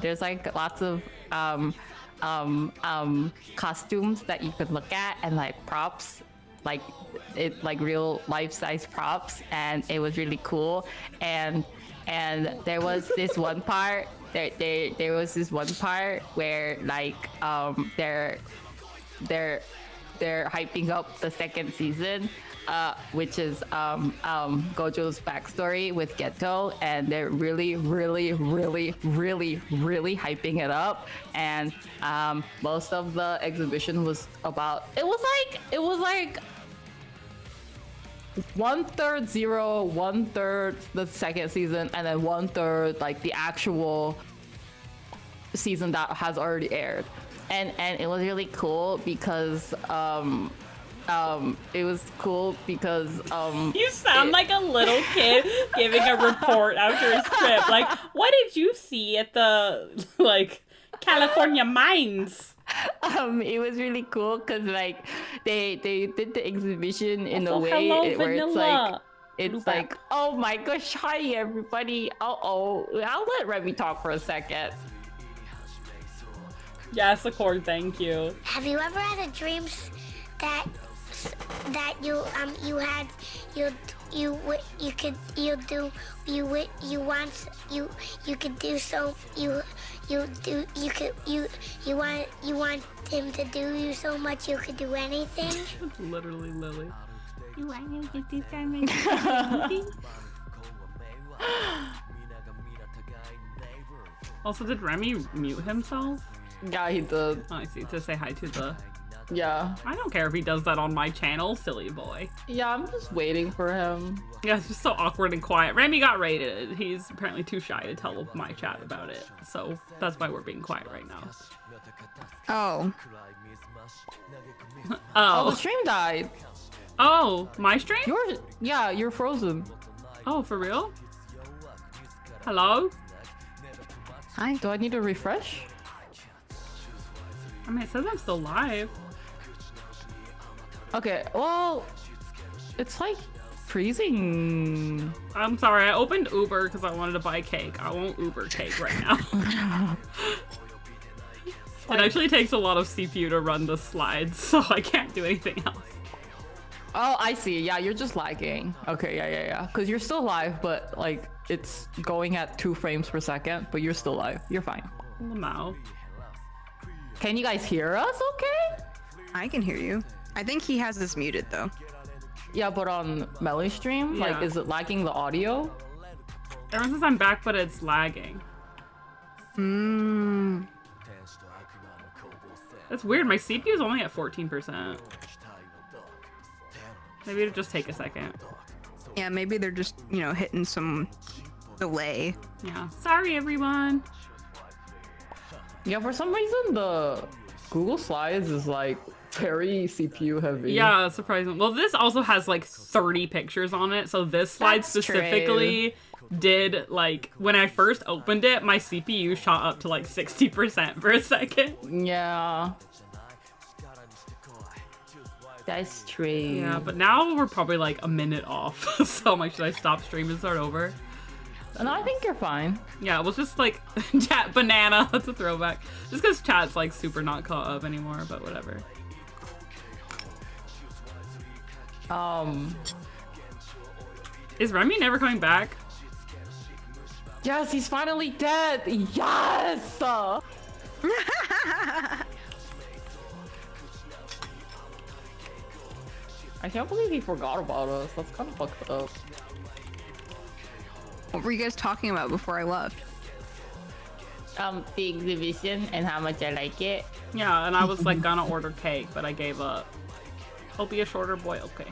there's like lots of costumes that you could look at, and like props, like real life-size props, and it was really cool. And there was this one part there was this one part where like they're hyping up the second season, which is Gojo's backstory with Geto, and they're really hyping it up. And most of the exhibition was about, it was like 1/3 zero, 1/3 the second season, and then 1/3 like the actual season that has already aired. And it was really cool because You sound like a little kid giving a report after his trip. Like, what did you see at the California mines? It was really cool because like they did the exhibition in a Also, way hello, where vanilla. it's Loop like, back. oh my gosh, hi everybody. I'll let Remy talk for a second. Yes, Accord, thank you. Have you ever had a dream that you want him to do you so much you could do anything? It's literally Lily. You want him to do anything? Also, did Remy mute himself? Yeah, he did. Oh, I see. To say hi to the... Yeah. I don't care if he does that on my channel, silly boy. Yeah, I'm just waiting for him. Yeah, it's just so awkward and quiet. Remy got raided. He's apparently too shy to tell my chat about it. So that's why we're being quiet right now. Oh. Oh, the Oh. stream died. Oh, my stream? You're frozen. Oh, for real? Hello? Hi. Do I need to refresh? I mean, it says I'm still live. Okay, well, it's like freezing. I'm sorry, I opened Uber because I wanted to buy cake. I won't Uber cake right now. It actually takes a lot of CPU to run the slides, so I can't do anything else. Oh, I see. Yeah, you're just lagging. Okay, yeah. Because you're still live, but like it's going at 2 frames per second, but you're still live. You're fine. Lamau. Can you guys hear us okay? I can hear you. I think he has this muted though. Yeah, but on Melly stream, like, Yeah. is it lagging the audio? Everyone says I'm back, but it's lagging. Hmm. That's weird. My CPU is only at 14%. Maybe it'll just take a second. Yeah, maybe they're just, hitting some delay. Yeah. Sorry, everyone. Yeah, for some reason the Google Slides is like very CPU heavy. Yeah, surprising. Well, this also has like 30 pictures on it, so this slide That's specifically did like when I first opened it, my CPU shot up to like 60% for a second. Yeah. That's true. Yeah, but now we're probably like a minute off. So I'm like, should I stop stream and start over? No, I think you're fine. Yeah, it was just like chat banana. That's a throwback. Just because chat's like super not caught up anymore, but whatever. Is Remy never coming back? Yes, he's finally dead. Yes. I can't believe he forgot about us. That's kind of fucked up. What were you guys talking about before I left? The exhibition and how much I like it. Yeah, and I was like gonna order cake, but I gave up. I'll be a shorter boy, okay.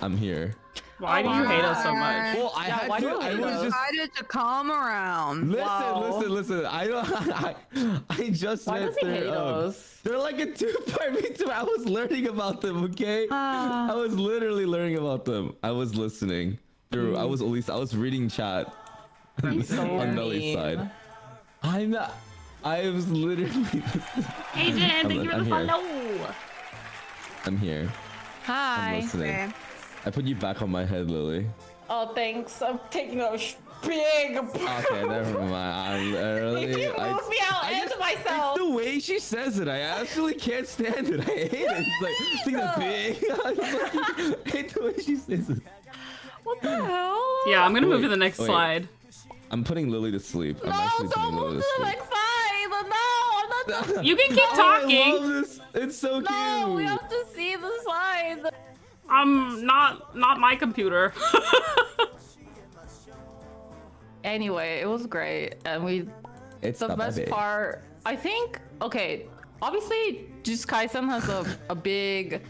I'm here. Why do you hate us so much? Well, I had why to. do you I hate was us? just Decided to come around. listen. I don't. I just Why met does he hate their. us? They're like a two-part VTuber. I was learning about them. Okay. I was literally learning about them. I was listening through. I was reading chat so on Melly's mean. side. I'm not. I was literally. Hey Jen, thank you for the here. follow. I'm here. Hi. I'm listening. Okay. I put you back on my head, Lily. Oh, thanks. I'm taking a big. Okay, never mind. I'm literally. If you move me, I'll end myself. It's the way she says it. I actually can't stand it. I hate it. It's like, think that big. I hate the way she says it. What the hell? Yeah, I'm gonna move Wait, to the next wait. slide. I'm putting Lily to sleep. I'm No, actually don't putting Lily move to to the sleep. next side. No, I'm not. You can keep Oh, I talking. love this. It's so cute. No, we have to see the side. Not my computer. Anyway, it was great, and It's the not my best babe. part. I think. Okay, obviously, Jujutsu Kaisen has a big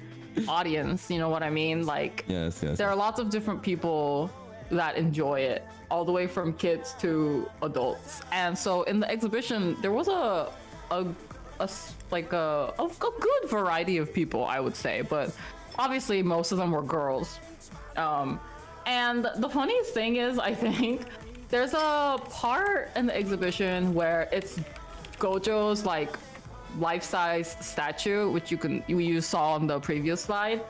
audience. You know what I mean? Like, Yes. there are lots of different people that enjoy it, all the way from kids to adults. And so in the exhibition, there was a good variety of people, I would say, but obviously most of them were girls. And the funniest thing is, I think there's a part in the exhibition where it's Gojo's like life-size statue, which you saw on the previous slide,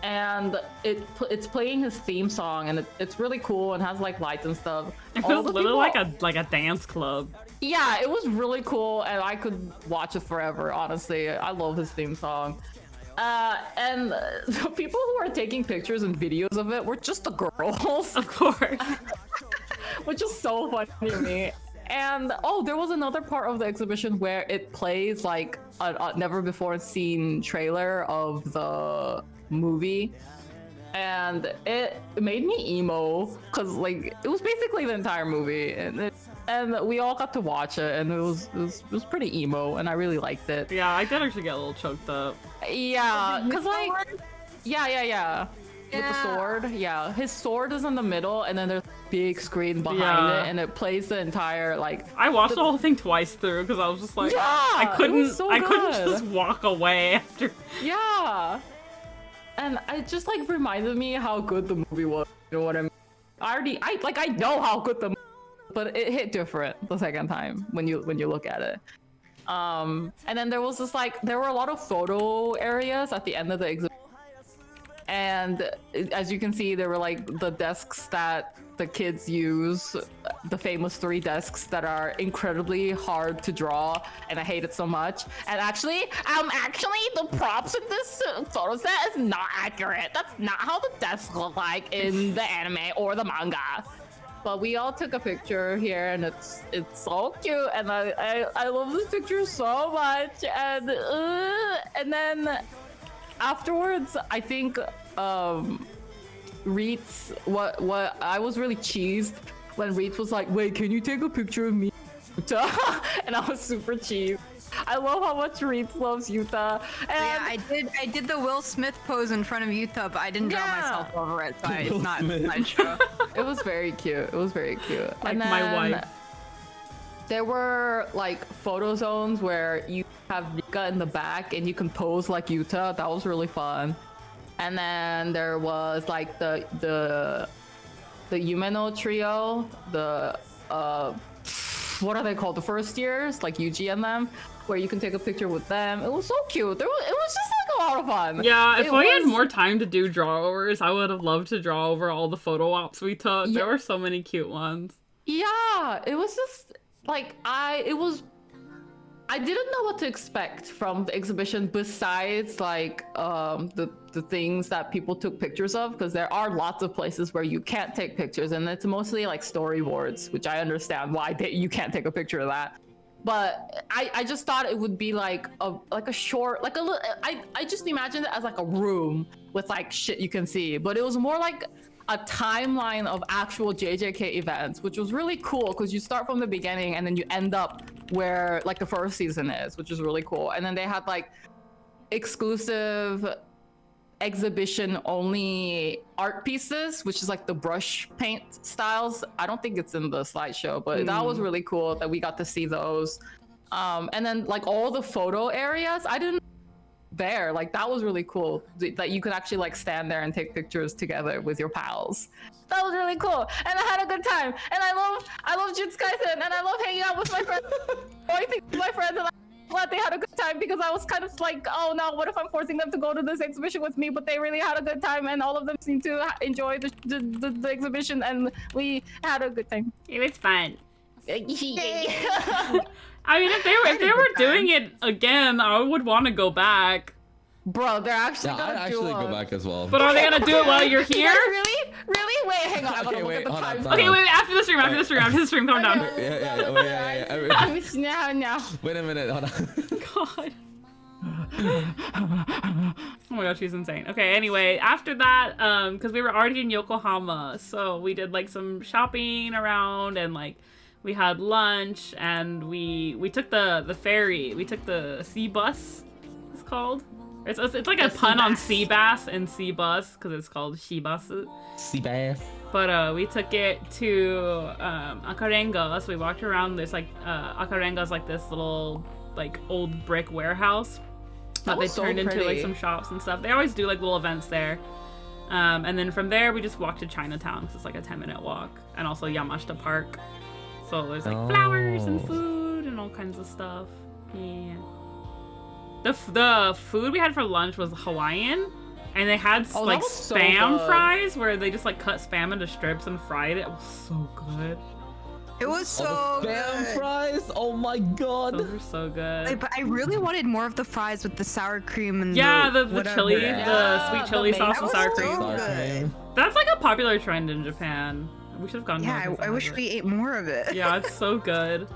and it's playing his theme song, and it's really cool and has like lights and stuff. It All was the literally people- like a dance club. Yeah, it was really cool, and I could watch it forever. Honestly, I love his theme song. And the people who are taking pictures and videos of it were just the girls, Of course. which is so funny to me. And oh, there was another part of the exhibition where it plays like a never before seen trailer of the movie, and it made me emo because like it was basically the entire movie, and we all got to watch it, and it was pretty emo, and I really liked it. Yeah, I did actually get a little choked up. Yeah, because like yeah. With the sword, yeah. His sword is in the middle, and then there's a big screen behind Yeah. it, and it plays the entire like. I watched the whole thing twice through because I was just like, Yeah, I it couldn't was so I couldn't good. just walk away after. Yeah, and it just like reminded me how good the movie was. You know what I mean? I know how good the movie was, but it hit different the second time when you look at it. And then there was this like there were a lot of photo areas at the end of the exhibit. And as you can see, there were like the desks that the kids use, the famous 3 desks that are incredibly hard to draw, and I hate it so much. And actually the props in this photo set is not accurate. That's not how the desks look like in the anime or the manga. But we all took a picture here, and it's so cute, and I love this picture so much. And then afterwards, I think reetz, what I was really cheesed when reetz was like, wait, can you take a picture of me, Yuta? And I was super cheesed. I love how much reetz loves Yuta. And Yeah, I did the Will Smith pose in front of Yuta, but I didn't draw Yeah. myself over it, so Will it's not Smith. my show. it was very cute. It was very cute. Like and my then, wife. there were like photo zones where you have Rika in the back and you can pose like Yuta. That was really fun. And then there was like the Yumeno trio, the what are they called? The first years, like Yuji and them, where you can take a picture with them. It was so cute. It was just like a lot of fun. Yeah, if we had more time to do drawovers, I would have loved to draw over all the photo ops we took. Yeah. There were so many cute ones. Yeah, it was just like I didn't know what to expect from the exhibition besides like the things that people took pictures of, because there are lots of places where you can't take pictures and it's mostly like storyboards, which I understand why you can't take a picture of that. But I just thought it would be like a short, like I just imagined it as like a room with like shit you can see, but it was more like a timeline of actual JJK events, which was really cool because you start from the beginning and then you end up where like the first season is, which is really cool. And then they had like exclusive exhibition only art pieces, which is like the brush paint styles. I don't think it's in the slideshow, but that was really cool that we got to see those. And then like all the photo areas, I didn't there, like that was really cool that you could actually like stand there and take pictures together with your pals. That was really cool, and I had a good time. And I love Jutsu Kaisen, and I love hanging out with my friends. I think my friends, and I'm glad they had a good time, because I was kind of like, oh no, what if I'm forcing them to go to this exhibition with me? But they really had a good time, and all of them seemed to enjoy the exhibition, and we had a good time. It was fun. I mean, if they were doing it again, I would want to go back. Bro, they're actually Yeah, gonna I'd actually go back as well. But are they gonna do it while you're here? Really? Wait, hang on. I gotta look at the time. Okay, wait, after the stream, calm down. Yeah. Wait a minute, hold on. God. Oh my gosh, she's insane. Okay, anyway, after that, because we were already in Yokohama, so we did like some shopping around, and like we had lunch, and we took the ferry. We took the sea bus, it's called. It's like a pun on sea bass and sea bus, because it's called shibasu. Sea bass. But we took it to Akarenga, so we walked around. There's like Akarenga's like this little like old brick warehouse that they turned into like some shops and stuff. They always do like little events there. And then from there we just walked to Chinatown, because it's like a 10-minute walk, and also Yamashita Park. So there's like flowers and food and all kinds of stuff. Yeah. The food we had for lunch was Hawaiian, and they had like spam fries where they just like cut spam into strips and fried it. It was so good. It was so good. Spam fries? Oh my god. Those were so good. But I really wanted more of the fries with the sour cream and the chili, the sweet chili sauce and sour cream. So good. That's like a popular trend in Japan. We should have gone. Yeah, I wish we ate more of it. Yeah, it's so good.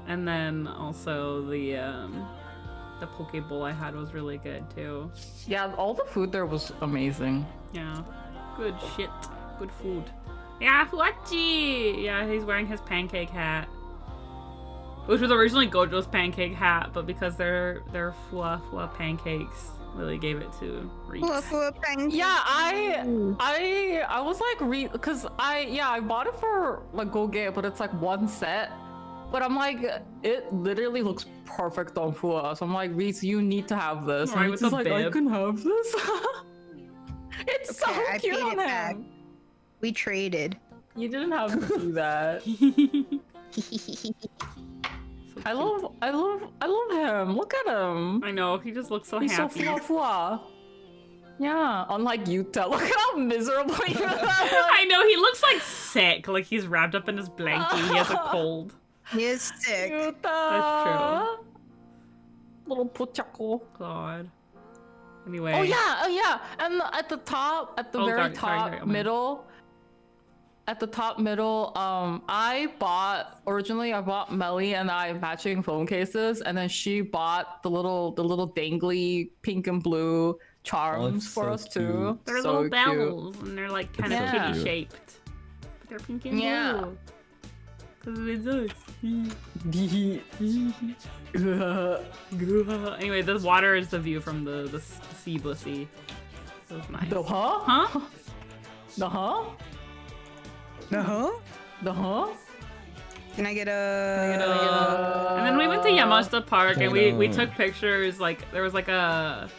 And then also the poke bowl I had was really good too. Yeah, all the food there was amazing. Yeah, good shit, good food. Yeah, Fuachi! Yeah, he's wearing his pancake hat, which was originally Gojo's pancake hat, but because they're fua pancakes, really gave it to reetz. Yeah, I was like because I bought it for like Goge, but it's like one set. But I'm like, it literally looks perfect on Fua. So I'm like, reetz, you need to have this. Right, and with it's the like, I bib. can have this. It's Okay, so I cute paid on it back. him. We traded. You didn't have to do that. I love him. Look at him. I know, he just looks so He's happy. so fua. Yeah, unlike Yuta. Look at how miserable you are. I know, he looks like sick, like he's wrapped up in his blanket. He has a cold. He is sick. Yuta. That's true. Little puchako. God. Anyway. Oh yeah. And at the top, at the very top middle, at the top middle, I bought Melly and I matching phone cases, and then she bought the little dangly pink and blue charms for us too. They're so little bells, and they're like kind of kitty shaped. But they're pink and blue. Cause it's us. Anyway, this water is the view from the sea bussy. So it's nice. The huh? Huh? The huh? Uh-huh. The huh? Can I get a? And then we went to Yamashita Park and we Potato. took pictures. Like there was like a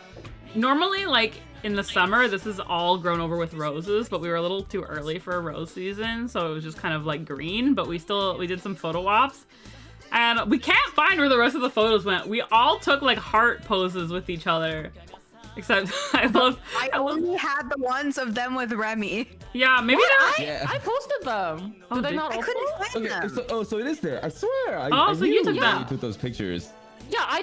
normally like in the summer this is all grown over with roses, but we were a little too early for a rose season, so it was just kind of like green. But we did some photo ops, and we can't find where the rest of the photos went. We all took like heart poses with each other. Except I only had the ones of them with Remy. Yeah, maybe Yeah. I posted them. Oh, Did I did- not I open couldn't them? find Okay, them. so it is there. I swear. Oh, so you knew took them. You took those pictures. Yeah, I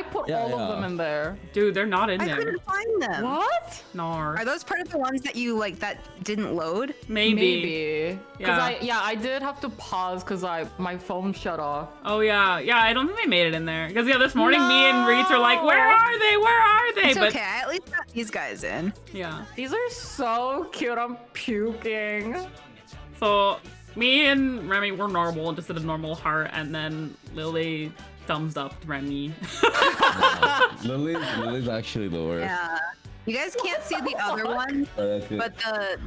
put Yeah, all yeah. of them in there. dude, they're not in I there. couldn't find them. What? Nar. Are those part of the ones that you like that didn't load? Maybe. Because Yeah. I did have to pause because my phone shut off. Oh yeah, I don't think they made it in there. Because yeah, this morning me and Reetz are like, where are they? Where are they? It's But okay. I at least got these guys in. yeah. These are so cute. I'm puking. So me and Remy were normal and just did a normal heart, and then Lily thumbs up Remy. Lily's actually the worst. Yeah. You guys can't see the other one, Oh, that's it.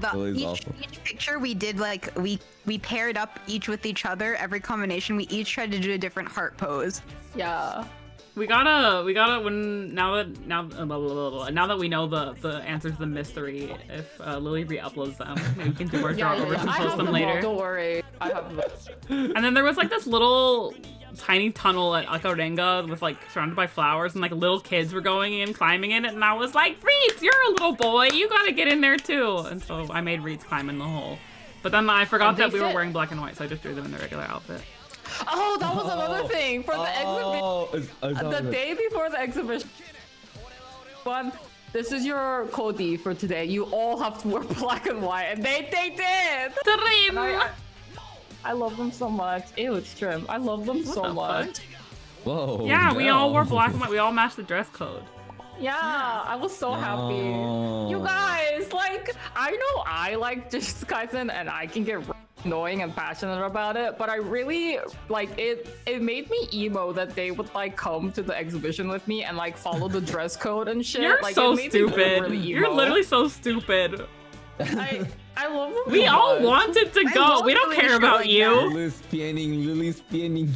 but Lily's each awful. picture we did like we paired up each with each other. Every combination we each tried to do a different heart pose. Yeah. we gotta when now that we know the answers to the mystery, if Lily re-uploads them, maybe we can do our draw overs and I post have them them later. all, don't worry. I have them. And then there was like this little tiny tunnel at Akarenga with like surrounded by flowers, and like little kids were going in, climbing in it, and I was like, Reetz, you're a little boy, you gotta get in there too. And so I made Reetz climb in the hole. But then I forgot And they that we were fit. wearing black and white, so I just drew them in their regular outfit. Oh, that was another thing for the exhibition. Oh, The day before the exhibition. One, this is your Cody for today. You all have to wear black and white, and they did. Trim! And I love them so much. Ew, it's trim. I love them so the much. fuck? Whoa. Yeah, we all wore damn. black and white. We all matched the dress code. Yeah, I was so happy. You guys, like, I know I like Jujutsu Kaisen and I can get annoying and passionate about it, but I really like it. It made me emo that they would like come to the exhibition with me and like follow the dress code and shit. You're like, so it made me feel stupid. really You're emo. literally so stupid. I love them. We so all much. wanted to I go. love We don't doing care shit about like you. that. Lily's pianing.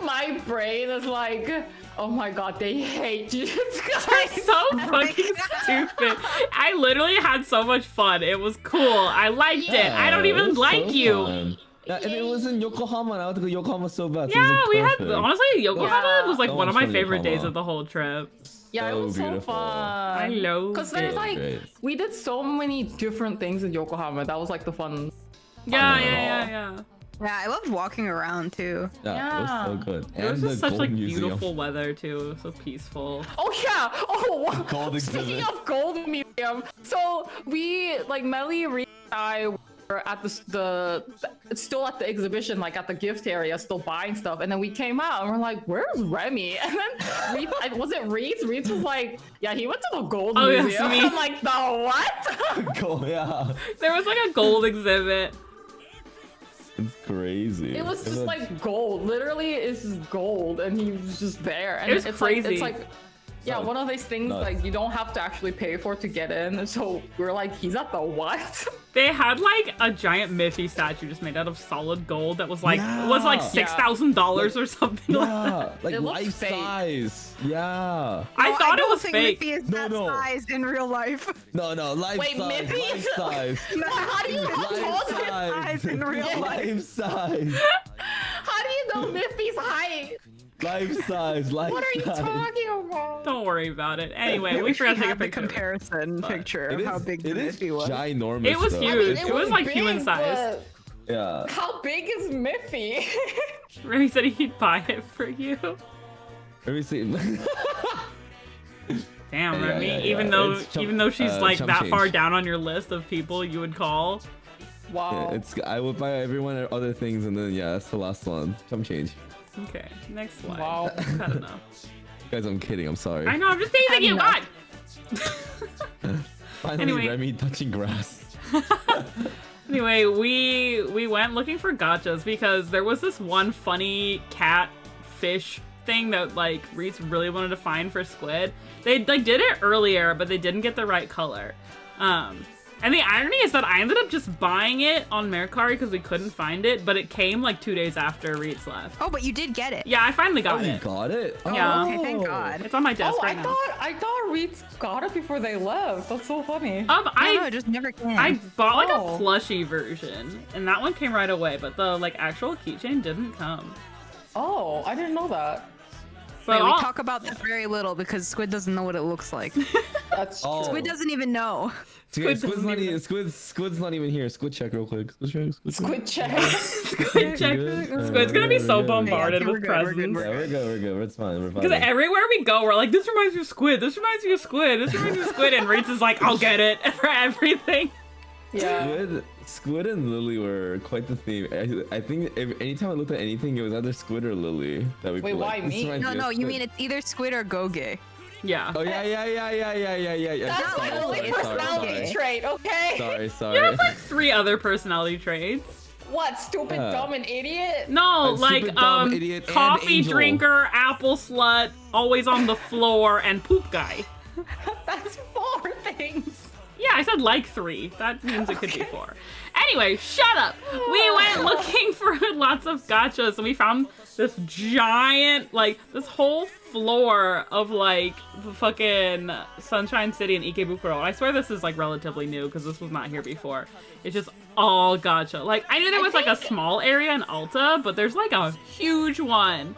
My brain is like, oh my god, they hate Jujutsu You're Kaisen. so fucking stupid. I literally had so much fun. It was cool. I liked it. I don't Yeah, even it was like so you. fun. Yeah, and it was in Yokohama, and I want to go Yokohama so bad. So Yeah, it was, we like, had perfect. honestly Yokohama Yeah. was like So one of much my fun, favorite days Yokohama. of the whole trip. Yeah, it So was so beautiful. fun. I love Because there's it. like, Great. we did so many different things in Yokohama. That was like the fun. Yeah, know. yeah. Yeah, I loved walking around too. Yeah, it was so good. It was And just the such like gold museum. beautiful weather too. So peaceful. Oh yeah! Oh, Gold speaking exhibit. of gold museum, so we like Melly, Reed, and I were at the still at the exhibition, like at the gift area, still buying stuff, and then we came out and we're like, "Where's Remy?" And then Reed, was it Reed's? Reed's was like, "Yeah, he went to the gold Oh, yes, museum." me. I'm like, "The what?" Gold, yeah. There was like a gold exhibit. It's crazy. It was just like gold. Literally, it's just gold, and he was just there. And It was it's crazy. Like, it's like, yeah, Nuts. one of these things Nuts. like you don't have to actually pay for to get in. So we're like, he's at the what? They had like a giant Miffy statue just made out of solid gold that was like Yeah. was like Yeah. $6,000 or something like that. Yeah, like It looks life fake. size. Yeah. I thought it don't was think fake. Miffy is No, that no. size in real life. No, life Wait, size. Miffy? Life size. How do you know Life tall size. in real life. Life size. How do you know Miffy's height? Life size. Life What are you size. talking about? Don't worry about it. Anyway, we forgot to take a the picture. comparison picture of It how is- big it is Miffy was. ginormous. It was though. huge. It was like big, human sized. but Yeah. How big is Miffy? Remy said he'd buy it for you. Let me see. Damn, Yeah, Remy. yeah, yeah. Even though It's chump- even though she's like chump that change. far down on your list of people you would call. Wow. Yeah, it's. I would buy everyone other things, and then yeah, that's the last one. Some change. Okay, next slide. Wow. Cut enough. Guys, I'm kidding. I'm sorry. I know. I'm just teasing you. Enough. God. Finally, Anyway. Remy touching grass. Anyway, we went looking for gachas because there was this one funny cat fish thing that like Reetz really wanted to find for Squid. They like did it earlier, but they didn't get the right color. And the irony is that I ended up just buying it on Mercari because we couldn't find it, but it came like 2 days after reetz left. Oh, but you did get it. Yeah, I finally got You it. got it? Yeah. Okay, thank God. It's on my desk Oh, right now. I thought reetz got it before they left. That's so funny. No, I it just never came. I bought like Oh. a plushie version, and that one came right away, but the like actual keychain didn't come. Oh, I didn't know that. But Wait, we all- talk about this very little because Squid doesn't know what it looks like. That's Oh. Squid doesn't even know. Squid's doesn't not even- even, Squid's not even here. Squid check real quick. Squid check. Squid check. Squid check. good? Squid's gonna be We're so good. bombarded Yeah, with we're good, presents. Yeah, we're good. It's fine. We're fine. Because everywhere we go, we're like, this reminds me of Squid. This reminds me of Squid. This reminds me of Squid. And reetz is like, I'll get it for everything. Yeah. Squid and Lily were quite the theme. I think anytime I looked at anything, it was either Squid or Lily that we Wait, could, why like, this me? reminds No, me of no, you Squid. mean it's either Squid or Goge. Yeah. Oh yeah. That's Sorry, my only sorry, personality sorry. trait, okay? Sorry. You have like 3 other personality traits. What, stupid, dumb, and idiot? No, like stupid, dumb, idiot, and coffee angel. drinker, apple slut, always on the floor, and poop guy. That's 4 things. Yeah, I said like 3. That means it could be 4. Anyway, shut up. We went looking for lots of gachas and we found this giant, like, this whole floor of, like, the fucking Sunshine City and Ikebukuro. I swear this is, like, relatively new because this was not here before. It's just all gacha. Like, I knew there was, like, a small area in Alta, but there's, like, a huge one.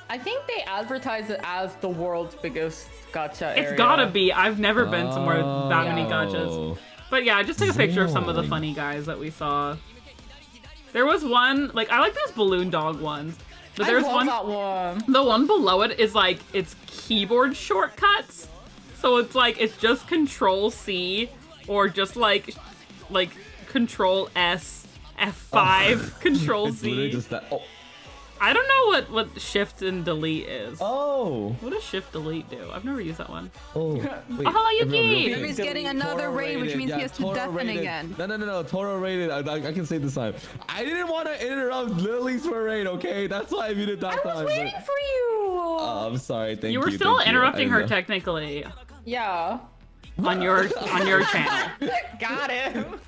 I think they advertise it as the world's biggest gacha area. It's gotta be. I've never been somewhere with that many gachas. Oh. But yeah, I just took a picture of some of the Dang. funny guys that we saw. There was one, like, I like those balloon dog ones. But there's I love one, that one. the one below it is like, it's keyboard shortcuts. So it's like, it's just Control C or just like Control S, F5, Control It's literally Z. just that. Oh. I don't know what shift and delete is. Oh. What does shift delete do? I've never used that one. Oh. Wait, hello, Yuki! everyone, real quick. Remy's getting another Toro raid, which rated. means Yeah, he has to Toro deafen rated. again. No. Toro rated. I can say this time. I didn't want to interrupt Lily's parade, okay? That's why I muted that I time. was waiting for you. I'm sorry. Thank you. You were still thank you. interrupting I her know. technically Yeah. on your channel. Got him.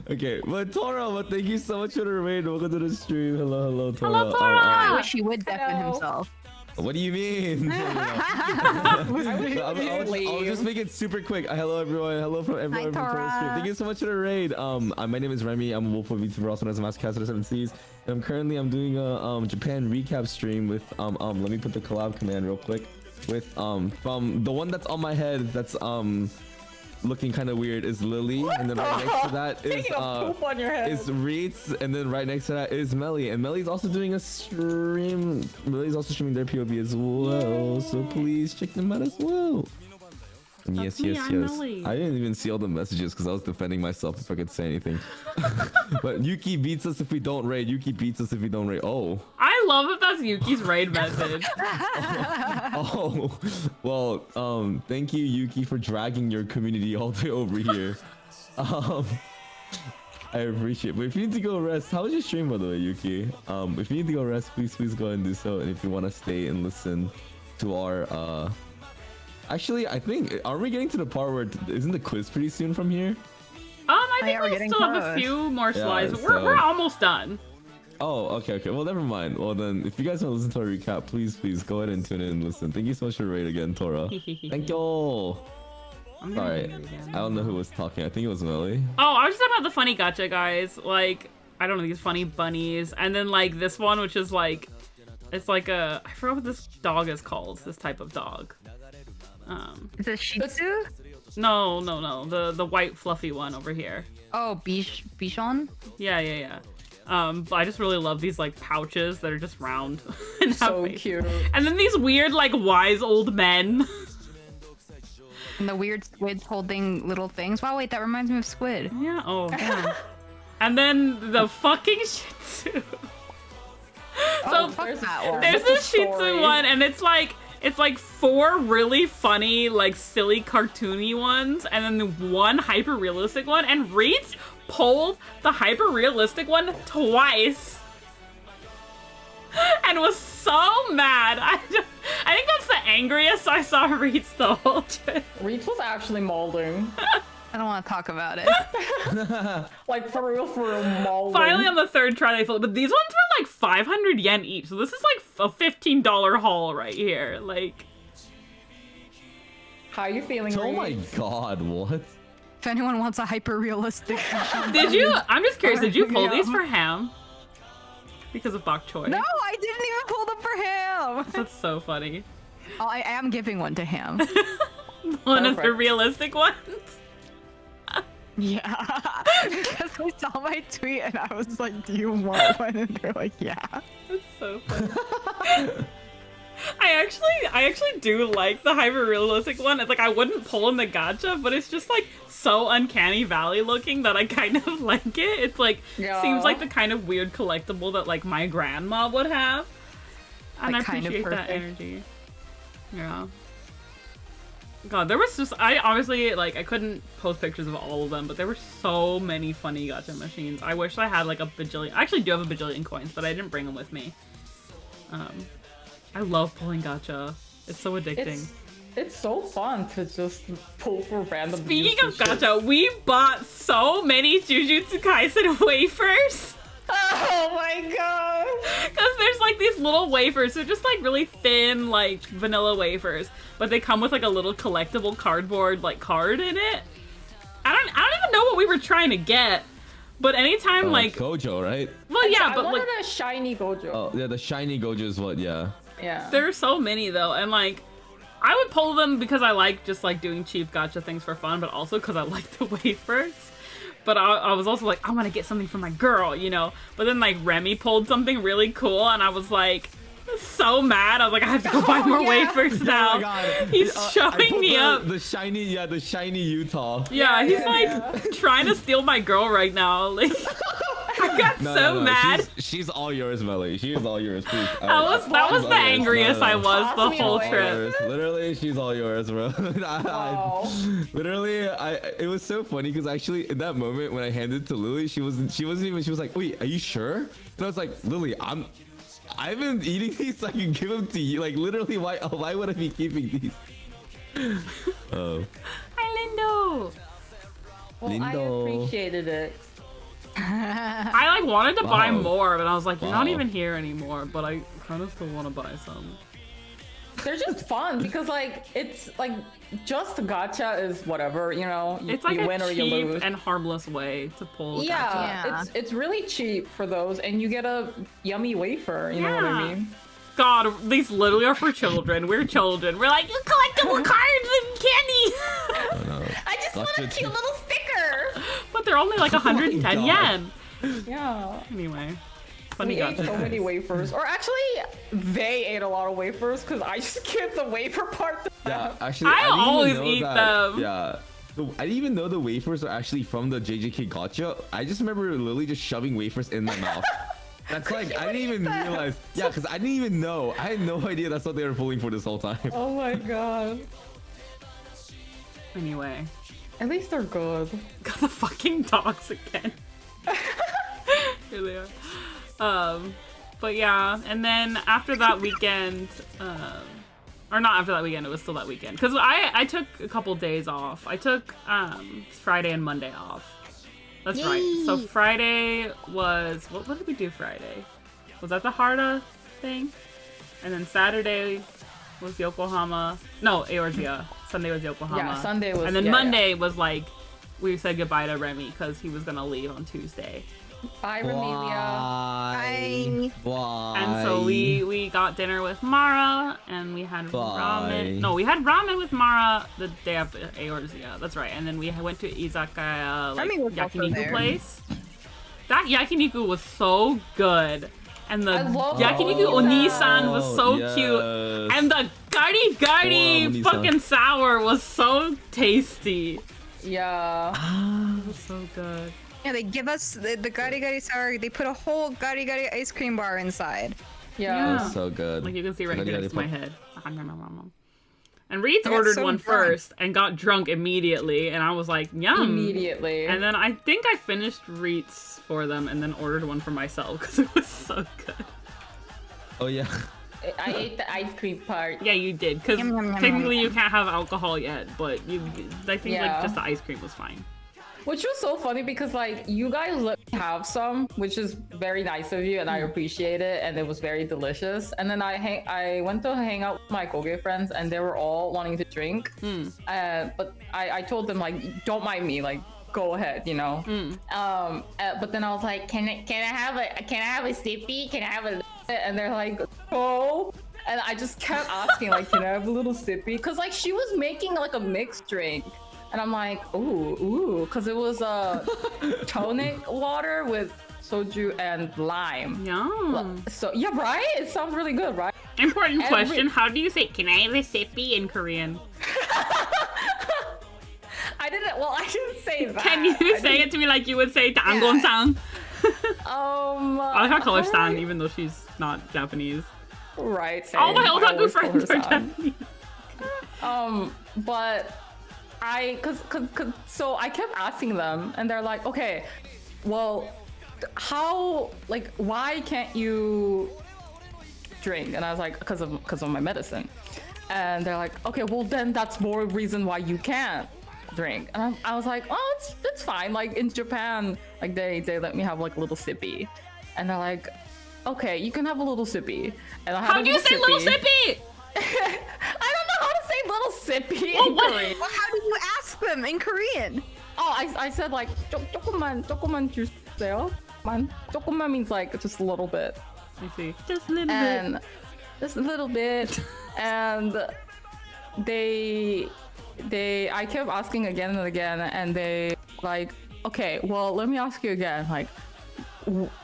Okay, but Toro, but thank you so much for the raid. Welcome to the stream. Hello, Toro. Hello, Toro! I wish he would deafen Hello. himself. What do you mean? I was leave. just making it super quick. Hello everyone. Hello from everyone from Toro's stream. Tora. Thank you so much for the raid. My name is Remy. I'm a Wolf of VTuber, also known as a Master Caster of the 7 Seas. And I'm doing a Japan recap stream with let me put the collab command real quick. With from the one that's on my head that's looking kind of weird is Lily, and then right next to that is Taking a poop on your head. is reetz, and then right next to that is Melly, and Melly's also doing a stream. Melly's also streaming their POV as well, so please check them out as well. And That's me, I'm Melly. I didn't even see all the messages because I was defending myself if I could say anything. But Yuki beats us if we don't raid. Yuki beats us if we don't raid. Oh. I love that that's Yuki's raid message. Oh, well, thank you, Yuki, for dragging your community all the way over here. I appreciate it. But if you need to go rest, how was your stream, by the way, Yuki? If you need to go rest, please go ahead and do so. And if you want to stay and listen to our, actually, I think, are we getting to the part where, isn't the quiz pretty soon from here? I think yeah, we're we'll getting still have a close. few more Yeah, slides. But so- we're almost done. Oh, okay. Well, never mind. Well, then, if you guys want to listen to our recap, please go ahead and tune in and listen. Thank you so much for the raid again, Tora. Thank you all. I'm gonna Alright, do it again. I don't know who was talking. I think it was Melly. Oh, I was just talking about the funny gacha guys. Like, I don't know, these funny bunnies. And then, like, this one, which is like, it's like a, I forgot what this dog is called. This type of dog. Is it Shih Tzu? No. The white fluffy one over here. Oh, Bichon? Yeah. But I just really love these, like, pouches that are just round. and So have- cute. And then these weird, like, wise old men. And the weird squids holding little things. Wow, wait, that reminds me of Squid. Yeah, oh, yeah. And then the fucking Shih Tzu. So, Fuck that one. there's What's the this Shih Tzu story? one, and it's like 4 really funny, like, silly, cartoony ones, and then the one hyper-realistic one, and reetz pulled the hyper-realistic one twice. And was so mad. I think that's the angriest I saw reetz the whole trip. Reetz was actually molding. I don't want to talk about it. Like for real, mauling. Finally, on the third try, they filled. But these ones were like 500 yen each, so this is like a $15 haul right here. Like, How you feeling? Oh my Reetz? god, what? If anyone wants a hyper realistic, did you? I'm just curious. Did you pull Yeah. these for him? Because of bok choy. no, I didn't even pull them for him. That's so funny. Oh, I am giving one to him. One of the Perfect. realistic ones. Yeah, because I saw my tweet and I was like, "Do you want one?" And they're like, "Yeah." That's so funny. I actually do like the hyper realistic one. It's like I wouldn't pull in the gacha, but it's just like so uncanny valley looking that I kind of like it. It's like Yeah. seems like the kind of weird collectible that like my grandma would have. And Like, I kind of appreciate that perfect. energy. Yeah. God, there was just I obviously like I couldn't post pictures of all of them, but there were so many funny gacha machines. I wish I had like a bajillion. I actually do have a bajillion coins, but I didn't bring them with me. I love pulling gacha. It's so addicting. It's so fun to just pull for random. Speaking of useless shit. gacha, we bought so many Jujutsu Kaisen wafers. Oh my god! Because there's like these little wafers. They're just like really thin, like vanilla wafers. But they come with like a little collectible cardboard like card in it. I don't even know what we were trying to get. But anytime like Gojo, right? well yeah, I but wanted like a shiny Gojo. Oh yeah, the shiny Gojo is what? Yeah. Yeah. there are so many though, and like I would pull them because I like just like doing cheap gacha things for fun, but also because I like the wafers. But I was also like, I want to get something for my girl, you know? But then, like, Remy pulled something really cool, and I was like, so mad. I was like, I have to go buy more wafers now. Oh my god. He's I showing pulled me up. the shiny Utah. Yeah, he's like trying to steal my girl right now. Like, I got so mad. She's all yours, Melly. She is all yours, please. That was the angriest I was Toss the me whole away. trip. Literally, she's all yours, bro. Literally, it was so funny because actually in that moment when I handed it to Lily, she was like, wait, are you sure? And I was like, Lily, I've been eating these so I can give them to you. Like literally, why would I be keeping these? Oh. Hi, Lindo. Well, I Lindo. appreciated it. I like wanted to buy Wow. more, but I was like, you're not Wow. even here anymore. But I kind of still want to buy some. They're just fun because like it's like just gacha is whatever, you know. It's like you a win or you cheap lose. and harmless way to pull. a gacha. Yeah, Yeah. it's really cheap for those, and you get a yummy wafer. You know what I Yeah. mean? God, these literally are for children. We're children. We're like collectible cards and candy. I just want a Gotcha. cute little sticker. But they're only like 110 God. yen. Yeah. Anyway, funny We ate so gacha. many wafers. Or actually, they ate a lot of wafers because I just skipped the wafer part. Yeah, actually, I didn't even always know eat that- them. Yeah. I didn't even know the wafers are actually from the JJK Gotcha. I just remember Lily just shoving wafers in my mouth. That's like, I didn't even realize. Yeah, because I didn't even know. I had no idea that's what they were pulling for this whole time. Oh my god. Anyway, At least they're good. got the fucking dogs again. Here they are. But yeah, and then after that weekend, or not after that weekend, it was still that weekend. Because I took a couple days off. I took Friday and Monday off. That's right. So Friday was, what did we do Friday? Was that the Harda thing? And then Saturday was Yokohama. No, Eorzea. Sunday was Yokohama. Yeah, Sunday was. And then yeah, Monday was like, we said goodbye to Remy because he was gonna leave on Tuesday. Yeah. Bye, Remelia. Why? And so we got dinner with Mara and we had Bye. ramen. No, we had ramen with Mara the day after Eorzea. That's right. And then we went to izakaya, like Remy was also yakiniku there. place. That yakiniku was so good. And the I love yakiniku Oni-san was so yes. cute. And the gari gari Oni-san. fucking sour was so tasty. Yeah. It was so good. Yeah, they give us the gari gari sour. They put a whole gari gari ice cream bar inside. Yeah. That's so good. Like you can see right Gari here gari next to my pop- head. And Reetz got ordered so one drunk. first and got drunk immediately, and I was like, yum. Immediately. And then I think I finished Reetz for them and then ordered one for myself because it was so good. Oh yeah. I ate the ice cream part. Yeah, you did, because Yum, yum, yum, technically yum. you can't have alcohol yet, but I think Yeah. like just the ice cream was fine. Which was so funny because like you guys let me have some, which is very nice of you, and I appreciate it, and it was very delicious. And then I went to hang out with my Koge friends, and they were all wanting to drink. But I told them like, don't mind me, like go ahead, you know. But then I was like, can I have a sippy? Can I have a? And they're like, oh. And I just kept asking like, can I have a little sippy? Because like she was making like a mixed drink. And I'm like, ooh, because it was tonic water with soju and lime. Yum. So yeah, right? It sounds really good, right? Important question, how do you say, can I have a sippy in Korean? I didn't say that. Can you say it to me like you would say Dangon-san? I like how color Stan, even though she's not Japanese. Right. All my same. I otaku always call friends her are San. Japanese. But so I kept asking them, and they're like, okay, well, why can't you drink? And I was like, because of my medicine. And they're like, okay, well then that's more reason why you can't drink. And I was like, oh, it's fine. Like in Japan, like they let me have like a little sippy, and they're like, okay, you can have a little sippy. And I had How do you say little sippy? I don't know how to say little sippy Well, in what? Korean. Well, how do you ask them in Korean? Oh, I said like 조금만 주세요. 조금만 means like just a little bit. I see. Just a little bit. And just a little bit. And I kept asking again and again, and they like, okay, well, let me ask you again,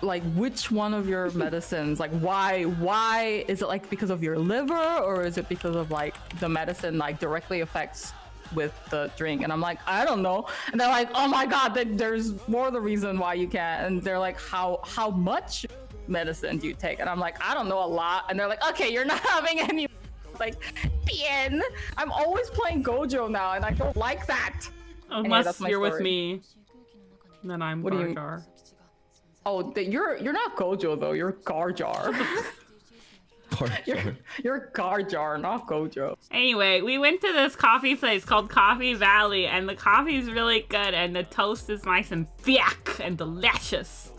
like which one of your medicines, like why is it like because of your liver, or is it because of like the medicine like directly affects with the drink? And I'm like, I don't know. And they're like, oh my god, there's more the reason why you can't. And they're like, how much medicine do you take? And I'm like, I don't know, a lot. And they're like, okay, you're not having any. It's like, bien. I'm always playing Gojo now, and I don't like that. Unless that's my you're with story. me, then I'm What do you- Garjar. Oh, you're not Gojo though. You're Garjar. You're Garjar, not Gojo. Anyway, we went to this coffee place called Coffee Valley, and the coffee is really good, and the toast is nice and thick and delicious.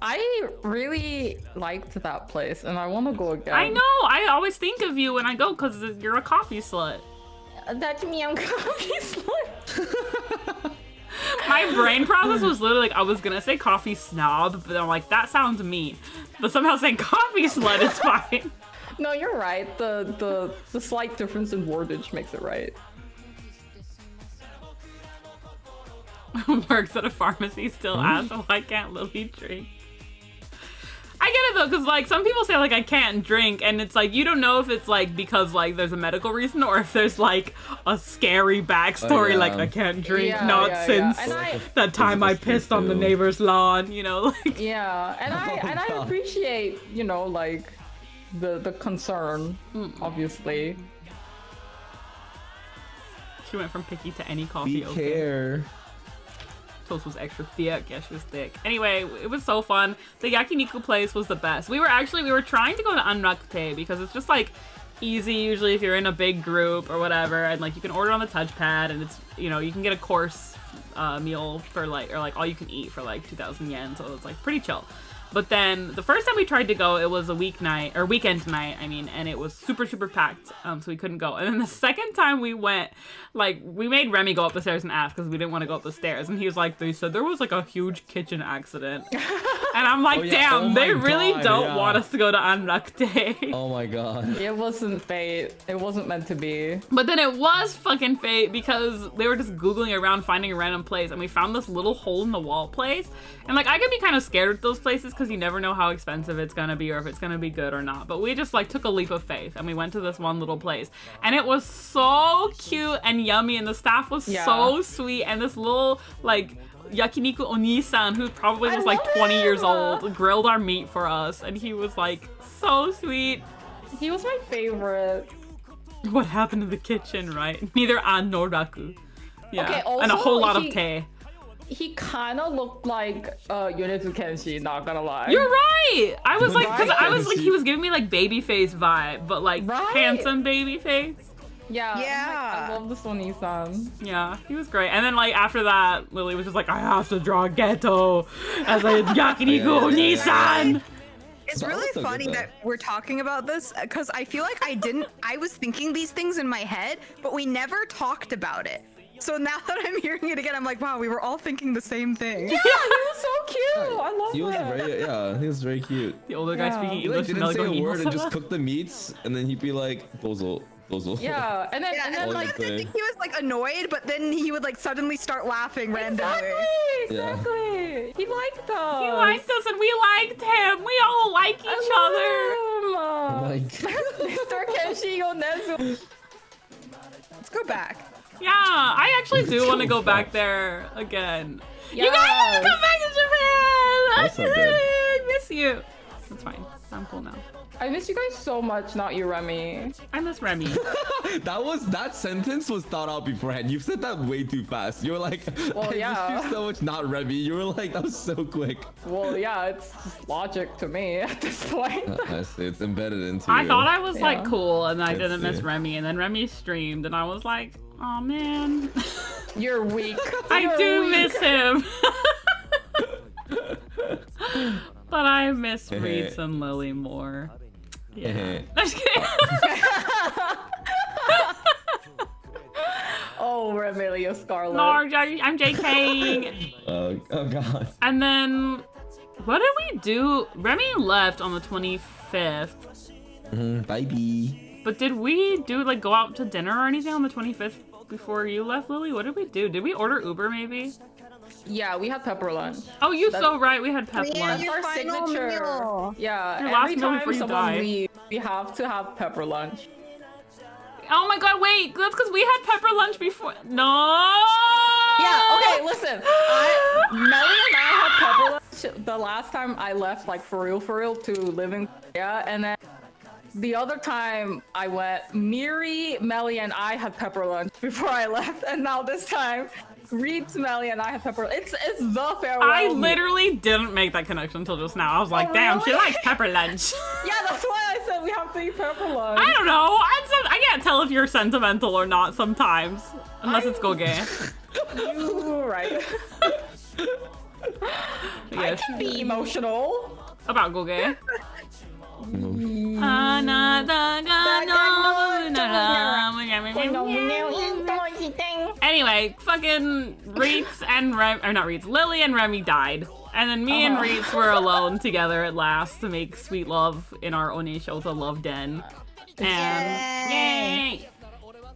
I really liked that place, and I want to go again. I know! I always think of you when I go, because you're a coffee slut. That's me, I'm coffee slut. My brain process was literally like, I was gonna say coffee snob, but I'm like, that sounds mean. But somehow saying coffee slut is fine. No, you're right. The slight difference in wordage makes it right. Works at a pharmacy still asks, why can't Lily drink? I get it though, because like some people say like I can't drink, and it's like you don't know if it's like because like there's a medical reason or if there's like a scary backstory, yeah. like I can't drink Yeah, not yeah, since yeah. And I- that time I Physical pissed on the too. neighbor's lawn, you know, like Yeah, and I God. appreciate, you know, like the concern, obviously. she went from picky to any coffee. Be care. Toast was extra thick. Yeah, she was thick. Anyway, it was so fun. The yakiniku place was the best. We were trying to go to Anrakute because it's just like easy usually if you're in a big group or whatever, and like you can order on the touchpad, and it's, you know, you can get a course meal for like, or like all you can eat for like 2,000 yen, so it's like pretty chill. But then the first time we tried to go, it was a weekend night, I mean, and it was super, super packed, so we couldn't go. And then the second time we went, like, we made Remy go up the stairs and ask because we didn't want to go up the stairs. And he was like, they said there was like a huge kitchen accident. And I'm like, Oh, yeah. damn, Oh they my really God, don't yeah. want us to go to Anrakute. Oh my god. It wasn't fate. It wasn't meant to be. But then it was fucking fate because they were just Googling around finding a random place, and we found this little hole in the wall place. And like, I could be kind of scared with those places because you never know how expensive it's gonna be or if it's gonna be good or not. But we just like took a leap of faith and we went to this one little place, and it was so cute and yummy, and the staff was Yeah. so sweet, and this little like yakiniku onisan who probably I was like love 20 years him! old grilled our meat for us, and he was like so sweet. He was my favorite. What happened to the kitchen, right? Neither an nor raku. Yeah, Okay, and a also, whole lot of he- tea. he kind of looked like Yonezu Kenshi, not gonna lie. You're right. I was like, because I was like, Right? he was giving me like baby face vibe, but like Right? handsome baby face. Yeah. I'm Yeah. like, I love the Sony-san. Yeah, he was great. And then like after that, Lily was just like, I have to draw Geto as a Yakiniku Nissan. It's That was really so good, funny though. that we're talking about this because I feel like I was thinking these things in my head, but we never talked about it. So now that I'm hearing it again, I'm like, wow, we were all thinking the same thing. Yeah, he was so cute. I love He was it. very, yeah, he was very cute. The older guy Yeah. speaking He like English. didn't and say Melly a going, word and just "Imosa?" cook the meats, and then he'd be like, dozo, dozo. Yeah, and then Yeah, and and then All like, like you I say. think he was like annoyed, but then he would like suddenly start laughing randomly. exactly, Yeah. exactly. He liked us. He liked us and we liked him. We all like each other. Like, Mr. Kenshi Yonezu. Let's go back. Yeah, I actually do want to go back there again. You guys Yes. come back to Japan! That's so good. I miss you. That's fine. I'm cool now. I miss you guys so much, not you, Remy. I miss Remy. that sentence was thought out beforehand. You said that way too fast. You were like, Well, I yeah. miss you so much, not Remy. You were like, that was so quick. Well, yeah, it's just logic to me at this point. I see, it's embedded into I you. thought I was like Yeah. cool and I Let's didn't miss see. Remy, and then Remy streamed and I was like, oh man, You're weak. I You're do weak. miss him. But I miss Reetz and Lily more. Yeah. I'm just kidding. Oh, Remelia Scarlet. No, I'm JKing. Oh god. And then, what did we do? Remy left on the 25th. Bye. But did we do like go out to dinner or anything on the 25th before you left, Lily? What did we do? Did we order Uber maybe? Yeah, we had pepper lunch. Oh, you so right. We had pep Yeah, lunch. That's your our final signature. meal. Yeah, Your last every meal time before you someone die. leaves, we have to have pepper lunch. Oh my god, wait. That's because we had pepper lunch before. No! Yeah, okay, listen. Melly and I had pepper lunch the last time I left, like for real, to live in Korea. And then the other time I went, Miri, Melly, and I had pepper lunch before I left. And now this time, reetz, Melly, and I had pepper. It's the farewell I meal. literally didn't make that connection until just now. I was like, Oh, damn, she really? likes pepper lunch. Yeah, that's why I said we have to eat pepper lunch. I don't know. I can't tell if you're sentimental or not sometimes. Unless it's Goge. You're right. I Yes. can be emotional. About Goge. Anyway, fucking Reetz and Lily and Remy died. And then me and Reetz were alone together at last to make sweet love in our Oni Shota love den. And yay!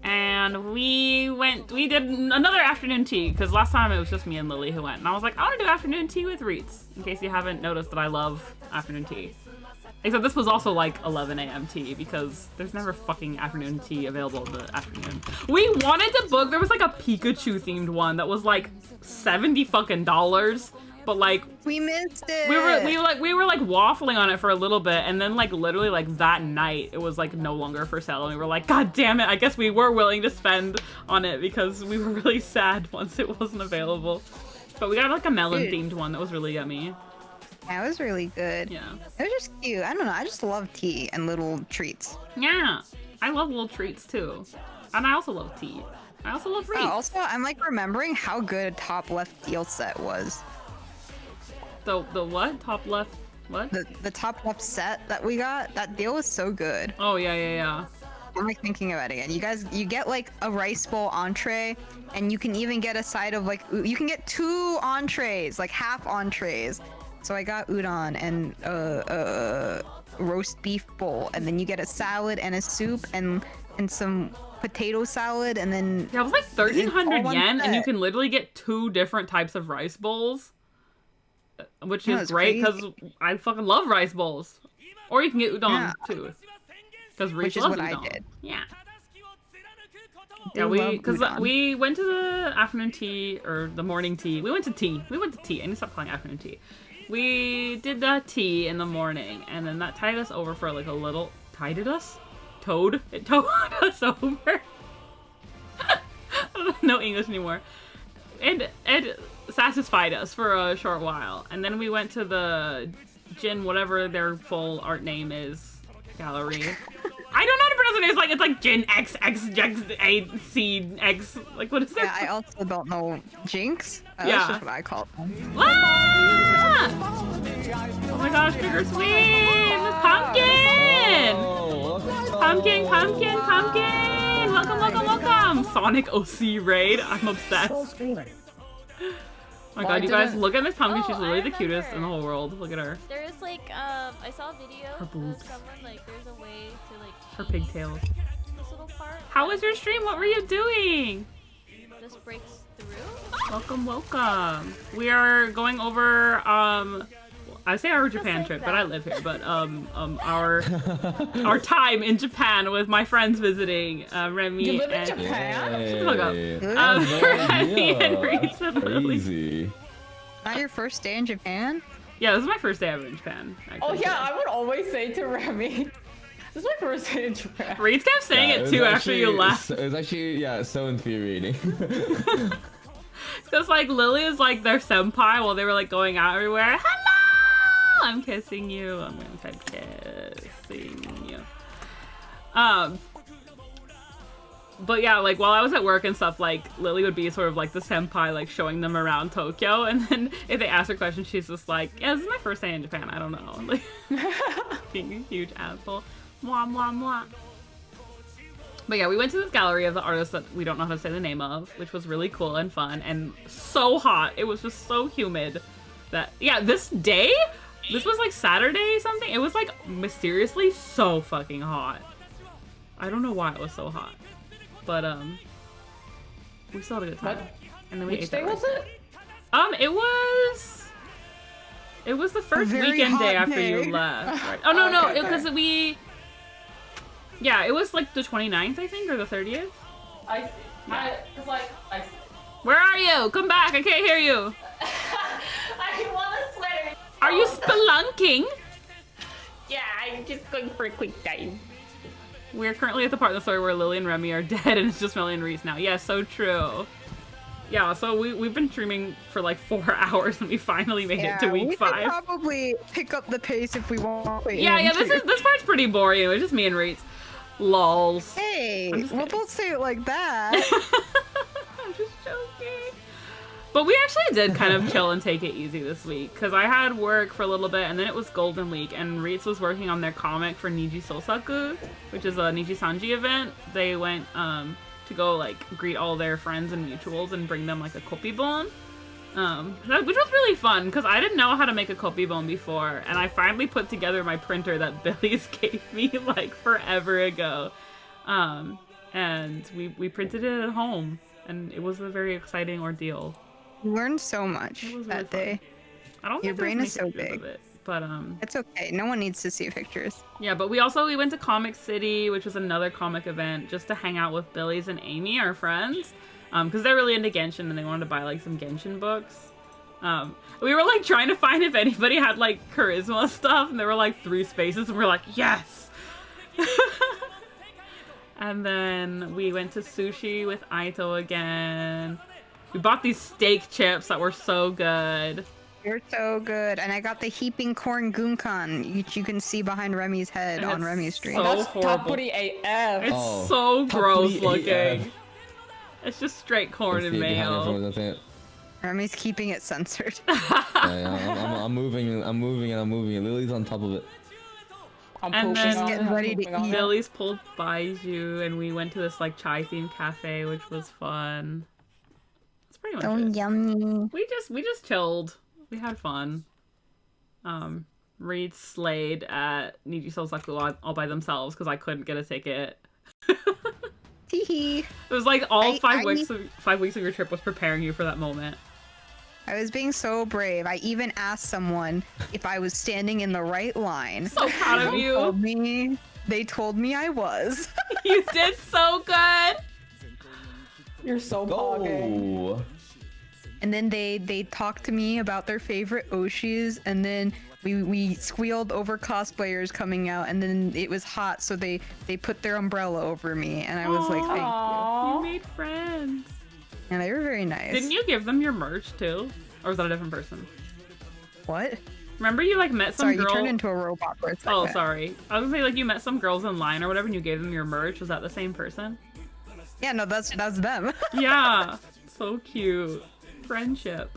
And we did another afternoon tea, because last time it was just me and Lily who went. And I was like, I want to do afternoon tea with Reetz, in case you haven't noticed that I love afternoon tea. Except this was also like 11 a.m. tea, because there's never fucking afternoon tea available in the afternoon. We wanted to book, there was like a Pikachu themed one that was like $70 fucking dollars. But like We missed it. we were like waffling on it for a little bit, and then like literally like that night it was like no longer for sale, and we were like, god damn it, I guess we were willing to spend on it because we were really sad once it wasn't available. But we got like a melon themed one that was really yummy. Yeah, it was really good. Yeah. It was just cute. I don't know. I just love tea and little treats. Yeah. I love little treats too. And I also love tea. I also love Reetz. Also, I'm like remembering how good top left deal set was. The what? Top left what? The top left set that we got, that deal was so good. Oh yeah. I'm like thinking about it again. You get like a rice bowl entree, and you can even get a side of like, you can get 2 entrees, like half entrees. So I got udon and roast beef bowl, and then you get a salad and a soup and some potato salad, and then Yeah, it was like 1,300 all one yen, and you set. can literally get 2 different types of rice bowls. Which Yeah, is it's great, because crazy. I fucking love rice bowls. Or you can get udon, Yeah. too. Because Reese Which is loves what I udon. did. Yeah. do Yeah, love because udon. we went to the afternoon tea, or the morning tea. We went to tea. I need to stop calling it afternoon tea. We did the tea in the morning, and then that tied us over for like a little... It towed us over. I don't know English anymore. And satisfied us for a short while. And then we went to the Jin, whatever their full art name is, gallery. I don't know how to pronounce it. It's like Jin X X X A C X. Like, what is it? Yeah, I also don't know Jinx. Yeah. That's just what I call them. Ah! Oh my gosh, Trigger Sweet! Pumpkin! Pumpkin, pumpkin, pumpkin! Welcome, welcome, welcome! Sonic OC raid. I'm obsessed. Oh my god, you guys, look at Miss Pumpkin. She's literally the cutest in the whole world. Look at her. There's like, I saw a video Her of boobs. someone, like, there's a way to, like, Her pigtails. this little part. How was your stream? What were you doing? This breaks through. Welcome, welcome. We are going over, I say our Japan trip, but I live here, but, our time in Japan with my friends visiting, Remy You live in and... Japan? Shut the fuck up. Remy and Reetz and Lily. Crazy. Not your first day in Japan? Yeah, this is my first day ever in Japan. Actually. Oh yeah, I would always say to Remy, this is my first day in Japan. Reetz kept saying Yeah, it was too after actually- you left. It was actually, yeah, so infuriating. Because, like, Lily is, like, their senpai while they were, like, going out everywhere. Hello! I'm kissing you. I'm gonna type kissing you. But yeah, like, while I was at work and stuff, like, Lily would be sort of, like, the senpai, like, showing them around Tokyo. And then if they ask her questions, she's just like, yeah, this is my first day in Japan. I don't know. Like, being a huge asshole. Mwah, mwah, mwah. But yeah, we went to this gallery of the artists that we don't know how to say the name of, which was really cool and fun and so hot. It was just so humid that, yeah, this day, this was like Saturday something. It was like mysteriously so fucking hot. I don't know why it was so hot, but we still had a good time. What? And then we Which ate day that was right. it? It was the first very weekend day hot after day. you left. Right? Oh no, no, Okay, because okay. yeah, it was like the 29th, I think, or the 30th. I see. Where are you? Come back! I can't hear you. I want a sweater. Are you spelunking? Yeah, I'm just going for a quick dive. We're currently at the part of the story where Lily and Remy are dead, and it's just Melly and Reese now. Yeah, so true. Yeah, so we've been streaming for like 4 hours, and we finally made it to week we 5. could probably pick up the pace if we want. Yeah, this part's pretty boring. It was just me and Reese. Lols. Hey, I'm just well, kidding. don't say it like that. I'm just joking. But we actually did kind of chill and take it easy this week, because I had work for a little bit, and then it was Golden Week, and Reetz was working on their comic for Niji Sosaku, which is a Niji Sanji event. They went to go like greet all their friends and mutuals and bring them like a kopibon, which was really fun, because I didn't know how to make a kopibon before, and I finally put together my printer that Billy's gave me like forever ago, and we printed it at home, and it was a very exciting ordeal. You learned so much It was that really day. I don't Your think brain there's is so any pictures big. of it, but It's okay. No one needs to see pictures. yeah, but we went to Comic City, which was another comic event, just to hang out with Billy's and Amy, our friends, because they're really into Genshin and they wanted to buy like some Genshin books. We were like trying to find if anybody had like charisma stuff, and there were like 3 spaces, and we are like, yes. And then we went to sushi with Aito again. We bought these steak chips that were so good. You're so good. And I got the heaping corn gunkan, which you can see behind Remy's head And on it's Remy's stream. so That's horrible. Tapuri AF. It's Oh, so gross Tapuri looking. AF. It's just straight corn Let's and see behind mayo. everyone, that's it. Remy's keeping it censored. Yeah, I'm moving, I'm moving, and I'm moving. Lily's on top of it. I'm And pooping then on getting it, I'm ready to pooping on eat. it. Billy's pulled Baiju, and we went to this like chai themed cafe, which was fun. That's pretty much So it. yummy. We just chilled. We had fun. Reed slayed at Niji Sosaku all by themselves because I couldn't get a ticket. Teehee. It was like all I- 5 I weeks of 5 weeks of your trip was preparing you for that moment. I was being so brave. I even asked someone if I was standing in the right line. So proud of you. They told me I was. You did so good. You're so pogging. Go! And then they talked to me about their favorite Oshis, and then we squealed over cosplayers coming out, and then it was hot, so they put their umbrella over me, and I was like, thank you. You made friends. And they were very nice. Didn't you give them your merch too? Or was that a different person? What? Remember you like met some Sorry, girl... you turned into a robot for a second. Oh, sorry. I was gonna say like you met some girls in line or whatever and you gave them your merch. Was that the same person? Yeah, no, that's them. Yeah. So cute. Friendship.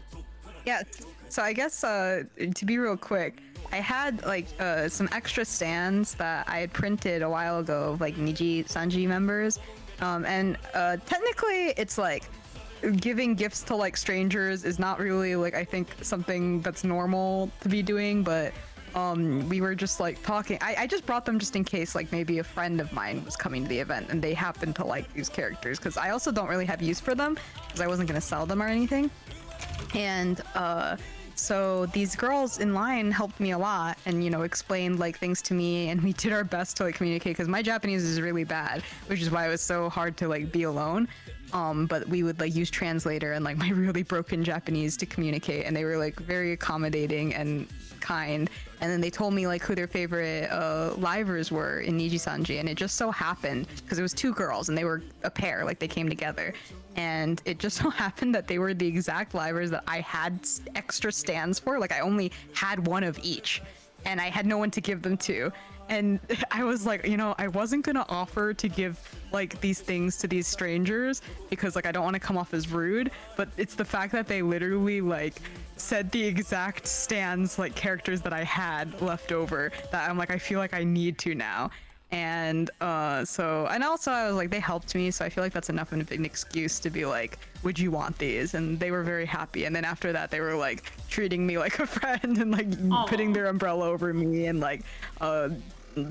Yeah, so I guess to be real quick, I had like some extra stands that I had printed a while ago of like Niji Sanji members. And technically it's like giving gifts to like strangers is not really like I think something that's normal to be doing, but we were just like talking. I just brought them just in case like maybe a friend of mine was coming to the event and they happened to like these characters, because I also don't really have use for them because I wasn't gonna sell them or anything. And so these girls in line helped me a lot and, you know, explained like things to me, and we did our best to like communicate because my Japanese is really bad, which is why it was so hard to like be alone. But we would like use translator and like my really broken Japanese to communicate, and they were like very accommodating and kind. And then they told me like who their favorite livers were in Niji Sanji, and it just so happened because it was two girls and they were a pair, like they came together, and it just so happened that they were the exact livers that I had extra stands for. Like I only had one of each and I had no one to give them to. And I was like, you know, I wasn't gonna offer to give like these things to these strangers because like I don't want to come off as rude, but it's the fact that they literally like said the exact stands like characters that I had left over that I'm like, I feel like I need to now. And and also I was like, they helped me, so I feel like that's enough of an excuse to be like, would you want these? And they were very happy. And then after that they were like treating me like a friend and like putting their umbrella over me and like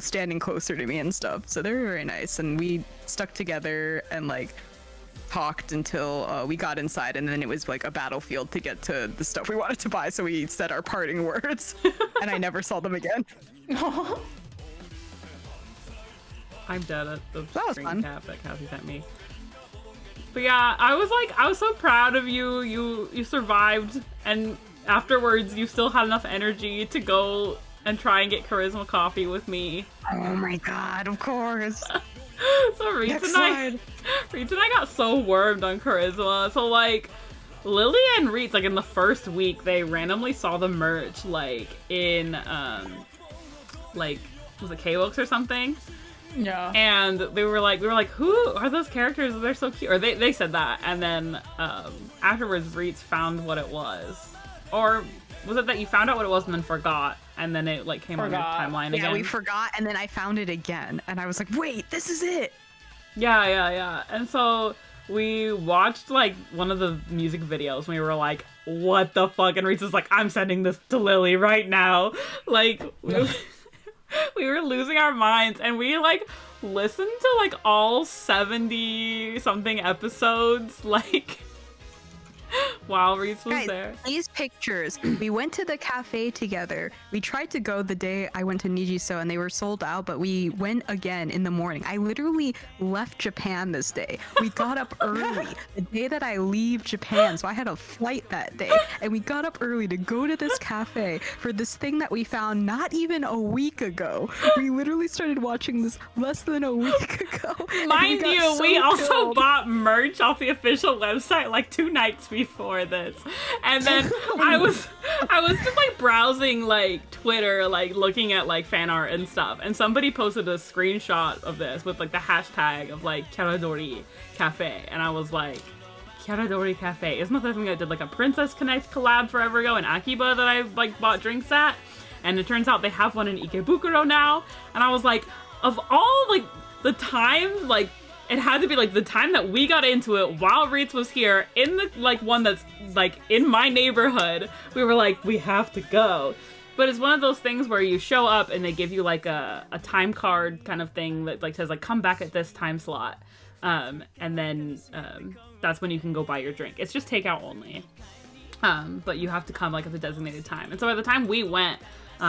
standing closer to me and stuff. So they were very nice, and we stuck together and like talked until we got inside, and then it was like a battlefield to get to the stuff we wanted to buy, so we said our parting words. And I never saw them again. I'm dead at the screen fun. cap that Cassie sent me. But yeah, I was so proud of you. You survived, and afterwards you still had enough energy to go and try and get charisma coffee with me. Oh my god, of course. So Reetz and I got so wormed on charisma. So like Lily and Reetz, like in the first week, they randomly saw the merch like in like was it K-Books or something? Yeah. And we were like, who are those characters? They're so cute. Or they said that, and then afterwards Reetz found what it was. Or was it that you found out what it was and then forgot, and then it like came on your timeline again? Yeah, we forgot, and then I found it again, and I was like, wait, this is it. Yeah. And so we watched like one of the music videos, and we were like, what the fuck? And Reetz was like, I'm sending this to Lily right now. Like we were losing our minds, and we like listened to like all 70 something episodes like while Reetz was Guys, there. These pictures, we went to the cafe together. We tried to go the day I went to Nijiso and they were sold out, but we went again in the morning. I literally left Japan this day. We got up early the day that I leave Japan, so I had a flight that day, and we got up early to go to this cafe for this thing that we found not even a week ago. We literally started watching this less than a week ago. Mind you, we also bought merch off the official website like 2 nights before this, and then I was just like browsing like Twitter, like looking at like fan art and stuff, and somebody posted a screenshot of this with like the hashtag of like Kyaradori Cafe, and I was like, Kyaradori Cafe, isn't that the thing that did like a Princess Connect collab forever ago in Akiba that I like bought drinks at? And it turns out they have one in Ikebukuro now, and I was like, of all like the time, like it had to be like the time that we got into it while Reetz was here in the like one that's like in my neighborhood. We were like, we have to go. But it's one of those things where you show up and they give you like a time card kind of thing that like says like come back at this time slot, and then that's when you can go buy your drink. It's just takeout only, but you have to come like at the designated time. And so by the time we went,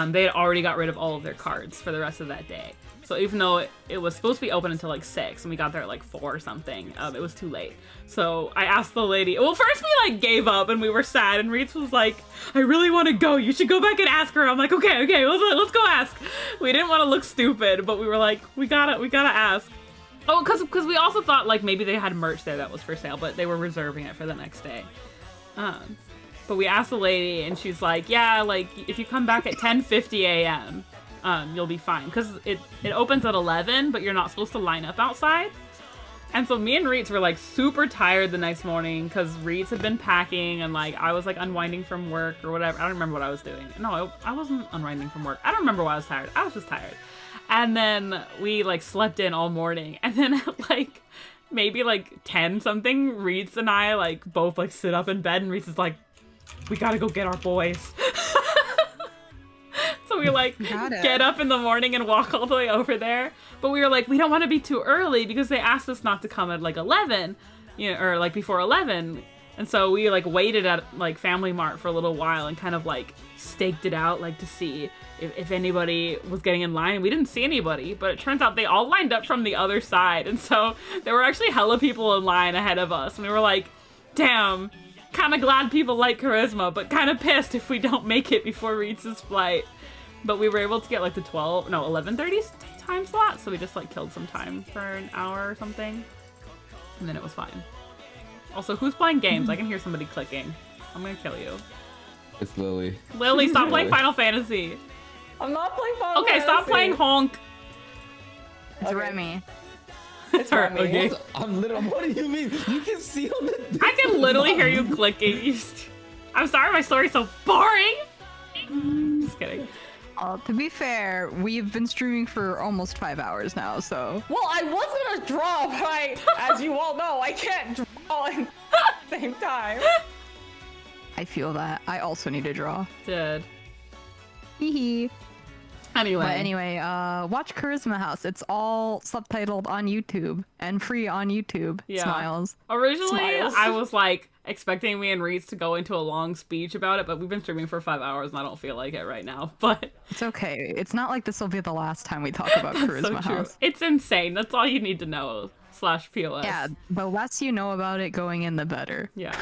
they had already got rid of all of their cards for the rest of that day. So even though it was supposed to be open until like 6 and we got there at like 4 or something, it was too late. So I asked the lady, well, first we like gave up and we were sad, and Reetz was like, I really want to go. You should go back and ask her. I'm like, okay, let's go ask. We didn't want to look stupid, but we were like, we gotta ask. Oh, because we also thought like maybe they had merch there that was for sale, but they were reserving it for the next day. But we asked the lady, and she's like, yeah, like if you come back at 10:50 a.m., you'll be fine, because it opens at 11, but you're not supposed to line up outside. And so me and Reetz were like super tired the next morning because Reetz had been packing, and like I was like unwinding from work or whatever. I don't remember what I was doing. No, I wasn't unwinding from work. I don't remember why I was tired. I was just tired. And then we like slept in all morning, and then at like maybe like 10 something, Reetz and I like both like sit up in bed, and Reetz is like, we gotta go get our boys. So we like get up in the morning and walk all the way over there. But we were like, we don't want to be too early because they asked us not to come at like 11, you know, or like before 11. And so we like waited at like Family Mart for a little while and kind of like staked it out like to see if anybody was getting in line. We didn't see anybody, but it turns out they all lined up from the other side. And so there were actually hella people in line ahead of us. And we were like, damn, kind of glad people like Charisma, but kind of pissed if we don't make it before Reetz's flight. But we were able to get like the 11:30 time slot, so we just like killed some time for an hour or something, and then it was fine. Also, who's playing games? I can hear somebody clicking. I'm gonna kill you. It's Lily. Lily, stop playing Final Fantasy. I'm not playing Final Okay, Fantasy. stop playing Honk. It's Remy. It's Her, Remy. okay. I'm literally. What do you mean? You can see on the. I can literally hear you clicking. I'm sorry, my story's so boring. Just kidding. To be fair, we've been streaming for almost 5 hours now, so. Well, I was gonna draw, but as you all know, I can't draw at the same time. I feel that. I also need to draw. Did. Hee hee. Anyway. But anyway, watch Charisma House. It's all subtitled on YouTube and free on YouTube. Yeah. Smiles. Originally, Smiles. I was like expecting me and Reetz to go into a long speech about it, but we've been streaming for 5 hours and I don't feel like it right now. But It's okay. It's not like this will be the last time we talk about Charisma so true. House. It's insane. That's all you need to know. /POS. Yeah, the less you know about it going in, the better. Yeah.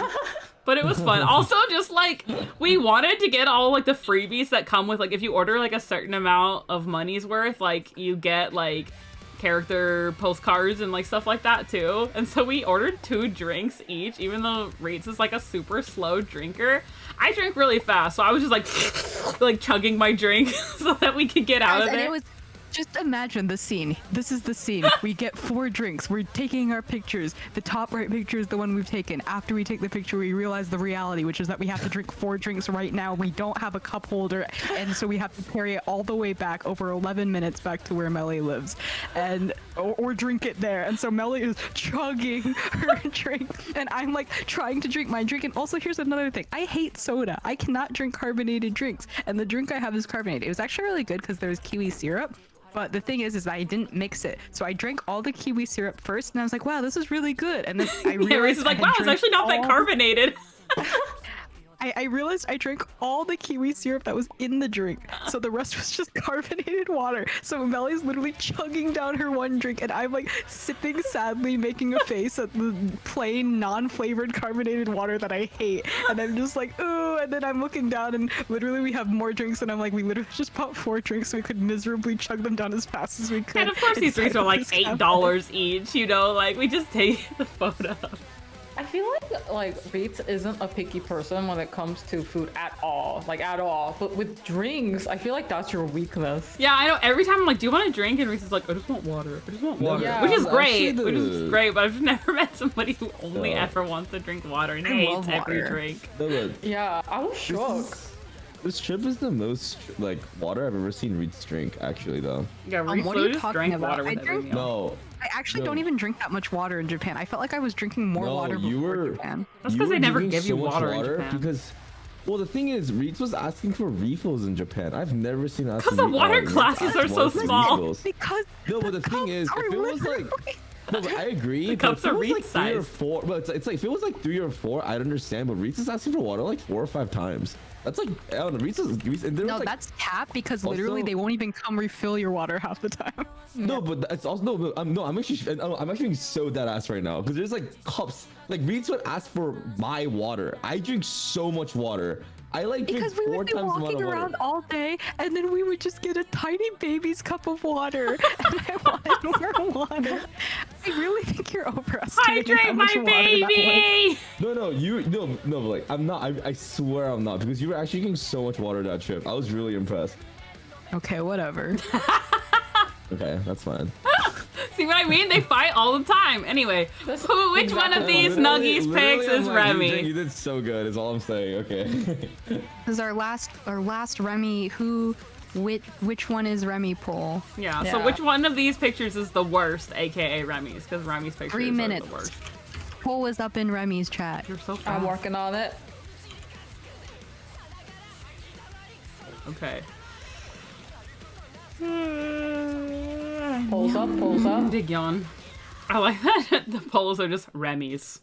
But it was fun. Also, just like we wanted to get all like the freebies that come with like if you order like a certain amount of money's worth, like you get like character postcards and like stuff like that too. And so we ordered 2 drinks each, even though Reetz is like a super slow drinker. I drink really fast, so I was just like chugging my drink so that we could get out of And there. it was just imagine the scene. This is the scene. We get 4 drinks. We're taking our pictures. The top right picture is the one we've taken. After we take the picture, we realize the reality, which is that we have to drink 4 drinks right now. We don't have a cup holder, and so we have to carry it all the way back over 11 minutes back to where Melly lives, and or drink it there. And so Melly is chugging her drink, and I'm like trying to drink my drink. And also, here's another thing. I hate soda. I cannot drink carbonated drinks, and the drink I have is carbonated. It was actually really good because there's kiwi syrup. But the thing is I didn't mix it. So I drank all the kiwi syrup first, and I was like, wow, this is really good. And then I Yeah, Reetz realized is like, wow, it's actually not that carbonated. I realized I drank all the kiwi syrup that was in the drink. So the rest was just carbonated water. So Melly's literally chugging down her one drink, and I'm like sipping sadly, making a face at the plain, non-flavored carbonated water that I hate. And I'm just like, ooh, and then I'm looking down, and literally we have more drinks, and I'm like, we literally just bought 4 drinks so we could miserably chug them down as fast as we could. And of course these drinks are like inside of this $8 each, you know, like we just take the photo. I feel like Reetz isn't a picky person when it comes to food at all, like at all. But with drinks, I feel like that's your weakness. Yeah, I know. Every time I'm like, do you want a drink? And Reese is like, I just want water. I just want water. Yeah, which is that's great. actually Which is the- great, but I've just never met somebody who only Yeah. ever wants to drink water and I hates love every water. drink. No, but Yeah, I was shook. this trip is the most like water I've ever seen Reetz drink. Actually, though. Yeah, Reese what are you literally just talking drank about? water I with every drink- meal. No. I actually No. don't even drink that much water in Japan. I felt like I was drinking more No, water you before were- Japan. That's You 'cause they were never drinking give you so much water in Japan. because, well, the thing is, Reetz was asking for refills in Japan. I've never seen us. 'Cause the water glasses are so small. Because No, but the thing is, if it was like, no, but I agree. The but cups if it are was like Reetz 3 or size. 4, but it's like if it was like 3 or 4, I'd understand. But Reetz is asking for water like 4 or 5 times. That's like, I don't know. Reetz, and there was No, like, that's cap because literally Also- they won't even come refill your water half the time. no, but it's also no. I'm actually being so dead ass right now because there's like cups. Like Reetz would ask for my water. I drink so much water. I like drink Because we 4 would be times the amount walking of water. around all day, and then we would just get a tiny baby's cup of water, and I wanted more water. I really think you're overestimating how Hydrate much my water that was. baby! No, but like I'm not. I swear I'm not, because you were actually drinking so much water that trip. I was really impressed. Okay, whatever. Okay, that's fine. See what I mean? They fight all the time. Anyway, which one of these Literally- Nuggies literally, picks I'm is like, Remy? You did so good. Is all I'm saying. Okay. This is our last Remy. Which one is Remy poll? Yeah, so which one of these pictures is the worst, aka Remy's? Because Remy's pictures 3 are minutes. the worst. Poll is up in Remy's chat. You're so fast. I'm working on it. Okay. Pulls up, pulls up. Big yawn. I like that the polls are just Remy's.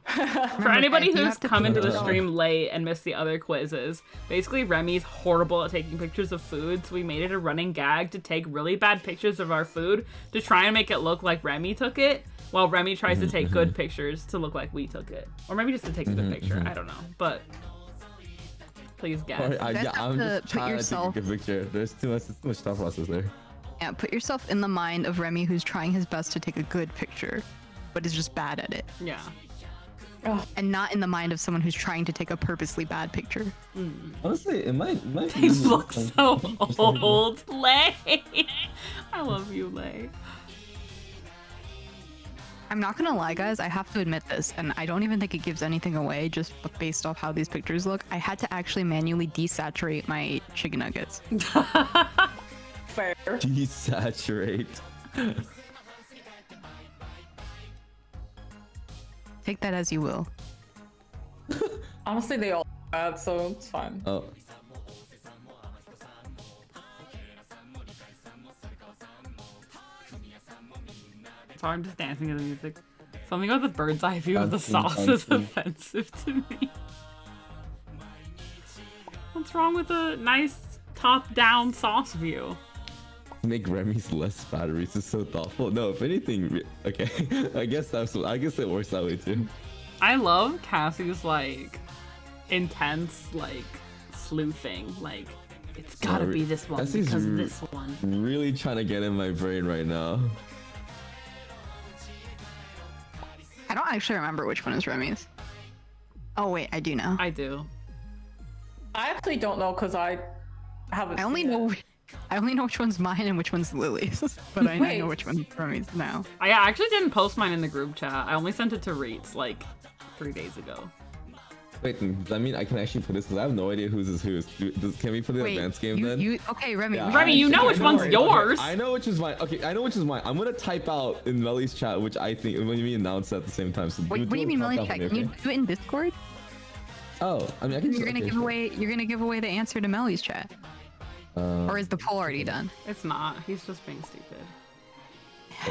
For anybody you who's have to come into the put it stream late and missed the other quizzes, basically Remy's horrible at taking pictures of food, so we made it a running gag to take really bad pictures of our food to try and make it look like Remy took it, while Remy tries to take good pictures to look like we took it. Or maybe just to take a good picture, I don't know. But please guess. Alright, guys I'm have to just put trying yourself- to take a good picture. There's too much thought process there. Yeah, put yourself in the mind of Remy, who's trying his best to take a good picture, but is just bad at it. Yeah. And not in the mind of someone who's trying to take a purposely bad picture. Honestly, it might These look so old. Lay. I love you, Lay. I'm not gonna lie, guys, I have to admit this, and I don't even think it gives anything away just based off how these pictures look. I had to actually manually desaturate my chicken nuggets. Fair. Desaturate. Take that as you will. Honestly, they all bad, so it's fine. Oh. Sorry, I'm just dancing to the music. Something about the bird's eye view of the Dancing, sauce is dancing. offensive to me. What's wrong with a nice top-down sauce view? Make Remy's less batteries is so thoughtful. No, if anything, okay. I guess it works that way too. I love Cassie's like intense like sleuthing. Like it's gotta Sorry. be this one Cassie's because r- this one. Really trying to get in my brain right now. I don't actually remember which one is Remy's. Oh wait, I do know. I do. I actually don't know because I haven't. I only seen know it. which one's mine and which one's Lily's, but I Wait. know which one's Remy's now. I actually didn't post mine in the group chat. I only sent it to reetz like 3 days ago. Wait, does that mean I can actually put this? Because I have no idea whose is whose. Can we put the Wait, advanced game then? okay, Remy. Yeah, Remy, you know which one's Okay, yours. I know which is mine. Okay, I know which is mine. I'm gonna type out in Melly's chat, which I think when we announce at the same time. So Wait, what do you mean, Melly? Can you do it in Discord? Oh, I mean, I can. You're gonna okay, give sure. away. You're gonna give away the answer to Melly's chat, or is the poll already done? It's not. He's just being stupid.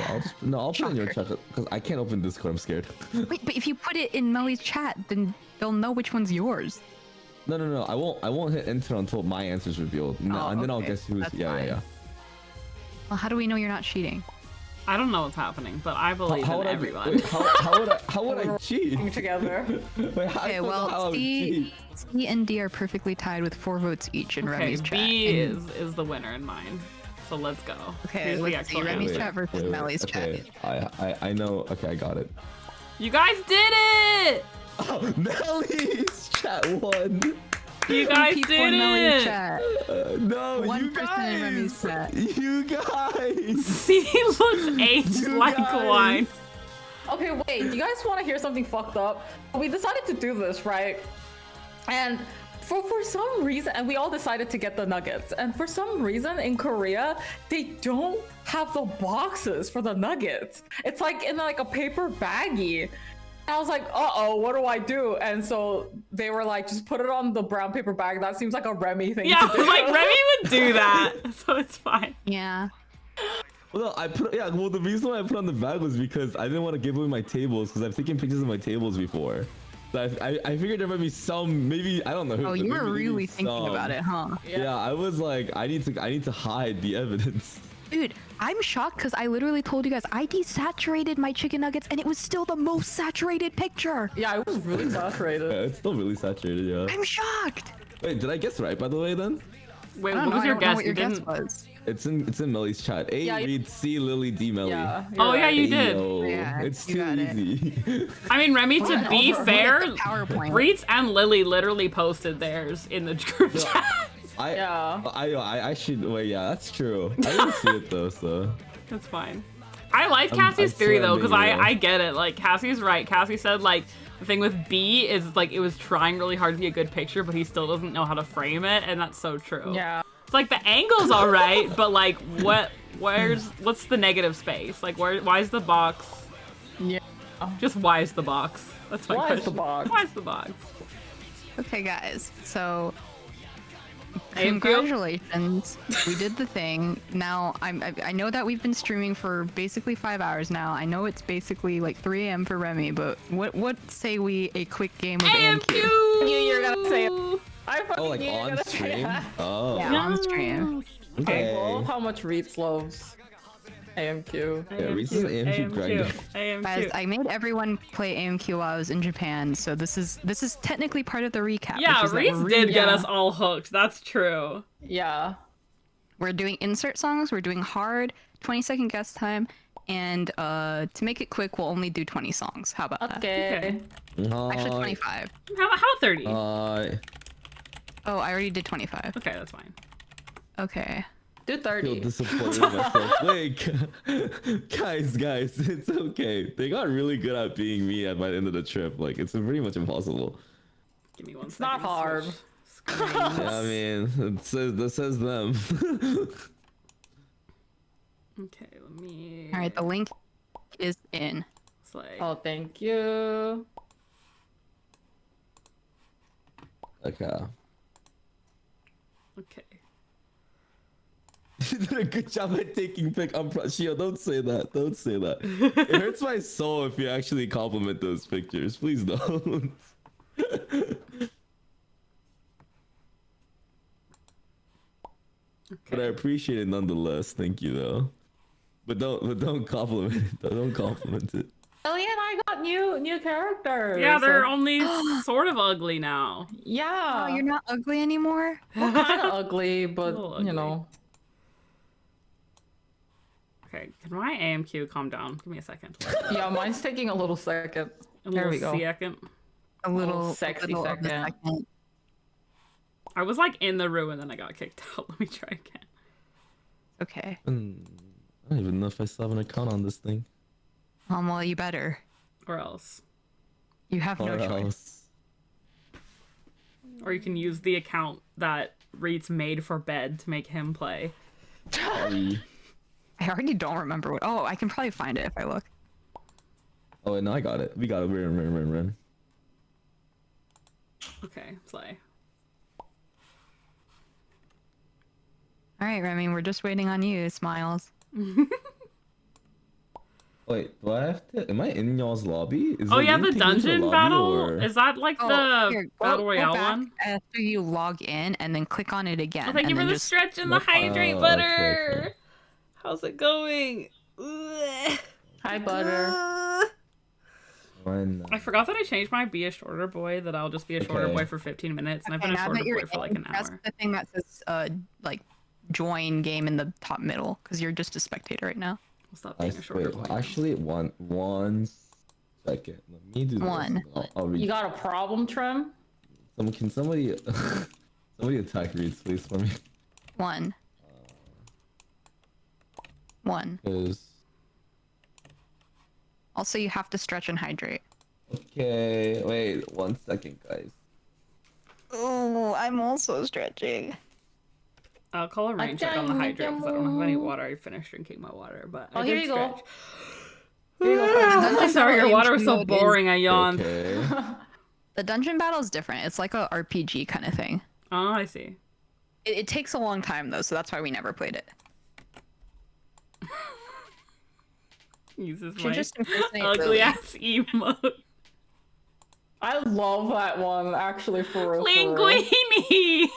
I'll put it in your chat Shocker. because I can't open Discord. I'm scared. Wait, but if you put it in Melly's chat, then they'll know which one's yours. No. I won't hit enter until my answer's revealed. No, Oh, and then I'll okay. guess who's. That's Yeah. fine. Well, how do we know you're not cheating? I don't know what's happening, but I believe in would everyone. Wait, how would I cheat? Working together. Wait, how Okay, well, C and D are perfectly tied with 4 votes each in Okay, Remy's chat. B And- is the winner in mine. So let's go. Okay, Here's the let's see. actual Remy's answer. chat versus Melly's okay. chat. I know. Okay, I got it. You guys did it! Oh, Melly's chat won. You guys People did in Melly's it! chat. No, One you person in Remy's guys. chat. You guys. See, he looks aged You like guys. wine. Okay, wait. Do you guys want to hear something fucked up? We decided to do this, right? And for some reason, and we all decided to get the nuggets. And for some reason, in Korea, they don't have the boxes for the nuggets. It's like in like a paper baggie. I was like, uh-oh, what do I do? And so they were like, just put it on the brown paper bag. That seems like a Remy thing Yeah, to I do. was like, Remy would do that, so it's fine. Yeah. Well, no, well, the reason why I put on the bag was because I didn't want to give away my tables because I've taken pictures of my tables before. So I figured there might be some, maybe, I don't know. Oh, you were maybe really thinking some. about it, huh? Yeah, I was like, I need to hide the evidence. Dude, I'm shocked because I literally told you guys I desaturated my chicken nuggets and it was still the most saturated picture. Yeah, it was really Yeah, saturated. it's still really saturated, yeah. I'm shocked. Wait, did I guess right by the way then? Wait, I don't what know, was I your don't know guess? what You your guess didn't. was. It's in Melly's chat. A Yeah, read C Lily D Melly. Yeah. Oh yeah, you Hey, did. yo, Yeah, it's you too got it. easy. I mean, Remy, to Fine, be over. fair, Look at the PowerPoint. Reetz and Lily literally posted theirs in the group chat. Yeah. I should wait. Yeah, that's true. I didn't see it though, so. That's fine. I like I'm Cassie's theory sure I'm though, because being real. I get it. Like Cassie's right. Cassie said like the thing with B is like it was trying really hard to be a good picture, but he still doesn't know how to frame it, and that's so true. Yeah. It's like the angle's all right, but like what's the negative space? Like why is the box? Yeah. Just why is the box? That's my Why is question. the box? Why is the box? Okay, guys. So AMQ? congratulations, we did the thing. Now I know that we've been streaming for basically 5 hours now. I know it's basically like 3 a.m. for Remy, but what say we a quick game of AMQ? I knew you were gonna say it. I fucking Oh, like knew you were on gonna say stream? that. Oh. Yeah, on stream. I Okay. love how much Reetz loves AMQ. Yeah, Reetz is an AMQ grinder. Guys, I made everyone play AMQ while I was in Japan, so this is technically part of the recap. Yeah, which is that Reetz we're did get Yeah. us all hooked. That's true. Yeah. We're doing insert songs, we're doing hard, 20-second guest time, and to make it quick, we'll only do 20 songs. How about that? Okay. Actually, 25. How about 30? Oh, I already did 25. Okay, that's fine. Okay. Do I feel 30. disappointed in myself. Wait, guys, it's okay. They got really good at being me at the end of the trip. Like, it's pretty much impossible. Give me one It's not second to hard. switch screens. Yeah, I mean, that says them. Okay, let me. All right, the link is in. Slay. Oh, thank you. Okay. Okay. You did a good job at taking pic. I'm proud. Shio, don't say that. Don't say that. It hurts my soul if you actually compliment those pictures. Please don't. But I appreciate it nonetheless. Thank you though. But don't compliment it. Don't compliment it. Ellie and I got new characters. Yeah, they're only sort of ugly now. Yeah. Oh, you're not ugly anymore? kind of ugly, but Little you ugly. know. Okay, can my AMQ calm down? Give me a second. Yeah, mine's taking a little second. A There little we go. second. A little sexy little of the second. I was like in the room and then I got kicked out. Let me try again. Okay. I don't even know if I still have an account on this thing. Well, you better. Or else. You have no Or choice. else. Or you can use the account that Reetz made for bed to make him play. Sorry. I already don't remember what. Oh, I can probably find it if I look. Oh, wait, no, I got it. We got it. We're in. Okay, slay. All right, Remy, we're just waiting on you. Smiles. Wait, do I have to? Am I in y'all's lobby? Is Oh the yeah, link the taking me to a dungeon lobby, battle? or- Is that like the Here, Battle go Royale back one? after you log in, and then click on it again. Oh, thank you and for then the just- stretch and the Nope. hydrate Oh, butter. okay. How's it going? Ugh. Hi, Butter. Fine. I forgot that I changed my be a shorter boy, that I'll just be a shorter Okay. boy for 15 minutes, and I've Okay, been a now shorter that you're boy for like in, an press hour. the thing that says like join game in the top middle, because you're just a spectator right now. I'll stop I being a shorter wait, boy. actually, one second. Let me do this. One. I'll read. You got a problem, Trem? Can somebody somebody attack Reetz, please, for me? One. Because Also, you have to stretch and hydrate. okay, wait 1 second, guys. Oh, I'm also stretching. I'll call a rain check on the hydrate because I don't have any water. I finished drinking my water, but Oh, I here did you go. stretch. Here you go. I'm sorry, your water was so Mode is- boring. I yawned. Okay. The dungeon battle is different. It's like a RPG kind of thing. Oh, I see. It takes a long time though, so that's why we never played it. Uses Should my just impersonate ugly Lily. ass emote. I love that one, actually, for real. for real. Linguini!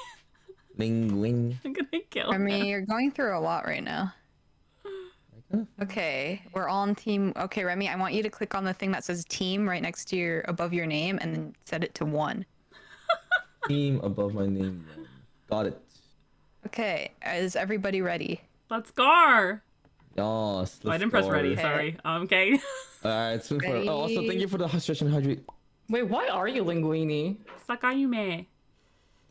Ling. I'm gonna kill I him. mean, you're going through a lot right now. Okay, we're all on team. Okay, Remy, I want you to click on the thing that says team right next to above your name, and then set it to 1. Team above my name. Got it. Okay, is everybody ready? Let's go. Yes. Oh, I didn't press ready. Okay. Sorry. Okay. Alright, swim for. Oh, also thank you for the stretch and hydrate. Wait, why are you Linguini? Sakayume.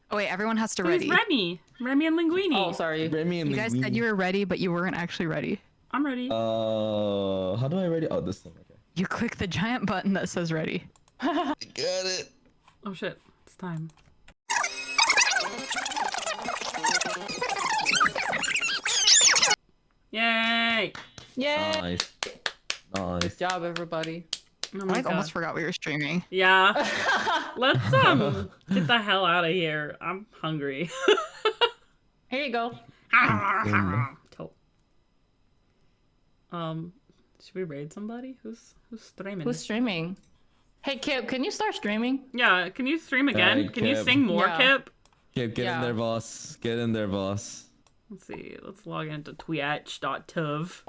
Oh wait, everyone has to Who's ready. Remy? Remy and Linguini. Oh, sorry. Remy and You guys said you were ready, but you weren't actually ready. I'm ready. How do I ready? Oh, this one. Okay. You click the giant button that says ready. Got it. Oh shit. It's time. Yay! Yay! Nice. Good Nice. job, everybody. Oh I my like God. almost forgot we were streaming. Yeah. Let's get the hell out of here. I'm hungry. Here you go. Cool. Should we raid somebody? Who's streaming? Who's streaming? Hey, Kip, can you start streaming? Yeah, can you stream again? Alright, Can you Kip. sing more, Yeah. Kip? Get in Yeah. there, boss. Get in there, boss. Let's see. Let's log into twitch.tv.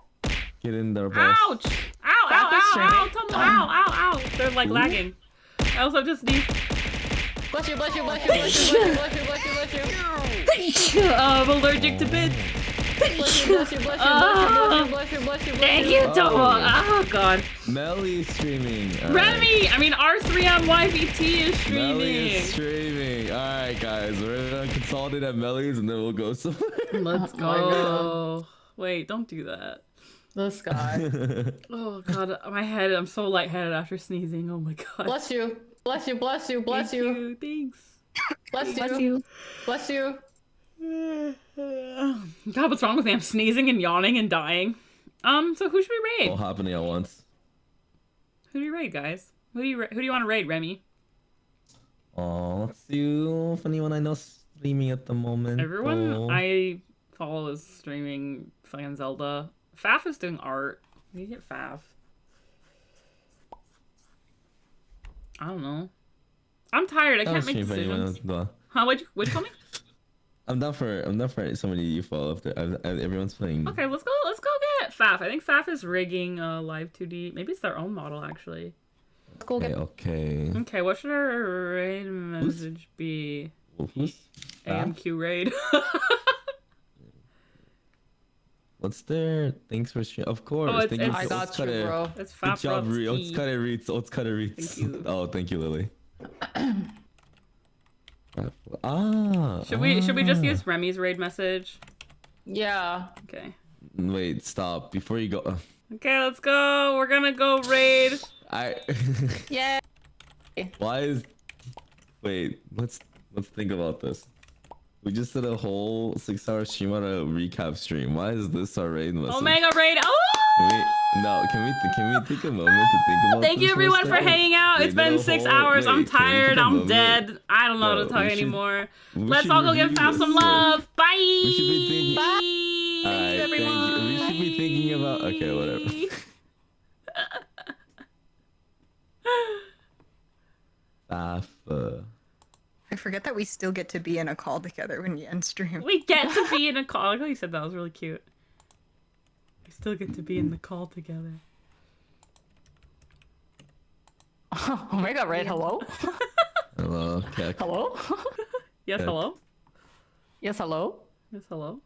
Get in there, boss. Ouch! Ow, ow, ow, ow, tumble, ow, ow, ow. They're like lagging. I also just need. Bless you, bless you, bless you, bless you, bless you, bless you, bless you, bless you. I'm allergic to bits. Bless you, bless you, bless you, bless you, bless you, bless you, bless you. Thank you, Tomo. Oh, God. Melly is streaming. Remy! I mean, R3M YVT is Melly is streaming. streaming. Alright, guys. We're gonna consolidate at Melly's and then we'll go somewhere. Let's Oh my go. Wait, don't do that. This guy. Oh, God. My head. I'm so lightheaded after sneezing. Oh, my God. Bless you, bless you, bless you, bless Thank you, Thanks. bless Bless you, you. bless you. God, what's wrong with me? I'm sneezing and yawning and dying. So who should we raid? All happening at once. Who do you raid, guys? Who do you want to raid, Remy? Oh, let's see if anyone I know streaming at the moment. Everyone Oh. I follow is streaming fucking Zelda. Faf is doing art. We get Faf. I don't know. I'm tired. I I'll can't make stream for anyone decisions. else. Huh? What'd you call me? I'm down for somebody you follow if everyone's playing. Okay, let's go get Faf. I think Faf is rigging live 2D. Maybe it's their own model actually. Go Okay, get. okay. Okay, what should our raid message be? Well, who's AMQ raid. What's there? Thanks for streaming. Of course. Oh, it's- Thank you it's- for I got you, bro. It's Good Faf job, Rob's Let's tea. cut it, Reetz. Let's cut it, Reetz. Thank you. Oh, thank you, Lily. Ah. Should we just use Remy's raid message? Yeah. Okay. Wait, stop. Before you go. Okay, let's go. We're gonna go raid. I. Yeah. Why is? Wait. Let's think about this. We just did a whole 6-hour stream on a recap stream. Why is this our raid message? Omega raid. Oh! Can we take a moment to think about Thank you this everyone for second? hanging out. Wait, It's been no, 6 hold- hours. I'm wait, can we take tired. a I'm moment? dead. I don't know how No, to talk we should- anymore. we Let's should all go give review Faf this some first. love. Bye. We should be thinking. Bye. Alright, everyone. thank you. We should be thinking about. Okay, whatever. I forget that we still get to be in a call together when you end stream. We get to be in a call. I like how you said that. Was really cute. We still get to be in the call together. Omega Red, hello? Hello, Keck. Hello? Yes, Yeah. hello. Yes, hello? Yes, hello.